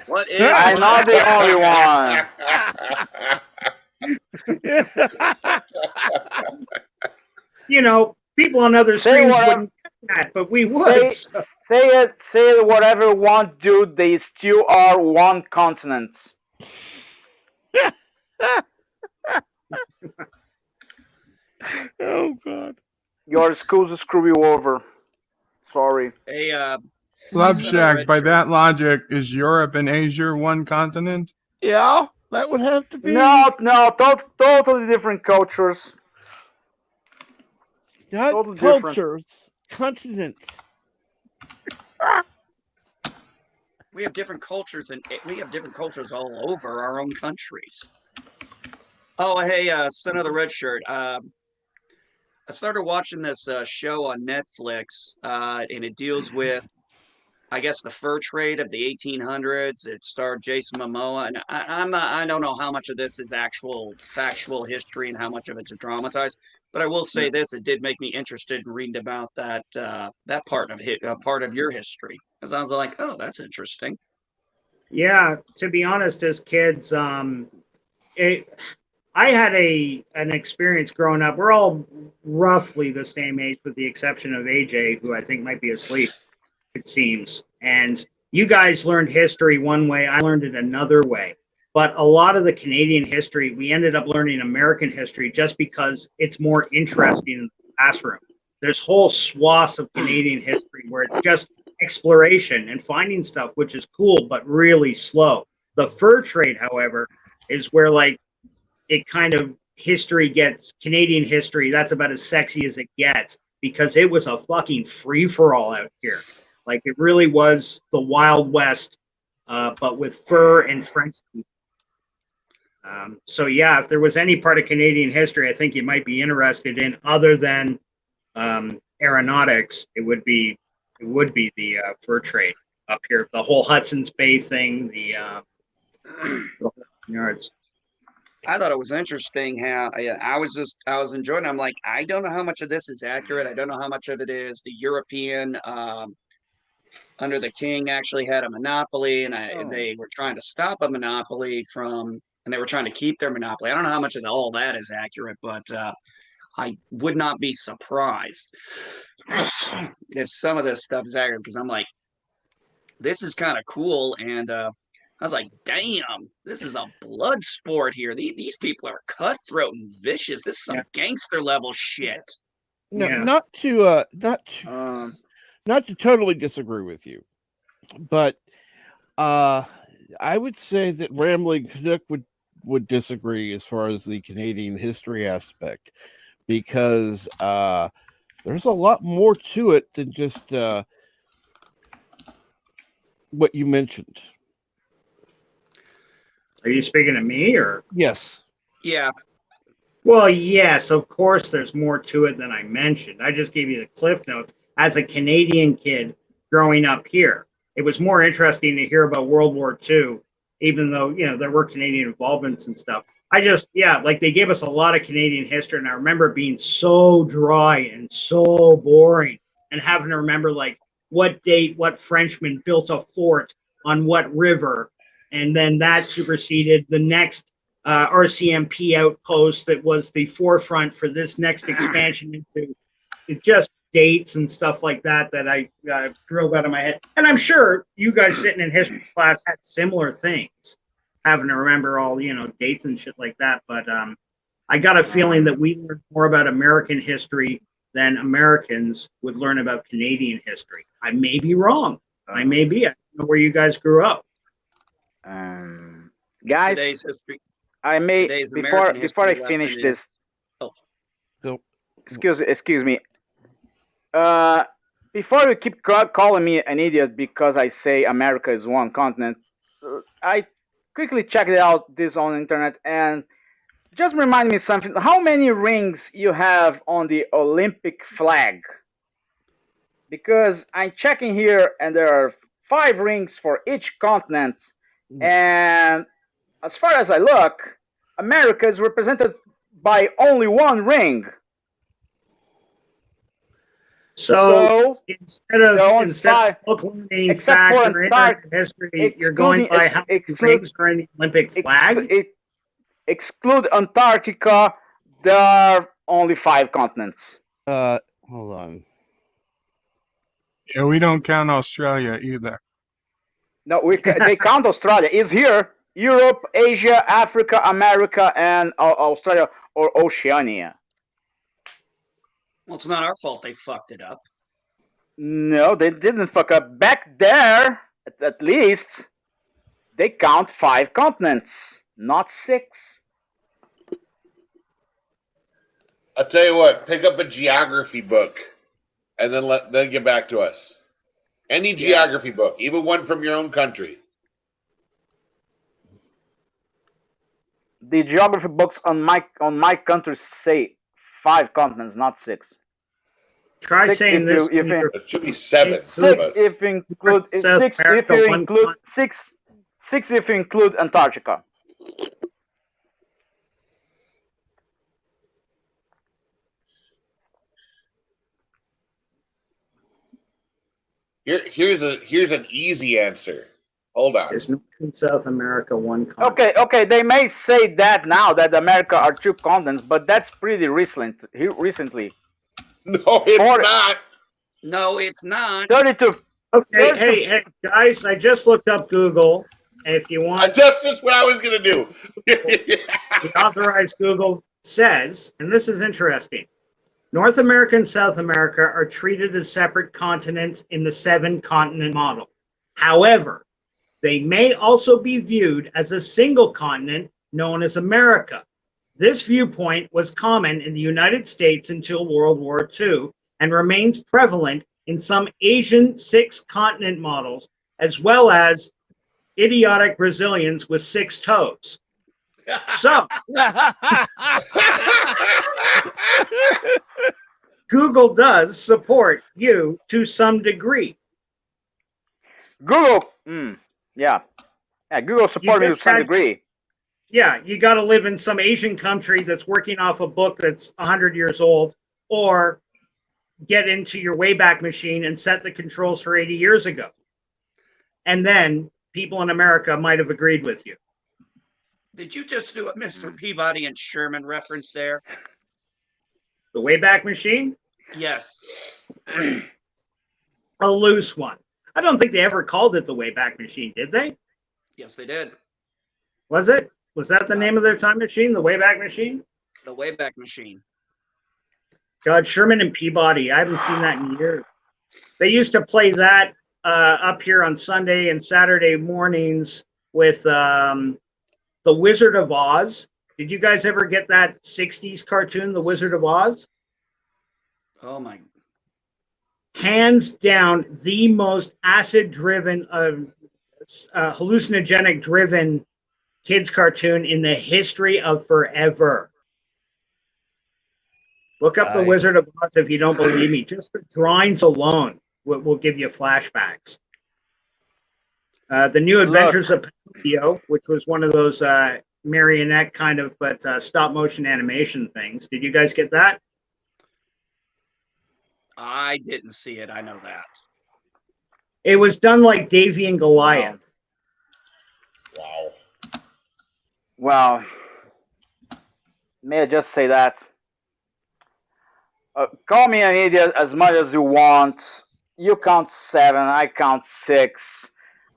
What is? I'm not the only one. People on other streams wouldn't get that, but we would. Say whatever you want, dude. They still are one continent. Oh God! Your schools will screw you over. Sorry. Hey, Love Shack. By that logic, is Europe and Asia one continent? Yeah, that would have to be. No, totally different cultures. Not totally cultures, continents. We have different cultures, and we have different cultures all over our own countries. Oh, hey, son of the red shirt. I started watching this show on Netflix, and it deals with, I guess, the fur trade of the 1800s. It starred Jason Momoa, and I don't know how much of this is actual factual history and how much of it's dramatized. But I will say this: it did make me interested in reading about that part of your history, because I was like, oh, that's interesting. Yeah, to be honest, as kids, I had an experience growing up. We're all roughly the same age, with the exception of AJ, who I think might be asleep, it seems. And you guys learned history one way, I learned it another way. But a lot of the Canadian history, we ended up learning American history just because it's more interesting in the classroom. There's whole swaths of Canadian history where it's just exploration and finding stuff, which is cool, but really slow. The fur trade, however, is where it kind of history gets, Canadian history, that's about as sexy as it gets. because it was a fucking free for all out here. Like it really was the Wild West, but with fur and French people. So yeah, if there was any part of Canadian history, I think you might be interested in, other than aeronautics, it would be the fur trade up here. The whole Hudson's Bay thing, the yards. I thought it was interesting how I was enjoying it. I'm like, I don't know how much of this is accurate. I don't know how much of it is the European under the king actually had a monopoly, and they were trying to stop a monopoly from, and they were trying to keep their monopoly. I don't know how much of all that is accurate, but I would not be surprised if some of this stuff is accurate, because I'm like, this is kind of cool. And I was like, damn, this is a blood sport here. These people are cutthroat and vicious. This is some gangster level shit. No, not to totally disagree with you, but I would say that Rambling Canuck would disagree as far as the Canadian history aspect, because there's a lot more to it than just what you mentioned. Are you speaking to me or? Yes. Yeah. Well, yes, of course there's more to it than I mentioned. I just gave you the cliff notes. As a Canadian kid growing up here, it was more interesting to hear about World War II, even though, you know, there were Canadian involvements and stuff. Like they gave us a lot of Canadian history, and I remember it being so dry and so boring, and having to remember like what date, what Frenchman built a fort on what river, and then that superseded the next RCMP outpost that was the forefront for this next expansion into just dates and stuff like that I drilled out of my head. And I'm sure you guys sitting in history class had similar things, having to remember all, you know, dates and shit like that. But I got a feeling that we learned more about American history than Americans would learn about Canadian history. I may be wrong. I may be. I don't know where you guys grew up. Guys, I may before I finish this. Go. Excuse me. Before you keep calling me an idiot because I say America is one continent, I quickly checked it out this on the internet, and just remind me something. How many rings you have on the Olympic flag? Because I'm checking here, and there are 5 rings for each continent, and as far as I look, America is represented by only 1 ring. So instead of learning fact or history, you're going by how many rings are in the Olympic flag? Exclude Antarctica, there are only 5 continents. Hold on. Yeah, we don't count Australia either. No, they count Australia. It's here. Europe, Asia, Africa, America, and Australia or Oceania. Well, it's not our fault they fucked it up. No, they didn't fuck up. Back there, at least, they count 5 continents, not 6. I'll tell you what, pick up a geography book and then get back to us. Any geography book, even one from your own country. The geography books on my country say 5 continents, not 6. Try 6 saying this. It should be 7. 6 if you include 6 if you include 6 if you include Antarctica. Here's an easy answer. Hold on. Is North and South America one continent? Okay. They may say that now that America are 2 continents, but that's pretty recently. No, it's not. No, it's not. 32. Okay, hey, guys, I just looked up Google. And if you want, that's just what I was gonna do. the authorized Google says, and this is interesting: North America and South America are treated as separate continents in the 7-continent model. However, they may also be viewed as a single continent known as America. This viewpoint was common in the United States until World War II, and remains prevalent in some Asian six-continent models, as well as idiotic Brazilians with 6 toes. So, Google does support you to some degree. Google, yeah, Google support me to some degree. Yeah, you got to live in some Asian country that's working off a book that's 100 years old, or get into your Wayback Machine and set the controls for 80 years ago. And then people in America might have agreed with you. Did you just do a Mr. Peabody and Sherman reference there? The Wayback Machine? Yes. A loose one. I don't think they ever called it the Wayback Machine, did they? Yes, they did. Was it? Was that the name of their time machine, the Wayback Machine? The Wayback Machine. God, Sherman and Peabody. I haven't seen that in years. They used to play that up here on Sunday and Saturday mornings with The Wizard of Oz. Did you guys ever get that 60s cartoon, The Wizard of Oz? Oh, my. Hands down, the most acid-driven, hallucinogenic-driven kids cartoon in the history of forever. Look up The Wizard of Oz if you don't believe me. Just the drawings alone will give you flashbacks. The New Adventures of Pinocchio, which was one of those marionette kind of, but stop-motion animation things. Did you guys get that? I didn't see it. I know that. It was done like Davy and Goliath. Wow. Well, may I just say that? Call me an idiot as much as you want. You count 7, I count 6.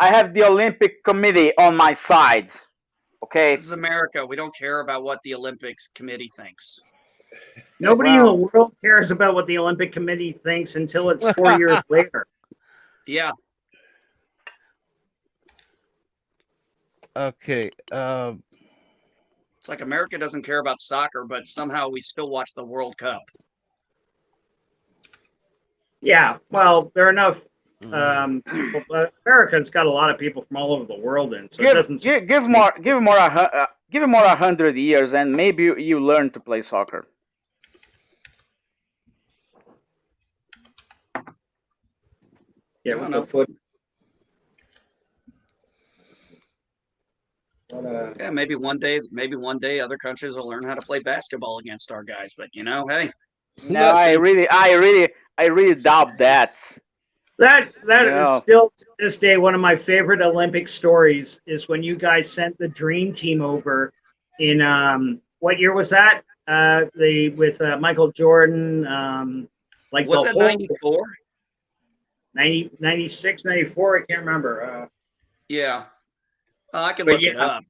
I have the Olympic Committee on my side. Okay? This is America. We don't care about what the Olympics Committee thinks. Nobody in the world cares about what the Olympic Committee thinks until it's 4 years later. Yeah. Okay. It's like America doesn't care about soccer, but somehow we still watch the World Cup. Yeah, well, there are enough. America's got a lot of people from all over the world in, so it doesn't. Give more 100 years, and maybe you learn to play soccer. Yeah, with the foot. Yeah, maybe one day other countries will learn how to play basketball against our guys. But hey. No, I really doubt that. That is still to this day one of my favorite Olympic stories. Is when you guys sent the dream team over in what year was that? With Michael Jordan. Like was the it 94? 96, 94, I can't remember. Yeah. I can look it up.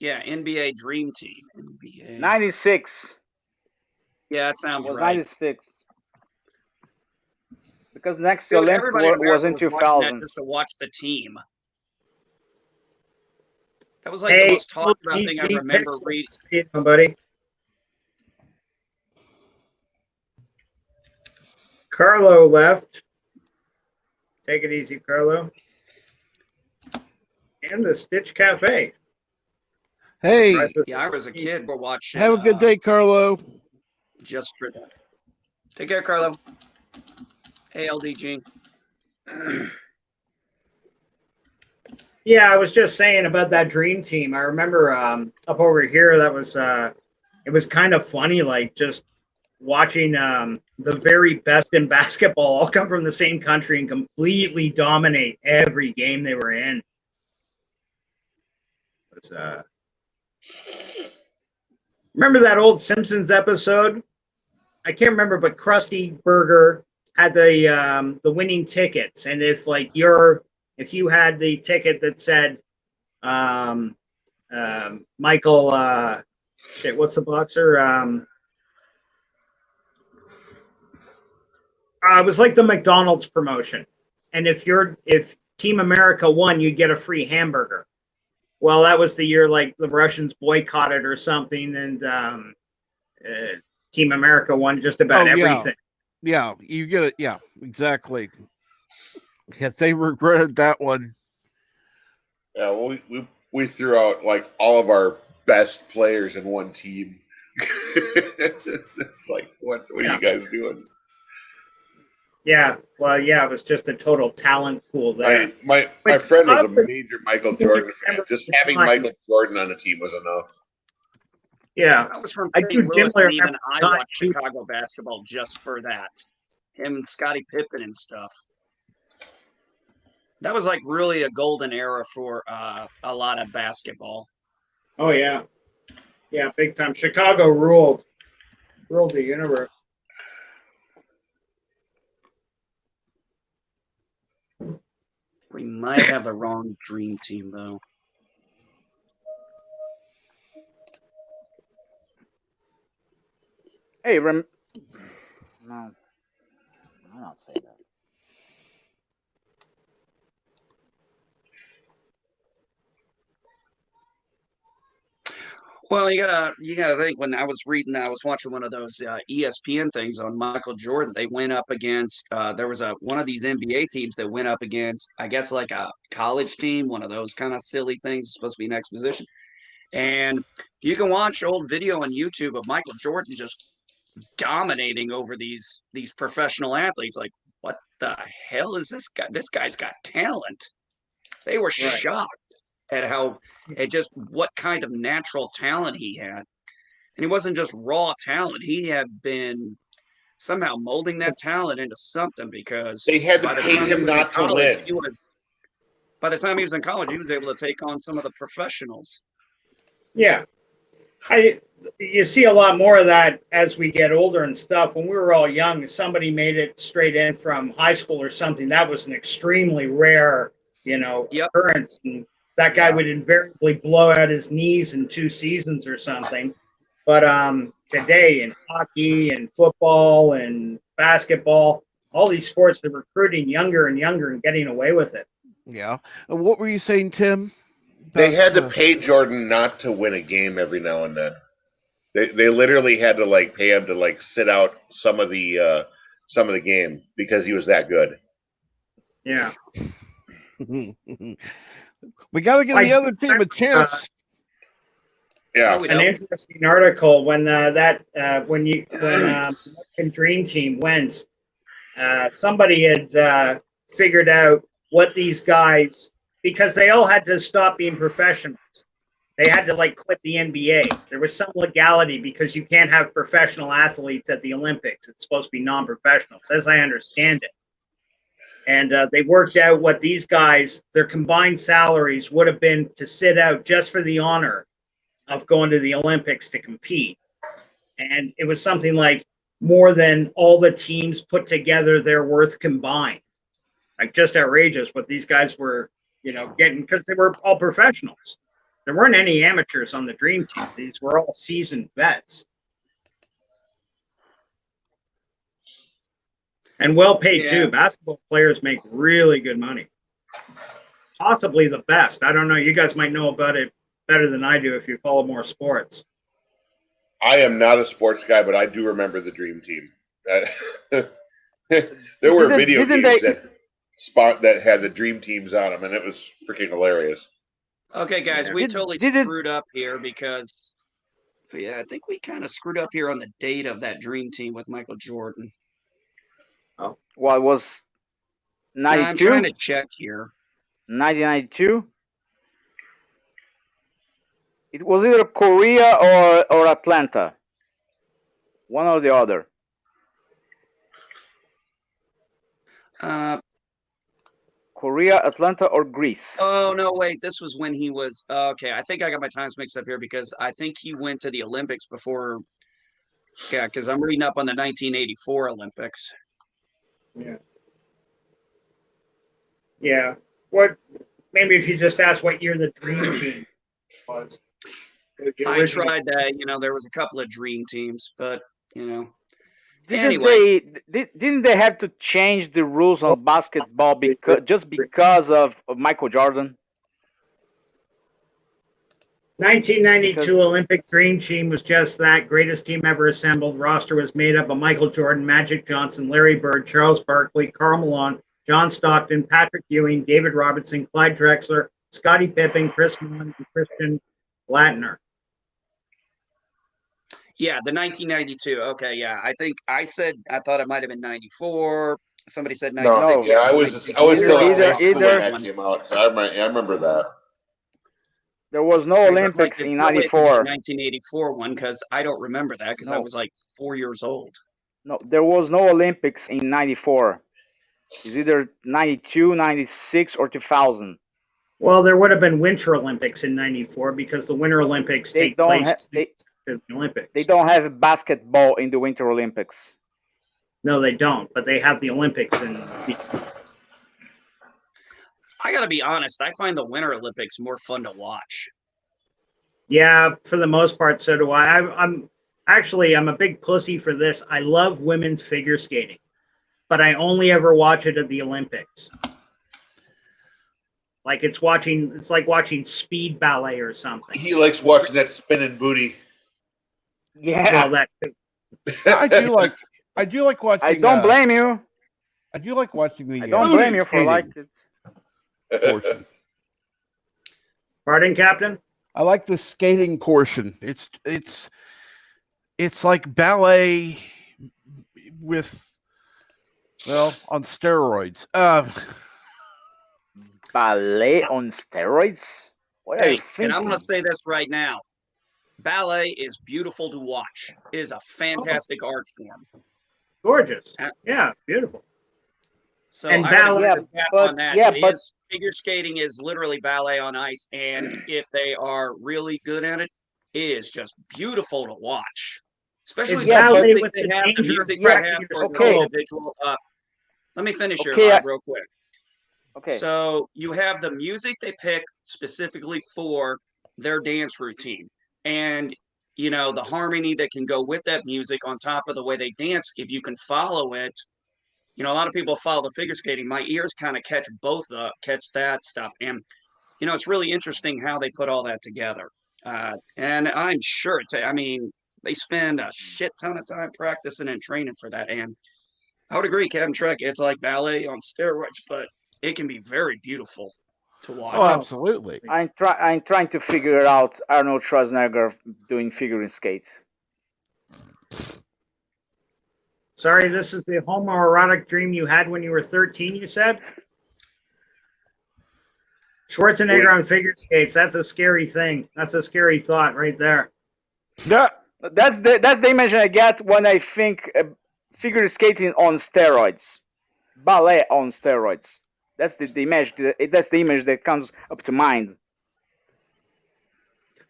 Yeah, NBA Dream Team. NBA. 96. Yeah, that sounds right. 96. Because next Olympic was in 2000. Just to watch the team. That was like the most talked about thing I remember reading. Buddy. Carlo left. Take it easy, Carlo. And the Stitch Cafe. Hey. Yeah, I was a kid. We're watching. Have a good day, Carlo. Just for that. Take care, Carlo. Hey, LDG. Yeah, I was just saying about that dream team. I remember up over here that was it was kind of funny, like just watching the very best in basketball all come from the same country and completely dominate every game they were in. It was, remember that old Simpsons episode? I can't remember, but Krusty Burger had the winning tickets, and if you had the ticket that said Michael what's the boxer? It was like the McDonald's promotion. And if Team America won, you'd get a free hamburger. Well, that was the year like the Russians boycotted or something, and Team America won just about everything. Yeah, you get it. Yeah, exactly. Yeah, they regretted that one. Yeah, we threw out like all of our best players in one team. It's like, what are Yeah. you guys doing? Yeah. Well, yeah, it was just a total talent pool there. My Which friend was a obviously major Michael you Jordan fan. remember Just at the having time. Michael Jordan on the team was enough. Yeah. I was from I St. do Louis, dimly and remember even I the time. watched Chicago basketball just for that. Him and Scottie Pippen and stuff. That was like really a golden era for a lot of basketball. Oh yeah. Yeah, big time. Chicago ruled the universe. We might have the wrong dream team though. Hey, no, I don't say that. Well, you gotta think. When I was watching one of those ESPN things on Michael Jordan. They went up against there was one of these NBA teams that went up against, I guess, like a college team, one of those kind of silly things, supposed to be an exposition. And you can watch old video on YouTube of Michael Jordan just dominating over these professional athletes. Like, what the hell is this guy? This guy's got talent. They were Right. shocked at just what kind of natural talent he had. And he wasn't just raw talent. He had been somehow molding that talent into something, because They had to by the pay time he him was in not to college, win. he was able to take on some of the professionals. Yeah. You see a lot more of that as we get older and stuff. When we were all young, if somebody made it straight in from high school or something, that was an extremely rare, Yep. occurrence. And that guy would invariably blow out his knees in 2 seasons or something. But today in hockey and football and basketball, all these sports, they're recruiting younger and younger and getting away with it. Yeah. What were you saying, Tim? They had to pay Jordan not to win a game every now and then. They literally had to like pay him to like sit out some of the game because he was that good. Yeah. We got to give the other team a chance. Yeah. An interesting article when American Dream Team wins. Somebody had figured out what these guys, because they all had to stop being professionals. They had to like quit the NBA. There was some legality because you can't have professional athletes at the Olympics. It's supposed to be non-professionals, as I understand it. And they worked out what these guys, their combined salaries would have been to sit out just for the honor of going to the Olympics to compete. And it was something like more than all the teams put together their worth combined. Like, just outrageous what these guys were, getting, because they were all professionals. There weren't any amateurs on the Dream Team. These were all seasoned vets. And well paid too. Basketball players make really good money. Possibly the best. I don't know. You guys might know about it better than I do if you follow more sports. I am not a sports guy, but I do remember the Dream Team. There were video games that had the Dream Teams on them, and it was freaking hilarious. Okay, guys, we totally screwed up here because, I think we kind of screwed up here on the date of that Dream Team with Michael Jordan. Oh, well, it was 92. I'm trying to check here. 1992. It was either Korea or Atlanta. One or the other. Korea, Atlanta, or Greece. Oh, no, wait. This was when he was... okay, I think I got my times mixed up here because I think he went to the Olympics before... Yeah, because I'm reading up on the 1984 Olympics. Yeah. Yeah. Maybe if you just ask what year the Dream Team was. I tried that. There was a couple of Dream Teams, but, Didn't they have to change the rules on basketball because of Michael Jordan? 1992 Olympic Dream Team was just that. Greatest team ever assembled. Roster was made up of Michael Jordan, Magic Johnson, Larry Bird, Charles Barkley, Karl Malone, John Stockton, Patrick Ewing, David Robinson, Clyde Drexler, Scottie Pippen, Chris Mullin, and Christian Laettner. Yeah, the 1992. Okay, yeah. I think I thought it might have been 94. Somebody said No, 96. yeah, I was still in high school when that one. came out, so I remember that. There was no Olympics in '94. 1984 one because I don't remember that because I No. was like 4 years old. No, there was no Olympics in '94. It's either '92, '96, or 2000. Well, there would have been Winter Olympics in '94 because the Winter Olympics take place in the Olympics. They don't have basketball in the Winter Olympics. No, they don't, but they have the Olympics in. I got to be honest. I find the Winter Olympics more fun to watch. Yeah, for the most part, so do I. I'm a big pussy for this. I love women's figure skating, but I only ever watch it at the Olympics. Like it's like watching speed ballet or something. He likes watching that spinning booty. Yeah. Well, that I do like watching. I don't blame you. I do like watching the. I don't blame you for liking it. Portion. Pardon, Captain? I like the skating portion. It's like ballet with, well, on steroids. Ballet on steroids? What are you thinking? And I'm going to say this right now. Ballet is beautiful to watch. It is a fantastic art form. Gorgeous. Yeah, beautiful. So and ballet, but figure skating is literally ballet on ice, and if they are really good at it, it is just beautiful to watch. Especially the music they have for the individual. Let me finish here real quick. Okay. So you have the music they pick specifically for their dance routine, and the harmony that can go with that music on top of the way they dance. If you can follow it. A lot of people follow the figure skating. My ears kind of catch that stuff. And, it's really interesting how they put all that together. And I'm sure they spend a shit ton of time practicing and training for that. And I would agree, Captain Trek, it's like ballet on steroids, but it can be very beautiful to watch. Oh, absolutely. I'm trying to figure out Arnold Schwarzenegger doing figure skates. Sorry, this is the homoerotic dream you had when you were 13, you said? Schwarzenegger on figure skates, that's a scary thing. That's a scary thought right there. Yeah. That's the image I get when I think figure skating on steroids. Ballet on steroids. That's the image that comes up to mind.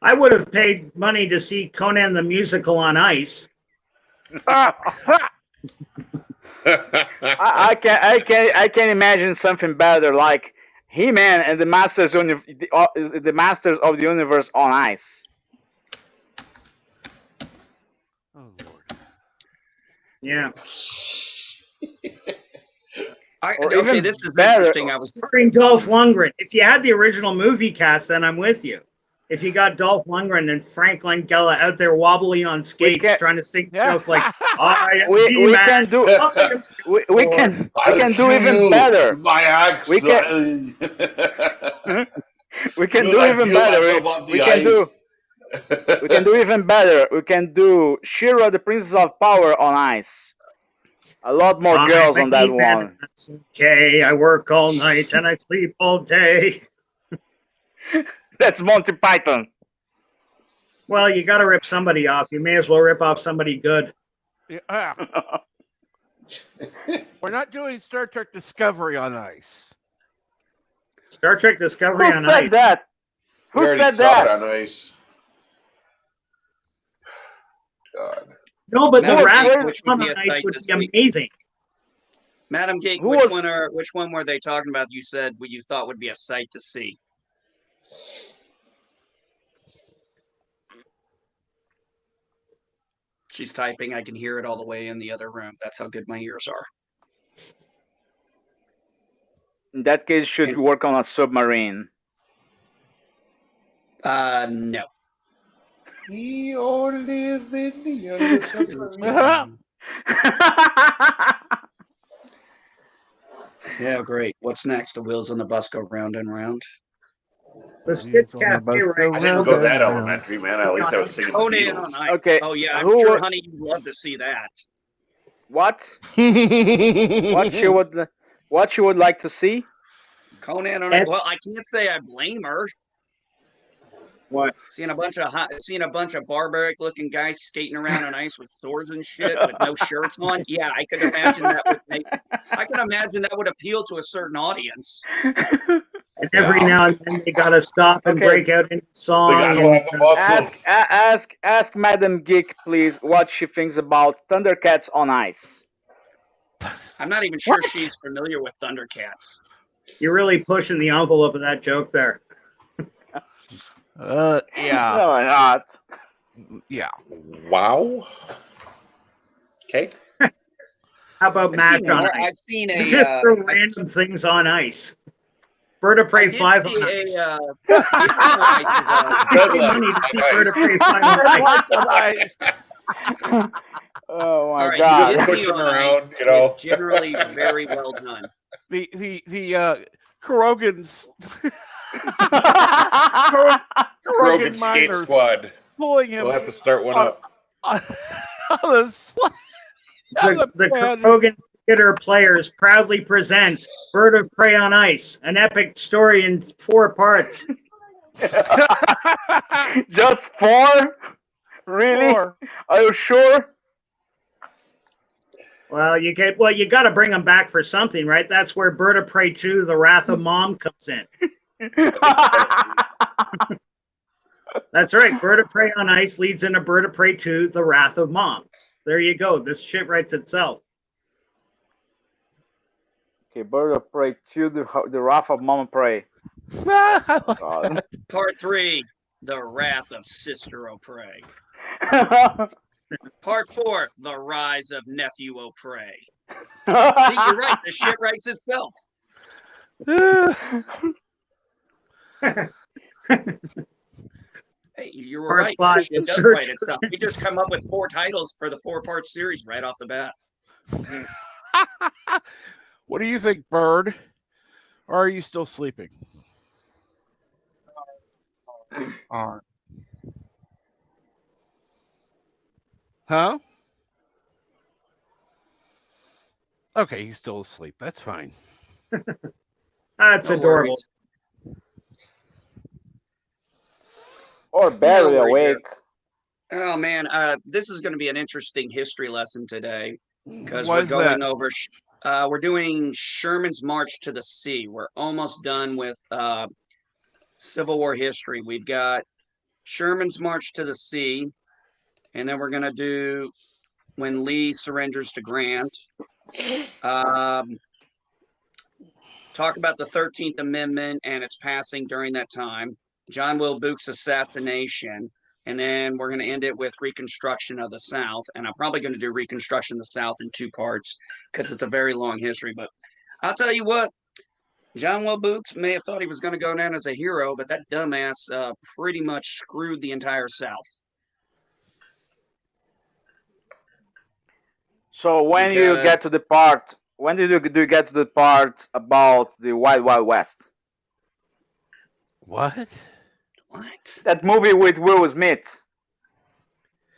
I would have paid money to see Conan the Musical on ice. I can imagine something better, like He-Man and the Masters of the Universe on ice. Oh Lord. Yeah. This is interesting. I was starring Dolph Lundgren. If you had the original movie cast, then I'm with you. If you got Dolph Lundgren and Frank Langella out there wobbly on skates trying to sing stuff like we can do even better. My axe. We can do even better. We can do even better. We can do Shira, the Princess of Power on ice. A lot more girls on that one. That's okay. I work all night and I sleep all day. That's Monty Python. Well, you got to rip somebody off. You may as well rip off somebody good. Yeah. We're not doing Star Trek Discovery on ice. Star Trek Discovery on ice. Who said that? Who said that? On ice. God. No, but the Rabbit which would be a sight would to be see. amazing. Madam Geek, which one were they talking about? You said what you thought would be a sight to see. She's typing. I can hear it all the way in the other room. That's how good my ears are. In that case, should work on a submarine. No. We all live in the yellow submarine. Yeah, great. What's next? The wheels on the bus go round and round. The Skits on the Cafe bus right I go didn't round go and that round. elementary, man. At least I was singing the Conan on Beatles. Ice. Okay, Oh yeah, I'm who sure, would- honey, you'd love to see that. What? What you would like to see? Conan on Ice. Yes. Well, I can't say I blame her. What? Seeing a bunch of barbaric looking guys skating around on ice with swords and shit with no shirts on. Yeah, I could imagine that would appeal to a certain audience. And every now and then they gotta stop and Okay. break out in They song. gotta And, have the muscles. Ask Madam Geek, please, what she thinks about Thundercats on Ice. I'm not even sure What? she's familiar with Thundercats. you're really pushing the envelope of that joke there. Yeah, No, not. yeah. Wow. Okay. How about I've Match seen on more. Ice? I've seen You a. just throw I- random things on ice. Bird of I Prey did 5 see on Ice. It's kind of nice. Pay Good luck. money to see Bye-bye. Bird of Prey 5 on Ice. Oh my All right, God. Disney Push them on Ice around, you know. is generally very well done. The Kurogans, Rogan Kurogan Skate miners Squad. pulling him We'll have to start one on, up. on the sled. The Krogan Theater players proudly present Bird of Prey on Ice, an epic story in 4 parts. Just 4? Really? 4. Are you sure? Well, you got to bring them back for something, right? That's where Bird of Prey 2: The Wrath of Mom comes in. That's right. Bird of Prey on Ice leads into Bird of Prey 2: The Wrath of Mom. There you go. This shit writes itself. Okay, Bird of Prey 2, the Wrath of Mama Prey. I like God. that. Part 3, The Wrath of Sister O'Prey. Part 4, The Rise of Nephew O'Prey. See, you're right. The shit writes itself. Hey, you were Part right. 5, That shit The does Search write itself. We just come up with 4 titles for the 4-part series right off the bat. What do you think, Bird? Or are you still sleeping? All right. Huh? Okay, he's still asleep. That's fine. That's No adorable. worries. Or barely No worries there. awake. Oh man, this is going to be an interesting history lesson today because Why we're is going that? over. We're doing Sherman's March to the Sea. We're almost done with Civil War history. We've got Sherman's March to the Sea, and then we're going to do when Lee surrenders to Grant. Talk about the 13th Amendment and its passing during that time. John Wilkes' assassination. And then we're going to end it with Reconstruction of the South. And I'm probably going to do Reconstruction of the South in 2 parts because it's a very long history. But I'll tell you what, John Wilkes may have thought he was going to go down as a hero, but that dumbass pretty much screwed the entire South. So when you Because- get to the part, when do you get to the part about the Wild Wild West? What? What? That movie with Will Smith.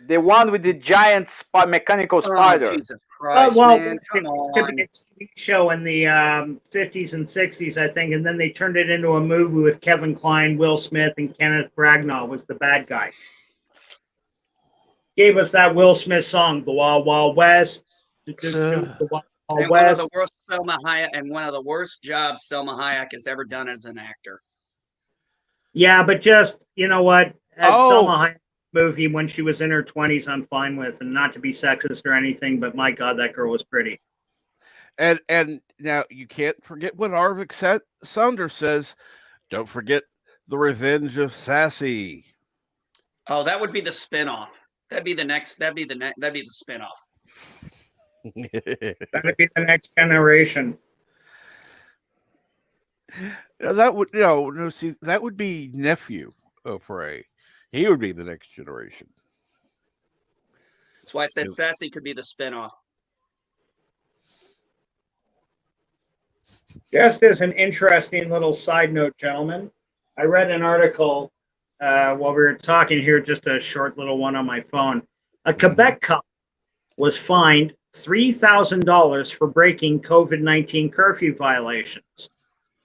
The one with the giant mechanical spider. Oh, Jesus Christ, well, man. Come it's going to on. be a TV show in the 50s and 60s, I think, and then they turned it into a movie with Kevin Kline, Will Smith, and Kenneth Branagh was the bad guy. Gave us that Will Smith song, "The Wild Wild West." The Wild Wild And one of West. the worst Selma Hayek and one of the worst jobs Selma Hayek has ever done as an actor. Yeah, but just, you know what? Oh. Selma Hayek movie when she was in her 20s, I'm fine with, and not to be sexist or anything, but my God, that girl was pretty. And now you can't forget what Arvik Saunders says. Don't forget The Revenge of Sassy. Oh, that would be the spinoff. That'd be the spinoff. That'd be the next generation. That would no see that would be Nephew O'Prey. He would be the next generation. That's why I said Yep. Sassy could be the spinoff. Just as an interesting little side note, gentlemen, I read an article while we were talking here, just a short little one on my phone. A Quebec couple was fined $3,000 for breaking COVID-19 curfew violations.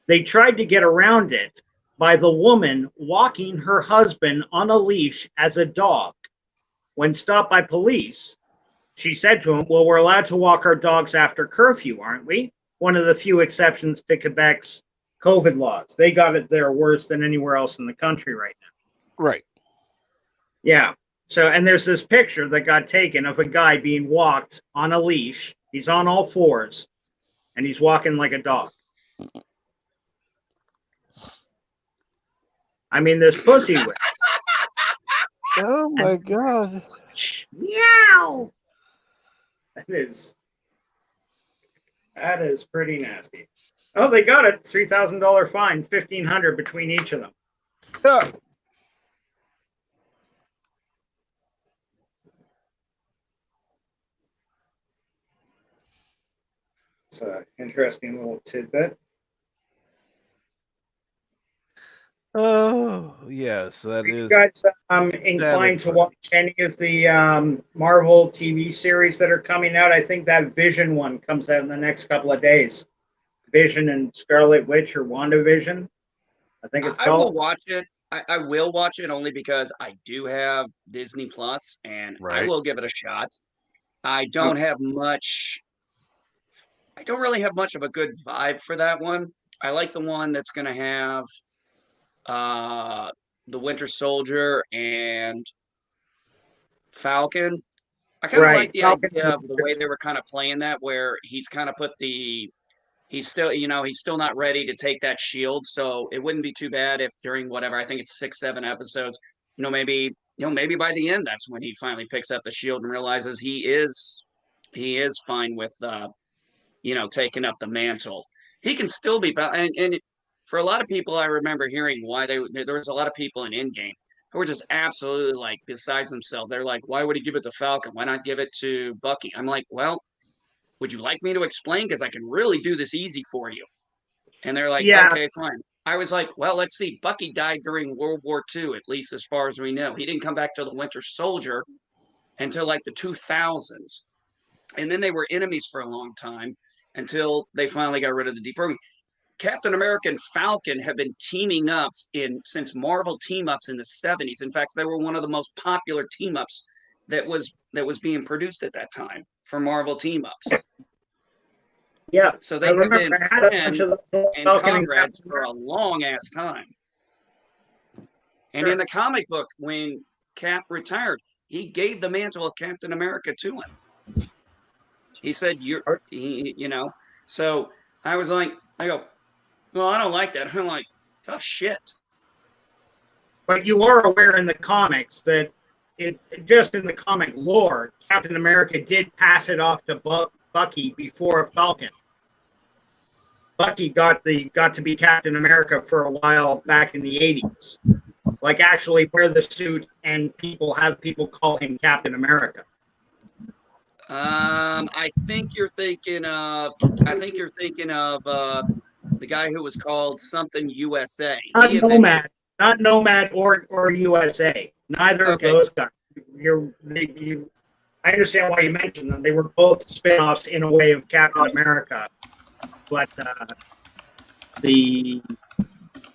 They tried to get around it by the woman walking her husband on a leash as a dog. When stopped by police, she said to him, "Well, we're allowed to walk our dogs after curfew, aren't we?" One of the few exceptions to Quebec's COVID laws. They got it there worse than anywhere else in the country right now. Right. Yeah. So, and there's this picture that got taken of a guy being walked on a leash. He's on all fours and he's walking like a dog. I mean, there's pussy whips. Oh my God. Meow. That is pretty nasty. Oh, they got it. $3,000 fine, $1,500 between each of them. Yeah. It's an interesting little tidbit. Oh yes, that Are you is. guys inclined to watch any of the Marvel TV series that are coming out? I think that Vision one comes out in the next couple of days. Vision and Scarlet Witch or WandaVision, I think it's I will called. watch it. I will watch it only because I do have Disney Plus, and I Right. will give it a shot. I don't have much. I don't really have much of a good vibe for that one. I like the one that's going to have the Winter Soldier and Falcon. I kind of like Right. the Falcon and idea of the the Winter way they were kind of playing that, where he's kind of put he's still, he's still not ready to take that shield. So it wouldn't be too bad if during whatever, I think it's 6, 7 episodes, maybe by the end, that's when he finally picks up the shield and realizes he is fine with, taking up the mantle. He can still be, and for a lot of people, I remember hearing why there was a lot of people in Endgame who were just absolutely like besides themselves. They're like, why would he give it to Falcon? Why not give it to Bucky? I'm like, well, would you like me to explain? Because I can really do this easy for you. And they're like, Yeah. okay, fine. I was like, well, let's see. Bucky died during World War II, at least as far as we know. He didn't come back to the Winter Soldier until like the 2000s. And then they were enemies for a long time until they finally got rid of the deprogramming. Captain America and Falcon have been teaming up since Marvel team ups in the 70s. In fact, they were one of the most popular team ups that was being produced at that time for Marvel team ups. Yeah. So they have been friends and comrades for a long ass time. And in the comic book, when Cap retired, he gave the mantle of Captain America to him. He said, So I was like, well, I don't like that. I'm like, tough shit. But you are aware in the comics that just in the comic lore, Captain America did pass it off to Bucky before Falcon. Bucky got to be Captain America for a while back in the 80s. Like actually wear the suit and people call him Captain America. I think you're thinking of the guy who was called something USA. Not Nomad or USA. Neither of those guys. I understand why you mentioned them. They were both spin-offs in a way of Captain America. But the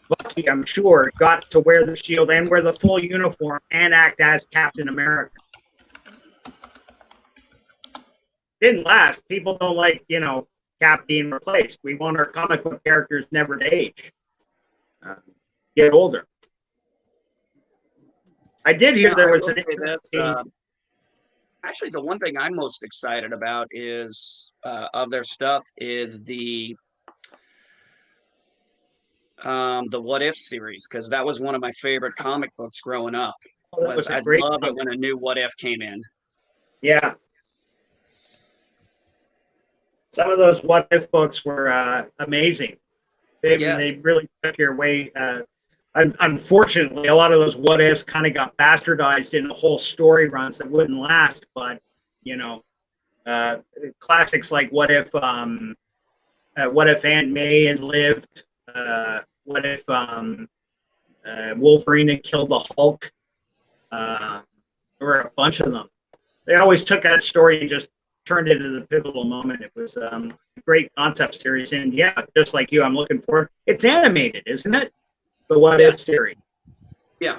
Bucky, I'm sure, got to wear the shield and wear the full uniform and act as Captain America. Didn't last. People don't like, Cap being replaced. We want our comic book characters never to age. Get older. I did hear there was actually, the one thing I'm most excited about is of their stuff is the What If series, because that was one of my favorite comic books growing up. I love it when a new What If came in. Yeah. Some of those What If books were amazing. They really took your way. Unfortunately, a lot of those what ifs kind of got bastardized into whole story runs that wouldn't last. But you know, classics like what if Aunt May had lived? What if Wolverine had killed the Hulk? There were a bunch of them. They always took that story and just turned it into the pivotal moment. It was a great concept series, and yeah, just like you, I'm looking forward. It's animated, isn't it? The What If series. Yeah,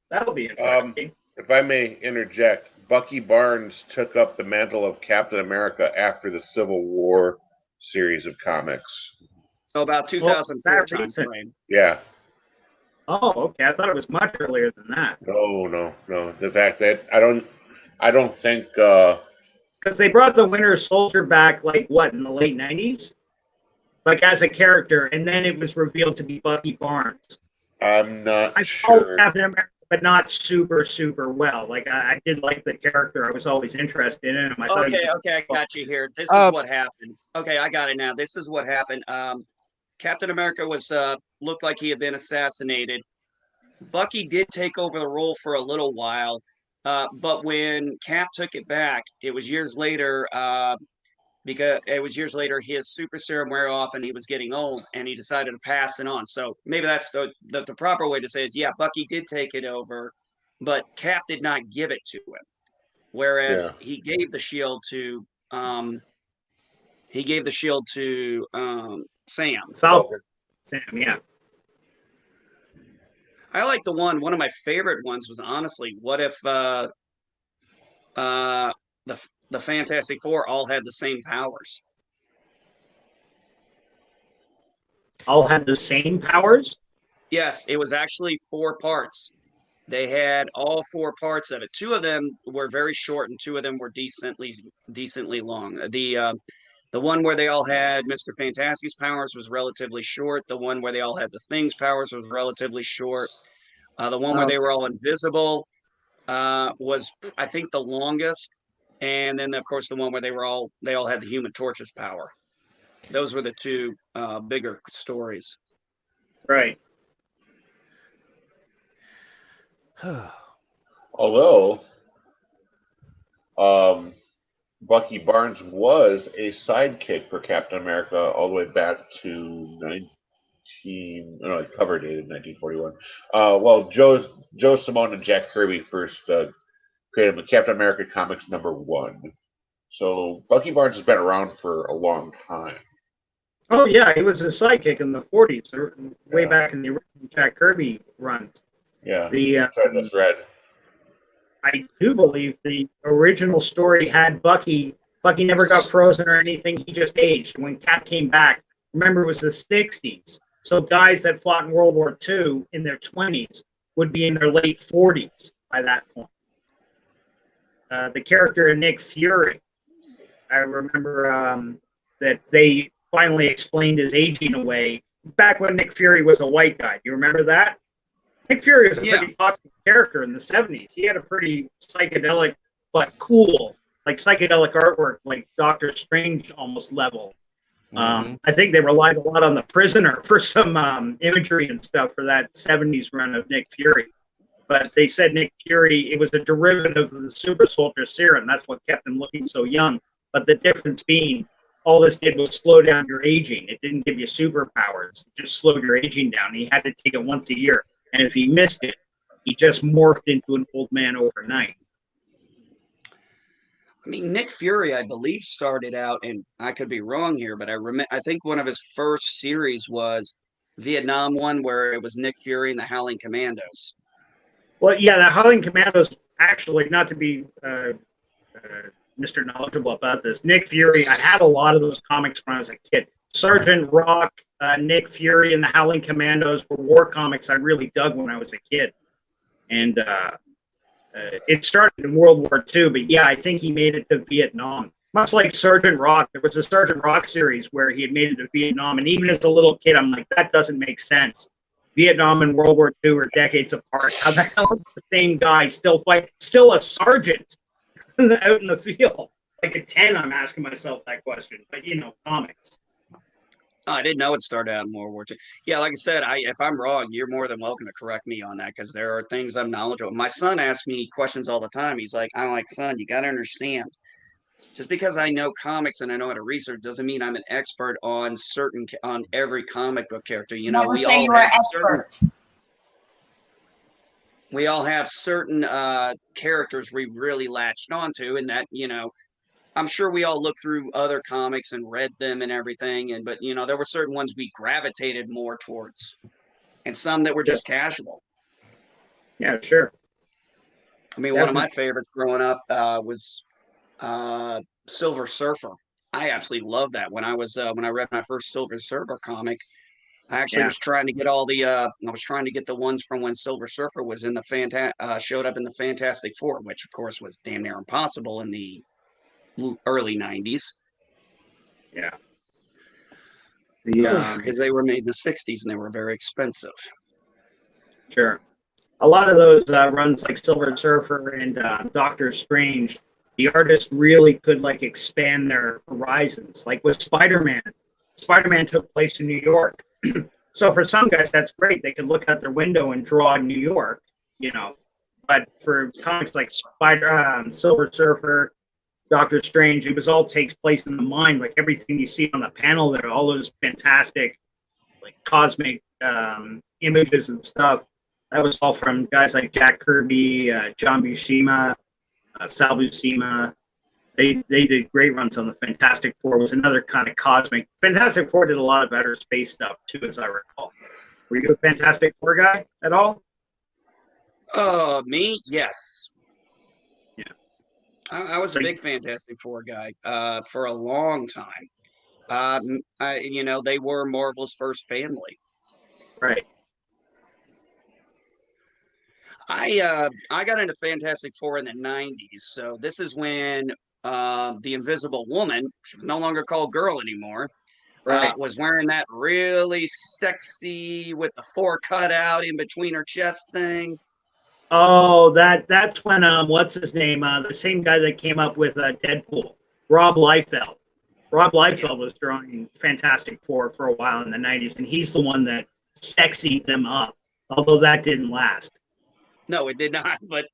that'll be interesting. If I may interject, Bucky Barnes took up the mantle of Captain America after the Civil War series of comics. So about 2004 time recent. frame. Yeah. Oh, okay. I thought it was much earlier than that. No. The fact that I don't think because they brought the Winter Soldier back like what in the late 90s, like as a character, and then it was revealed to be Bucky Barnes. I'm not I sure. saw Captain America, but not super well. Like I did like the character. I was always interested in him. I thought Okay, I got you here. This is what happened. Okay, I got it now. This is what happened. Captain America was looked like he had been assassinated. Bucky did take over the role for a little while, but when Cap took it back, it was years later. Because it was years later, his super serum wear off and he was getting old, and he decided to pass it on. So maybe that's the proper way to say is, yeah, Bucky did take it over, but Cap did not give it to him. Whereas he gave the shield to Sam. Falcon. Sam, yeah. I like one of my favorite ones was honestly, what if the Fantastic Four all had the same powers? All had the same powers? Yes, it was actually 4 parts. They had all 4 parts of it. 2 of them were very short, and 2 of them were decently long. The one where they all had Mr. Fantastic's powers was relatively short. The one where they all had the Thing's powers was relatively short. The one where they were all invisible was, I think, the longest. And then, of course, the one where they all had the Human Torch's power. Those were the 2 bigger stories. Right. Although Bucky Barnes was a sidekick for Captain America all the way back to cover dated 1941. Well, Joe Simone and Jack Kirby first created Captain America Comics #1. So Bucky Barnes has been around for a long time. Oh yeah, he was a sidekick in the 40s, way back in the original Jack Kirby run. Yeah. That's right. I do believe the original story had Bucky. Bucky never got frozen or anything. He just aged. When Cap came back, remember it was the 60s. So guys that fought in World War II in their 20s would be in their late 40s by that point. The character of Nick Fury, I remember that they finally explained his aging away back when Nick Fury was a white guy. You remember that? Nick Fury was a pretty toxic character in the 70s. He had a pretty psychedelic but cool, like psychedelic artwork, like Doctor Strange almost level. I think they relied a lot on The Prisoner for some imagery and stuff for that 70s run of Nick Fury. But they said Nick Fury, it was a derivative of the super soldier serum. That's what kept him looking so young. But the difference being, all this did was slow down your aging. It didn't give you superpowers. It just slowed your aging down. He had to take it once a year. And if he missed it, he just morphed into an old man overnight. I mean, Nick Fury, I believe, started out, and I could be wrong here, but I think one of his first series was Vietnam one, where it was Nick Fury and the Howling Commandos. Well, yeah, the Howling Commandos, actually, not to be Mr. Knowledgeable about this, Nick Fury, I had a lot of those comics when I was a kid. Sergeant Rock, Nick Fury, and the Howling Commandos were war comics I really dug when I was a kid. And it started in World War II, but yeah, I think he made it to Vietnam. Much like Sergeant Rock, there was a Sergeant Rock series where he had made it to Vietnam, and even as a little kid, I'm like, that doesn't make sense. Vietnam and World War II are decades apart. How the hell is the same guy still a sergeant out in the field? Like at 10, I'm asking myself that question. But, comics. I didn't know it started out in World War II. Yeah, like I said, if I'm wrong, you're more than welcome to correct me on that because there are things I'm knowledgeable. My son asks me questions all the time. I'm like, son, you got to understand. Just because I know comics and I know how to research doesn't mean I'm an expert on every comic book character. You know, Never say you are an expert. we all have certain characters we really latched onto, and that I'm sure we all looked through other comics and read them and everything, but there were certain ones we gravitated more towards, and some that were just casual. Yeah, sure. I mean, one of my favorites growing up was Silver Surfer. I absolutely loved that. When I read my first Silver Surfer comic, I actually was trying to get I was trying to get the ones from when Silver Surfer was in the showed up in the Fantastic Four, which of course was damn near impossible in the early 90s. Yeah. Because they were made in the 60s and they were very expensive. Sure. A lot of those runs like Silver Surfer and Doctor Strange, the artists really could like expand their horizons. Like with Spider-Man, Spider-Man took place in New York. So for some guys, that's great. They could look out their window and draw in New York, But for comics like Silver Surfer, Doctor Strange, it all takes place in the mind. Like everything you see on the panel there, all those fantastic, like cosmic images and stuff. That was all from guys like Jack Kirby, John Buscema, Sal Buscema. They did great runs on the Fantastic Four. It was another kind of cosmic. Fantastic Four did a lot of better space stuff too, as I recall. Were you a Fantastic Four guy at all? Me, yes. Yeah. I was a big Fantastic Four guy for a long time. They were Marvel's first family. Right. I got into Fantastic Four in the 90s, so this is when the Invisible Woman, no longer called Girl anymore, was wearing that really sexy with the four cut out in between her chest thing. Oh, that's when what's his name? The same guy that came up with Deadpool, Rob Liefeld. Rob Liefeld was drawing Fantastic Four for a while in the 90s, and he's the one that sexied them up, although that didn't last. No, it did not, but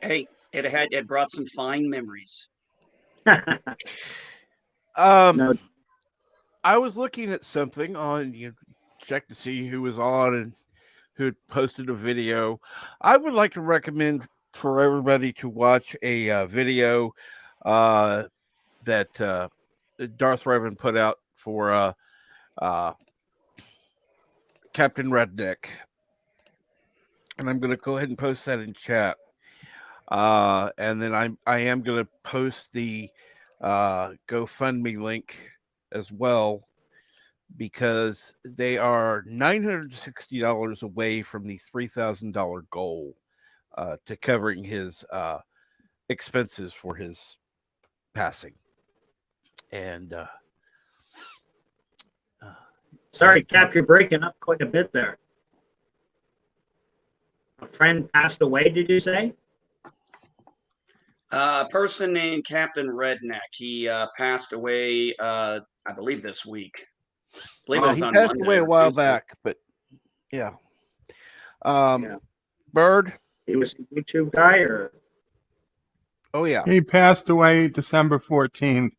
hey, it brought some fine memories. No. I was looking at something on check to see who was on and who had posted a video. I would like to recommend for everybody to watch a video that Darth Revan put out for Captain Redneck. And I'm going to go ahead and post that in chat. And then I am going to post the GoFundMe link as well, because they are $960 away from the $3,000 goal to covering his expenses for his passing. And sorry, Cap, you're breaking up quite a bit there. A friend passed away, did you say? A person named Captain Redneck. He passed away, I believe, this week. I believe it was he on passed Monday away a or while Tuesday. back, but yeah. Bird. He was a YouTube guy, or? Oh yeah. He passed away December 14th,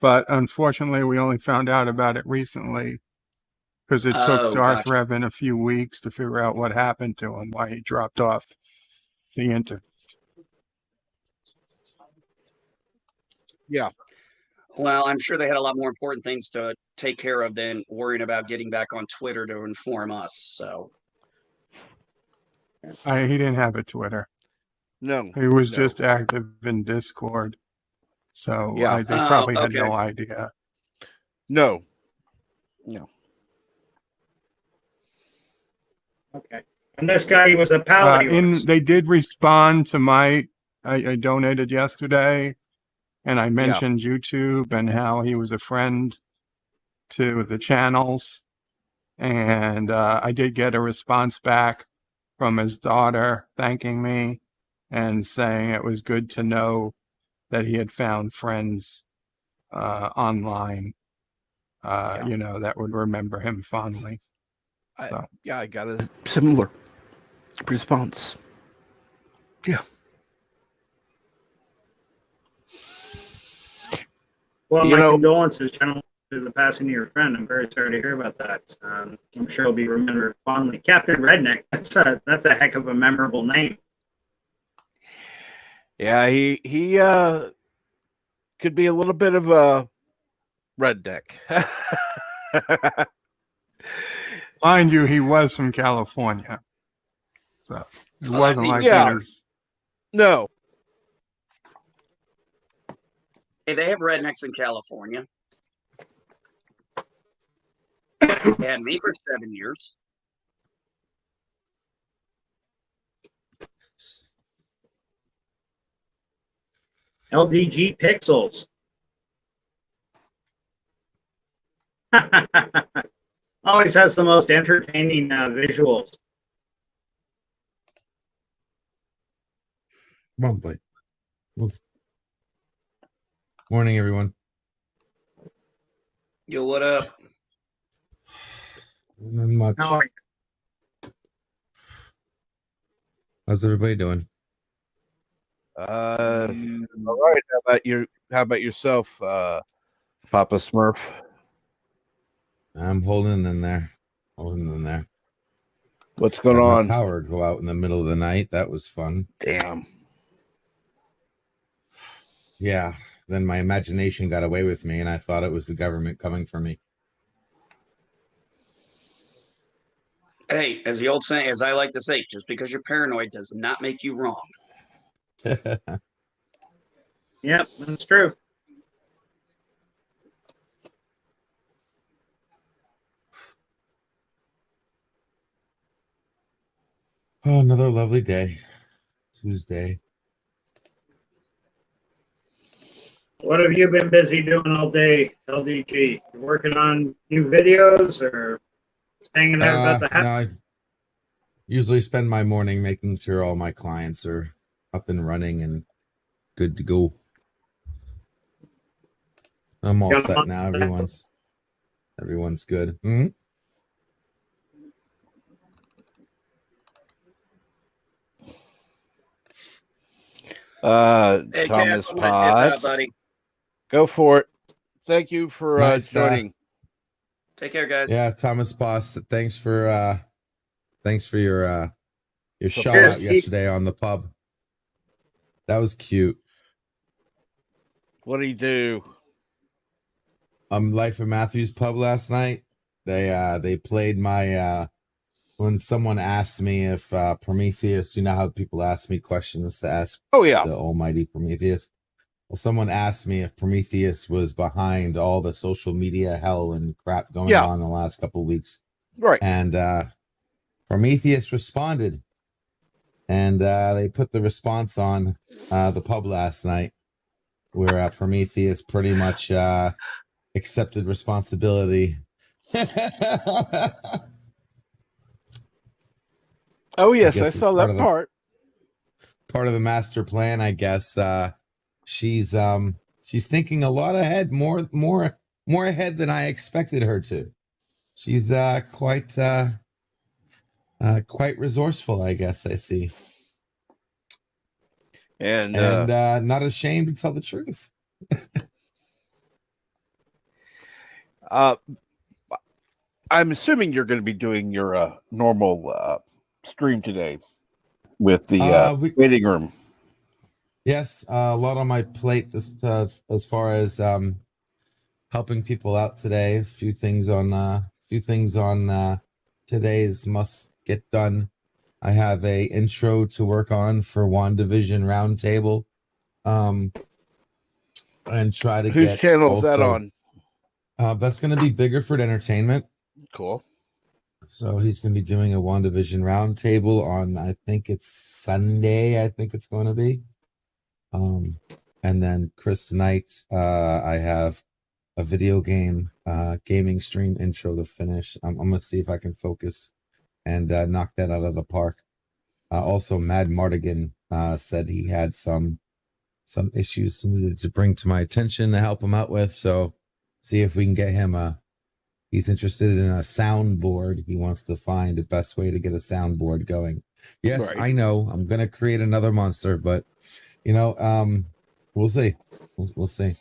but unfortunately, we only found out about it recently because it took Darth Revan a few weeks to figure out what happened to him, why he dropped off the internet. Yeah. Well, I'm sure they had a lot more important things to take care of than worrying about getting back on Twitter to inform us. So he didn't have a Twitter. No. He was just active in Discord. So yeah. They probably had no idea. No. Okay. And this guy, he was a pal of yours. They did respond to I donated yesterday, and I mentioned YouTube and how he was a friend to the channels. And I did get a response back from his daughter thanking me and saying it was good to know that he had found friends online that would remember him fondly. I got a similar response. Yeah. Well, my condolences, gentlemen, to the passing of your friend. I'm very sorry to hear about that. I'm sure he'll be remembered fondly. Captain Redneck. That's a heck of a memorable name. Yeah, he could be a little bit of a redneck. Mind you, he was from California, so it wasn't like he was. No. Hey, they have rednecks in California. They had me for 7 years. LDG Pixels. Always has the most entertaining visuals. Come on, boy. Move. Morning, everyone. Yo, what up? Not much. How's everybody doing? All right. How about yourself, Papa Smurf? I'm holding in there. What's going on? Power go out in the middle of the night. That was fun. Damn. Yeah. Then my imagination got away with me, and I thought it was the government coming for me. Hey, as the old saying, as I like to say, just because you're paranoid does not make you wrong. Yep, that's true. Oh, another lovely day. Tuesday. What have you been busy doing all day, LDG? You working on new videos or hanging out about the house? No, I usually spend my morning making sure all my clients are up and running and good to go. I'm all set now. Everyone's good. Mm-hmm. Hey, Thomas Cap, Potts, buddy. Go for it. Thank you for joining. Take care, guys. Yeah, Thomas Boss. Thanks for your shout out yesterday on the pub. That was cute. What did he do? Life of Matthews pub last night. They played my when someone asked me if Prometheus, you know how people ask me questions to ask the almighty Prometheus. Well, someone asked me if Prometheus was behind all the social media hell and crap going on the last couple of weeks. Right. And Prometheus responded. And they put the response on the pub last night where Prometheus pretty much accepted responsibility. Oh, yes, I saw that part. Part of the master plan, I guess. She's thinking a lot ahead, more ahead than I expected her to. She's quite resourceful, I guess. I see, and not ashamed to tell the truth. I'm assuming you're going to be doing your normal stream today with the waiting room. Yes, a lot on my plate this as far as helping people out today. A few things on today's must get done. I have a intro to work on for WandaVision Roundtable, and try to Whose channel is that on? That's going to be Biggerford Entertainment. Cool. So he's going to be doing a WandaVision Roundtable on, I think it's Sunday. I think it's going to be. And then Chris Knight, I have a video game gaming stream intro to finish. I'm going to see if I can focus and knock that out of the park. Also, Mad Mardigan said he had some issues he needed to bring to my attention to help him out with. So see if we can get him a He's interested in a soundboard. He wants to find the best way to get a soundboard going. Yes, Right. I know. I'm gonna create another monster, but we'll see. We'll see.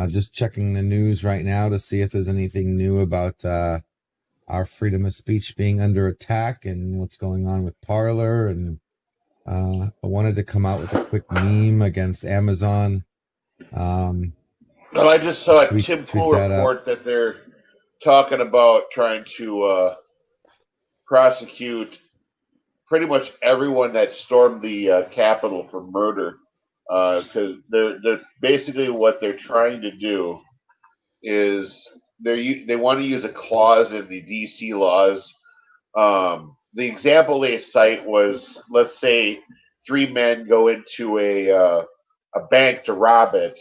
Just checking the news right now to see if there's anything new about our freedom of speech being under attack and what's going on with Parler. And I wanted to come out with a quick meme against Amazon. Well, I just saw a Tweet Tim Pool that up. report that they're talking about trying to prosecute pretty much everyone that stormed the Capitol for murder. Because they're basically what they're trying to do is they want to use a clause in the DC laws. The example they cite was, let's say, three men go into a bank to rob it,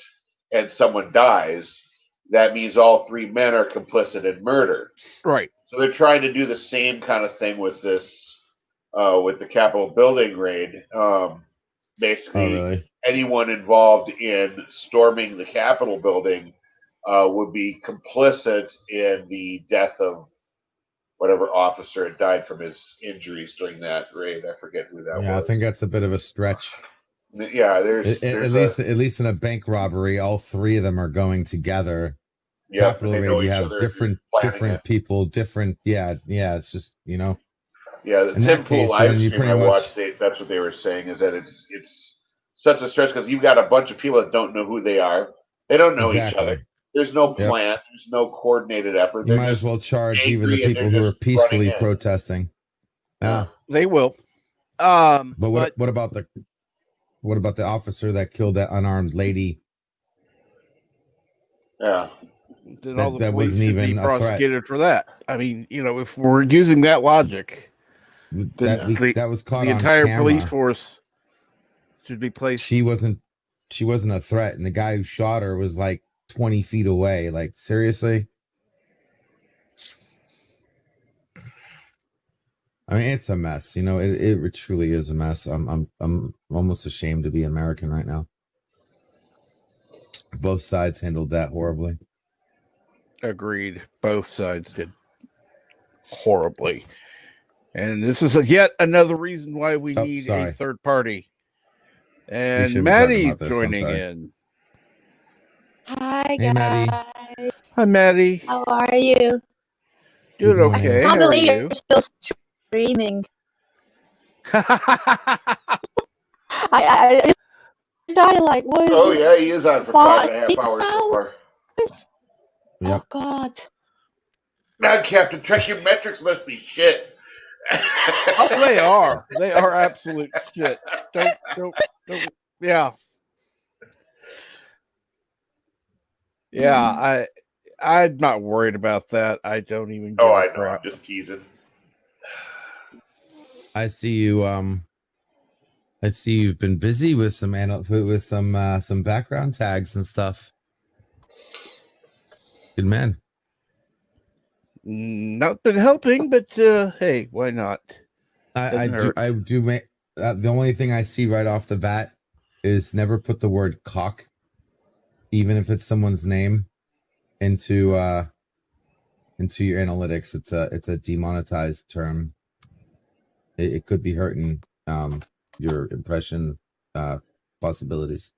and someone dies. That means all three men are complicit in murder. Right. So they're trying to do the same kind of thing with this, with the Capitol building raid. Basically, really? anyone involved in storming the Capitol building would be complicit in the death of whatever officer had died from his injuries during that raid. I forget who that Yeah, was. I think that's a bit of a stretch. Yeah, At least in a bank robbery, all three of them are going together. Yep, Capitol and they know raid, you each have other if you're planning different it. people, different. Yeah. It's just Yeah, the In Tim that Pool case, live then you stream pretty I much. watched, that's what they were saying, is that it's such a stretch because you've got a bunch of people that don't know who they are. They don't know each other. Exactly. There's no Yep. plan. There's no coordinated effort. You They're might as just well charge even the angry and they're people who are just running peacefully in. protesting. Yeah. They will. But But what about the officer that killed that unarmed lady? Yeah. then all the That police wasn't should be even a threat. prosecuted for that. I mean, if we're using that logic, then That was caught the on entire camera. police force should be placed. She wasn't a threat, and the guy who shot her was like 20 feet away. Like, seriously? I mean, it's a mess. It truly is a mess. I'm almost ashamed to be American right now. Both sides handled that horribly. Agreed. Both sides did horribly. And this is yet another reason why we need a third party. And Maddie's joining in. Hi, Hey, Maddie. guys. Hi, Maddie. How are you? Doing okay. I How are believe you? you're still streaming. I started like, what is Oh it? yeah, he is on for 5.5 hours so far. Yep. Oh God. Now, Captain Trek, your metrics must be shit. Oh, they are. They are absolute shit. Don't. Yeah. Yeah. I'm not worried about that. I don't even. Oh, I know. I'm just teasing. I see you. I see you've been busy with some background tags and stuff. Good man. Not been helping, but hey, why not? I do make the only thing I see right off the bat is never put the word cock, even if it's someone's name, into your analytics. It's a demonetized term. It could be hurting your impression possibilities.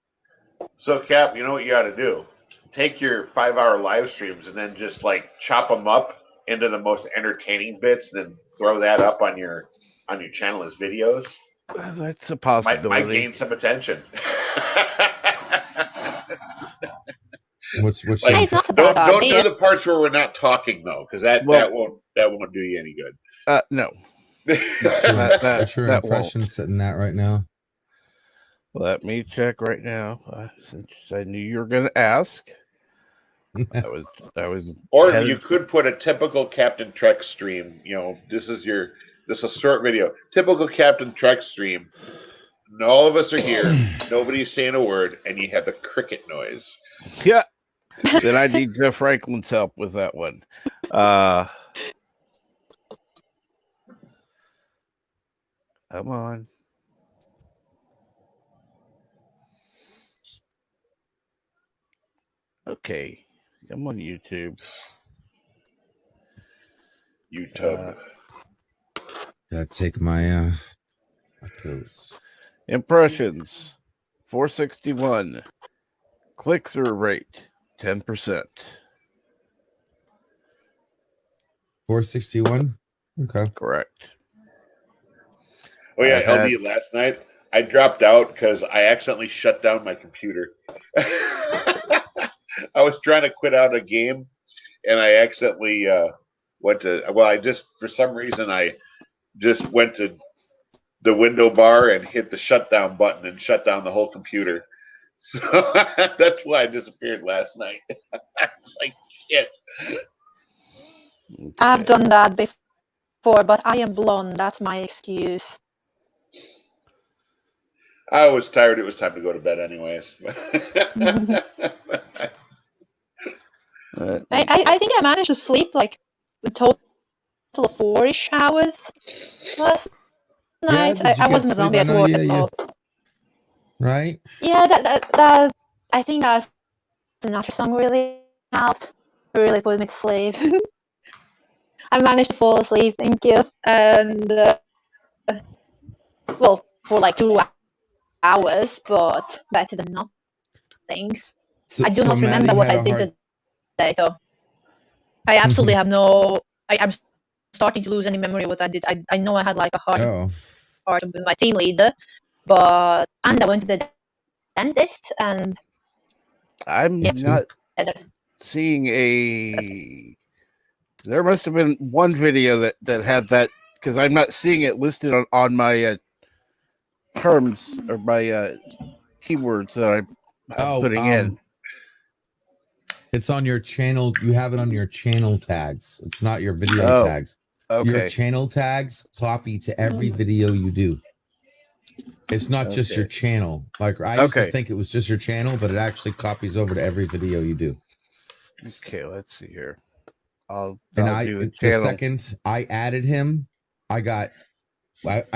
So, Cap, you know what you got to do? Take your 5-hour live streams and then just like chop them up into the most entertaining bits, then throw that up on your channel as videos. That's a possibility. Might gain some attention. What's like, don't do the parts where we're not talking though, because that won't do you any good. No. What's your impression sitting at right now? Let me check right now. Since I knew you were going to ask, I was. Or you could put a typical Captain Trek stream. This is a short video. Typical Captain Trek stream. And all of us are here. Nobody's saying a word, and you have the cricket noise. Yeah. Then I need Jeff Franklin's help with that one. Come on. Okay, I'm on YouTube. YouTube. Gotta take my clothes. Impressions 461. Click through rate 10%. 461. Okay. Correct. Oh yeah, I've had- LD. Last night I dropped out because I accidentally shut down my computer. I was trying to quit out a game, and I accidentally went to. Well, I just for some reason I just went to the window bar and hit the shutdown button and shut down the whole computer. So that's why I disappeared last night. It's like shit. I've done that before, but I am blonde. That's my excuse. I was tired. It was time to go to bed, anyways. I think I managed to sleep like a total of 4-ish hours last night. did you I get wasn't a sleep? zombie I at know, work yeah, at all. right? Yeah, that I think that's another song really helped. Really put me to sleep. I managed to fall asleep, thank you. And well, for like 2 hours, but better than nothing. So, I do not Maddie remember what had I a did hard. today, so I absolutely have no. I'm starting to lose any memory of what I did. I know I had like a hard Oh, with my team leader, and I went to the dentist, and I'm me too. not seeing a. There must have been one video that had that because I'm not seeing it listed on my terms or my keywords that I'm putting in. It's on your channel. You have it on your channel tags. It's not your video tags. Your Okay. channel tags copy to every video you do. It's not just your channel. Like I used to think it was just your channel, but it actually copies over to every video you do. Okay, let's see here. I'll And do the the channel. second I added him, I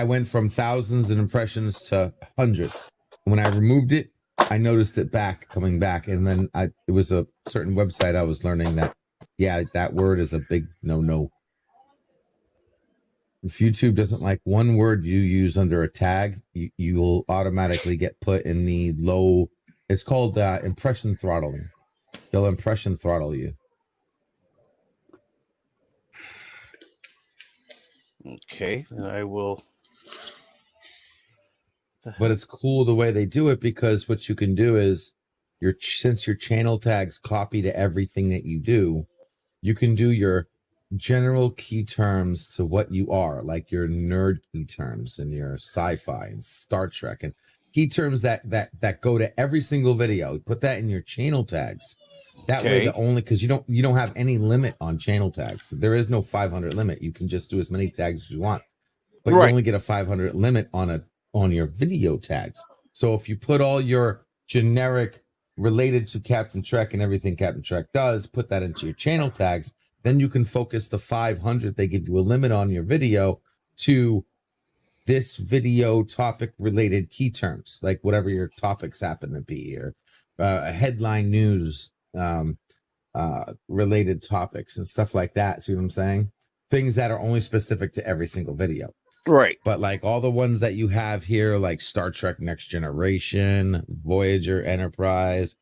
went from thousands of impressions to hundreds. When I removed it, I noticed it coming back. And then it was a certain website I was learning that, yeah, that word is a big no. If YouTube doesn't like one word you use under a tag, you will automatically get put in the low. It's called impression throttling. They'll impression throttle you. Okay, then I will. But it's cool the way they do it because what you can do is since your channel tags copy to everything that you do, you can do your general key terms to what you are, like your nerd key terms and your sci-fi and Star Trek and key terms that go to every single video. Put that in your channel tags. That way, because you don't have any limit on channel tags. There is no 500 limit. You can just do as many tags as you want, but you only get a 500 limit on your video tags. So if you put all your generic related to Captain Trek and everything Captain Trek does, put that into your channel tags, then you can focus the 500. They give you a limit on your video to this video topic related key terms, like whatever your topics happen to be, or headline news related topics and stuff like that. See what I'm saying? Things that are only specific to every single video. Right. But like all the ones that you have here, like Star Trek Next Generation, Voyager, Enterprise,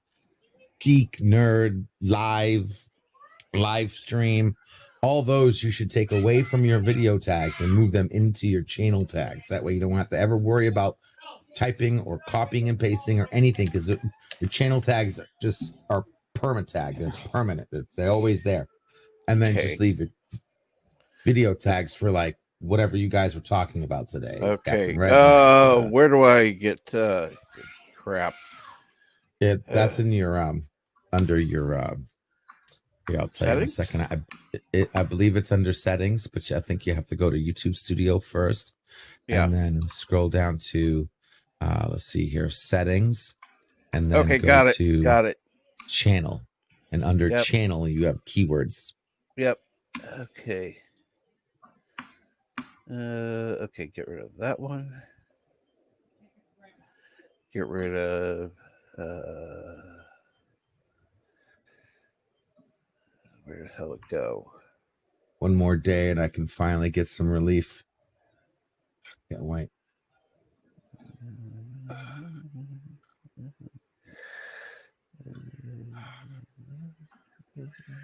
Geek, Nerd, live stream, all those you should take away from your video tags and move them into your channel tags. That way you don't have to ever worry about typing or copying and pasting or anything, because your channel tags are perma-tagged. They're permanent. They're always there. And then just leave your video tags for like whatever you guys were talking about today. Okay. Where do I get crap? That's in your under your I'll tell you in a second. I believe it's under settings, but I think you have to go to YouTube Studio first. Yeah. And then scroll down to let's see here, settings. And then got it. Channel. And under channel you have keywords. Yep. Okay. Okay, get rid of that one. Get rid of Where the hell it go? One more day and I can finally get some relief. Can't wait.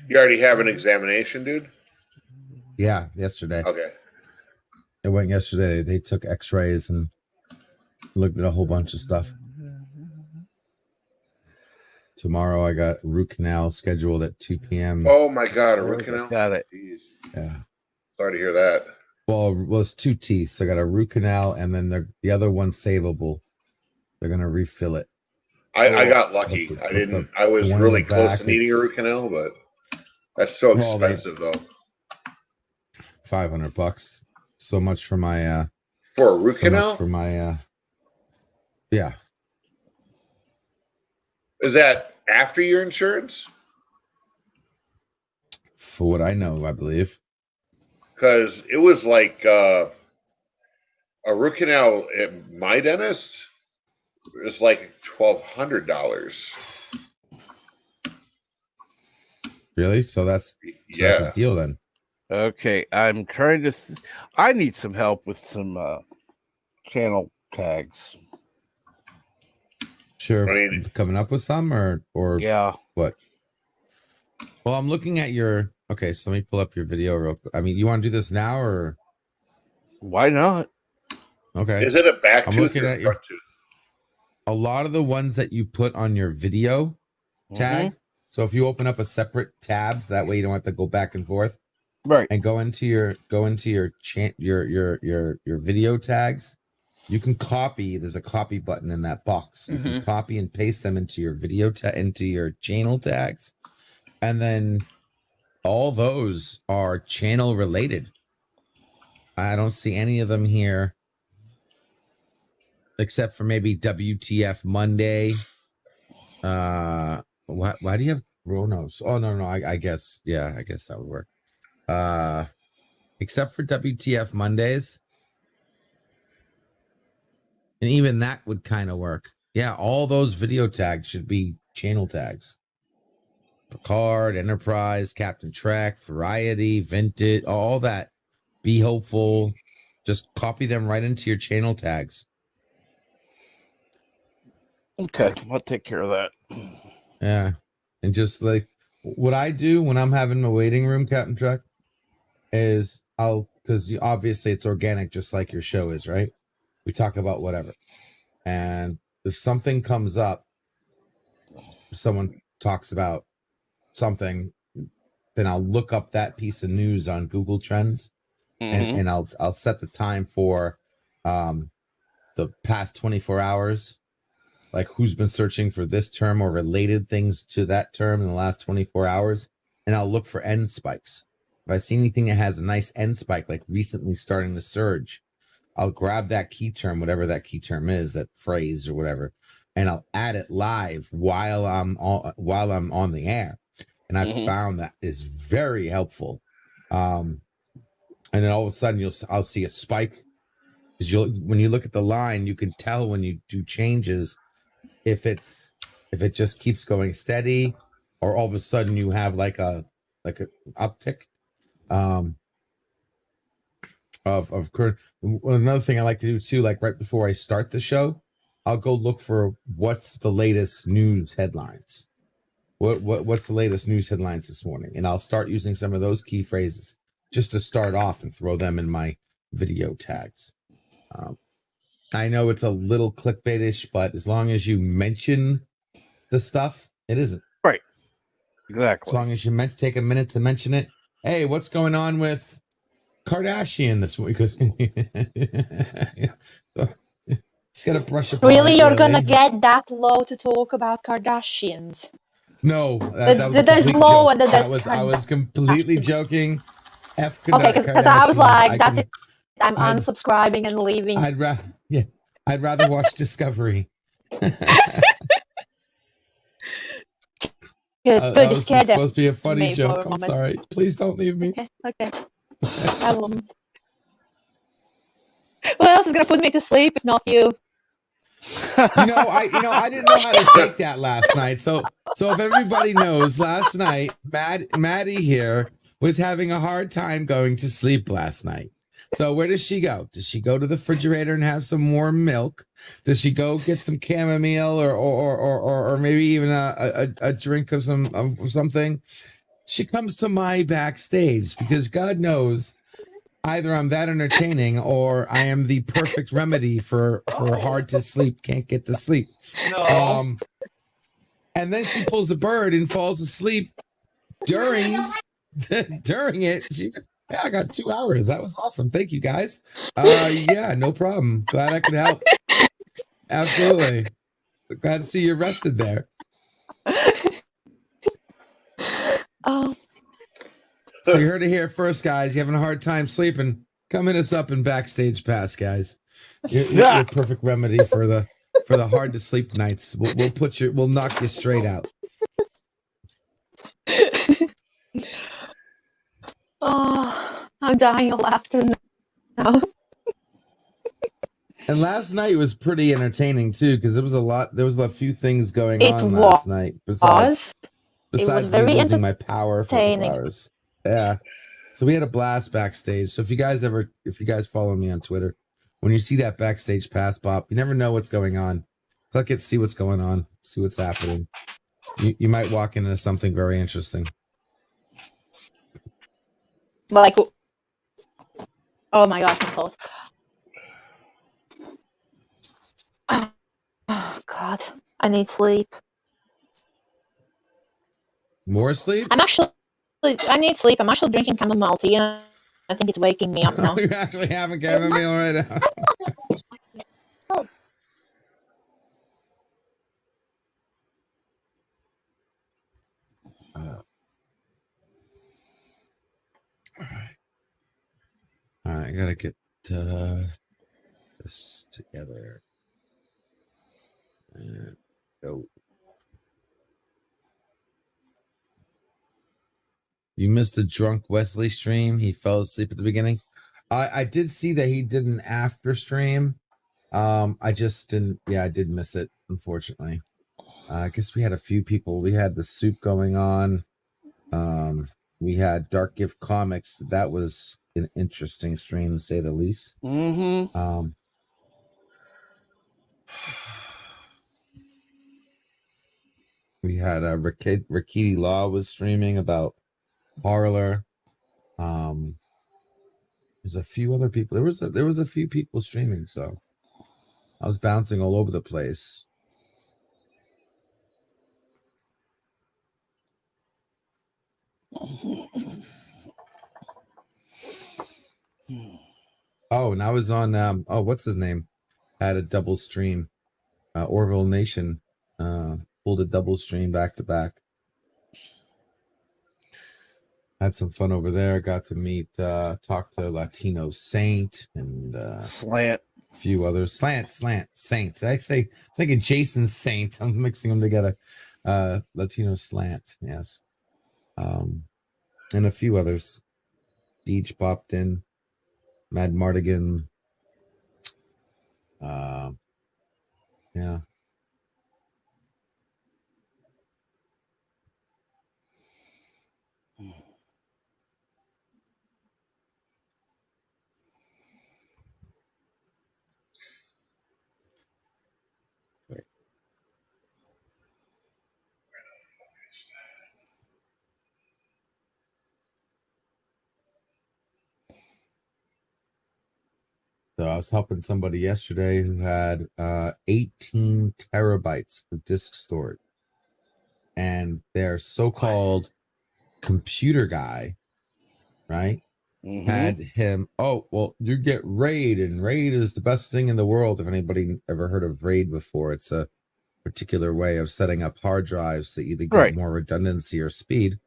You already have an examination, dude? Yeah, yesterday. Okay. I went yesterday. They took x-rays and looked at a whole bunch of stuff. Tomorrow I got root canal scheduled at 2 p.m. Oh my God, a root canal? Got it. Jeez. Yeah. Sorry to hear that. Well, it's 2 teeth. So I got a root canal and then the other one's savable. They're going to refill it. I got lucky. I was really close to needing a root canal, but that's so expensive though. $500. So much for my for a root canal? Much for my yeah. Is that after your insurance? For what I know, I believe. Because it was like a root canal at my dentist. It was like $1,200. Really? So that's a deal then. Okay, I'm trying to. I need some help with some channel tags. Sure. Coming up with some or yeah. What? Well, I'm looking at your. Okay, so let me pull up your video real quick. I mean, you want to do this now or? Why not? Okay. Is it a back I'm tooth looking or at front tooth? A lot of the ones that you put on your video tag. So if you open up a separate tabs, that way you don't have to go back and forth. Right. And go into your video tags. You can copy. There's a copy button in that box. You can copy and paste them into your into your channel tags, and then all those are channel related. I don't see any of them here, except for maybe WTF Monday. Why do you have Ronos? Oh no, I guess I guess that would work. Except for WTF Mondays. And even that would kind of work. Yeah, all those video tags should be channel tags. Picard, Enterprise, Captain Trek, Variety, Vintage, all that. Be hopeful. Just copy them right into your channel tags. Okay, I'll take care of that. Yeah. And just like what I do when I'm having a waiting room, Captain Trek, is because obviously it's organic, just like your show is, right? We talk about whatever. And if something comes up, someone talks about something, then I'll look up that piece of news on Google Trends and I'll set the time for the past 24 hours, like who's been searching for this term or related things to that term in the last 24 hours. And I'll look for end spikes. If I see anything that has a nice end spike, like recently starting to surge, I'll grab that key term, whatever that key term is, that phrase or whatever, and I'll add it live while I'm on the air. And I've found that is very helpful. And then all of a sudden I'll see a spike, because when you look at the line, you can tell when you do changes if it just keeps going steady, or all of a sudden you have like a uptick. Of current. Another thing I like to do too, like right before I start the show, I'll go look for what's the latest news headlines. What's the latest news headlines this morning, and I'll start using some of those key phrases just to start off and throw them in my video tags. I know it's a little clickbaitish, but as long as you mention the stuff, it isn't. Right. Exactly. As long as you take a minute to mention it. Hey, what's going on with Kardashian this week? Because he's got to brush up. Really, you're gonna get that low to talk about Kardashians? No, that was there's low and then there's. I was completely joking. Okay, because I was like, that's it. I'm unsubscribing and leaving. I'd rather watch Discovery. Good, you scared them. Supposed to be a funny joke. I'm sorry. Please don't leave me. Okay. I won't. Who else is gonna put me to sleep if not you? I didn't know how to take that last night. So So if everybody knows, last night, Maddie here was having a hard time going to sleep last night. So where does she go? Does she go to the refrigerator and have some warm milk? Does she go get some chamomile or maybe even a drink of something? She comes to my backstage because God knows either I'm that entertaining or I am the perfect remedy for hard to sleep, can't get to sleep. No. And then she pulls a bird and falls asleep during it. Yeah, I got 2 hours. That was awesome. Thank you, guys. Yeah, no problem. Glad I could help. Absolutely. Glad to see you rested there. Oh, So you heard it here first, guys. You having a hard time sleeping? Come hit us up in Backstage Pass, guys. You're perfect remedy for the hard to sleep nights. We'll knock you straight out. oh, I'm dying of laughter now. And last night was pretty entertaining too, because there was a few things going It on last night. Besides very me losing my power for a couple entertaining. hours. Yeah. So we had a blast backstage. So if you guys follow me on Twitter, when you see that Backstage Pass pop, you never know what's going on. Click it, see what's going on, see what's happening. You might walk into something very interesting. Like, oh my gosh, my thoughts. Oh God, I need sleep. More sleep? I need sleep. I'm actually drinking chamomile tea, and I think it's waking me up now. You're actually having chamomile right now. All right, I gotta get this together. And go. You missed the drunk Wesley stream. He fell asleep at the beginning. I did see that he did an after stream. I just didn't. Yeah, I did miss it, unfortunately. I guess we had a few people. We had the soup going on. We had Dark Gift Comics. That was an interesting stream, to say the least. Mm-hmm. We had Rakiti Law was streaming about Parlor. There's a few other people. There was a few people streaming, so I was bouncing all over the place. Oh, and I was on what's his name? Had a double stream. Orville Nation pulled a double stream back to back. Had some fun over there. Got to meet talk to Latino Saint and Slant. A few others. Slant, Saint. I say thinking Jason Saint. I'm mixing them together. Latino Slant, yes. And a few others. Deej popped in. Mad Mardigan. Yeah. So I was helping somebody yesterday who had 18 terabytes of disk storage. And their so-called computer guy, right, had him, oh, well, you get RAID, and RAID is the best thing in the world. If anybody ever heard of RAID before, it's a particular way of setting up hard drives to either get more redundancy or speed.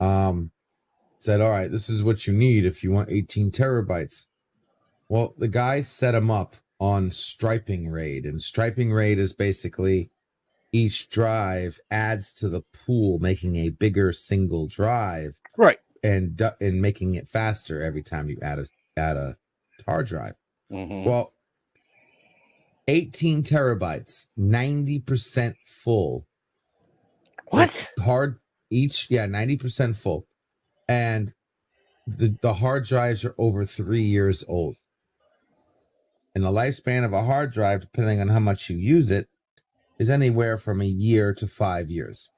Said, all right, this is what you need if you want 18 terabytes. Well, the guy set him up on striping RAID, and striping RAID is basically each drive adds to the pool, making a bigger single drive, right, and making it faster every time you add a hard drive. Well, 18 terabytes, 90% full, What? Each, yeah, 90% full. And the hard drives are over 3 years old. And the lifespan of a hard drive, depending on how much you use it, is anywhere from a year to 5 years.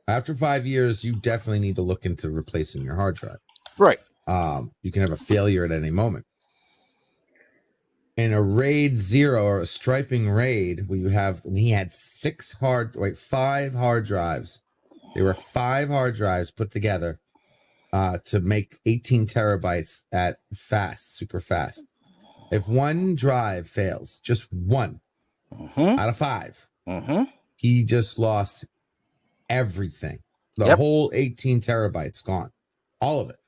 After 5 years, you definitely need to look into replacing your hard drive. Right. You can have a failure at any moment. In a RAID 0 or a striping RAID, where you have, and he had 5 hard drives. There were 5 hard drives put together to make 18 terabytes at super fast. If one drive fails, just one out of 5, he just lost everything. The whole 18 terabytes gone. All of it.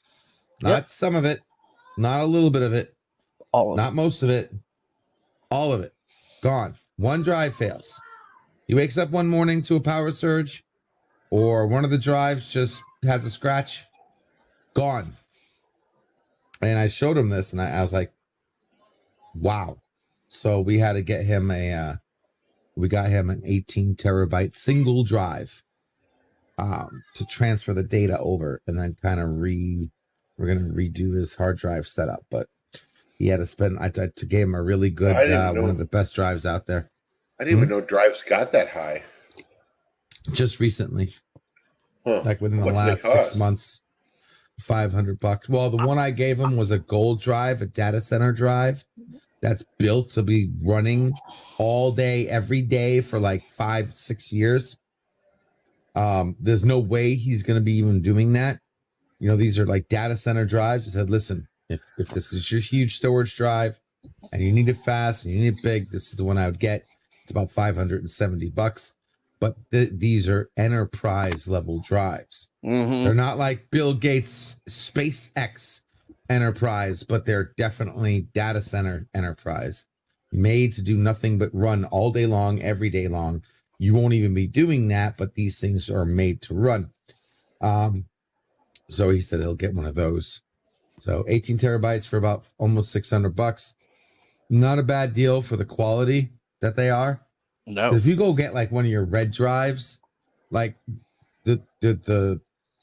Not some of it. Not a little bit of it. Not most of it. All of it. Gone. One drive fails. He wakes up one morning to a power surge, or one of the drives just has a scratch. Gone. And I showed him this, and I was like, wow. So we had to get him we got him an 18 terabyte single drive to transfer the data over, and then kind of we're going to redo his hard drive setup. But he had to spend, I gave him a really good, one of the best drives out there. I didn't even know drives got that high. Just recently. Huh. Like within the last 6 months. $500. Well, the one I gave him was a gold drive, a data center drive that's built to be running all day, every day for like 5-6 years. There's no way he's going to be even doing that. You know, these are like data center drives. I said, listen, if this is your huge storage drive and you need it fast and you need it big, this is the one I would get. It's about $570. But these are enterprise level drives. They're not like Bill Gates' SpaceX enterprise, but they're definitely data center enterprise, made to do nothing but run all day long, every day long. You won't even be doing that, but these things are made to run. So he said he'll get one of those. So 18 terabytes for about almost $600. Not a bad deal for the quality that they are. No. If you go get like one of your red drives, like the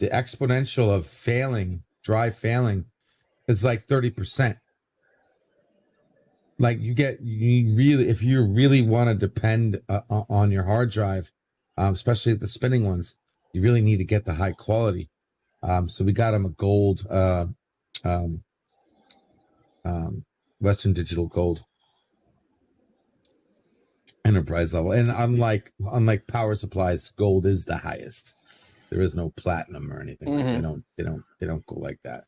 exponential of drive failing is like 30%. Like if you really want to depend on your hard drive, especially the spinning ones, you really need to get the high quality. So we got him a gold, Western Digital Gold enterprise level. And unlike power supplies, gold is the highest. There is no platinum or anything. They don't go like that.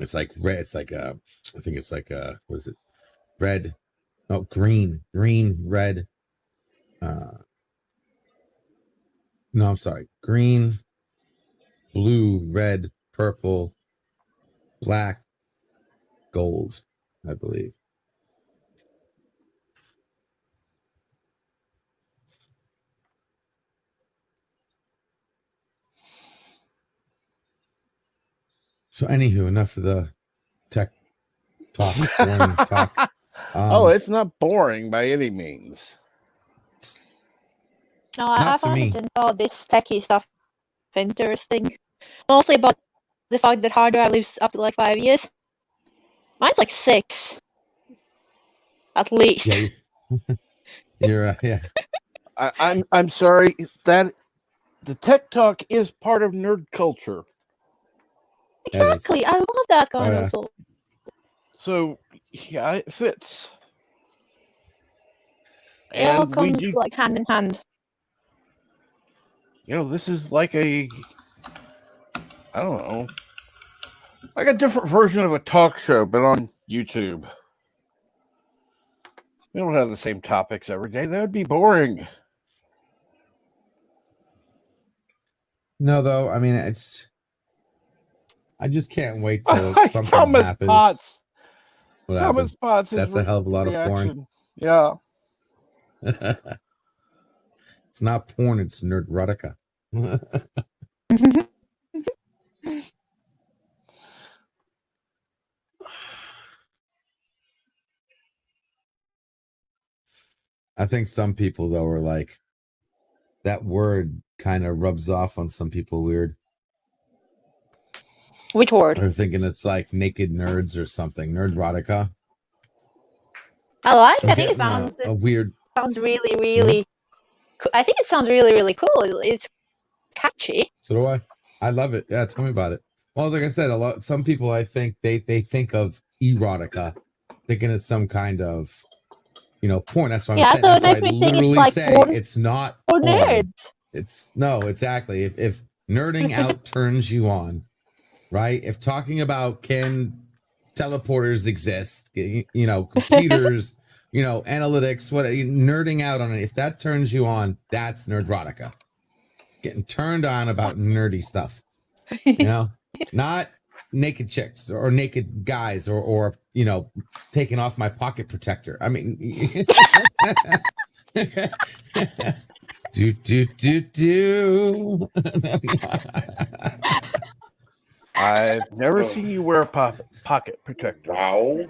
It's like red. It's like I think it's like what is it? Red. No, green, red. No, I'm sorry. Green, blue, red, purple, black, gold, I believe. So, anywho, enough of the tech talk, boring talk. It's not boring by any means. No, I find all this techie stuff interesting. Mostly about the fact that hard drive lives up to like 5 years. Mine's like 6. At least. Yeah, you're yeah. I'm sorry that the tech talk is part of nerd culture. Exactly. I love that kind of talk. So yeah, it fits. It all comes like hand in hand. You know, this is like I don't know, like a different version of a talk show, but on YouTube. We don't have the same topics every day. That would be boring. No, though. I mean, I just can't wait till something Thomas happens. Potts. What Thomas happened? Potts. That's a hell of a lot of porn. Yeah. It's not porn. It's nerdrotica. I think some people though are like, that word kind of rubs off on some people weird. Which word? They're thinking it's like naked nerds or something. Nerdrotica. I like I'm I think it getting sounds a weird. sounds really, really I think it sounds really, really cool. It's catchy. So do I. I love it. Yeah, tell me about it. Well, like I said, some people I think they think of erotica, thinking it's some kind of porn. That's what I'm Yeah, saying. so it That's why I makes me think it's literally like say porn it's not for porn. nerds. It's no, exactly. If nerding out turns you on, right? If talking about can teleporters exist, computers, analytics, what nerding out on it, if that turns you on, that's nerdrotica. Getting turned on about nerdy stuff. Not naked chicks or naked guys or taking off my pocket protector. I mean do. I've never seen you wear a pocket protector. Wow.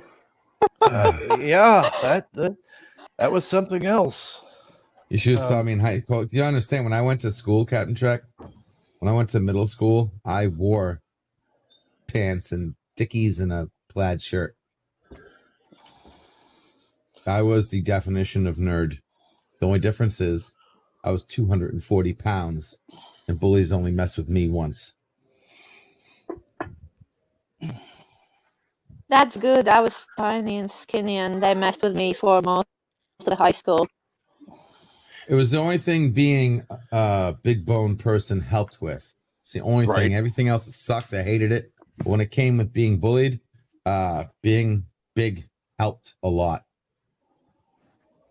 Yeah, that was something else. You should have saw me in high school. You understand, when I went to school, Captain Trek, when I went to middle school, I wore pants and dickies and a plaid shirt. I was the definition of nerd. The only difference is I was 240 pounds and bullies only messed with me once. That's good. I was tiny and skinny, and they messed with me for most of the high school. It was the only thing being a big bone person helped with. It's the only thing. Everything else sucked. I hated it. But when it came with being bullied, being big helped a lot.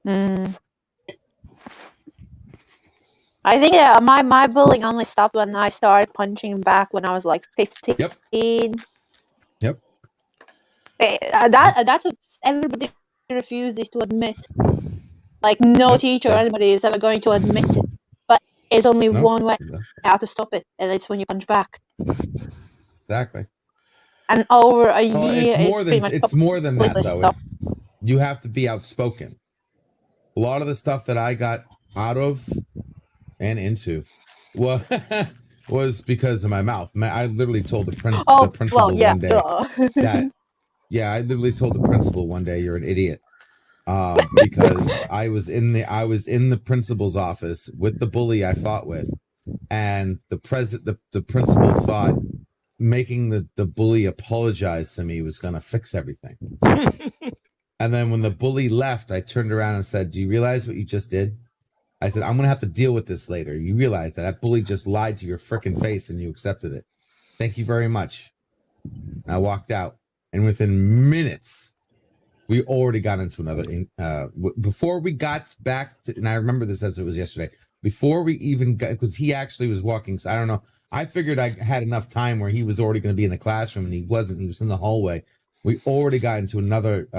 I think my bullying only stopped when I started punching back when I was like 15. Yep. That's what everybody refuses to admit. Like no teacher or anybody is ever going to admit it. But there's only one way how to stop it, and it's when you punch back. Exactly. And over a year, it's more than that though. You have to be outspoken. A lot of the stuff that I got out of and into was because of my mouth. I literally told the principal one day that I literally told the principal one day, "You're an idiot," because I was in the principal's office with the bully I fought with, and the principal thought making the bully apologize to me was going to fix everything. And then when the bully left, I turned around and said, "Do you realize what you just did?" I said, "I'm going to have to deal with this later. You realize that bully just lied to your frickin' face and you accepted it. Thank you very much." And I walked out. And within minutes, we already got into another, before we got back to, and I remember this as it was yesterday, before we even got, because he actually was walking, so I don't know. I figured I had enough time where he was already going to be in the classroom, and he wasn't. He was in the hallway. We already got into another,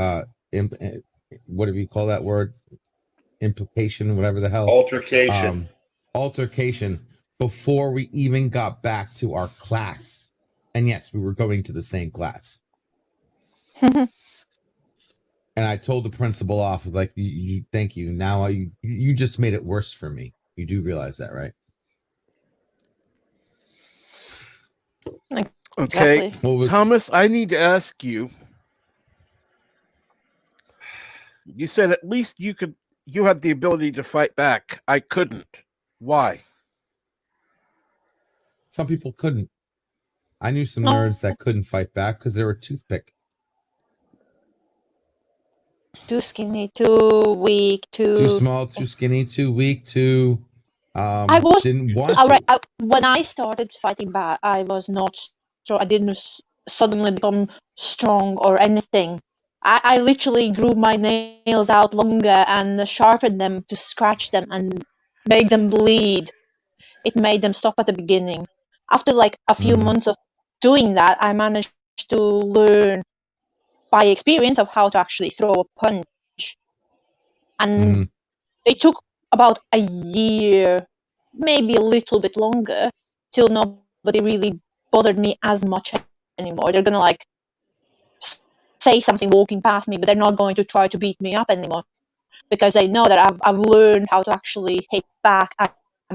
what do you call that word? Implication, whatever the hell. Altercation before we even got back to our class. And yes, we were going to the same class. And I told the principal off, like, you thank you. Now you just made it worse for me. You do realize that, right? Okay. Thomas, I need to ask you. You said at least you had the ability to fight back. I couldn't. Why? Some people couldn't. I knew some nerds that couldn't fight back because they were a toothpick. Too skinny, too weak, too small, too skinny, too weak, too didn't want to. When I started fighting back, I was not strong. I didn't suddenly become strong or anything. I literally grew my nails out longer and sharpened them to scratch them and make them bleed. It made them stop at the beginning. After like a few months of doing that, I managed to learn by experience of how to actually throw a punch. And it took about a year, maybe a little bit longer, till nobody really bothered me as much anymore. They're gonna like say something walking past me, but they're not going to try to beat me up anymore because they know that I've learned how to actually hit back and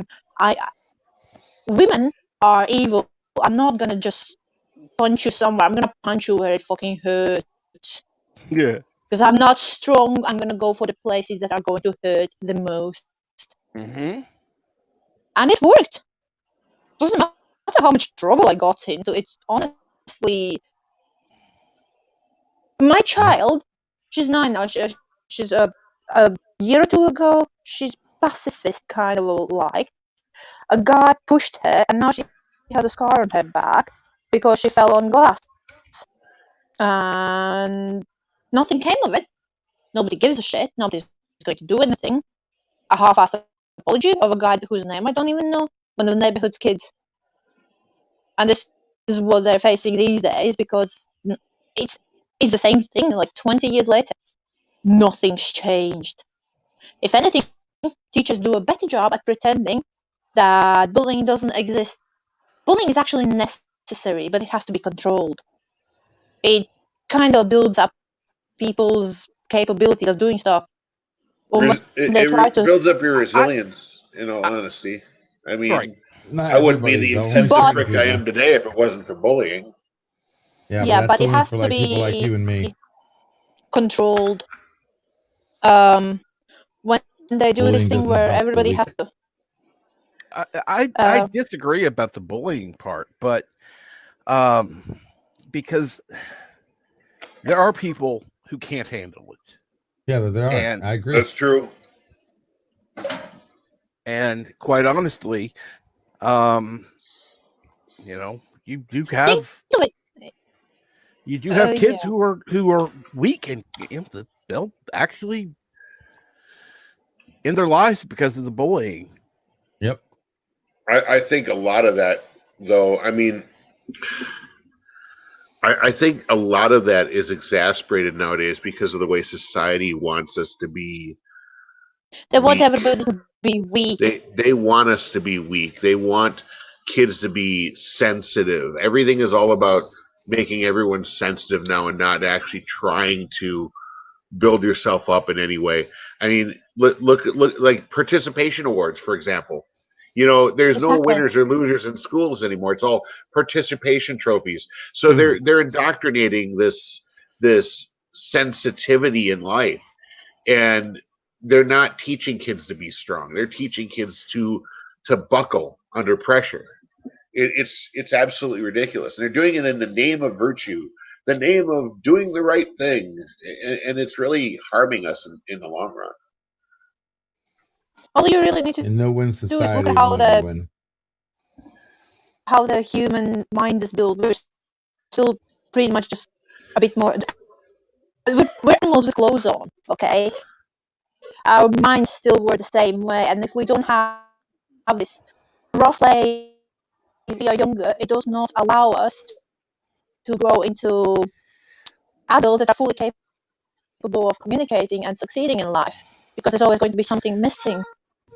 Women are evil. I'm not gonna just punch you somewhere. I'm gonna punch you where it fucking hurts. Yeah. Because I'm not strong. I'm gonna go for the places that are going to hurt the most. Mm-hmm. And it worked. Doesn't matter how much trouble I got into. It's honestly my child. She's 9 now. She's a year or two ago. She's pacifist kind of like. A guy pushed her, and now she has a scar on her back because she fell on glass. And nothing came of it. Nobody gives a shit. Nobody's going to do anything. A half-assed apology of a guy whose name I don't even know. One of the neighborhood's kids. And this is what they're facing these days because it's the same thing. Like 20 years later, nothing's changed. If anything, teachers do a better job at pretending that bullying doesn't exist. Bullying is actually necessary, but it has to be controlled. It kind of builds up people's capabilities of doing stuff. It builds up your resilience, in all honesty. I mean, Right. Not I wouldn't be everybody's the only insensitive certain prick I am people. today if it wasn't for bullying. Yeah, Yeah, but but that's it only has for to like people like be you and me. controlled. When they do this Bullying thing doesn't where help the everybody has weak. to. I disagree about the bullying part, but because there are people who can't handle it. Yeah, there are. And I agree. That's true. And quite honestly, you know, you do have kids Yeah. who are weak and they'll actually end their lives because of the bullying. Yep. I think a lot of that, though, I mean, I think a lot of that is exasperated nowadays because of the way society wants us to be. They want weak. everybody to be weak. They want us to be weak. They want kids to be sensitive. Everything is all about making everyone sensitive now and not actually trying to build yourself up in any way. I mean, look like participation awards, for example. You know, there's no Exactly. winners or losers in schools anymore. It's all participation trophies. So they're indoctrinating this sensitivity in life, and they're not teaching kids to be strong. They're teaching kids to buckle under pressure. It's absolutely ridiculous, and they're doing it in the name of virtue, the name of doing the right thing, and it's really harming us in the long run. All you really need to In no win do is look society, at nobody win. how the human mind is built. We're still pretty much just a bit more. We're animals with clothes on, okay? Our minds still work the same way, and if we don't have this rough play, if we are younger, it does not allow us to grow into adults that are fully capable of communicating and succeeding in life, because there's always going to be something missing.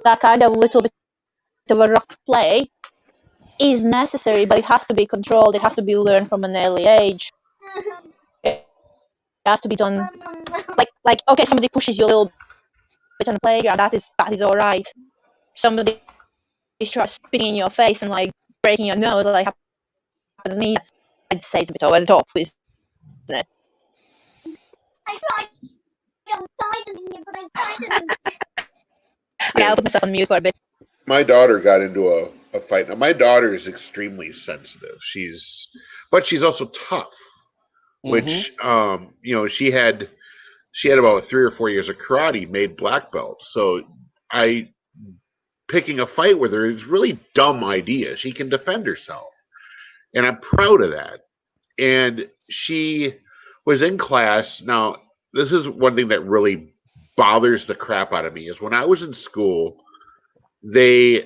That kind of little bit of a rough play is necessary, but it has to be controlled. It has to be learned from an early age. It has to be done like okay, somebody pushes you a little bit on the playground. That is all right. Somebody starts spitting in your face and like breaking your nose, like happened to me. I'd say it's a bit over the top, isn't it? Okay, I'll put myself on mute for a bit. My daughter got into a fight. Now, my daughter is extremely sensitive. But she's also tough, which you know, she had about 3 or 4 years of karate, made black belt. So picking a fight with her is really dumb idea. She can defend herself, and I'm proud of that. And she was in class. Now, this is one thing that really bothers the crap out of me is when I was in school, you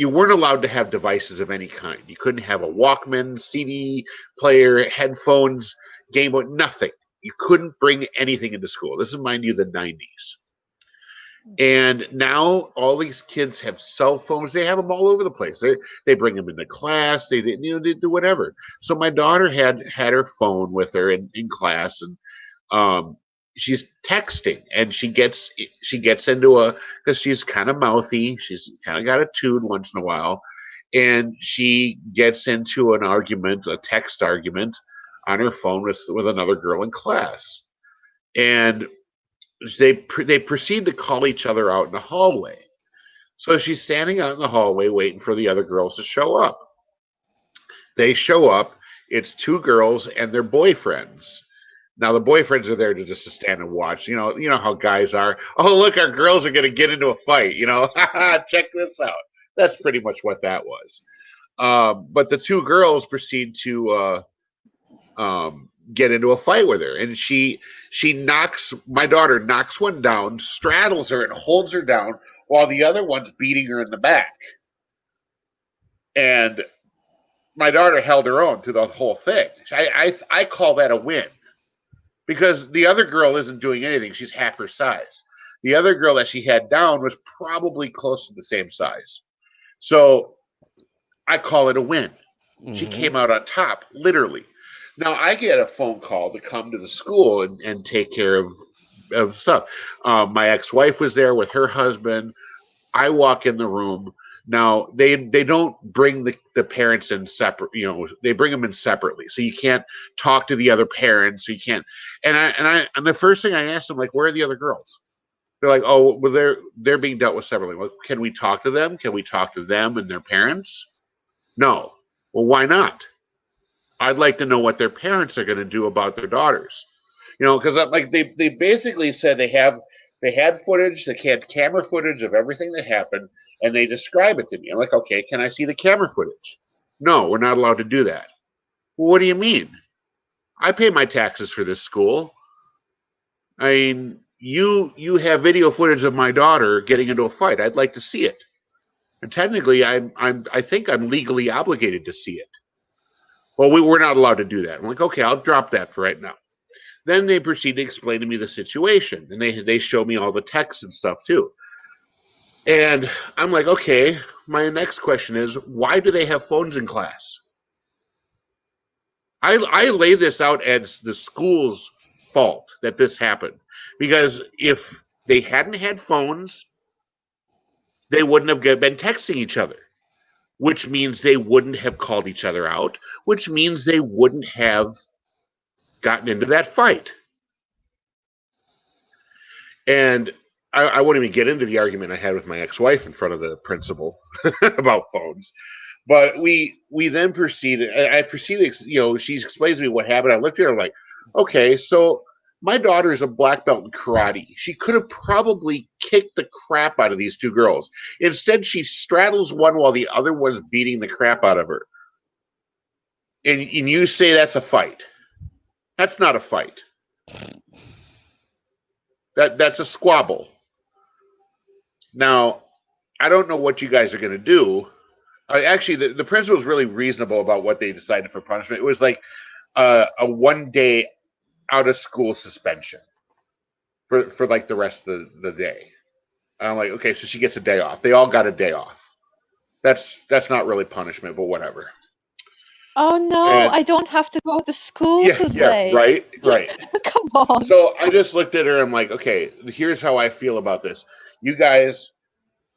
weren't allowed to have devices of any kind. You couldn't have a Walkman, CD player, headphones, Game Boy, nothing. You couldn't bring anything into school. This is, mind you, the 90s. And now all these kids have cell phones. They have them all over the place. They bring them into class. They do whatever. So my daughter had her phone with her in class, and she's texting, and she gets into a, because she's kind of mouthy, she's kind of got a tune once in a while, and she gets into an argument, a text argument, on her phone with another girl in class, and they proceed to call each other out in the hallway. So she's standing out in the hallway waiting for the other girls to show up. They show up. It's two girls and their boyfriends. Now the boyfriends are there to just to stand and watch. You know how guys are. Oh, look, our girls are going to get into a fight. Check this out. That's pretty much what that was. But the two girls proceed to get into a fight with her, and my daughter knocks one down, straddles her, and holds her down while the other one's beating her in the back. And my daughter held her own through the whole thing. I call that a win, because the other girl isn't doing anything. She's half her size. The other girl that she had down was probably close to the same size. So I call it a win. Mm-hmm. She came out on top, literally. Now I get a phone call to come to the school and take care of stuff. My ex-wife was there with her husband. I walk in the room. Now they don't bring the parents in separate. They bring them in separately, so you can't talk to the other parents. So you can't. And the first thing I asked them, like, where are the other girls? They're like, oh, well, they're being dealt with separately. Well, can we talk to them? Can we talk to them and their parents? No. Well, why not? I'd like to know what their parents are going to do about their daughters. Because like they basically said they had footage, they had camera footage of everything that happened, and they describe it to me. I'm like, okay, can I see the camera footage? No, we're not allowed to do that. Well, what do you mean? I pay my taxes for this school. I mean, you have video footage of my daughter getting into a fight. I'd like to see it. And technically, I think I'm legally obligated to see it. Well, we're not allowed to do that. I'm like, okay, I'll drop that for right now. Then they proceed to explain to me the situation, and they show me all the texts and stuff too. And I'm like, okay, my next question is, why do they have phones in class? I lay this out as the school's fault that this happened, because if they hadn't had phones, they wouldn't have been texting each other, which means they wouldn't have called each other out, which means they wouldn't have gotten into that fight. And I won't even get into the argument I had with my ex-wife in front of the principal about phones. But we then proceeded. I proceeded. She explains to me what happened. I looked at her like, okay, so my daughter is a black belt in karate. She could have probably kicked the crap out of these two girls. Instead, she straddles one while the other one's beating the crap out of her. And you say that's a fight. That's not a fight. That's a squabble. Now, I don't know what you guys are going to do. Actually, the principal was really reasonable about what they decided for punishment. It was like a 1 day out of school suspension for like the rest of the day. And I'm like, okay, so she gets a day off. They all got a day off. That's not really punishment, but whatever. Oh no, I don't have to go to school today. Yeah, right. Come on. So I just looked at her and I'm like, okay, here's how I feel about this. You guys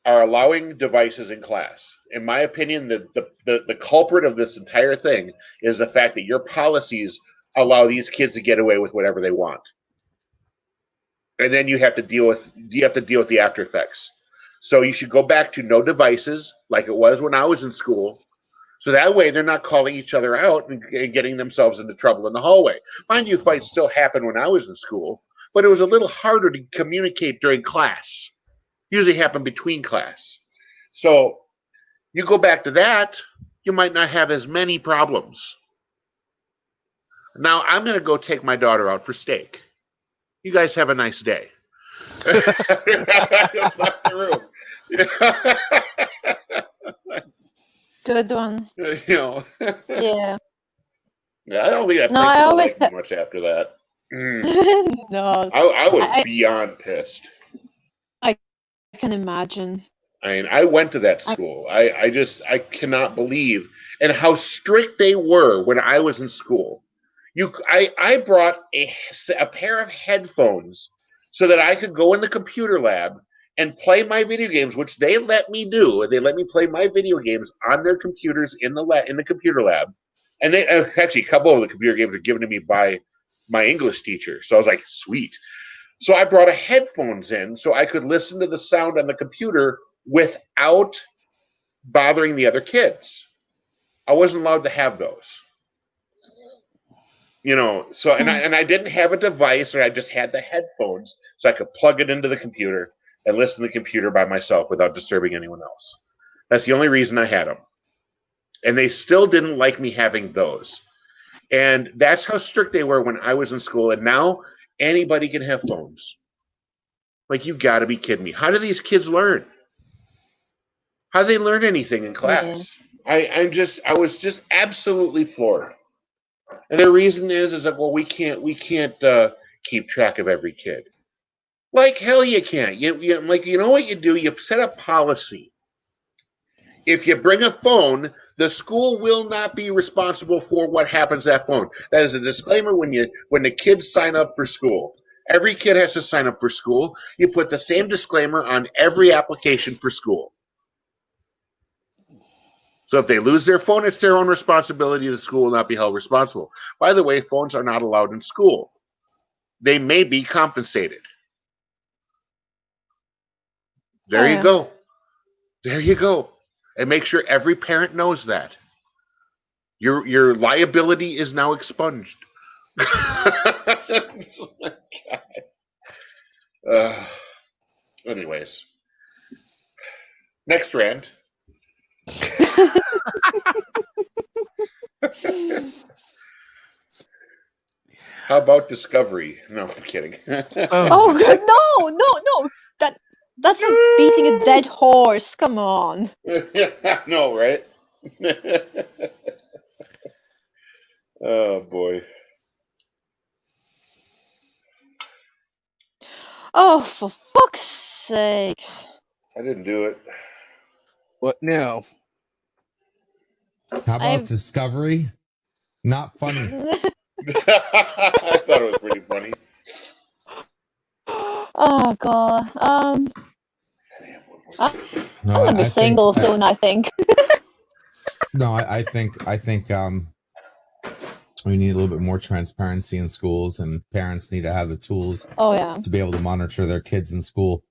are allowing devices in class. In my opinion, the culprit of this entire thing is the fact that your policies allow these kids to get away with whatever they want. And then you have to deal with the after effects. So you should go back to no devices like it was when I was in school. So that way they're not calling each other out and getting themselves into trouble in the hallway. Mind you, fights still happened when I was in school, but it was a little harder to communicate during class. Usually happened between class. So you go back to that, you might not have as many problems. Now I'm going to go take my daughter out for steak. You guys have a nice day. Left the room. Good one. Yeah. Yeah. Yeah, I don't think that No, liked me much after that. No. I was beyond pissed. I can imagine. I mean, I went to that school. I cannot believe and how strict they were when I was in school. I brought a pair of headphones so that I could go in the computer lab and play my video games, which they let me do. They let me play my video games on their computers in the computer lab. And they actually, a couple of the computer games were given to me by my English teacher. So I was like, sweet. So I brought a headphones in so I could listen to the sound on the computer without bothering the other kids. I wasn't allowed to have those. So and I didn't have a device, or I just had the headphones so I could plug it into the computer and listen to the computer by myself without disturbing anyone else. That's the only reason I had them. And they still didn't like me having those. And that's how strict they were when I was in school. And now anybody can have phones. Like, you got to be kidding me. How do these kids learn? How do they learn anything in class? Yeah. I was just absolutely floored. And the reason is that, well, we can't keep track of every kid. Like hell you can't. You know what you do? You set a policy. If you bring a phone, the school will not be responsible for what happens to that phone. That is a disclaimer when the kids sign up for school. Every kid has to sign up for school. You put the same disclaimer on every application for school. So if they lose their phone, it's their own responsibility. The school will not be held responsible. By the way, phones are not allowed in school. They may be compensated. There you go. There you go. And make sure every parent knows that. Your liability is now expunged. Anyways. Next rant. How about Discovery? No, I'm kidding. Oh God, no! That's not beating a dead horse. Come on. No, right? Oh boy. Oh, for fuck's sakes! I didn't do it. What now? How about Discovery? Not funny. I thought it was pretty funny. Oh God. I'm No, gonna be single soon, I think. No, I think we need a little bit more transparency in schools, and parents need to have the tools to be able to monitor their kids in school.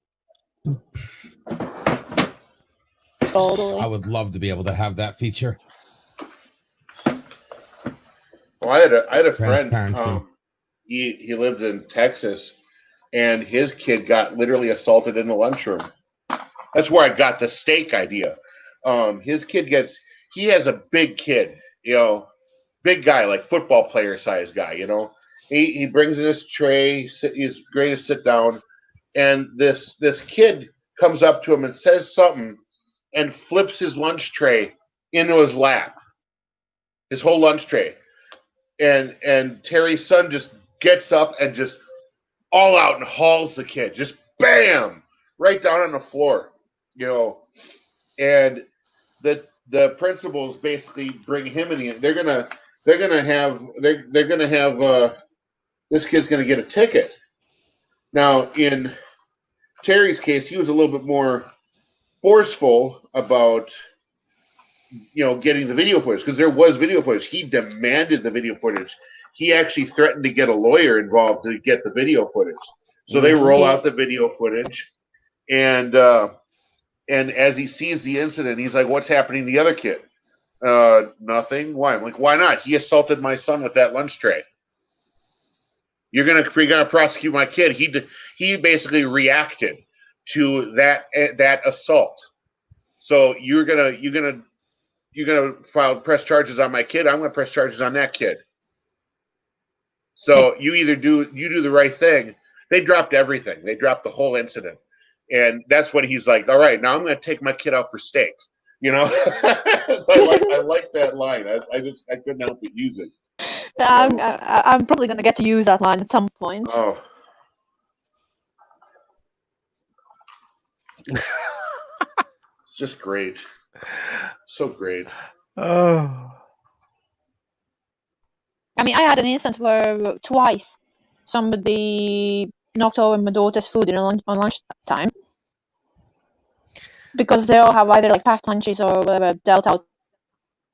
Totally. I would love to be able to have that feature. Well, I had a friend. He lived in Texas, and his kid got literally assaulted in the lunchroom. That's where I got the steak idea. His kid he has a big kid, big guy, like football player size guy, He brings in his tray, he's great to sit down, and this kid comes up to him and says something and flips his lunch tray into his lap. His whole lunch tray. And Terry's son just gets up and just all out and hauls the kid. Just bam! Right down on the floor. And the principals basically bring him in. They're gonna have this kid's gonna get a ticket. Now in Terry's case, he was a little bit more forceful about getting the video footage, because there was video footage. He demanded the video footage. He actually threatened to get a lawyer involved to get the video footage. So they roll out the video footage, and as he sees the incident, he's like, "What's happening to the other kid?" Nothing. Why? I'm like, why not? He assaulted my son with that lunch tray. You're gonna prosecute my kid. He basically reacted to that assault. So you're gonna press charges on my kid. I'm gonna press charges on that kid. So you do the right thing. They dropped everything. They dropped the whole incident. And that's when he's like, all right, now I'm going to take my kid out for steak. So I like that line. I couldn't help but use it. I'm probably going to get to use that line at some point. Oh. It's just great. So great. Oh. I mean, I had an instance where twice somebody knocked over my daughter's food on lunchtime because they all have either like packed lunches or whatever dealt out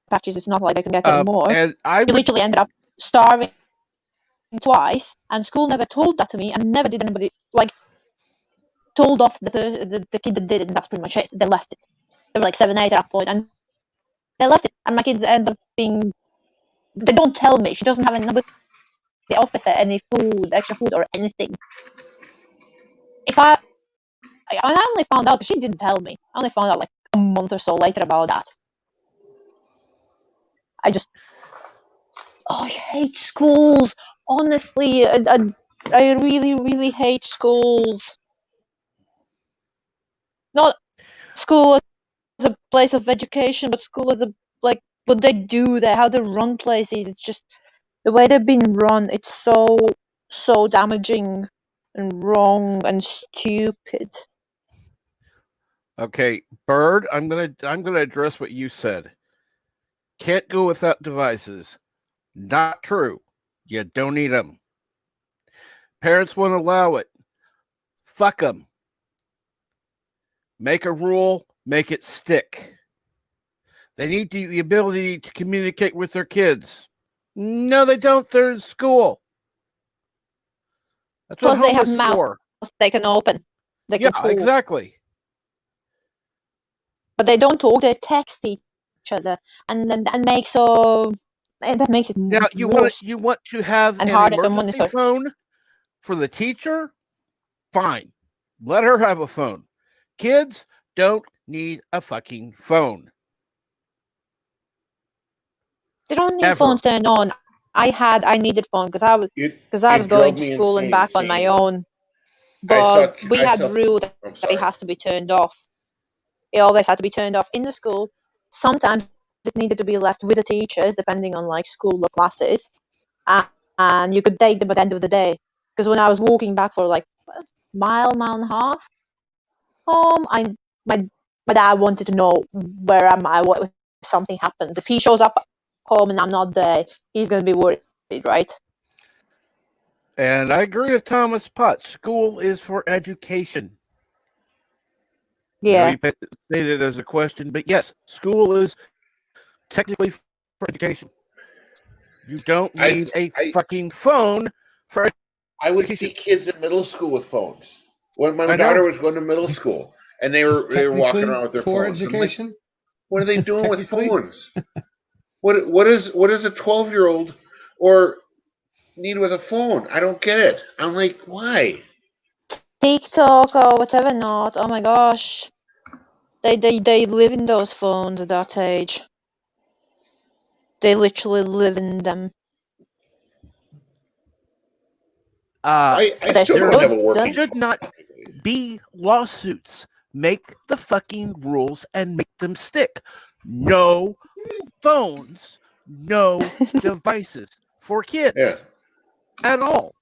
packages. It's not like they can get any more. And I We would, literally ended up starving twice, and school never told that to me, and never did anybody like told off the kid that did it, and that's pretty much it. They left it. There were like 7, 8 at that point, and they left it. And my kids end up being. They don't tell me. She doesn't have nobody offers her any food, extra food, or anything. If I only found out because she didn't tell me. I only found out like a month or so later about that. I hate schools. Honestly, I really, really hate schools. Not school as a place of education, but school as a like what they do there, how they run places. It's just the way they've been run. It's so damaging and wrong and stupid. okay, Bird, I'm gonna address what you said. Can't go without devices. Not true. You don't need them. Parents won't allow it. Fuck them. Make a rule, make it stick. They need the ability to communicate with their kids. No, they don't. They're in school. That's what Plus, they have home is mouths for. they can open. They Yeah, can talk. exactly. But they don't talk. They text each other, and that makes it Now you want to have and an harder to emergency monitor. phone for the teacher? Fine. Let her have a phone. Kids don't need a fucking phone. They don't need Ever. phones turned on. I needed phone because I was going to school and back on my own. But we had rule that it has to be turned off. It always had to be turned off in the school. Sometimes it needed to be left with the teachers, depending on like school or classes, and you could take them at the end of the day. Because when I was walking back for like a mile and a half home, my dad wanted to know where am I, what if something happens. If he shows up home and I'm not there, he's going to be worried, right? And I agree with Thomas Potts. School is for education. Yeah. You stated it as a question, but yes, school is technically for education. You don't need a fucking phone for education. I would see kids in middle school with phones. When my I daughter know. was going to middle school, and they were walking around with their for phones. education. I'm like, what are they doing with phones? What is a 12-year-old or need with a phone? I don't get it. I'm like, why? TikTok or whatever not. Oh my gosh. They live in those phones at that age. They literally live in them. I still don't have a working There should not be lawsuits. Make the fucking rules and make them stick. No phones, no devices for kids at all.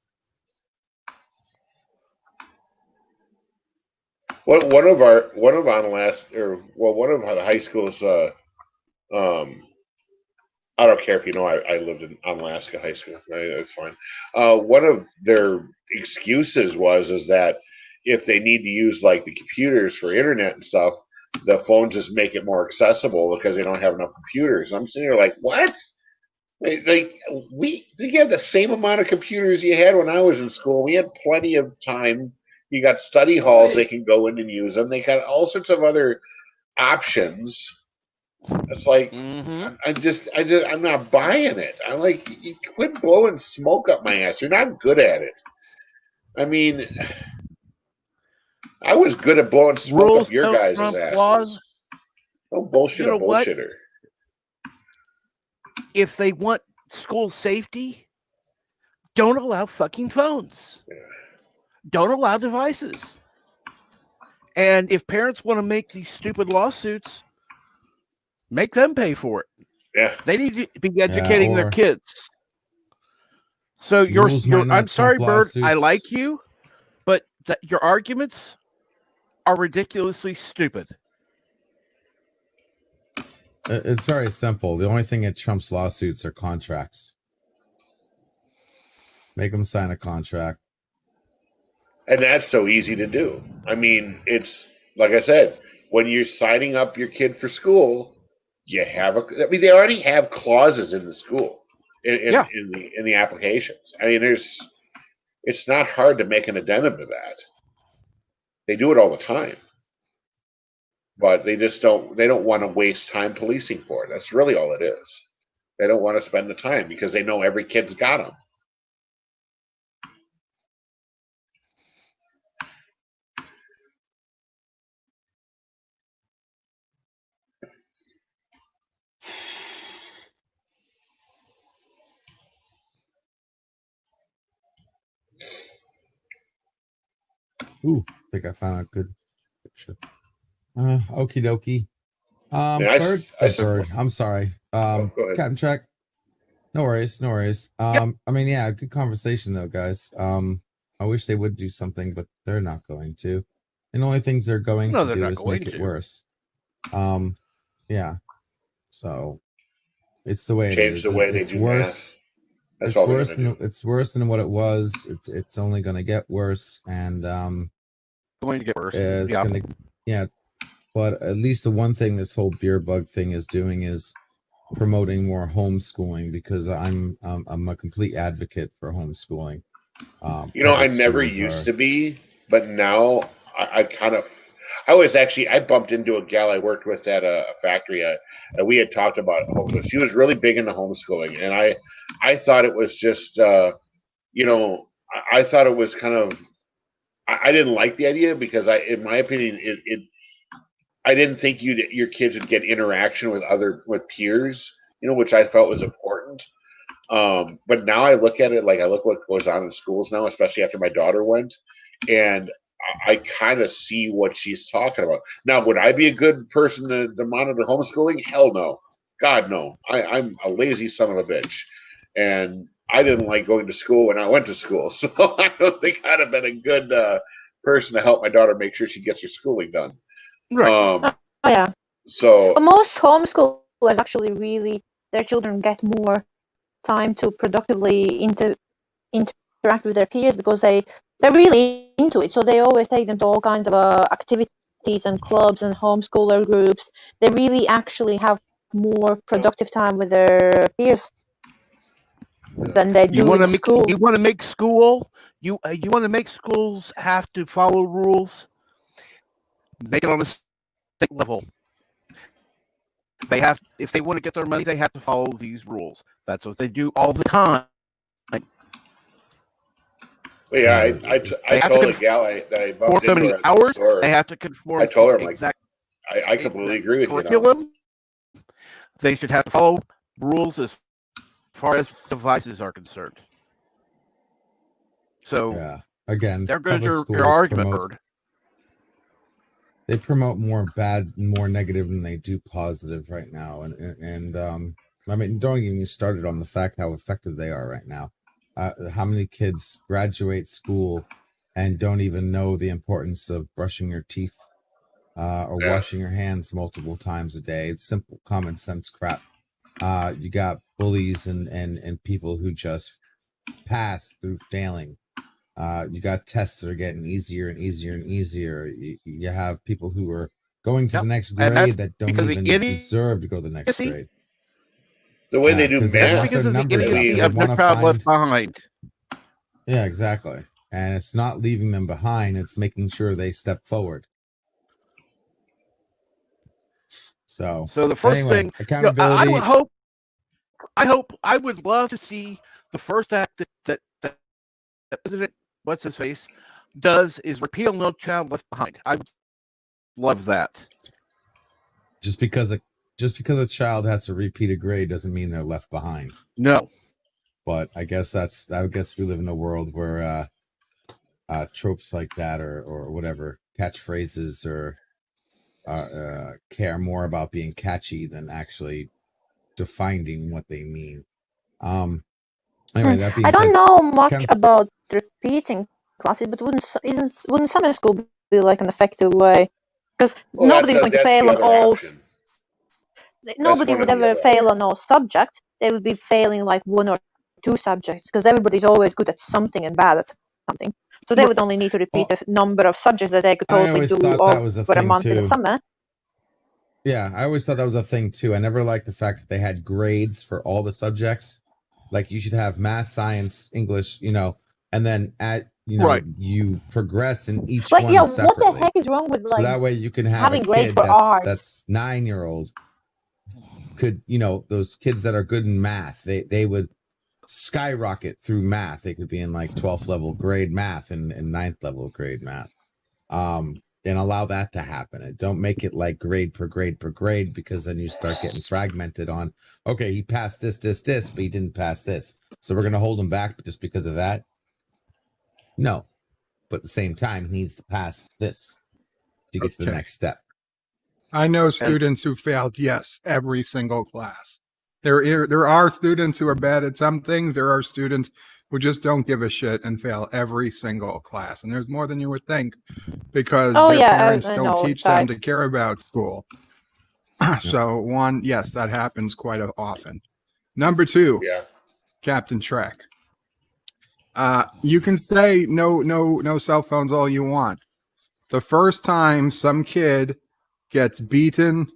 One of the high schools. I don't care if you know. I lived in Alaska high school. That's fine. One of their excuses is that if they need to use like the computers for internet and stuff, the phones just make it more accessible because they don't have enough computers. I'm sitting here like, what? They have the same amount of computers you had when I was in school. We had plenty of time. You got study halls they can go in and use them. They got all sorts of other options. It's like I'm not buying it. I'm like, you quit blowing smoke up my ass. You're not good at it. I mean, I was good at blowing smoke up your guys' asses. Laws. No bullshit, a bullshitter. If they want school safety, don't allow fucking phones. Yeah. Don't allow devices. And if parents want to make these stupid lawsuits, make them pay for it. Yeah. They need to be educating their kids. So I'm sorry, Bird, I like you, but your arguments are ridiculously stupid. It's very simple. The only thing that trumps lawsuits are contracts. Make them sign a contract. And that's so easy to do. I mean, it's like I said, when you're signing up your kid for school, you have I mean, they already have clauses in the school Yeah. in the applications. I mean, it's not hard to make an addendum to that. They do it all the time, but they don't want to waste time policing for it. That's really all it is. They don't want to spend the time because they know every kid's got them. Ooh, I think I found a good picture. Okie dokie. Bird. I'm sorry. Go ahead. Captain Check. No worries. I mean, yeah, good conversation though, guys. I wish they would do something, but they're not going to. And the only things they're going to do is make it worse. Yeah. So it's the way it is. Change the way they do worse. That's all worse than it's worse than what it was. It's only going to get worse, and going to get worse. Yeah. But at least the one thing this whole beer bug thing is doing is promoting more homeschooling, because I'm a complete advocate for homeschooling. I never used to be, but now I kind of. I bumped into a gal I worked with at a factory, and we had talked about homeschooling. She was really big into homeschooling, and I thought it was just, I thought it was kind of, I didn't like the idea because in my opinion, I didn't think your kids would get interaction with peers, which I felt was important. But now I look at it like I look what goes on in schools now, especially after my daughter went, and I kind of see what she's talking about. Now, would I be a good person to monitor homeschooling? Hell no. God, no. I'm a lazy son of a bitch. And I didn't like going to school when I went to school. So I don't think I'd have been a good person to help my daughter make sure she gets her schooling done. Right. Yeah. So most homeschoolers actually really, their children get more time to productively interact with their peers because they're really into it. So they always take them to all kinds of activities and clubs and homeschooler groups. They really actually have more productive time with their peers than they do in school. You want to make school. You want to make schools have to follow rules. Make it on a state level. They have, if they want to get their money, they have to follow these rules. That's what they do all the time. Well, yeah, I told a gal that I bumped into her at the store. They have to conform. I told her, I'm like, I completely agree with curriculum. They should have to follow rules as far as devices are concerned. So, yeah, again, there goes your argument, Bird. They promote more negative than they do positive right now, and I mean, don't get me started on the fact how effective they are right now. How many kids graduate school and don't even know the importance of brushing your teeth or washing your hands multiple times a day? It's simple common sense crap. You got bullies and people who just pass through failing. You got tests that are getting easier and easier and easier. You have people who are going to the next grade that don't even deserve to go to the next grade. The way they do math, because of the idiocy of the crowd left behind. Yeah, exactly. And it's not leaving them behind; it's making sure they step forward. So the first thing, accountability. I would love to see the first act that President what's his face does is repeal No Child Left Behind. I would love that. Just because a child has to repeat a grade doesn't mean they're left behind. No. But I guess we live in a world where tropes like that or whatever, catchphrases or care more about being catchy than actually defining what they mean. Anyway, that being I don't said, know much about repeating classes, but wouldn't summer school be like an effective way? Because nobody's going to fail on all. Nobody would ever fail on all subjects. They would be failing like one or two subjects because everybody's always good at something and bad at something. So they would only need to repeat a number of subjects that they could I totally always do thought that was a over a thing month in the too. summer. Yeah, I always thought that was a thing too. I never liked the fact that they had grades for all the subjects. Like you should have math, science, English, and then you progress in each Like, one yeah, separately. what the heck is wrong with So like that way you can have having a grades kid for art? that's 9-year-old could, those kids that are good in math, they would skyrocket through math. They could be in like 12th level grade math and 9th level grade math. And allow that to happen. And don't make it like grade per grade per grade, because then you start getting fragmented on, okay, he passed this, but he didn't pass this. So we're going to hold him back just because of that. No, but at the same time, he needs to pass this to get to the next step. I know students who failed, yes, every single class. There are students who are bad at some things. There are students who just don't give a shit and fail every single class. And there's more than you would think, because their parents don't teach them to care about school. So one, yes, that happens quite often. Number two, Captain Shrek. You can say no cell phones all you want. The first time some kid gets beaten,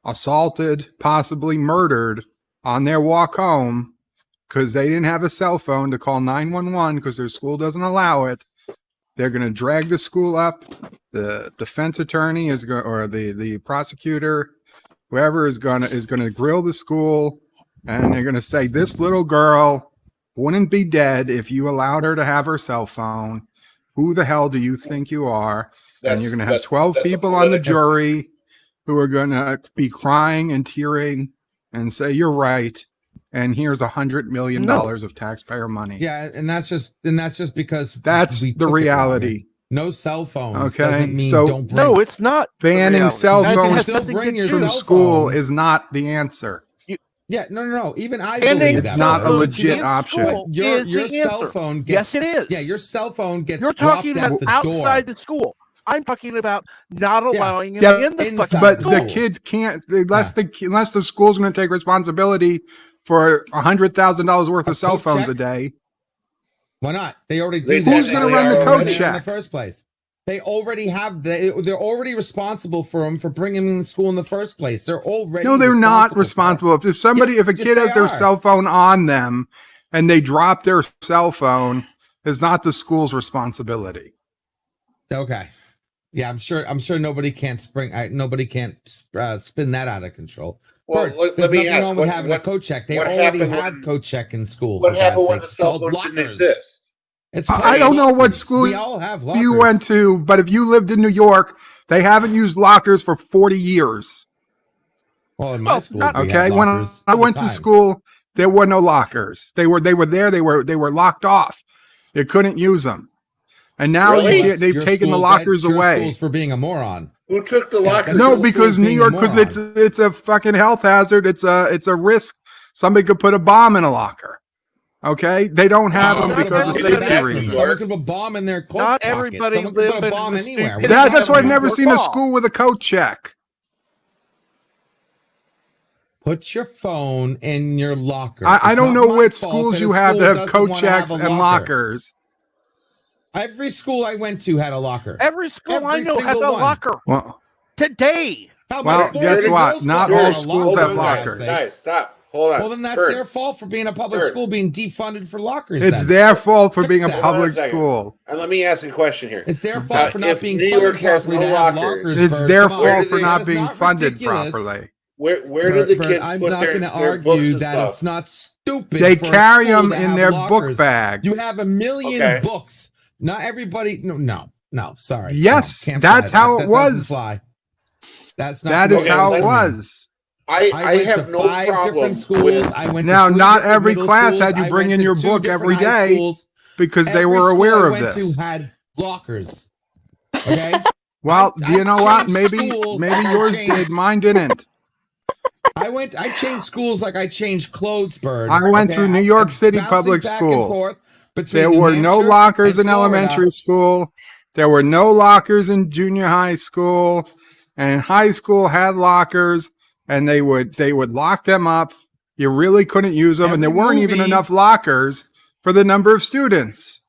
assaulted, possibly murdered on their walk home because they didn't have a cell phone to call 911 because their school doesn't allow it, they're going to drag the school up. The defense attorney is going, or the prosecutor, whoever is going to grill the school, and they're going to say, this little girl wouldn't be dead if you allowed her to have her cell phone. Who the hell do you think you are? And you're going to have 12 people on the jury who are going to be crying and tearing and say, you're right. And here's $100 million of taxpayer money. Yeah, and that's just because that's the reality. No cell phones. Okay, doesn't mean so don't bring. No, it's not. Banning cell phones from school is not the answer. Yeah, no. Even I Banning believe that. It's not a legit option. But your cell phone gets, yes, it is. Yeah, your cell phone gets You're dropped talking at about the outside door. the school. I'm talking about not allowing him in the fucking but school. the kids can't unless the school's going to take responsibility for $100,000 worth of cell phones a day. Why not? They already do that. Who's going to run the code check in the first place? They already have. They're already responsible for him for bringing him to school in the first place. They're already. No, they're not responsible. If a kid has their cell phone on them and they drop their cell phone, it's not the school's responsibility. Okay. Yeah, I'm sure nobody can't spin that out of control. Well, Bert, there's nothing wrong with having a code check. They already have code check in school. What happened when the It's cell called phone didn't lockers. exist? I don't know what school We all have lockers. you went to, but if you lived in New York, they haven't used lockers for 40 years. Well, in my school, okay. When I went to school, there were no lockers. They were there. They were locked off. You couldn't use them. And now they've taken the lockers away. School's for being a moron. Who took the lockers? No, because New York, because it's a fucking health hazard. It's a risk. Somebody could put a bomb in a locker. Okay, they don't have them because of safety reasons. Someone could put a bomb in their coat Not pocket. everybody Someone could put a lives bomb in anywhere. stupid- That's why I've never seen a school with a code check. Put your phone in your locker. I don't It's know not my what fault schools that you a have school to have doesn't code wanna have checks a and lockers. Every school I went to had a locker. Every school I Every know has a single one. locker. Well, Today. well, guess what? Not all schools have lockers. Guys, stop. Hold on. Well, then that's Bert, their fault for being a public school, being defunded for lockers. It's then. their fault for Fix being a that. public Hold on a second. school. And let me ask you a question here. It's their fault for not if being New funded York has properly no to have lockers, lockers. It's Bert. their Come on. fault for That not is being not funded ridiculous. properly. Where Bert, do the Bert, kids I'm put not their going to books argue and that stuff? it's not stupid. They for a carry school them to in have their lockers. book bags. You have a million Okay. books. Not everybody. No. Sorry. Yes, No, can't that's fly. how That it doesn't was. fly. That's not. That is Okay, how let it me- was. I went have to no 5 problem different schools. with I went Now, to 3 not different every middle class schools. had you I bring went in to your 2 book different every high day schools. because they Every were school aware I of went this. to had lockers. Okay. Well, I've you know what? changed Maybe schools like I yours changed- did. Mine didn't. I changed schools like I changed clothes, Bird. I went through New York City bouncing public back and schools. forth between There New were no Hampshire lockers and in Florida. elementary school. There were no lockers in junior high school, and high school had lockers, and they would lock them up You really couldn't use them, and there Every weren't even movie- enough lockers for the number of students.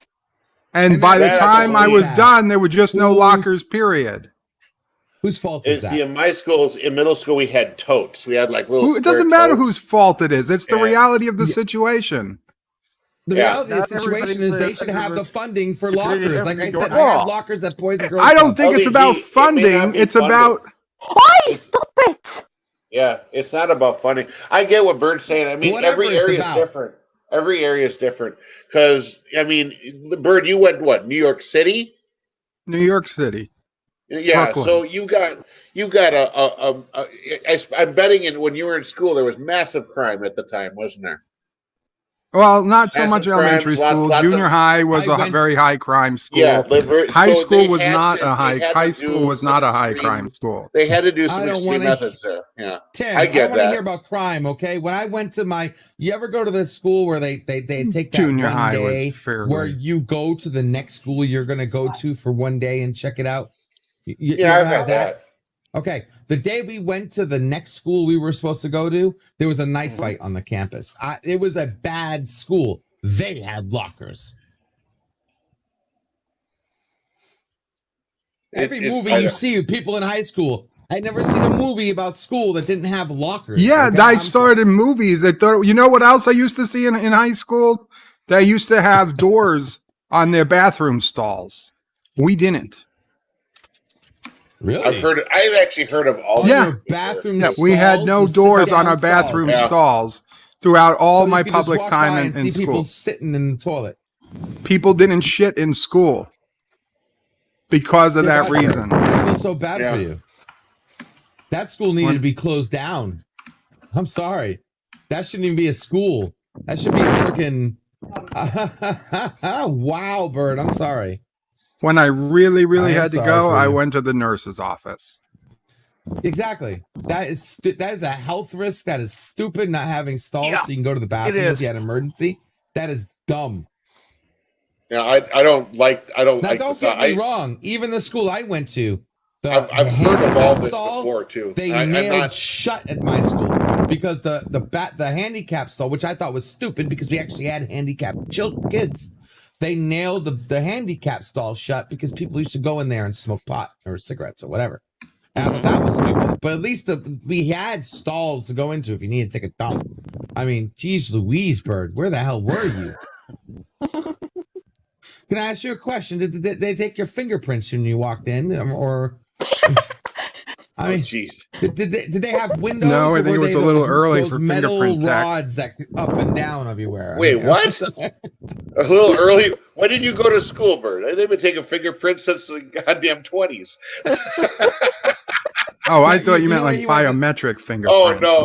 And And by the that- time I was that- done, there were just no Who's- lockers, period. Whose fault is And see, that? in my schools, in middle school, we had totes. We had like little. It doesn't square matter totes. whose fault it is. It's the Yeah. reality of the situation. The Yeah. reality of the Not situation everybody is they lives should in have a the funding for security lockers. Like I every said, door. I have lockers at Boys and Girls I don't Club. think it's LED, about it may not funding. be It's funded. about Why? Stop it! Yeah, it's not about funding. I get what Bird's saying. I mean, Whatever every it's area is about. different. Every area is different. Because I mean, Bird, you went what? New York City? New York City. Yeah. Brooklyn. So you got I'm betting in when you were in school there was massive crime at the time, wasn't there? Well, not so Massive much elementary crimes, school. lots Junior of- high was I a went- very high crime school. Yeah, High so school they was had not to- a high. they had High to school do was some not a high extreme- crime school. They had to do I some don't extreme wanna- methods there. Yeah, Tim, I I get don't want to that. hear about crime, okay? When I went to my, you ever go to the school where they take that Junior one high was day fairly- where you go to the next school you're going to go to for one day and check it out? You Yeah, ever I've had had that. Okay, the day we went to the next school we were supposed to go to, there was a knife fight on the campus. It was a bad school. They had lockers. Every movie you see with people in high school. I'd never seen a movie about school that didn't have lockers. Yeah, okay? I I'm saw it in movies. I thought, you know what else I used to see in high school? They used to have doors on their bathroom stalls. We didn't. Really? I've actually heard of all. Yeah. Your bathroom Yeah, we had stalls, no you sit doors on down our bathroom Yeah. stalls throughout all So you my could just public walk time by in and see people school. sitting in the toilet. People didn't shit in school because of Yeah, that but reason. I feel so bad Yeah. for you. That school needed to be closed down. I'm sorry. That shouldn't even be a school. That should be a freaking. Wow, Bird. I'm sorry. When I really, really I am had to sorry go, for I you. went to the nurse's office. Exactly. That is a health risk. That is stupid. Not having stalls Yeah, so you can go to the bathroom is. if you had an emergency. That is dumb. Yeah, I don't like. I don't Now, like. don't the- get me wrong. Even the school I went to, I've heard of all handicap this stall, before too. They I'm nailed not. shut at my school because the handicap stall, which I thought was stupid because we actually had handicapped kids. They nailed the handicap stall shut because people used to go in there and smoke pot or cigarettes or whatever. And I thought that was stupid. But at least we had stalls to go into if you needed to take a dump. I mean, geez Louise, Bird, where the hell were you? Can I ask you a question? Did they take your fingerprints when you walked in, or? I mean, Jeez. did they have windows? No, I or think it were was they a little those- early those for metal fingerprint tech. rods that up and down everywhere. Wait, what? A little early. When did you go to school, Bird? They've been taking fingerprints since the goddamn 20s. Oh, I Yeah, thought you you meant know like where you went- biometric fingerprints. Oh no,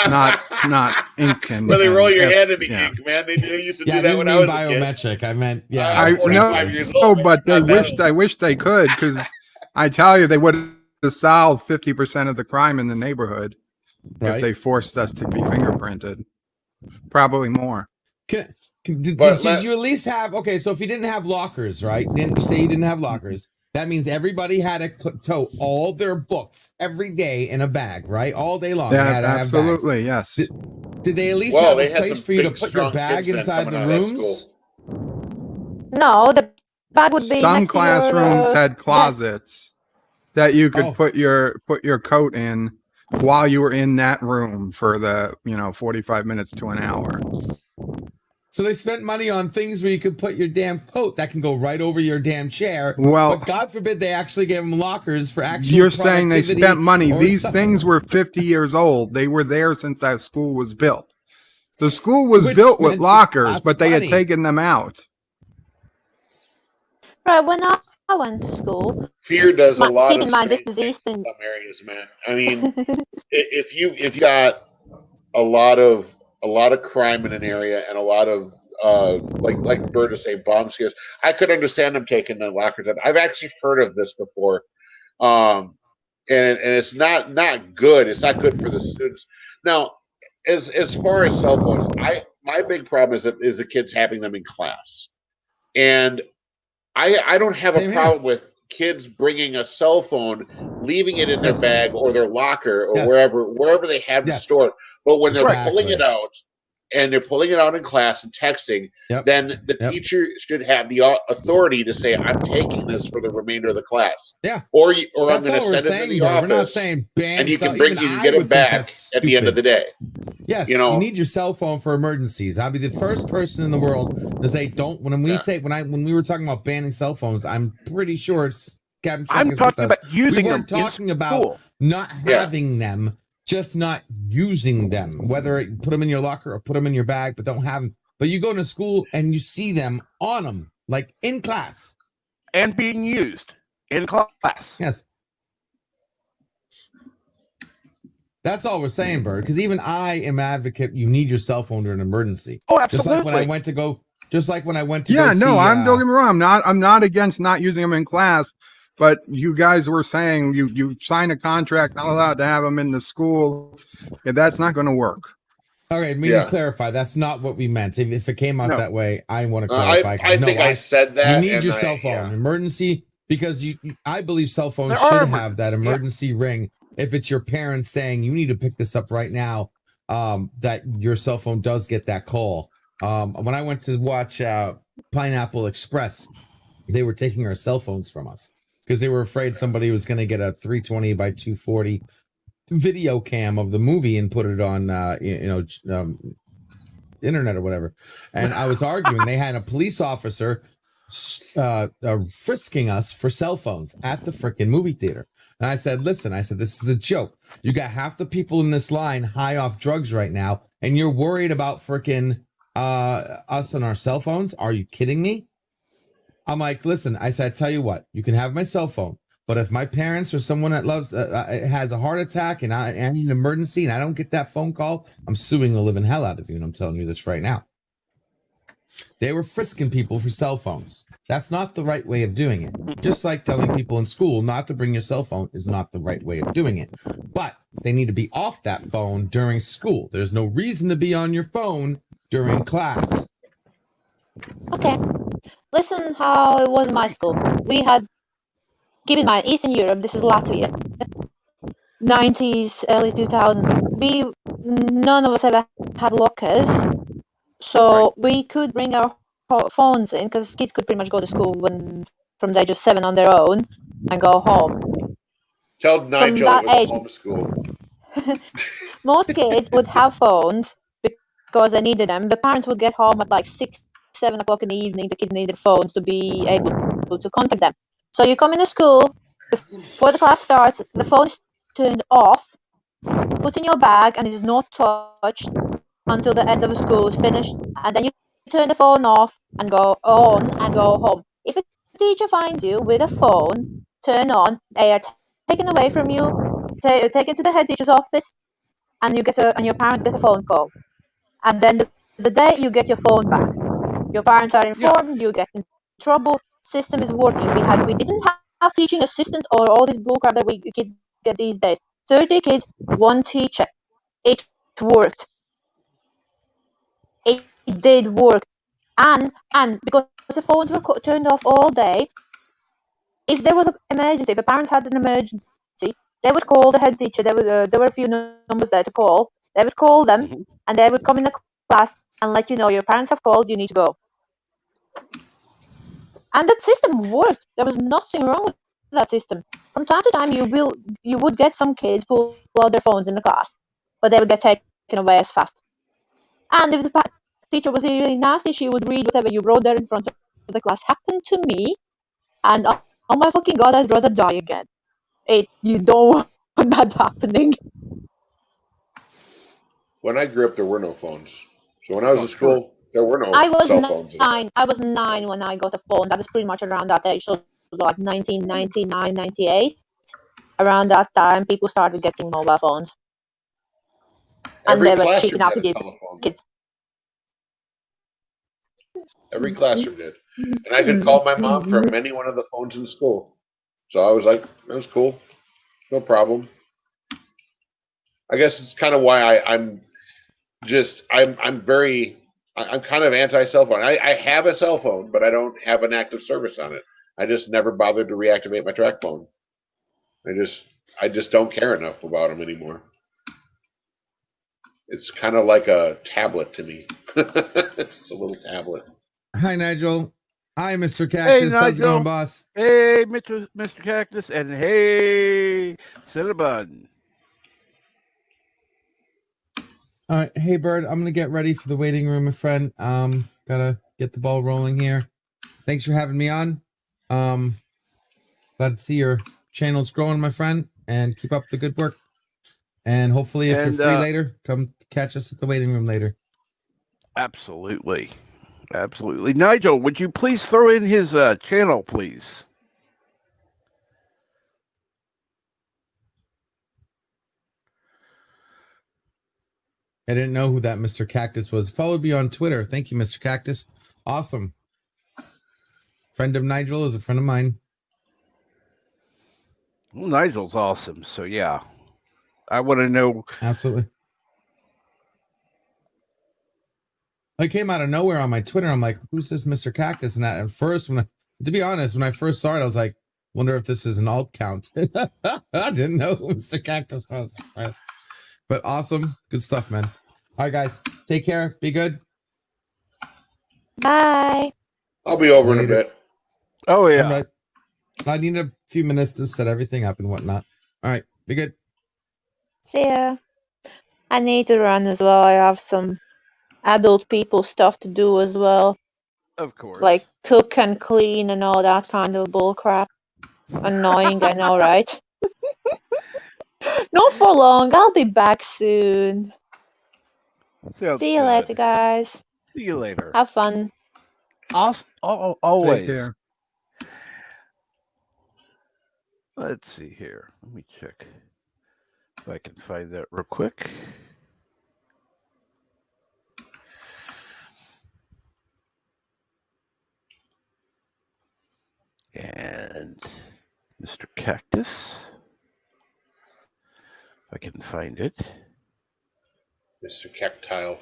not, no. not ink and. Where they roll your and- hand in the yeah. ink, man. They used to Yeah, I do that didn't when mean I was a kid. biometric. I meant yeah. I I'm 45 know, years old, man. but they Not that wished. old. I wish they could, because I tell you, they would have solved 50% of the crime in the neighborhood Right? if they forced us to be fingerprinted. Probably more. Did But you at least have okay? So if you didn't have lockers, right? You say you didn't have lockers. That means everybody had to tote all their books every day in a bag, right? All day long. They had Yeah, to have bags. absolutely. Yes. Did they at least Well, have they a had place some for you to big, put your strong bag kids then inside the coming out of that rooms? No, the bag would be Some next to your, classrooms had desk. closets that you could Oh. put your coat in while you were in that room for the 45 minutes to an hour. So they spent money on things where you could put your damn coat that can go right over your damn chair. Well, but God forbid they actually gave them lockers for actual. you're saying they productivity spent money. or These something. things were 50 years old. They were there since that school was built. The school was Which built with meant lockers, cost but they money. had taken them out. Right, when I went to school, Fear does a lot keep of in mind this strange disease things in thing. some areas, man. I mean, if you got a lot of crime in an area and a lot of like Bird is saying, bomb scares, I could understand them taking the lockers out. I've actually heard of this before, and it's not good. It's not good for the students. Now, as far as cell phones, my big problem is the kids having them in class, and I don't have Same a here. problem with kids bringing a cell phone, leaving it in their Yes. bag or their locker or Yes. wherever they have to Yes. store it. But when they're pulling Exactly. it out, and they're pulling it out in class and texting, Yep. then the Yep. teacher should have the authority to say, "I'm taking this for the remainder of the class." Yeah. Or I'm That's going all to we're send it to saying, the bro. office, We're not saying ban and you cell. can bring, Even you can I get would them think back that's at the end of the stupid. day. Yes, You know? you need your cell phone for emergencies. I'll be the first person in the world to say don't. When we Yeah. say when we were talking about banning cell phones, I'm pretty sure it's Captain Shrek I'm is talking with us. about using We them weren't in talking about school. not Yeah. having them, just not using them. Whether it, put them in your locker or put them in your bag, but don't have them. But you go to school and you see them on them, like in class. And being used in class. Yes. That's all we're saying, Bird. Because even I am an advocate. You need your cell phone during an emergency. Oh, Just like when I absolutely. went to go. Just like when I went to Yeah, go no, see. don't get me wrong. I'm not against not using them in class, but you guys were saying you sign a contract, not allowed to have them in the school. Yeah, that's not going to work. Okay, maybe Yeah. clarify. That's not what we meant. If it came out No. that way, I want to clarify. 'cause I think I said that. You need and your cell phone emergency because I believe cell phones There should are have that emergency ring. If it's your parents saying you need to pick this up right now, that your cell phone does get that call. When I went to watch Pineapple Express, they were taking our cell phones from us because they were afraid somebody was going to get a 320 by 240 video cam of the movie and put it on internet or whatever. And I was arguing. They had a police officer frisking us for cell phones at the freaking movie theater. And I said, listen, this is a joke. You got half the people in this line high off drugs right now, and you're worried about freaking us and our cell phones? Are you kidding me? I'm like, listen, I said, tell you what, you can have my cell phone, but if my parents or someone that loves has a heart attack and I need an emergency and I don't get that phone call, I'm suing the living hell out of you. And I'm telling you this right now. They were frisking people for cell phones. That's not the right way of doing it. Just like telling people in school not to bring your cell phone is not the right way of doing it. But they need to be off that phone during school. There's no reason to be on your phone during class. Okay. Listen how it was in my school. We had, keep in mind, Eastern Europe, this is Latvia, 90s, early 2000s. None of us ever had lockers, so we could bring our phones in because kids could pretty much go to school from the age of 7 on their own and go home. Tell Nigel it was age, homeschool. most kids would have phones because they needed them. The parents would get home at like 6, 7 o'clock in the evening. The kids needed phones to be able to contact them. So you come into school, before the class starts, the phone is turned off, put in your bag, and it is not touched until the end of the school is finished. And then you turn the phone off and go on and go home. If a teacher finds you with a phone turned on, they are taken away from you, taken to the head teacher's office, and your parents get a phone call. And then the day you get your phone back, your parents are informed, you get in trouble, system is working. We didn't have teaching assistant or all this bullcrap that we kids get these days. 30 kids, one teacher. It worked. It did work. And because the phones were turned off all day, if there was an emergency, if the parents had an emergency, they would call the head teacher. There were a few numbers there to call. They would call them, and they would come in the class and let you know your parents have called. You need to go. And that system worked. There was nothing wrong with that system. From time to time, you would get some kids pull out their phones in the class, but they would get taken away as fast. And if the teacher was really nasty, she would read whatever you wrote there in front of the class. Happened to me, and oh my fucking god, I'd rather die again. You don't want that happening. When I grew up, there were no phones. So when I was in school, there were no cell phones. I was 9 when I got a phone. That was pretty much around that age, so like 1999, 98. Around that time, people started getting mobile phones. And they were cheap enough to give kids. Every classroom did. And I could call my mom from any one of the phones in school. So I was like, that was cool. No problem. I guess it's kind of why I'm kind of anti cell phone. I have a cell phone, but I don't have an active service on it. I just never bothered to reactivate my track phone. I just don't care enough about them anymore. It's kind of like a tablet to me. It's a little tablet. Hi, Nigel. Hi, Mr. Hey, Cactus. How's it Nigel. going, boss? Hey, Mr. Cactus, and hey, Cinnabon. All right. Hey, Bird, I'm going to get ready for the waiting room, my friend. Gotta get the ball rolling here. Thanks for having me on. Glad to see your channel's growing, my friend, and keep up the good work. And hopefully, if you're And free later, come catch us at the waiting room later. absolutely. Absolutely. Nigel, would you please throw in his channel, please? I didn't know who that Mr. Cactus was. Followed me on Twitter. Thank you, Mr. Cactus. Awesome. Friend of Nigel is a friend of mine. Well, Nigel's awesome. So, yeah. I want to know. Absolutely. I came out of nowhere on my Twitter. I'm like, who's this Mr. Cactus? And at first, to be honest, when I first saw it, I was like, wonder if this is an alt count. I didn't know who Mr. Cactus was. But awesome. Good stuff, man. All right, guys. Take care. Be good. Bye. I'll be over in a Later. bit. Oh, yeah. All right. I need a few minutes to set everything up and whatnot. All right. Be good. See ya. I need to run as well. I have some adult people stuff to do as well, Of course. like cook and clean and all that kind of bull crap. Annoying, I know, right? Not for long. I'll be back soon. Sounds See you good. later, guys. See you later. Have fun. Always. Take care. Let's see here. Let me check if I can find that real quick. And Mr. Cactus. If I can find it. Mr. Cactile.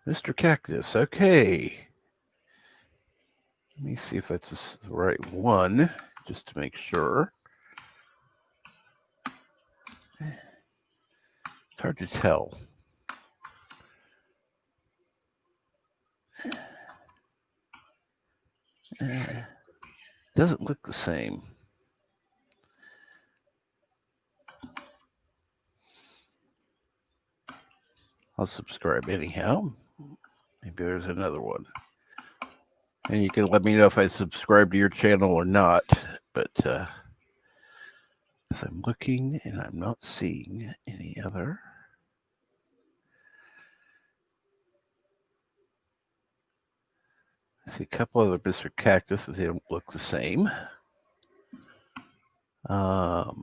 Mr. Cactus. Okay. Let me see if that's the right one, just to make sure. It's hard to tell. Doesn't look the same. I'll subscribe anyhow. Maybe there's another one. And you can let me know if I subscribe to your channel or not. But as I'm looking and I'm not seeing any other. I see a couple other Mr. Cactus. They don't look the same. Let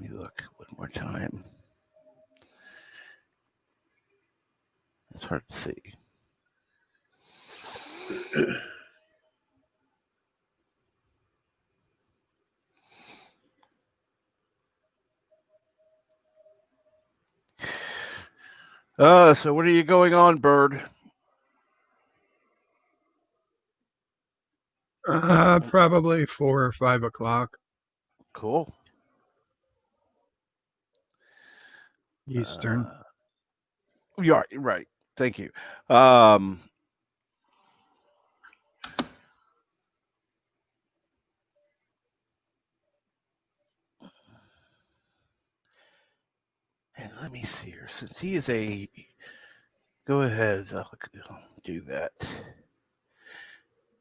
me look one more time. It's hard to see. So what are you going on, Bird? Probably 4 or 5 o'clock Cool. Eastern. Yeah, right. Thank you. And let me see here. Since he is a, go ahead. I'll do that.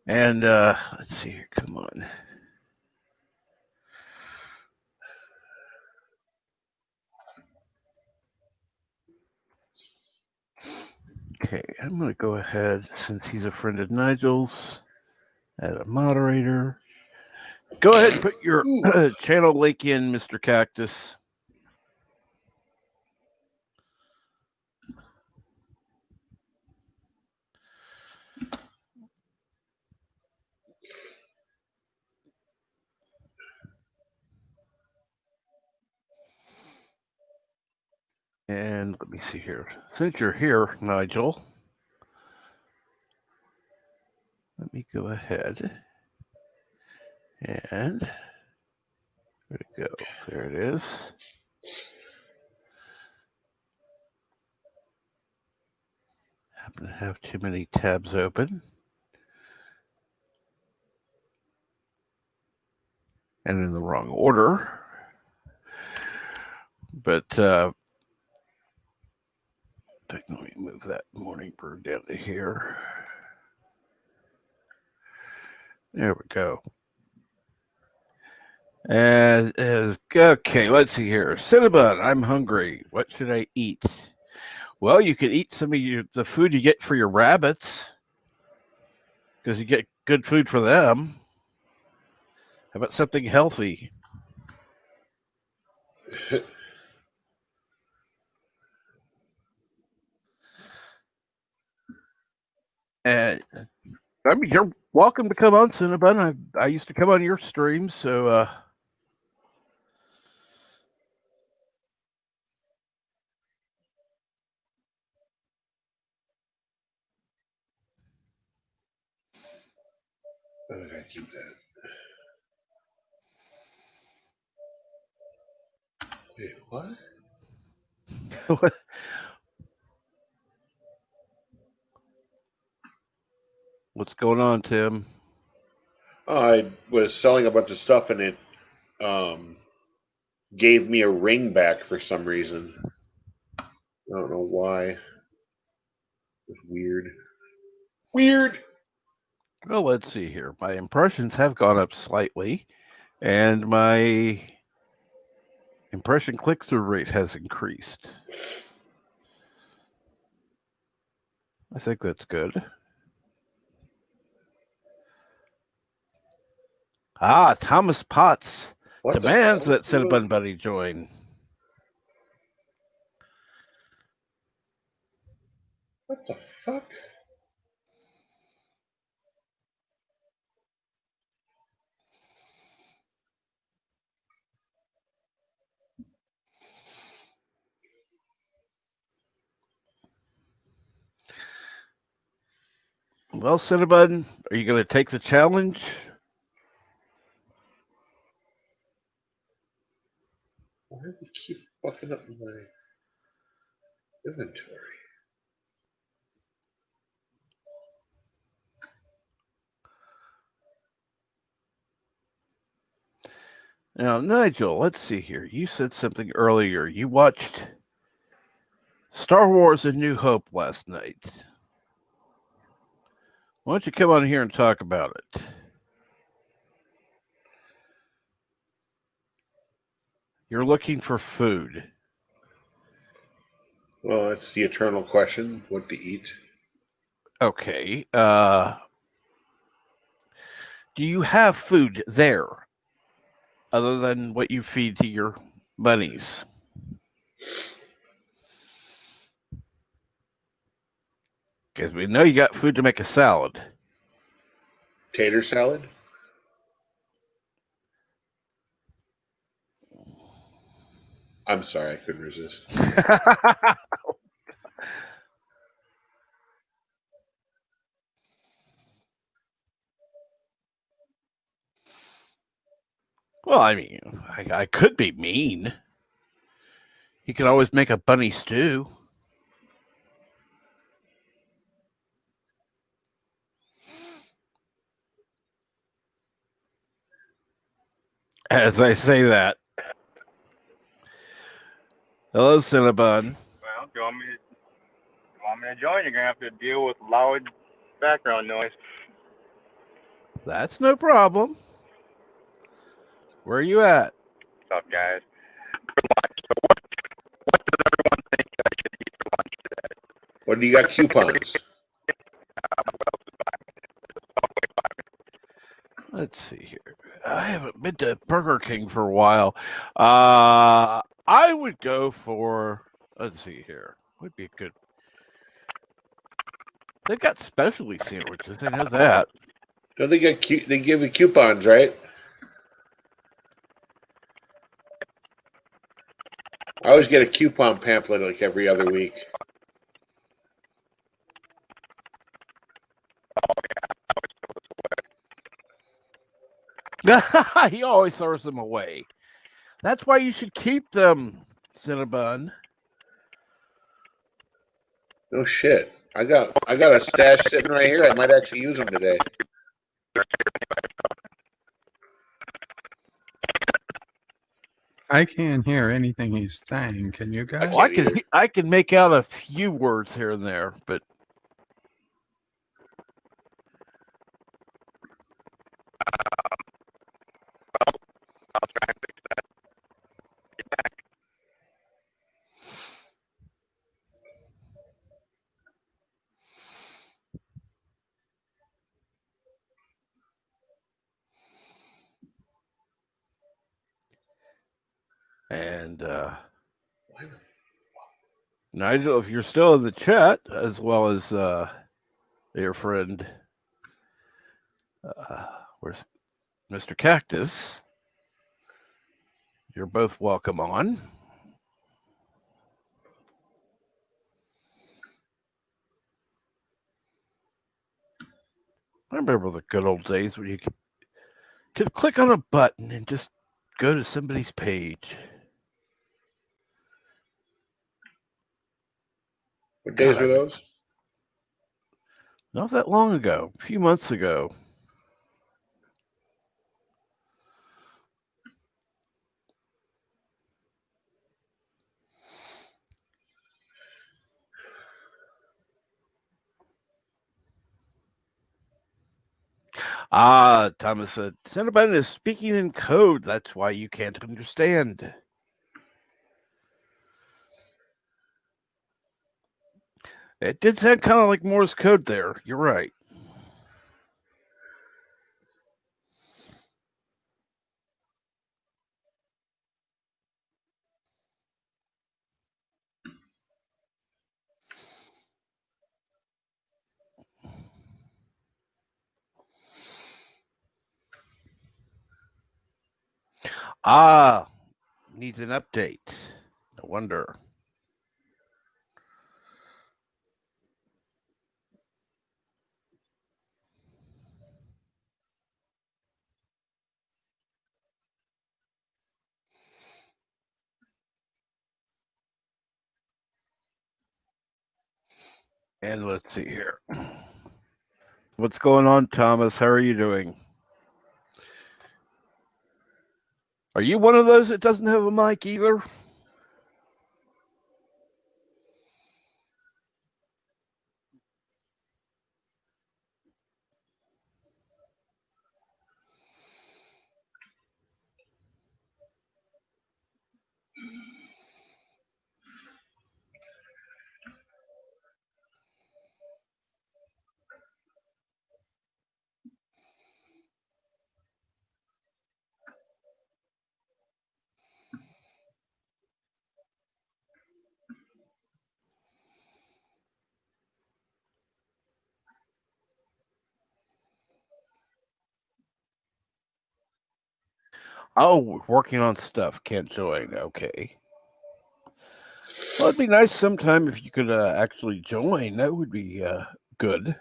And let's see here. Come on. Okay, I'm going to go ahead, since he's a friend of Nigel's, add a moderator. Go ahead and put your channel link in, Mr. Cactus. And let me see here. Since you're here, Nigel, go ahead and where'd it go? There it is. Happen to have too many tabs open. And in the wrong order. But let me move that morning brew down to here. There we go. And okay, let's see here. Cinnabon, I'm hungry. What should I eat? Well, you could eat some of the food you get for your rabbits because you get good food for them. How about something healthy? And I mean, you're welcome to come on, Cinnabon. I used to come on your streams, so I gotta keep that. Wait, what? What's going on, Tim? I was selling a bunch of stuff and it gave me a ring back for some reason. I don't know why. It's weird. Weird. Well, let's see here. My impressions have gone up slightly, and my impression click-through rate has increased. I think that's good. Thomas Potts demands that Cinnabon Buddy join. What the fuck? Well, Cinnabon, are you going to take the challenge? Why do we keep fucking up my inventory? Now, Nigel, let's see here. You said something earlier. You watched Star Wars: A New Hope last night. Why don't you come on here and talk about it? You're looking for food. Well, that's the eternal question: what to eat. Okay. Do you have food there other than what you feed to your bunnies? Because we know you got food to make a salad. Tater salad? I'm sorry, I couldn't resist. Well, I mean, I could be mean. You could always make a bunny stew. As I say that. Hello, Cinnabon. Well, do you want me to join? You're gonna have to deal with loud background noise. That's no problem. Where are you at? What's up, guys? For lunch. So what does everyone think I should eat for lunch today? What do you got coupons? Let's see here. I haven't been to Burger King for a while. I would go for, let's see here. Would be a good. They've got specialty sandwiches. I know that. No, they give you coupons, right? I always get a coupon pamphlet like every other week. He always throws them away. That's why you should keep them, Cinnabon. No shit. I got a stash sitting right here. I might actually use them today. I can't hear anything he's saying. Can you guys? Well, I can make out a few words here and there, but I'll try and fix that. Get back. and Nigel, if you're still in the chat, as well as your friend, where's Mr. Cactus? You're both welcome on. I remember the good old days when you could click on a button and just go to somebody's page. What days were those? Not that long ago, a few months ago. Thomas said, Cinnabon is speaking in code. That's why you can't understand. It did sound kind of like Morse code there. You're right. Needs an update. No wonder. And let's see here. What's going on, Thomas? How are you doing? Are you one of those that doesn't have a mic either? Oh, working on stuff. Can't join. Okay. Well, it'd be nice sometime if you could actually join. That would be good.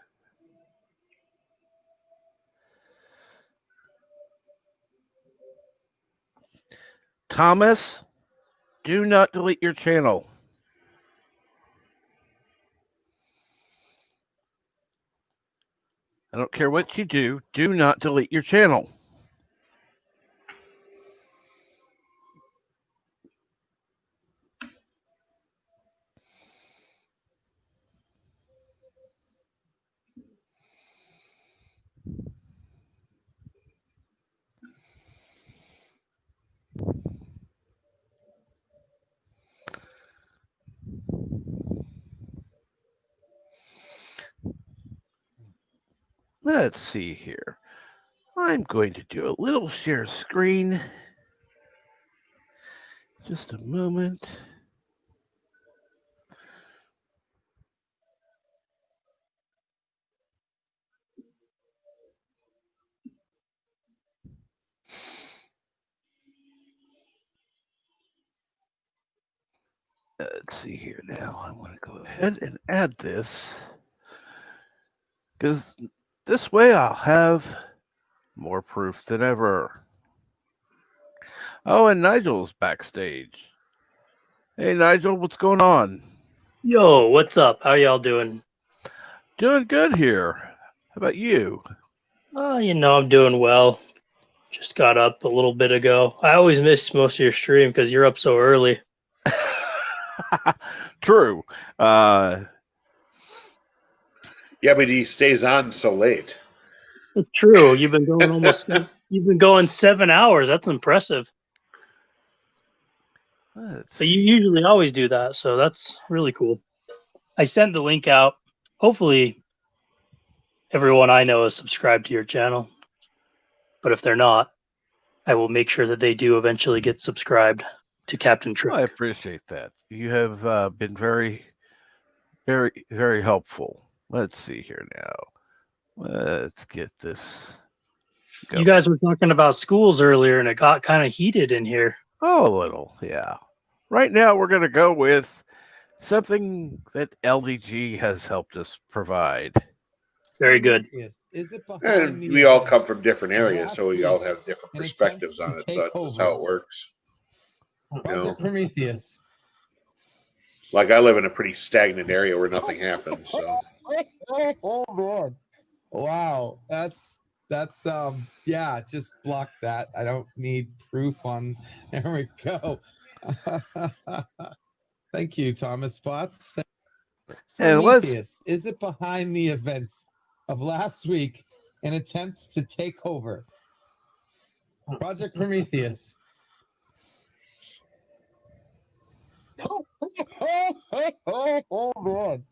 Thomas, do not delete your channel. I don't care what you do. Do not delete your channel. Let's see here. I'm going to do a little share screen. Just a moment. Let's see here now. I'm going to go ahead and add this because this way I'll have More proof than ever. Oh, and Nigel's backstage. Hey, Nigel, what's going on? Yo, what's up? How y'all doing? Doing good here. How about you? I'm doing well. Just got up a little bit ago. I always miss most of your stream because you're up so early. True. Yeah, but he stays on so late. True. You've been going you've been going 7 hours. That's impressive. But you usually always do that, so that's really cool. I sent the link out. Hopefully everyone I know is subscribed to your channel. But if they're not, I will make sure that they do eventually get subscribed to Captain Trick. I appreciate that. You have been very, very, very helpful. Let's see here now. Let's get this going. You guys were talking about schools earlier, and it got kind of heated in here. Oh, a little, yeah. Right now, we're going to go with something that LDG has helped us provide. Very good. Yes. Is it behind And the we all event come from different of areas, so we last all week have different and perspectives attempts on to it. So take that's just how over it works. Project Prometheus? Like I live in a pretty stagnant area where nothing happens. So Oh man. Wow. That's yeah, just block that. I don't need proof on there we go. Thank you, Thomas Spots. And Prometheus, is it behind the events of last week an attempt to take over Project Prometheus? Oh man.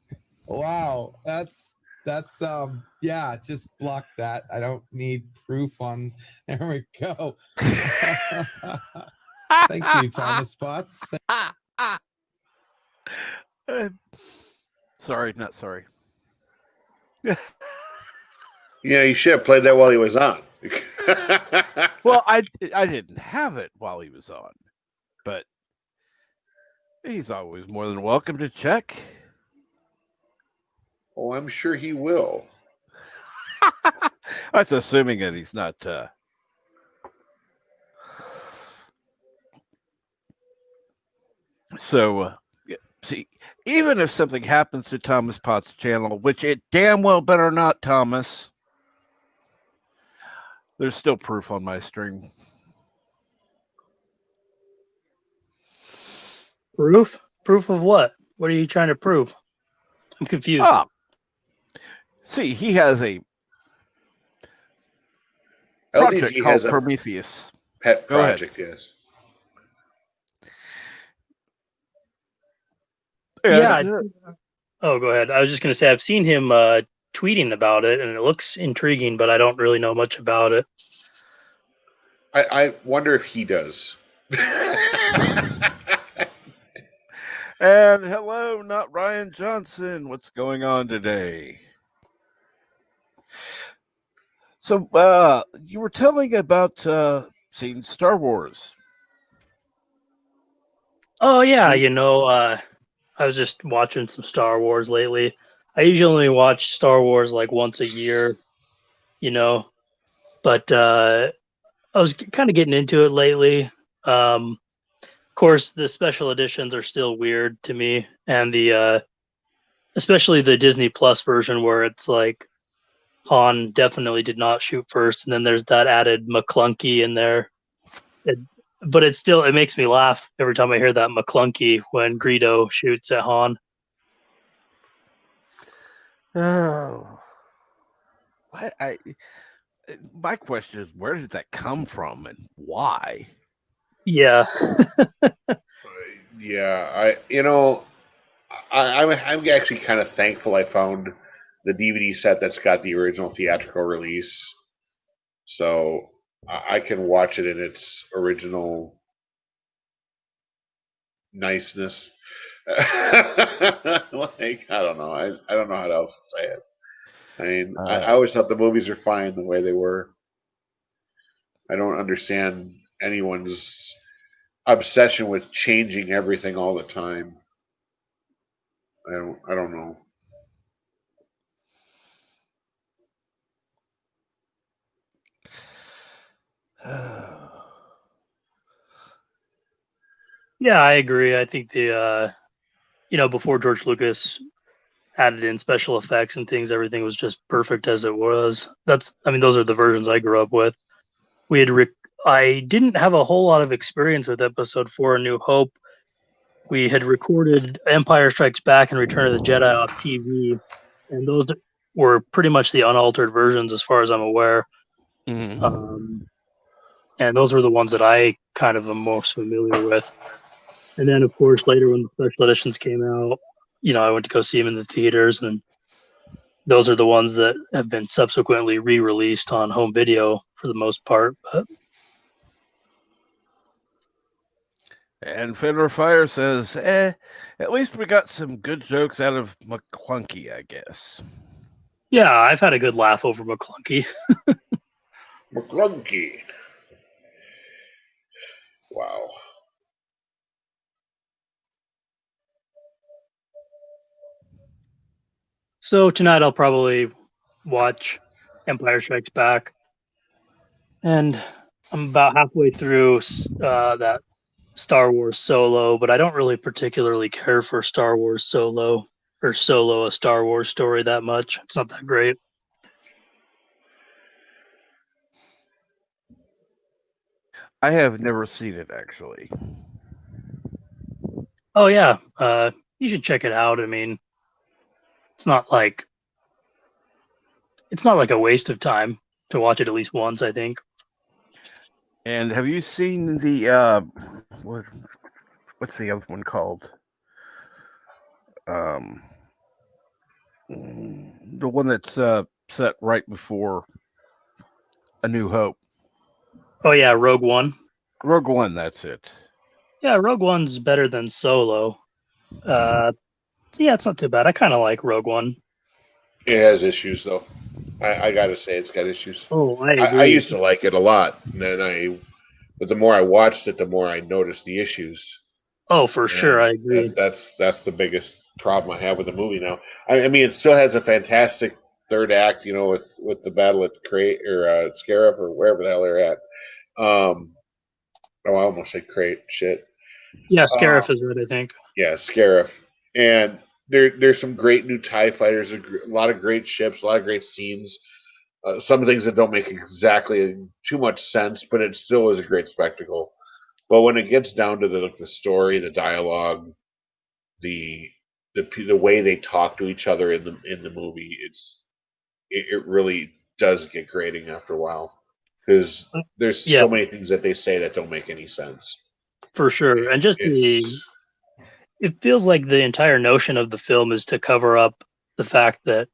Wow. That's yeah, just block that. I don't need proof on there we go. Thank you, Thomas Spots. Sorry, not sorry. yeah, you should have played that while he was on. Well, I didn't have it while he was on, but he's always more than welcome to check. Oh, I'm sure he will. That's assuming that he's not. So, see, even if something happens to Thomas Potts' channel, which it damn well better not, Thomas, there's still proof on my stream. Proof? Proof of what? What are you trying to prove? I'm confused. See, he has a project LDG called has a Prometheus. pet Go ahead. project, yes. Yeah. Oh, go ahead. I was just going to say I've seen him tweeting about it, and it looks intriguing, but I don't really know much about it. I wonder if he does. And hello, not Ryan Johnson. What's going on today? So, you were telling about seeing Star Wars. Oh, yeah. I was just watching some Star Wars lately. I usually only watch Star Wars like once a year, but I was kind of getting into it lately. Of course, the special editions are still weird to me, and especially the Disney Plus version where it's like Han definitely did not shoot first, and then there's that added McClunky in there. But it makes me laugh every time I hear that McClunky when Greedo shoots at Han. Oh, my question is, where did that come from and why? Yeah. Yeah, I'm actually kind of thankful I found the DVD set that's got the original theatrical release, so I can watch it in its original niceness. Like I don't know, I don't know how else to say it. I mean, I always thought the movies were fine the way they were. I don't understand anyone's obsession with changing everything all the time. I don't know. Yeah, I agree. I think before George Lucas added in special effects and things, everything was just perfect as it was. Those are the versions I grew up with. I didn't have a whole lot of experience with Episode 4: A New Hope. We had recorded Empire Strikes Back and Return of the Jedi off TV, and those were pretty much the unaltered versions as far as I'm aware. Mhm. And those were the ones that I kind of am most familiar with. And then, of course, later when the special editions came out, I went to go see them in the theaters, and those are the ones that have been subsequently re-released on home video for the most part. But And Fender Fire says, at least we got some good jokes out of McClunky, I guess. yeah, I've had a good laugh over McClunky. McClunky. Wow. So tonight I'll probably watch Empire Strikes Back, and I'm about halfway through that Star Wars Solo, but I don't really particularly care for Star Wars Solo or Solo, a Star Wars story, that much. It's not that great. I have never seen it, actually. Oh yeah, you should check it out. I mean, it's not like a waste of time to watch it at least once, I think. And have you seen the what's the other one called? The one that's set right before A New Hope. Oh yeah, Rogue One. Rogue One, that's it. Yeah, Rogue One's better than Solo. Yeah, it's not too bad. I kind of like Rogue One. It has issues, though. I gotta say, it's got issues. Oh, I I agree. used to like it a lot, but the more I watched it, the more I noticed the issues. Oh, for sure, I agree. That's the biggest problem I have with the movie now. I mean, it still has a fantastic third act, with the battle at Crate or Scarif or wherever the hell they're at. I almost said Crate. Shit. Yeah, Scarif is right, I think. Yeah, Scarif. And there's some great new TIE fighters, a lot of great ships, a lot of great scenes. Some things that don't make exactly too much sense, but it still is a great spectacle. But when it gets down to the story, the dialogue, the way they talk to each other in the movie, it really does get grating after a while because there's Yeah, so many things that they say that don't make any sense. for sure. And just it feels like the entire notion of the film is to cover up the fact that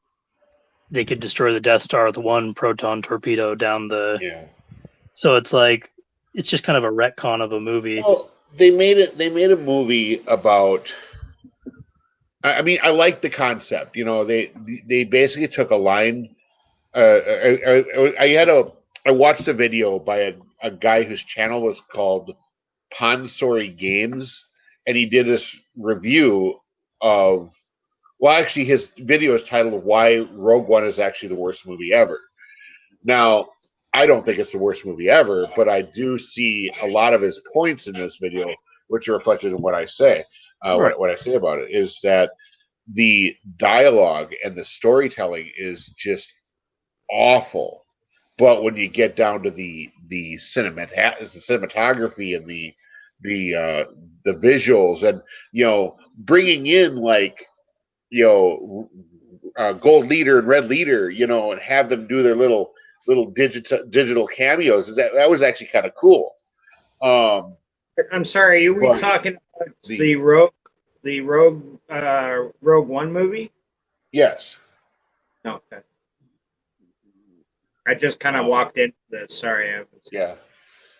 they could destroy the Death Star with one proton torpedo down the. Yeah. So it's like it's just kind of a retcon of a movie. Well, they made a movie about. I mean, I like the concept. They basically took a line. I watched a video by a guy whose channel was called Ponsori Games, and he did this review of. Well, actually, his video is titled "Why Rogue One is actually the worst movie ever." Now, I don't think it's the worst movie ever, but I do see a lot of his points in this video, which are reflected in what I say. Right. What I say about it is that the dialogue and the storytelling is just awful. But when you get down to the cinematography and the visuals and bringing in gold leader and red leader, and have them do their little digital cameos. That was actually kind of cool. I'm sorry, you were talking about the Rogue One movie? Yes. Okay. I just kind of walked into this. Sorry. Yeah.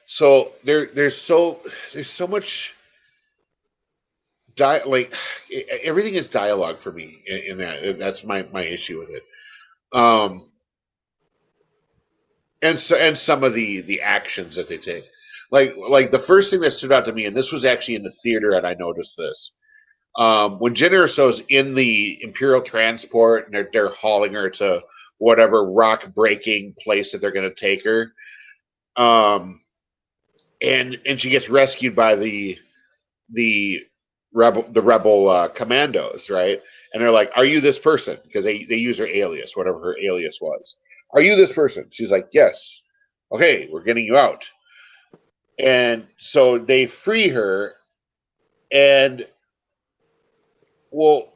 So there's so much. Everything is dialogue for me in that. And that's my issue with it. And some of the actions that they take, like the first thing that stood out to me, and this was actually in the theater, and I noticed this when Jyn Erso's in the Imperial transport and they're hauling her to whatever rock breaking place that they're going to take her. and she gets rescued by the rebel commandos, right? And they're like, "Are you this person?" Because they use her alias, whatever her alias was. Are you this person? She's like, "Yes." Okay, we're getting you out. And so they free her, and well,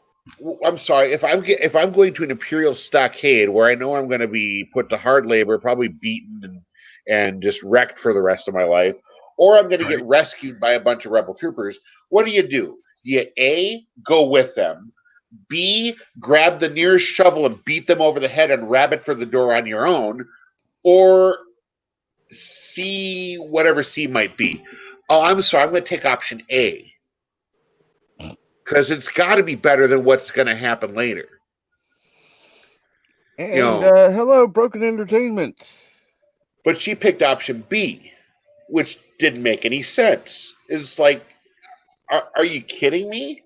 I'm sorry if I'm going to an imperial stockade where I know I'm going to be put to hard labor, probably beaten and just wrecked for the rest of my life, or I'm going to get rescued by a bunch of rebel troopers. What do? You A, go with them. B, grab the nearest shovel and beat them over the head and rabbit for the door on your own, or C, whatever C might be. Oh, I'm sorry, I'm going to take option A because it's got to be better than what's going to happen later. And hello, Broken Entertainment. But she picked option B, which didn't make any sense. It's like, are you kidding me?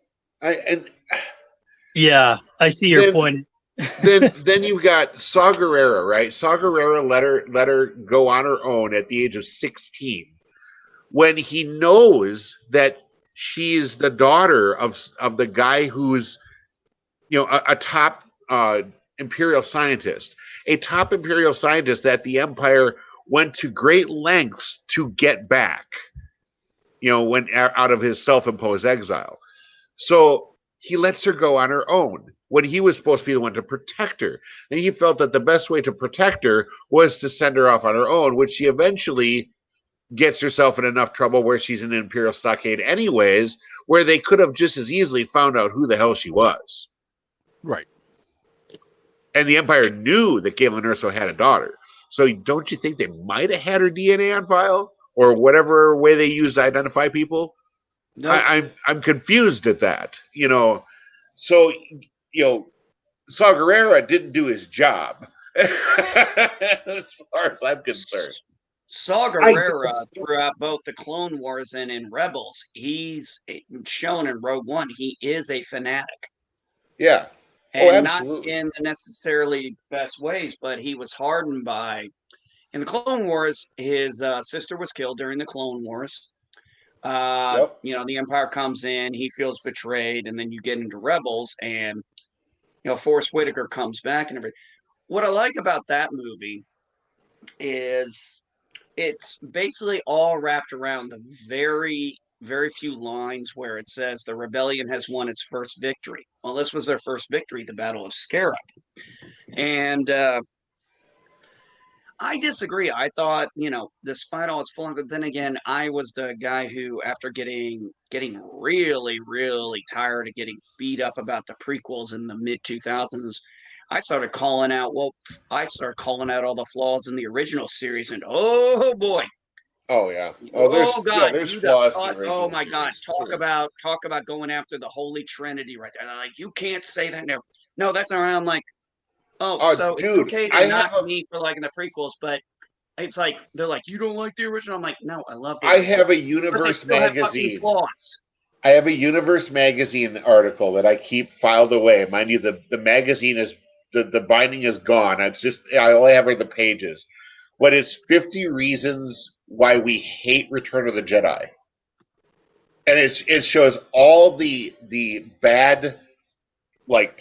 Yeah, I see your point. then you've got Saw Gerrera, right? Saw Gerrera let her go on her own at the age of 16 when he knows that she's the daughter of the guy who's a top imperial scientist, that the Empire went to great lengths to get back, when out of his self-imposed exile. So he lets her go on her own when he was supposed to be the one to protect her. And he felt that the best way to protect her was to send her off on her own, which she eventually gets herself in enough trouble where she's in an imperial stockade anyways, where they could have just as easily found out who the hell she was. Right. And the Empire knew that Galen Erso had a daughter. So don't you think they might have had her DNA on file? Or whatever way they used to identify people? Nope. I'm confused at that. So, Saw Gerrera didn't do his job. As far as I'm concerned. Saw Gerrera throughout both the Clone Wars and in Rebels, he's shown in Rogue One, he is a fanatic. Yeah. And not in the necessarily best ways, but he was hardened by. In the Clone Wars, his sister was killed during the Clone Wars. The Empire comes in, he feels betrayed, and then you get into Rebels, and Forrest Whitaker comes back and everything. What I like about that movie is it's basically all wrapped around the very, very few lines where it says the rebellion has won its first victory. Well, this was their first victory, the Battle of Scarab. And I disagree. I thought, despite all its flaws, but then again, I was the guy who, after getting really, really tired of getting beat up about the prequels in the mid 2000s, I started calling out all the flaws in the original series, and oh boy. Oh yeah. There's flaws in the original my God. series. Talk about going after the Holy Trinity right there. They're like, you can't say that. No, that's not right. I'm like, so dude, it's okay to knock me for liking the prequels, but it's like they're like, you don't like the original. I'm like, no, I love the original. I have a Universe magazine. Flaws. I have a Universe magazine article that I keep filed away. Mind you, the magazine is the binding is gone. I only have the pages, but it's 50 reasons why we hate Return of the Jedi, and it shows all the bad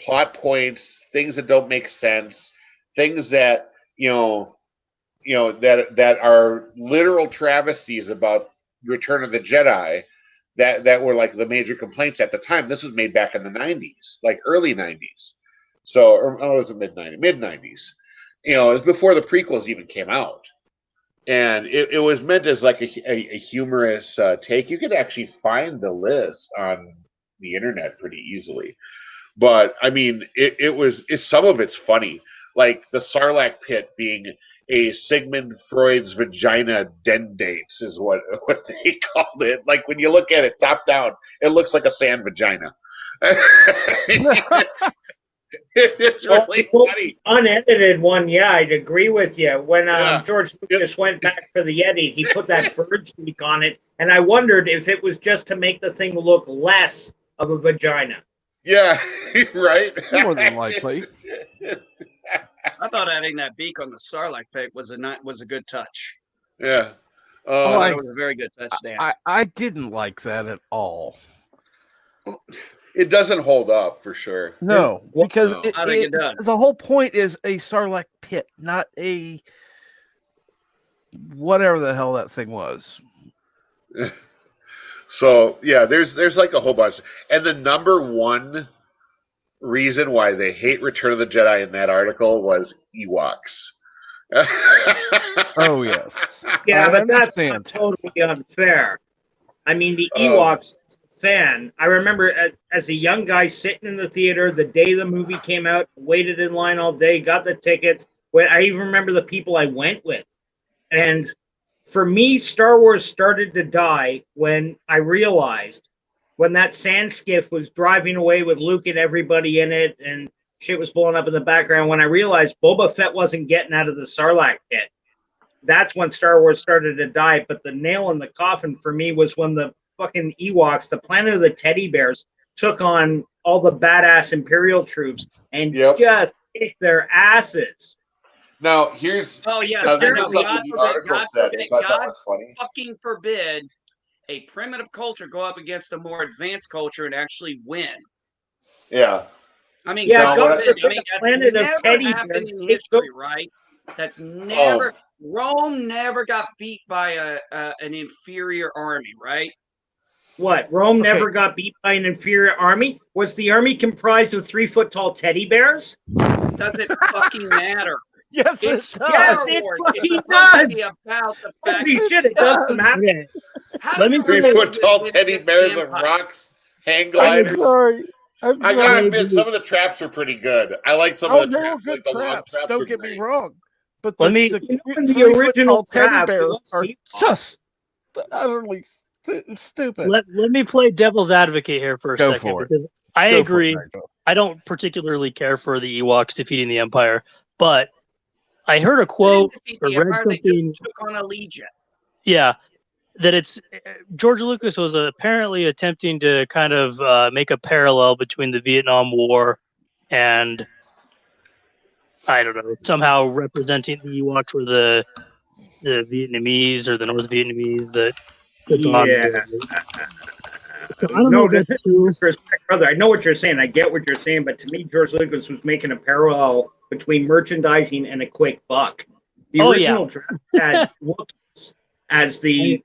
plot points, things that don't make sense, things that that are literal travesties about Return of the Jedi that were like the major complaints at the time. This was made back in the 90s, like early 90s. So, or was it mid 90s? It was before the prequels even came out. And it was meant as like a humorous take. You could actually find the list on the internet pretty easily. But I mean, some of it's funny, like the Sarlacc pit being a Sigmund Freud's vagina dendate is what they called it. Like when you look at it top down, it looks like a sand vagina. It's really funny. Unedited one, yeah, I'd agree with you. When George Lucas went back for the Yeti, he put that bird's beak on it, and I wondered if it was just to make the thing look less of a vagina. Yeah, right. More than likely. I thought adding that beak on the Sarlacc pit was a good touch. Yeah. I thought I, it was a very good touchdown. I didn't like that at all. It doesn't hold up for sure. No, Well, because No. I think it does. the whole point is a Sarlacc pit, not a whatever the hell that thing was. So yeah, there's like a whole bunch, and the number one reason why they hate Return of the Jedi in that article was Ewoks. Oh yes, yeah, I but that's not understand. totally unfair. I mean, the Oh. Ewoks fan. I remember as a young guy sitting in the theater the day the movie came out, waited in line all day, got the tickets. I even remember the people I went with. And for me, Star Wars started to die when I realized when that sand skiff was driving away with Luke and everybody in it, and shit was blowing up in the background. When I realized Boba Fett wasn't getting out of the Sarlacc pit, that's when Star Wars started to die. But the nail in the coffin for me was when the fucking Ewoks, the planet of the teddy bears, took on all the badass Imperial troops and just kicked their asses. Now here's Oh yeah, now, this no, is something God the forbid, article God said, forbid, which I thought God was funny. fucking forbid a primitive culture go up against a more advanced culture and actually win. Yeah. I mean, Yeah, God God forbid. I forbid mean, a that's planet of never teddy happened bears in take history, right? That's never. Oh. Rome never got beat by an inferior army, right? What? Rome never got beat by an inferior army? Was the army comprised of 3-foot tall teddy bears? Doesn't fucking matter. Yes, It's it does. Star Yes, it Wars. fucking It's supposed to be does. about the fact. Holy shit, it doesn't matter. Okay. How Let did me the play- 3 foot Romans tall win teddy against bears the of Empire? rocks, hang I'm gliders. sorry. I'm I sorry. gotta admit, some of the traps are pretty good. I like some of the they were traps. good Like the log traps. traps Don't are get me great. wrong, but Let the, me- the You know, in the 3 foot original tall teddy trap, bears it was are Ewoks. just utterly stupid. Let me play devil's advocate here for a Go second, for it. because I Go for it, agree. Nigel. I don't particularly care for the Ewoks defeating the Empire, but I heard a They quote didn't defeat or the read Empire. They something. just took on a legion. Yeah, that it's George Lucas was apparently attempting to kind of make a parallel between the Vietnam War and, I don't know, somehow representing the Ewoks were the Vietnamese or the North Vietnamese that took on. Yeah. So I don't know No, if that's true. disrespect, brother. I know what you're saying. I get what you're saying, but to me, George Lucas was making a parallel between merchandising and a quick buck. The Oh, original draft had Wookiees as the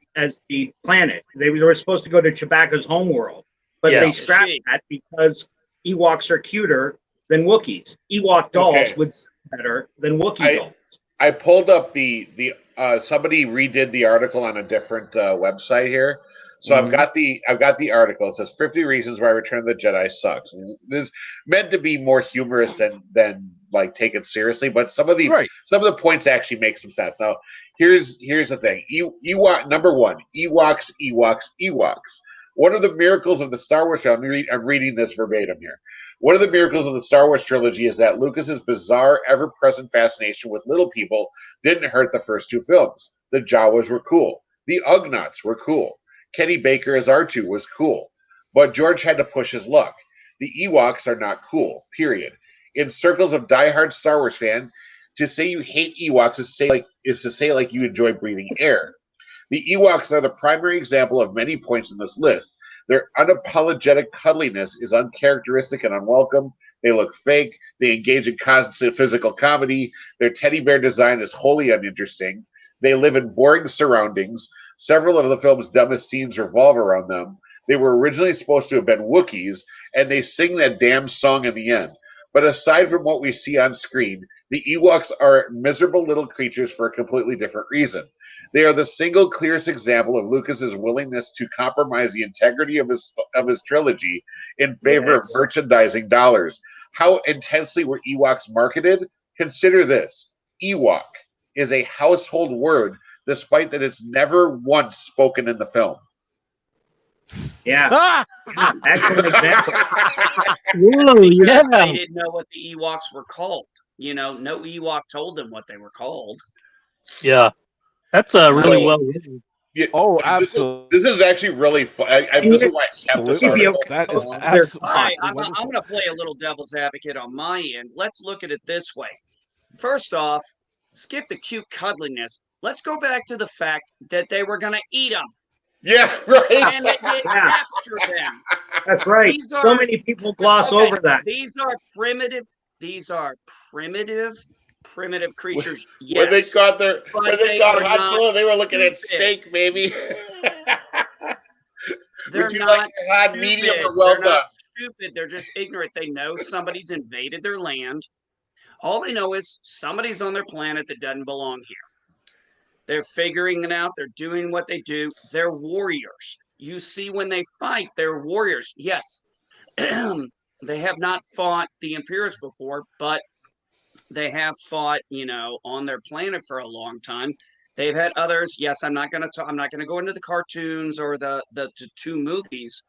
planet. They were supposed to go to Chewbacca's homeworld, but they Yes. scrapped that because Ewoks are cuter than Wookiees. Ewok dolls Okay. would sell better than Wookiee dolls. I pulled up the somebody redid the article on a different website here. So I've got the article. It says 50 reasons why Return of the Jedi sucks. This is meant to be more humorous than like taken seriously, but some of the points actually make some sense. Now, here's the thing. Ewok number one, Ewoks. One of the miracles of the Star Wars trilogy, I'm reading this verbatim here. One of the miracles of the Star Wars trilogy is that Lucas's bizarre, ever-present fascination with little people didn't hurt the first two films. The Jawas were cool. The Ugnaughts were cool. Kenny Baker as R2 was cool. But George had to push his luck. The Ewoks are not cool, period. In circles of diehard Star Wars fans, to say you hate Ewoks is to say like you enjoy breathing air. The Ewoks are the primary example of many points in this list. Their unapologetic cuddliness is uncharacteristic and unwelcome. They look fake. They engage in constant physical comedy. Their teddy bear design is wholly uninteresting. They live in boring surroundings. Several of the film's dumbest scenes revolve around them. They were originally supposed to have been Wookiees, and they sing that damn song in the end. But aside from what we see on screen, the Ewoks are miserable little creatures for a completely different reason. They are the single clearest example of Lucas's willingness to compromise the integrity of his trilogy in favor of merchandising dollars. How intensely were Ewoks marketed? Consider this. Ewok is a household word, despite that it's never once spoken in the film. Yeah. Excellent example. Whoa, Because yeah. they didn't know what the Ewoks were called. You know, no Ewok told them what they were called. Yeah. That's really well written. Yeah, Oh, absolutely. This is actually really fun. This is why I kept this article. That is All absolutely right, I'm wonderful. going to play a little devil's advocate on my end. Let's look at it this way. First off, skip the cute cuddliness. let's go back to the fact that they were going to eat them. Yeah, right. And they didn't capture them. That's right. These So are many people gloss okay, over that. These are primitive. These are primitive creatures. When they Yes, got but they they got are Han not Solo, they were looking at stupid. steak, baby. They're Would you like not it hot, medium, stupid. or well They're done? not stupid. They're just ignorant. They know somebody's invaded their land. All they know is somebody's on their planet that doesn't belong here. They're figuring it out. They're doing what they do. They're warriors. You see, when they fight, they're warriors. Yes, they have not fought the Imperials before, but they have fought, on their planet for a long time. They've had others. Yes, I'm not going to go into the cartoons or the two movies,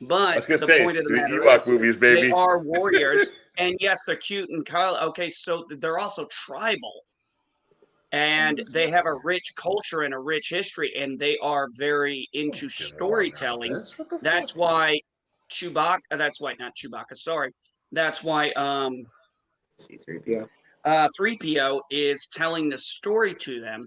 I but was gonna the say point of the the matter Ewok is movies, they baby. are warriors, and yes, they're cute and Kyle. Okay, so they're also tribal, and they have a rich culture and a rich history, and they are very into storytelling. That's why Chewbacca. That's why not Chewbacca. Sorry. That's why C-3PO. 3PO is telling the story to them,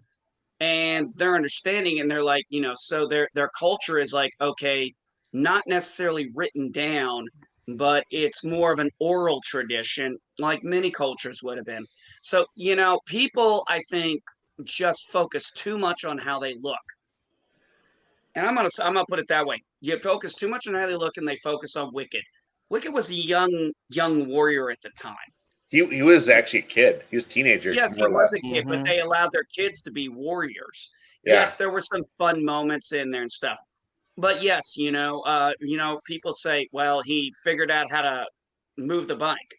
and they're understanding, and they're like, so their culture is like, okay, not necessarily written down, but it's more of an oral tradition, like many cultures would have been. So, people, I think, just focus too much on how they look. And I'm gonna put it that way. You focus too much on how they look, and they focus on Wicked. Wicked was a young warrior at the time. He was actually a kid. He was a teenager, Yes, he more or was less. a kid, but they allowed their kids to be warriors. Yeah. Yes, there were some fun moments in there and stuff. But yes, people say, well, he figured out how to move the bike.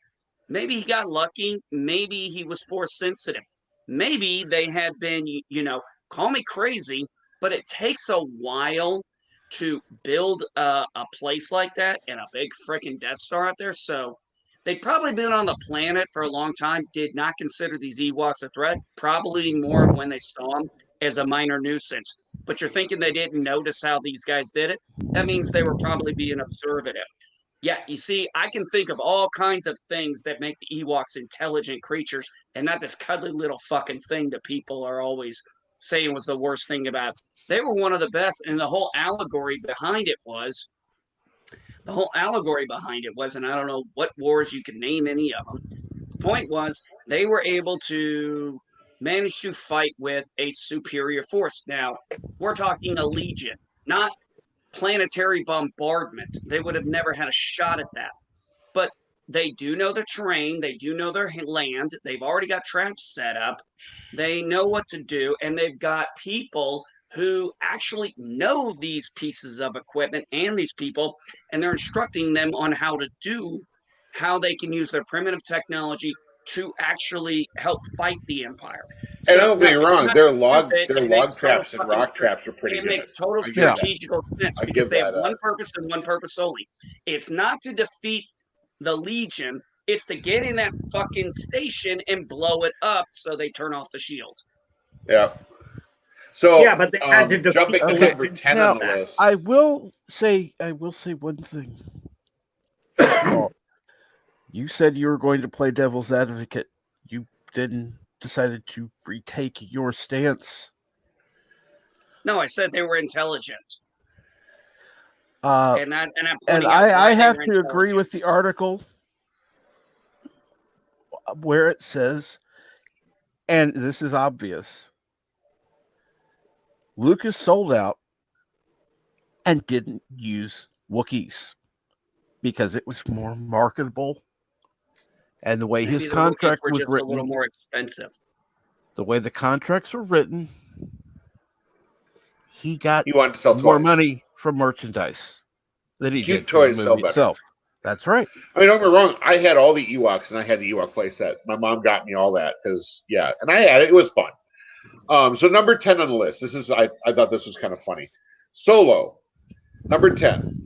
Maybe he got lucky. Maybe he was force sensitive. Maybe they had been, call me crazy, but it takes a while to build a place like that and a big freaking Death Star out there. So they'd probably been on the planet for a long time, did not consider these Ewoks a threat, probably more when they saw them as a minor nuisance. But you're thinking they didn't notice how these guys did it? That means they were probably being observative. Yeah, you see, I can think of all kinds of things that make the Ewoks intelligent creatures and not this cuddly little fucking thing that people are always saying was the worst thing about it. They were one of the best, and the whole allegory behind it was, and I don't know what wars you could name any of them. The point was, they were able to manage to fight with a superior force. Now, we're talking a legion, not planetary bombardment. They would have never had a shot at that. But they do know the terrain, they do know their land, they've already got traps set up, they know what to do, and they've got people who actually know these pieces of equipment and these people, and they're instructing them on how they can use their primitive technology to actually help fight the Empire. And So don't no, get me it's wrong, not their stupid. It makes log total traps and fucking rock traps are pretty it good. makes total I give that. strategical sense I because give they have that one purpose and one purpose only. It's not to defeat the Legion. It's to get in that fucking station and blow it up so they turn off the shield. Yeah. So Yeah, but they had to defeat jumping the to Okay, number Legion. 10 now on the list. I will say one thing. First of all, you said you were going to play devil's advocate. You then decided to retake your stance. No, I said they were intelligent. Uh, And I'm and pointing out why I they have were to agree intelligent. with the article where it says, and this is obvious, Lucas sold out and didn't use Wookiees because it was more marketable. And the way Maybe his the Wookiees contract were was just a little written, more expensive. the way the contracts were written, he got He wanted to sell more toys. money from merchandise than he Cute did from the toys sell movie better. itself. That's right. I mean, don't get me wrong. I had all the Ewoks, and I had the Ewok playset. My mom got me all that because, yeah, and I had it. It was fun. So number 10 on the list. This is I thought this was kind of funny. Solo, number 10.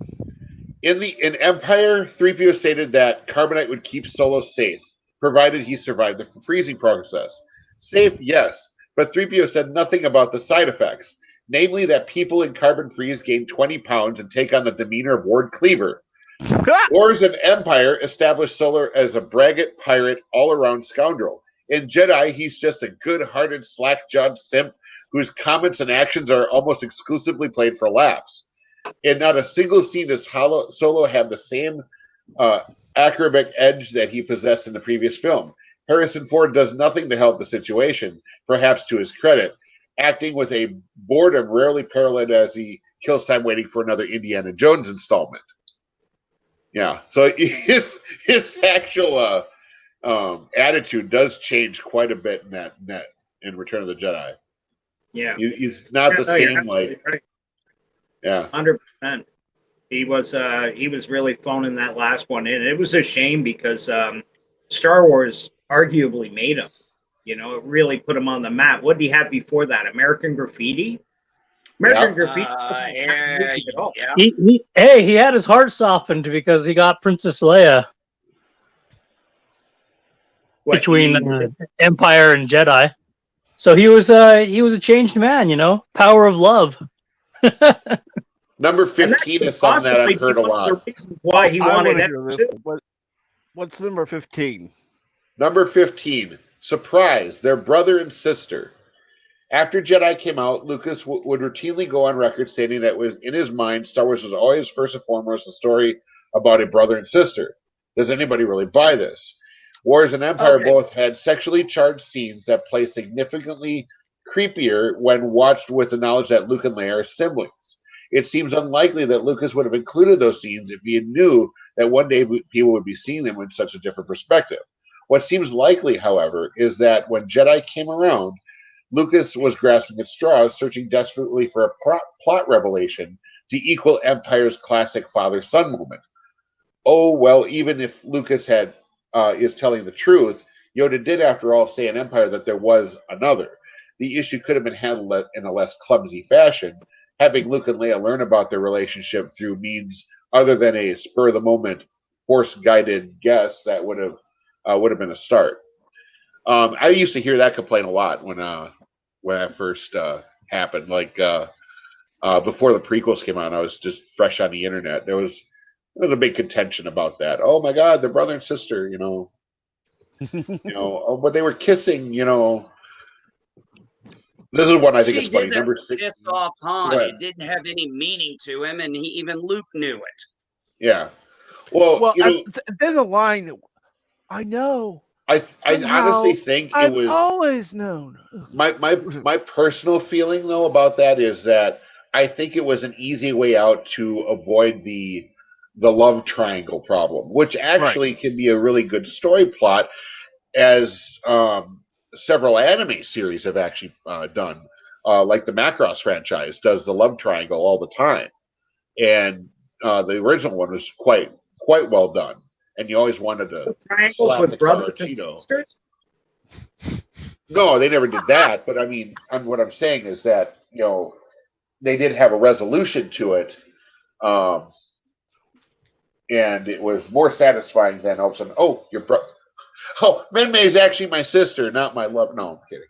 In Empire, 3PO stated that Carbonite would keep Solo safe, provided he survived the freezing process. Safe, yes, but 3PO said nothing about the side effects, namely that people in carbon freeze gain 20 pounds and take on the demeanor of Ward Cleaver. Wars of Empire established Solo as a braggart, pirate, all-around scoundrel. In Jedi, he's just a good-hearted, slack-jawed simp whose comments and actions are almost exclusively played for laughs. In not a single scene does Solo have the same acrobatic edge that he possessed in the previous film. Harrison Ford does nothing to help the situation, perhaps to his credit, acting with a boredom rarely paralleled as he kills time waiting for another Indiana Jones installment. Yeah, so his actual attitude does change quite a bit in Return of the Jedi. Yeah, he's not the same like. Right. Yeah, 100%. He was really phoning that last one in. It was a shame because Star Wars arguably made him. You know, it really put him on the map. What did he have before that? American Graffiti. American Graffiti wasn't a bad movie at all. Yeah. He had his heart softened because he got Princess Leia. Between Empire and Jedi, so he was a changed man. You know, power of love. Number 15 is something that I've heard a lot. Why he wanted What's number 15? Number 15, surprise, they're brother and sister. After Jedi came out, Lucas would routinely go on record stating that was in his mind, Star Wars was always first and foremost a story about a brother and sister. Does anybody really buy this? Wars and Empire both had sexually charged scenes that play significantly creepier when watched with the knowledge that Luke and Leia are siblings. It seems unlikely that Lucas would have included those scenes if he knew that one day people would be seeing them in such a different perspective. What seems likely, however, is that when Jedi came around, Lucas was grasping at straws, searching desperately for a plot revelation to equal Empire's classic father-son moment. Oh, well, even if Lucas is telling the truth, Yoda did, after all, say in Empire that there was another. The issue could have been handled in a less clumsy fashion, having Luke and Leia learn about their relationship through means other than a spur-of-the-moment, force-guided guess that would have been a start. I used to hear that complaint a lot when that first happened. Like before the prequels came out, I was just fresh on the internet. There was a big contention about that. Oh my God, they're brother and sister. But they were kissing. This is one I think is funny. Number 6. Piss off Han. It didn't have any meaning to him, and even Luke knew it. Yeah. Well, then the line. I know. I honestly think it was always known. My personal feeling though about that is that I think it was an easy way out to avoid the love triangle problem, which actually can be a really good story plot, as several anime series have actually done. Like the Macross franchise does the love triangle all the time, and the original one was quite well done. And you always wanted to triangles with brothers and sisters. No, they never did that. But I mean, what I'm saying is that they did have a resolution to it, and it was more satisfying than all of a sudden, oh, your brother. Oh, Menmei is actually my sister, not my love. No, I'm kidding.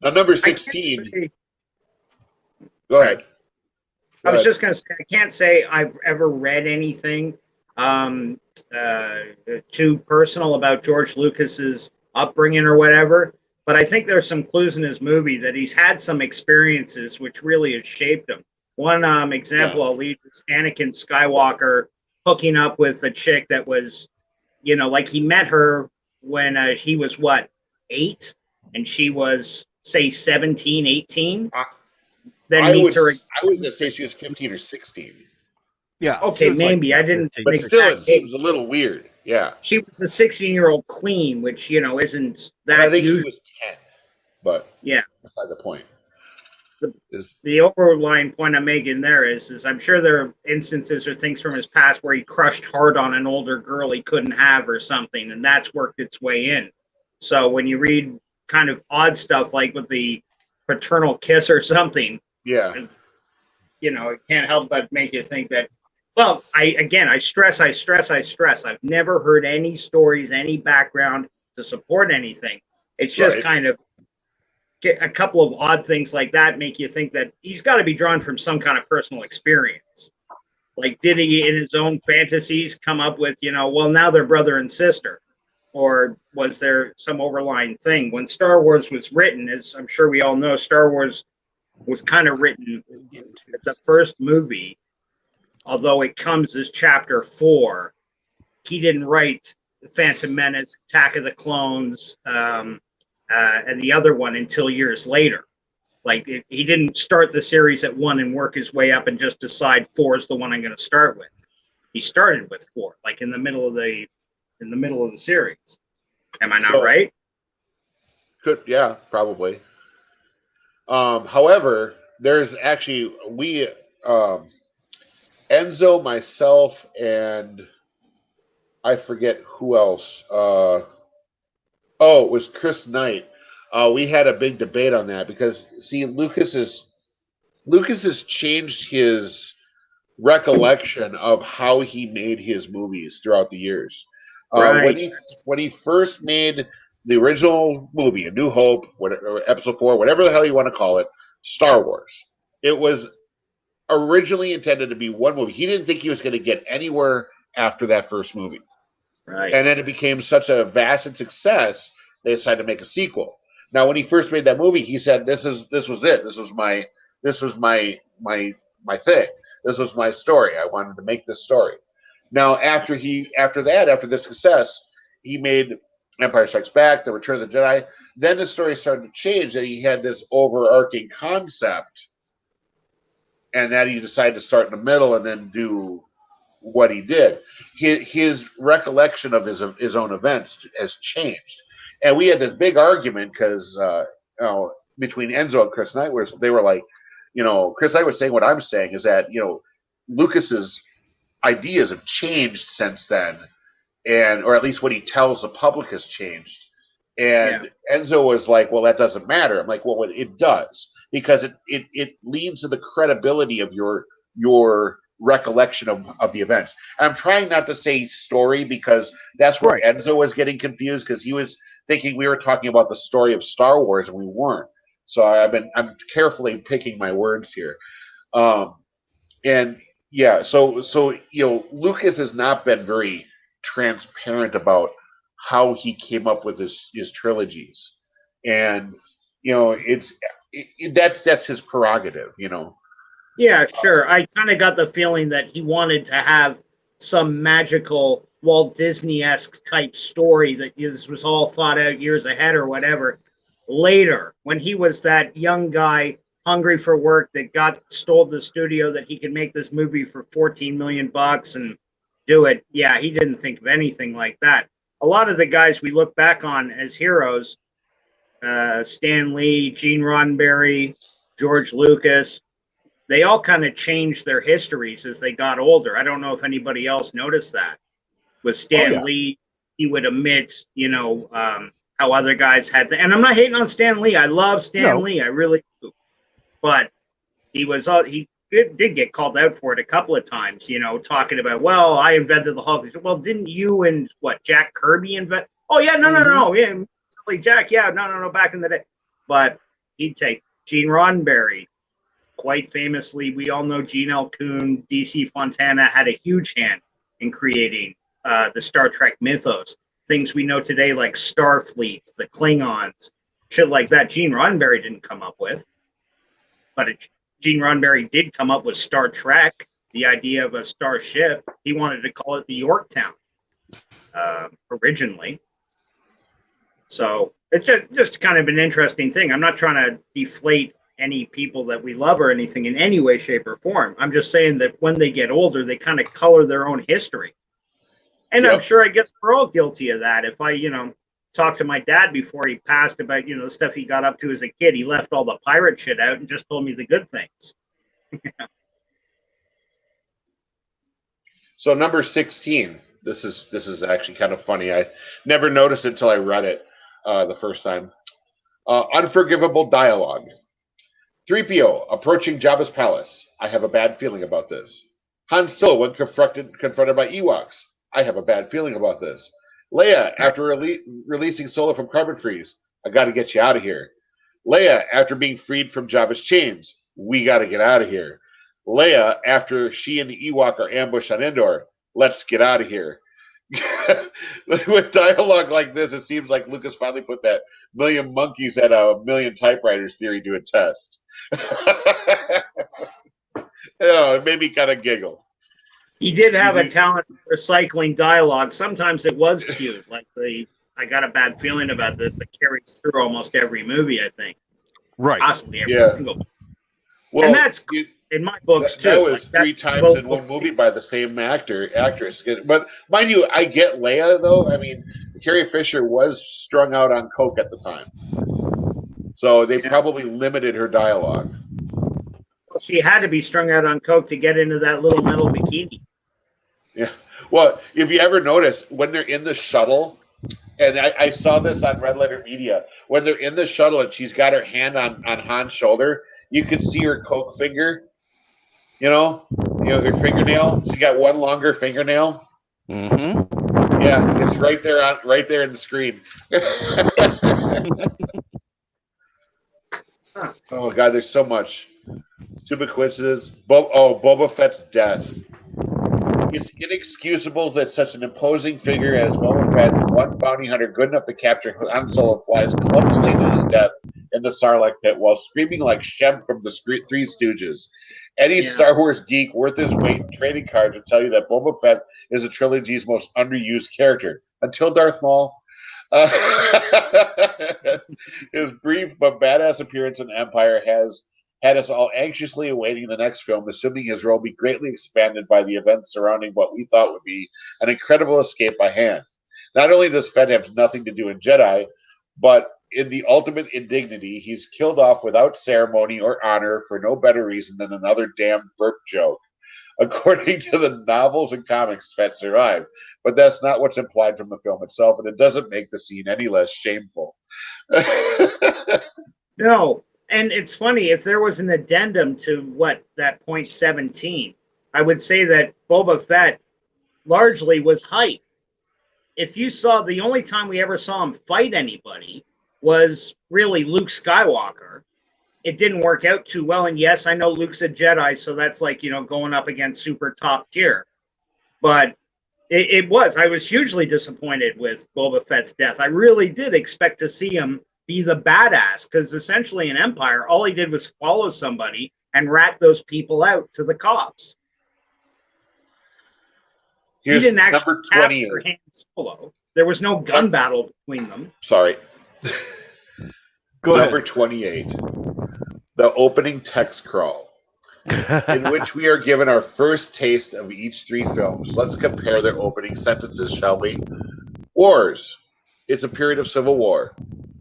Now, number 16. Go ahead. I was just going to say, I can't say I've ever read anything too personal about George Lucas's upbringing or whatever, but I think there's some clues in his movie that he's had some experiences which really have shaped him. One example I'll leave is Anakin Skywalker hooking up with a chick that was, like he met her when he was 8 and she was say 17, 18. Then I meets her. I would say she was 15 or 16. Yeah. Okay, maybe I didn't. But still, it seems a little weird. Yeah. She was a 16-year-old queen, which isn't that. I think he was 10. But yeah, beside the point. The overlying point I'm making there is I'm sure there are instances or things from his past where he crushed hard on an older girl he couldn't have or something, and that's worked its way in. So when you read kind of odd stuff like with the paternal kiss or something, it can't help but make you think that. Well, I stress. I've never heard any stories, any background to support anything. It's just kind of a couple of odd things like that make you think that he's got to be drawn from some kind of personal experience. Like, did he in his own fantasies come up with, well, now they're brother and sister? or was there some overlying thing? When Star Wars was written, as I'm sure we all know, Star Wars was kind of written as the first movie, although it comes as chapter 4. He didn't write The Phantom Menace, Attack of the Clones, and the other one until years later. Like he didn't start the series at 1 and work his way up and just decide 4 is the one I'm going to start with. He started with 4, like in the middle of the series. Am I not right? Yeah, probably. However, there's actually Enzo, myself, and I forget who else. It was Chris Knight. We had a big debate on that because see, Lucas has changed his recollection of how he made his movies throughout the years. Right. When he first made the original movie, A New Hope, whatever, Episode 4, whatever the hell you want to call it, Star Wars. It was originally intended to be one movie. He didn't think he was going to get anywhere after that first movie. Right. And then it became such a vast success, they decided to make a sequel. Now, when he first made that movie, he said, "This was it. This was my thing. This was my story. I wanted to make this story." Now, after the success, he made Empire Strikes Back, The Return of the Jedi. Then the story started to change, and he had this overarching concept, and that he decided to start in the middle and then do what he did. His recollection of his own events has changed, and we had this big argument because between Enzo and Chris Knight, where they were like, Chris Knight was saying what I'm saying is that Lucas's ideas have changed since then, or at least what he tells the public has changed. And Enzo was like, "Well, that doesn't matter." I'm like, "Well, it does, because it leads to the credibility of your recollection of the events." And I'm trying not to say story because that's where Enzo was getting confused because he was thinking we were talking about the story of Star Wars and we weren't. So I'm carefully picking my words here. And yeah, so Lucas has not been very transparent about how he came up with his trilogies, and that's his prerogative. Yeah, sure. I kind of got the feeling that he wanted to have some magical Walt Disney-esque type story that this was all thought out years ahead or whatever. Later, when he was that young guy hungry for work that got stole the studio that he could make this movie for 14 million bucks and do it. Yeah, he didn't think of anything like that. A lot of the guys we look back on as heroes, Stan Lee, Gene Roddenberry, George Lucas, they all kind of changed their histories as they got older. I don't know if anybody else noticed that. With Stan Lee, he would admit, how other guys had and I'm not hating on Stan Lee. I love Stan Lee. I really do. But he did get called out for it a couple of times, talking about, well, I invented the Hulk. He said, well, didn't you and Jack Kirby invent? Oh, yeah, no. Yeah, Jack, yeah, no, back in the day. But he'd take Gene Roddenberry. Quite famously, we all know Gene L. Coon, D.C. Fontana had a huge hand in creating the Star Trek mythos. Things we know today like Starfleet, the Klingons, shit like that. Gene Roddenberry didn't come up with. But Gene Roddenberry did come up with Star Trek, the idea of a starship. He wanted to call it the Yorktown originally. So it's just kind of an interesting thing. I'm not trying to deflate any people that we love or anything in any way, shape, or form. I'm just saying that when they get older, they kind of color their own history. And I'm sure, I guess we're all guilty of that. If I, talked to my dad before he passed about, the stuff he got up to as a kid, he left all the pirate shit out and just told me the good things. So number 16, this is actually kind of funny. I never noticed it until I read it the first time. Unforgivable dialogue. 3PO approaching Jabba's palace. I have a bad feeling about this. Han Solo when confronted by Ewoks. I have a bad feeling about this. Leia after releasing Solo from carbon freeze. I got to get you out of here. Leia after being freed from Jabba's chains. We got to get out of here. Leia after she and the Ewok are ambushed on Endor. Let's get out of here. With dialogue like this, it seems like Lucas finally put that million monkeys at a million typewriters theory to a test. It made me kind of giggle. He did have a talent for recycling dialogue. Sometimes it was cute, like I got a bad feeling about this that carries through almost every movie, I think. Right. Possibly every single. Well, and that's in my books too. That was like, three times in one movie by the same actress. But mind you, I get Leia though. I mean, Carrie Fisher was strung out on coke at the time, so they probably limited her dialogue. Well, she had to be strung out on coke to get into that little metal bikini. Yeah. Well, if you ever notice when they're in the shuttle, and I saw this on Red Letter Media, when they're in the shuttle and she's got her hand on Han's shoulder, you can see her coke finger. You know, her fingernail. She got one longer fingernail. Mm-hmm. Yeah, it's right there in the screen. Oh God, there's so much. Stupid coincidence. Boba Fett's death. It's inexcusable that such an imposing figure as Boba Fett, one bounty hunter good enough to capture Han Solo, flies clumsily to his death in the Sarlacc pit while screaming like Shem from the Three Stooges. Any Star Wars geek worth his weight in trading cards will tell you that Boba Fett is the trilogy's most underused character, until Darth Maul. His brief but badass appearance in Empire has had us all anxiously awaiting the next film, assuming his role be greatly expanded by the events surrounding what we thought would be an incredible escape by Han. Not only does Fett have nothing to do in Jedi, but in the ultimate indignity, he's killed off without ceremony or honor for no better reason than another damn burp joke. According to the novels and comics, Fett survived, but that's not what's implied from the film itself, and it doesn't make the scene any less shameful. No, and it's funny, if there was an addendum to that point 17, I would say that Boba Fett largely was hype. If you saw, the only time we ever saw him fight anybody was really Luke Skywalker. It didn't work out too well. And yes, I know Luke's a Jedi, so that's like, going up against super top tier. But I was hugely disappointed with Boba Fett's death. I really did expect to see him be the badass, because essentially in Empire, all he did was follow somebody and rat those people out to the cops. Here's he didn't actually number capture Han Solo. There was no gun battle between them. Sorry. Go Number ahead. 28. The opening text crawl, in which we are given our first taste of each three films. Let's compare their opening sentences, shall we? Wars. It's a period of civil war.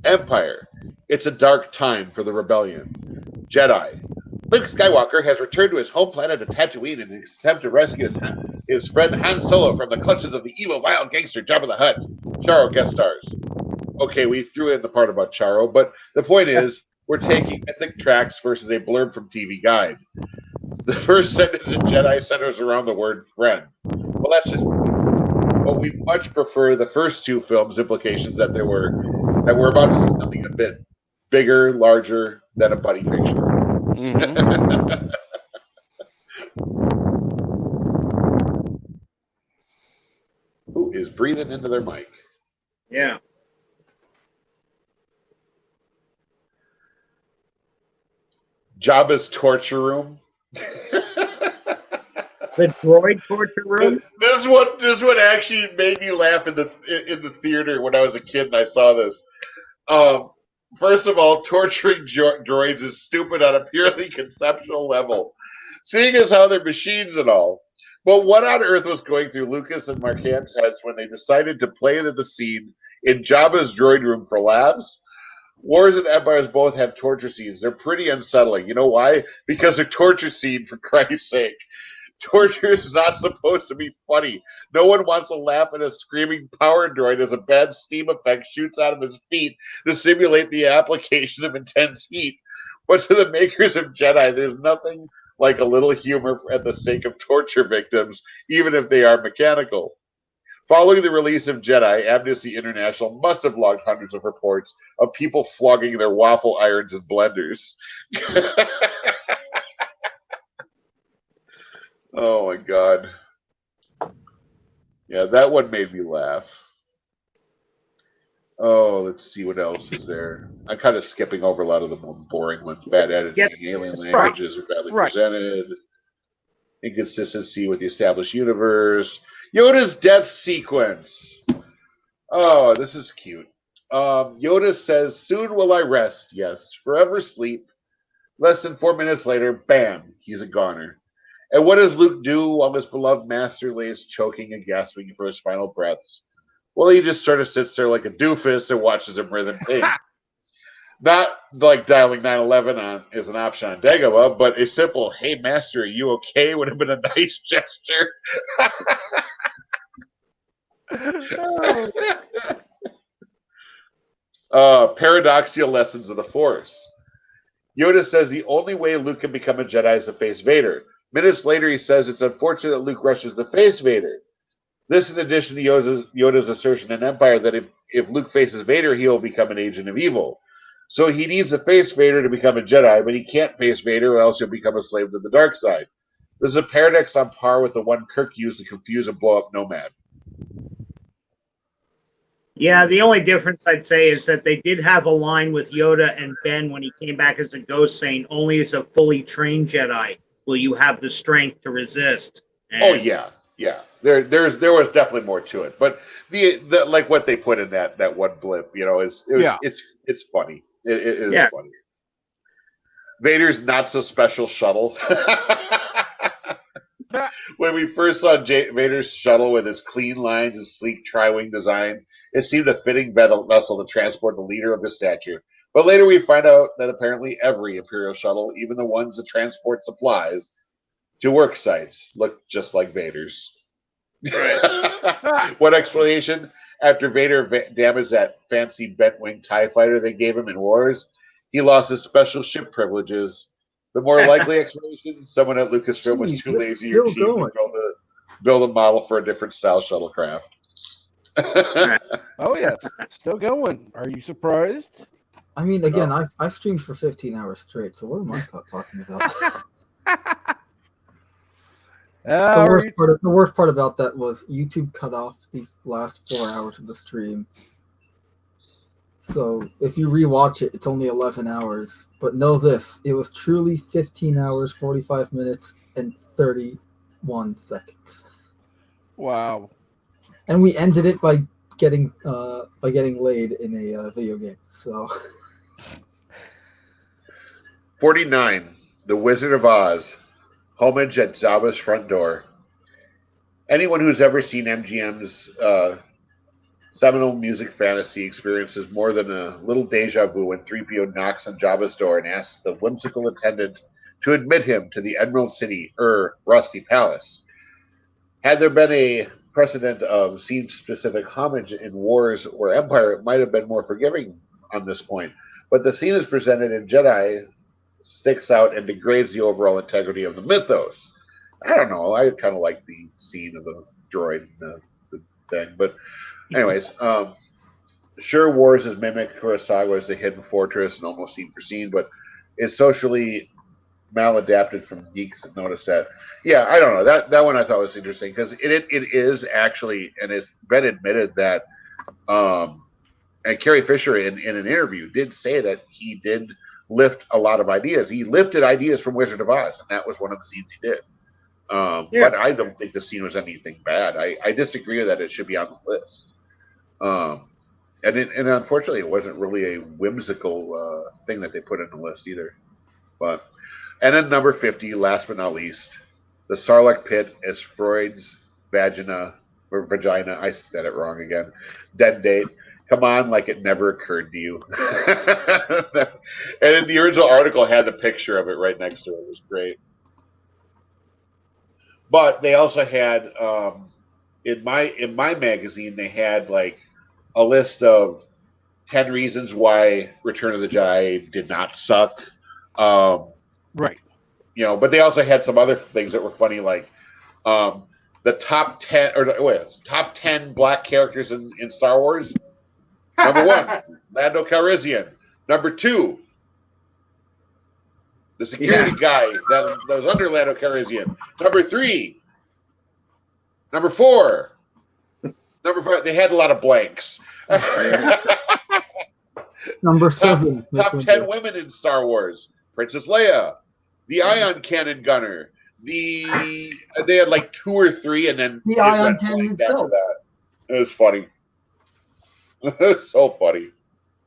Empire. It's a dark time for the rebellion. Jedi. Luke Skywalker has returned to his home planet of Tatooine in an attempt to rescue his friend Han Solo from the clutches of the evil wild gangster Jabba the Hutt. Charo guest stars. Okay, we threw in the part about Charo, but the point is, we're taking mythic tracks versus a blurb from TV Guide. The first sentence in Jedi centers around the word friend. Well, that's just... But we much prefer the first two films' implications that we're about to see something a bit bigger, larger than a buddy picture. Mm-hmm. Who is breathing into their mic? Yeah. Jabba's torture room. The droid torture room. This one actually made me laugh in the theater when I was a kid and I saw this. First of all, torturing droids is stupid on a purely conceptual level, seeing as how they're machines and all. But what on earth was going through Lucas and Marquand's heads when they decided to play the scene in Jabba's droid room for laughs? Wars and Empires both have torture scenes. They're pretty unsettling. You know why? Because they're torture scene, for Christ's sake. Torture is not supposed to be funny. No one wants to laugh at a screaming power droid as a bad steam effect shoots out of his feet to simulate the application of intense heat. But to the makers of Jedi, there's nothing like a little humor at the sake of torture victims, even if they are mechanical. Following the release of Jedi, Amnesty International must have logged hundreds of reports of people flogging their waffle irons and blenders. Oh my God. Yeah, that one made me laugh. Oh, let's see what else is there. I'm kind of skipping over a lot of the more boring ones. Bad editing, alien Right. languages are badly Right. presented, inconsistency with the established universe, Yoda's death sequence. Oh, this is cute. Yoda says, "Soon will I rest, yes, forever sleep." Less than 4 minutes later, bam, he's a goner. And what does Luke do while his beloved master lays choking and gasping for his final breaths? Well, he just sort of sits there like a doofus and watches him writhe in pain. Not like dialing 911 on is an option on Dagobah, but a simple "Hey, master, are you okay?" would have been a nice gesture. Paradoxical lessons of the Force. Yoda says the only way Luke can become a Jedi is to face Vader. Minutes later, he says it's unfortunate that Luke rushes to face Vader. This, in addition to Yoda's assertion in Empire that if Luke faces Vader, he'll become an agent of evil. So he needs to face Vader to become a Jedi, but he can't face Vader or else he'll become a slave to the dark side. This is a paradox on par with the one Kirk used to confuse and blow up Nomad. Yeah, the only difference I'd say is that they did have a line with Yoda and Ben when he came back as a ghost saying, "Only as a fully trained Jedi will you have the strength to resist." Oh And yeah. There was definitely more to it, but the like what they put in that one blip, it's funny. It is Yeah. funny. Vader's not so special shuttle. When we first saw Vader's shuttle with his clean lines and sleek tri-wing design, it seemed a fitting vessel to transport the leader of his stature. But later we find out that apparently every Imperial shuttle, even the ones that transport supplies to work sites, look just like Vader's. What explanation? After Vader damaged that fancy bent-wing TIE fighter they gave him in Wars, he lost his special ship privileges. The more likely explanation, someone at Lucasfilm was Jeez, too you're lazy or still cheap going. to build a model for a different style shuttlecraft. Oh yes, still going. Are you surprised? I mean, again, I've streamed for 15 hours straight, so what am I talking about? The worst part about that was YouTube cut off the last 4 hours of the stream. So if you rewatch it, it's only 11 hours. But know this, it was truly 15 hours, 45 minutes, and 31 seconds. Wow. And we ended it by getting laid in a video game. So 49. The Wizard of Oz. Homage at Jabba's front door. Anyone who's ever seen MGM's seminal music fantasy experiences more than a little deja vu when 3PO knocks on Jabba's door and asks the whimsical attendant to admit him to the Emerald City, Rusty Palace. Had there been a precedent of scene-specific homage in Wars or Empire, it might have been more forgiving on this point. But the scene is presented in Jedi sticks out and degrades the overall integrity of the mythos. I don't know. I kind of like the scene of the droid and the thing, but anyways, sure, Wars is mimicked Kurosawa as the hidden fortress and almost scene for scene, but it's socially maladapted from geeks that notice that. Yeah, I don't know. That one I thought was interesting because it is actually, and it's been admitted that, and Carrie Fisher in an interview did say that he did lift a lot of ideas. He lifted ideas from Wizard of Oz, and that was one of the scenes he did. But I don't think the scene was anything bad. I disagree that it should be on the list. And unfortunately, it wasn't really a whimsical thing that they put in the list either. And then number 50, last but not least, the Sarlacc pit as Freud's vagina. I said it wrong again. Dead date. Come on, like it never occurred to you. And in the original article had the picture of it right next to it. It was great. But they also had in my magazine they had like a list of 10 reasons why Return of the Jedi did not suck. Right. But they also had some other things that were funny, like the top 10 black characters in Star Wars. Number 1, Lando Calrissian. Number 2, the security guy that was under Lando Calrissian. Number 3. Number 4, Number 5, they had a lot of blanks. Number 7. Top 10 women in Star Wars: Princess Leia, the Ion Cannon Gunner. They had like 2 or 3, and then The it Ion went Cannon blank after itself. that. It was funny. It's so funny.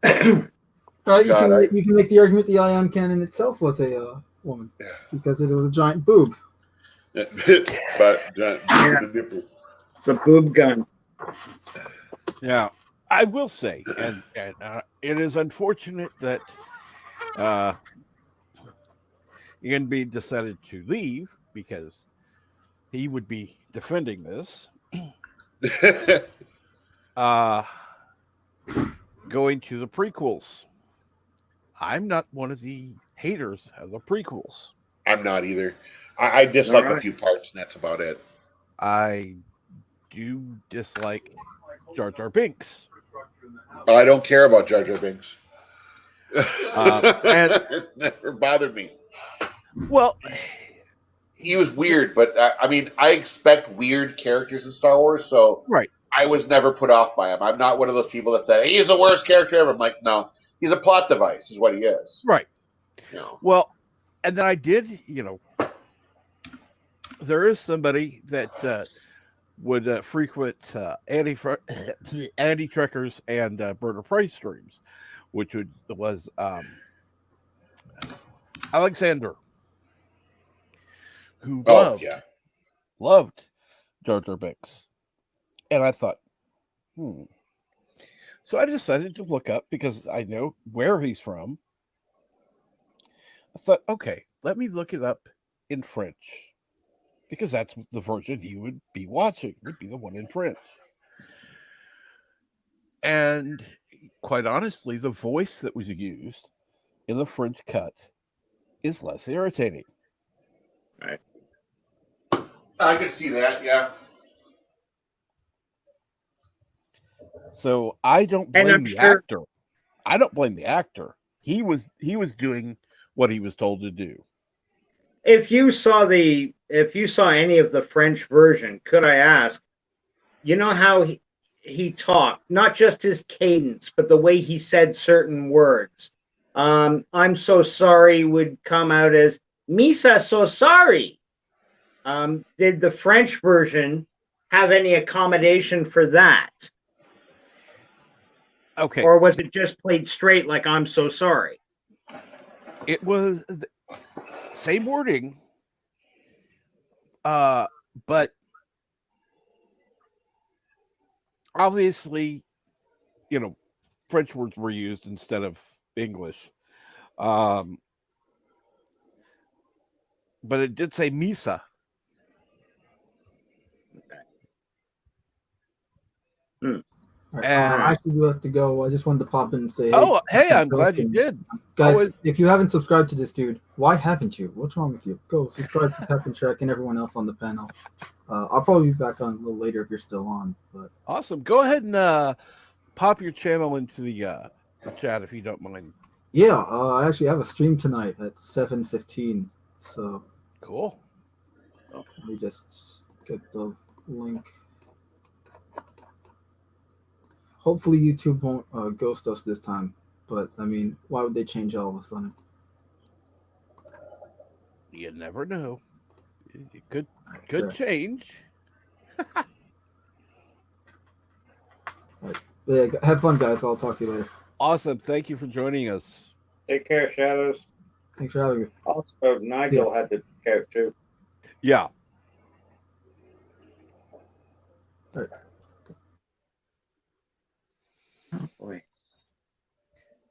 Right, you God, can make the argument the Ion Cannon itself was a woman because it was a giant boob. but The boob gun. Yeah, I will say, and it is unfortunate that Ian B decided to leave because he would be defending this. Going to the prequels. I'm not one of the haters of the prequels. I'm not either. I dislike a few parts, and that's about it. I do dislike Jar Jar Binks. I don't care about Jar Jar Binks. And it never bothered me. Well, he was weird, but I mean, I expect weird characters in Star Wars, so right. I was never put off by him. I'm not one of those people that say he's the worst character ever. I'm like, no, he's a plot device, is what he is. Right. You know. Well, and then I did, there is somebody that would frequent anti-trekkers and Bird of Prey streams, which was Alexander, who loved Jar Jar Binks. And I thought, So I decided to look up because I know where he's from. I thought, okay, let me look it up in French because that's the version he would be watching, would be the one in French. And quite honestly, the voice that was used in the French cut is less irritating. Right. I can see that, yeah. So I don't blame the actor. I don't blame the actor. He was doing what he was told to do. If you saw any of the French version, could I ask, you know how he talked, not just his cadence, but the way he said certain words. I'm so sorry would come out as Misa so sorry. Did the French version have any accommodation for that? Okay. Or was it just played straight like I'm so sorry? It was the same wording, but obviously, French words were used instead of English. But it did say Misa. Okay. Right, I actually do have to go. I just wanted to pop in and say, hey, I'm glad you did. Guys, if you haven't subscribed to this dude, why haven't you? What's wrong with you? Go subscribe to Captain Trek and everyone else on the panel. I'll probably be back on a little later if you're still on. But awesome. Go ahead and pop your channel into the chat if you don't mind. Yeah, I actually have a stream tonight at 7:15. So cool. Let me just get the link. Hopefully YouTube won't ghost us this time, but I mean, why would they change all of a sudden? You never know. It could change. Right. Yeah, have fun, guys. I'll talk to you later. Awesome. Thank you for joining us. Take care, Shadows. Thanks for having me. Also, Nigel had to check out too. Yeah. All right. Oh, boy.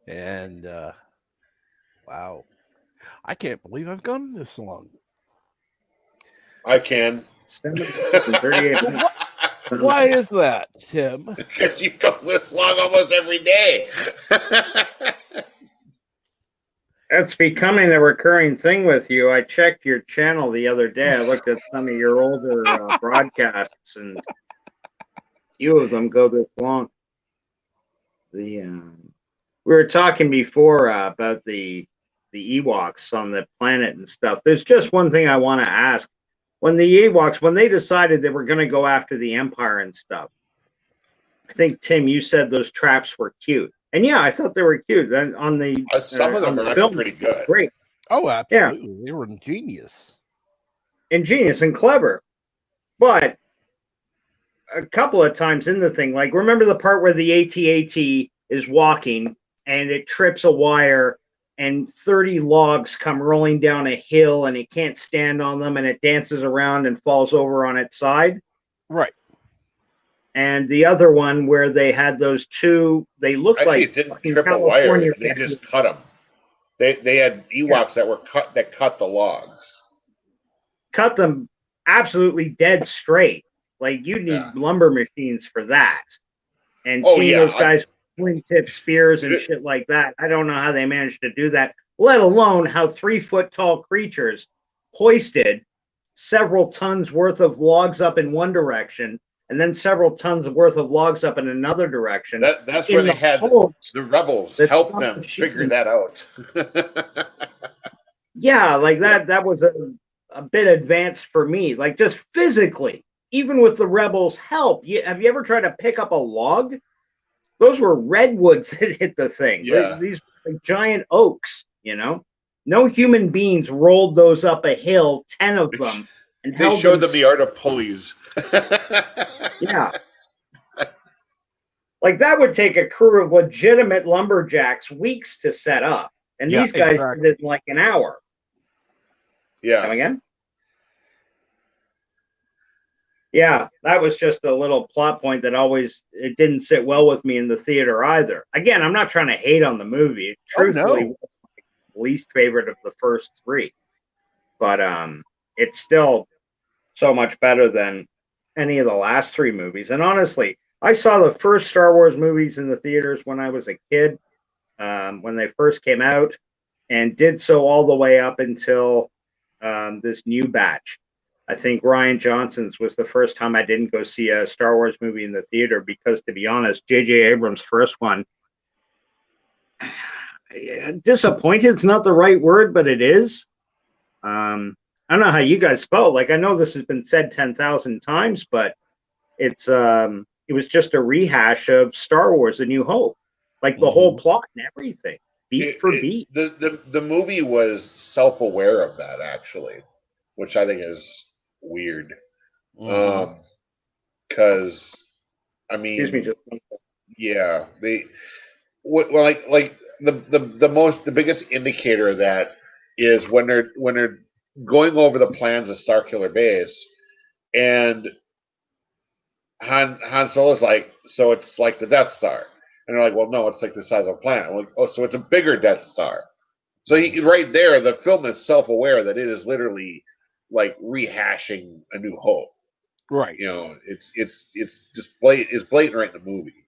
And wow, I can't believe I've gone this long. I can. 38 minutes. Why is that, Tim? Because you go this long almost every day. That's becoming a recurring thing with you. I checked your channel the other day. I looked at some of your older broadcasts, and few of them go this long. We were talking before about the Ewoks on the planet and stuff. There's just one thing I want to ask. When the Ewoks, when they decided they were going to go after the Empire and stuff, I think Tim, you said those traps were cute, and yeah, I thought they were cute. Then on the Some of on them the are actually film, pretty good. great, Oh, yeah, absolutely. They were ingenious. ingenious and clever. But a couple of times in the thing, like remember the part where the AT-AT is walking and it trips a wire and 30 logs come rolling down a hill and it can't stand on them and it dances around and falls over on its side. Right. And the other one where they had those two, they looked Actually, like it didn't fucking trip a California wire. They just cut redwoods. them. They had Ewoks that were cut the logs. Cut them absolutely dead straight. Like you need lumber machines for that. And Oh seeing yeah, those guys with tip spears and shit like that, I don't know how they managed to do that. Let alone how 3 foot tall creatures hoisted several tons worth of logs up in one direction and then several tons worth of logs up in another direction. That's where in they the had hopes the rebels that help some them figure machine, that out. yeah, like that was a bit advanced for me. Like just physically, even with the rebels' help, have you ever tried to pick up a log? Those were redwoods that hit the thing. Yeah. These were like giant oaks, you know. No human beings rolled those up a hill, 10 of them, and They held showed them. them the art of pulleys. Yeah. Like that would take a crew of legitimate lumberjacks weeks to set up. And Yeah, these guys exactly. did it in like an hour. Yeah. Come again? Yeah, that was just a little plot point that it didn't sit well with me in the theater either. Again, I'm not trying to hate on the movie. It truthfully was my least favorite of the first three. But it's still so much better than any of the last three movies. And honestly, I saw the first Star Wars movies in the theaters when I was a kid, when they first came out, and did so all the way up until this new batch. I think Ryan Johnson's was the first time I didn't go see a Star Wars movie in the theater because, to be honest, J.J. Abrams' first one, disappointed's not the right word, but it is. I don't know how you guys felt. Like I know this has been said 10,000 times, but it was just a rehash of Star Wars: A New Hope, like the whole plot and everything, beat for beat. The movie was self-aware of that actually, which I think is weird. Because I mean, Excuse me, just yeah, well, like the biggest indicator of that is when they're going over the plans of Starkiller Base, and Han Solo's like, so it's like the Death Star, and they're like, well, no, it's like the size of a planet. I'm like, oh, so it's a bigger Death Star. So right there, the film is self-aware that it is literally like rehashing A New Hope. Right. You know, it's just blatant right in the movie.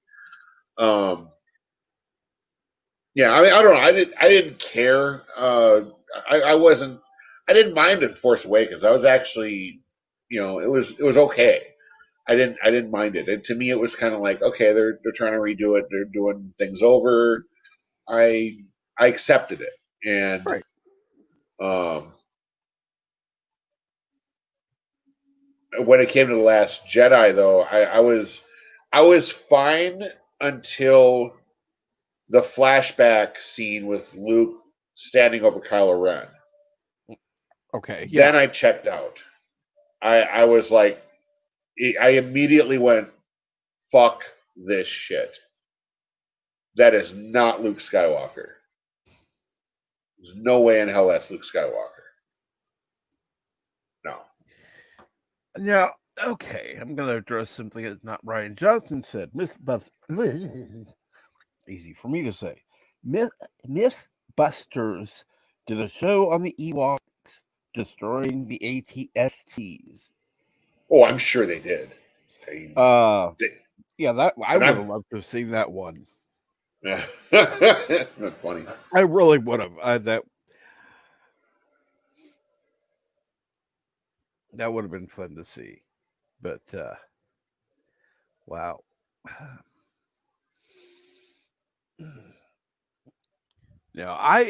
Yeah, I mean, I don't know. I didn't care. I wasn't. I didn't mind it. Force Awakens. I was actually, it was okay. I didn't mind it. And to me, it was kind of like, okay, they're trying to redo it. They're doing things over. I accepted it, and right. When it came to the Last Jedi, though, I was fine until the flashback scene with Luke standing over Kylo Ren. Okay. Yeah. Then I checked out. I was like, I immediately went, fuck this shit. That is not Luke Skywalker. There's no way in hell that's Luke Skywalker. No. Now, okay, I'm going to address something that not Ryan Johnson said. Easy for me to say. Mythbusters did a show on the Ewoks destroying the ATSTs. Oh, I'm sure they did. Yeah, that I would have loved to have seen that one. Yeah, that's funny. I really would have. That would have been fun to see, but wow. Now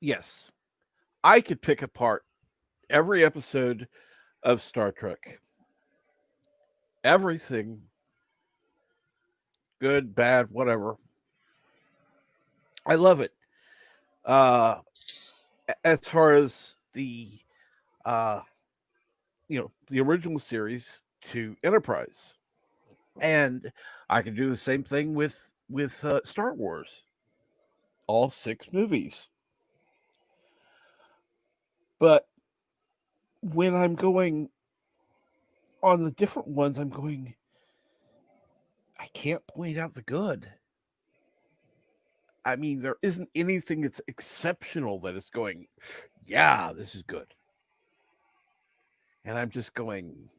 yes, I could pick apart every episode of Star Trek everything, good, bad, whatever. I love it. Uh, as far as uh, the original series to Enterprise, and I can do the same thing with Star Wars, all 6 movies. But when I'm going on the different ones, I'm going, I can't point out the good. I mean, there isn't anything that's exceptional that is going, yeah, this is good. And I'm just going,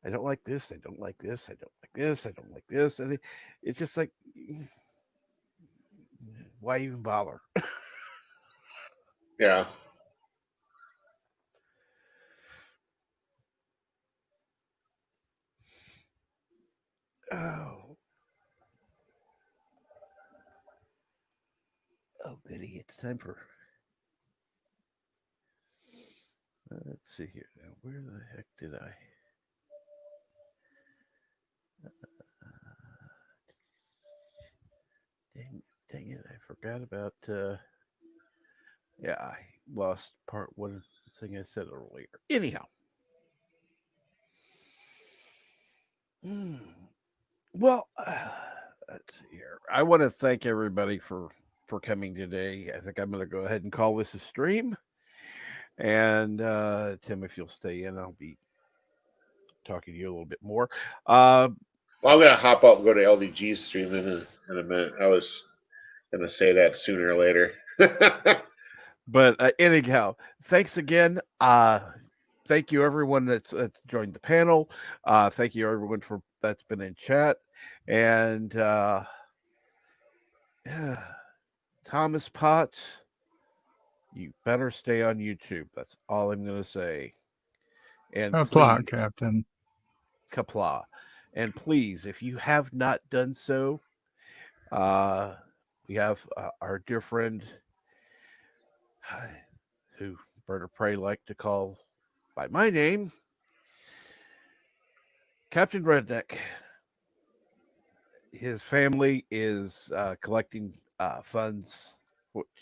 I don't like this. I don't like this. I don't like this. I don't like this. And it's just like, why even bother? Yeah. Oh, oh, goody! It's time for. Let's see here now. Where the heck did I? Dang, dang it! I forgot about. Yeah, I lost part one thing I said earlier. Anyhow, hmm, well, let's see here. I want to thank everybody for coming today. I think I'm going to go ahead and call this a stream. And Tim, if you'll stay in, I'll be talking to you a little bit more. Well, I'm gonna hop out and go to LDG's stream in a minute. I was gonna say that sooner or later. But anyhow, thanks again. Thank you everyone that's joined the panel. Thank you everyone for that's been in chat. And yeah, Thomas Potts, you better stay on YouTube. That's all I'm going to say. And Plot, please, Captain. Kapla. And please, if you have not done so, we have our dear friend who Bird of Prey like to call by my name, Captain Redneck. His family is collecting funds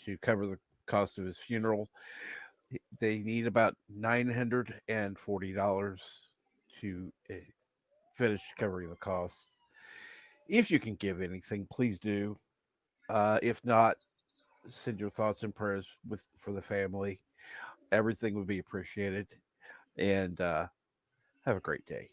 to cover the cost of his funeral. They need about $940 to finish covering the costs. If you can give anything, please do. If not, send your thoughts and prayers for the family. Everything would be appreciated. And have a great day.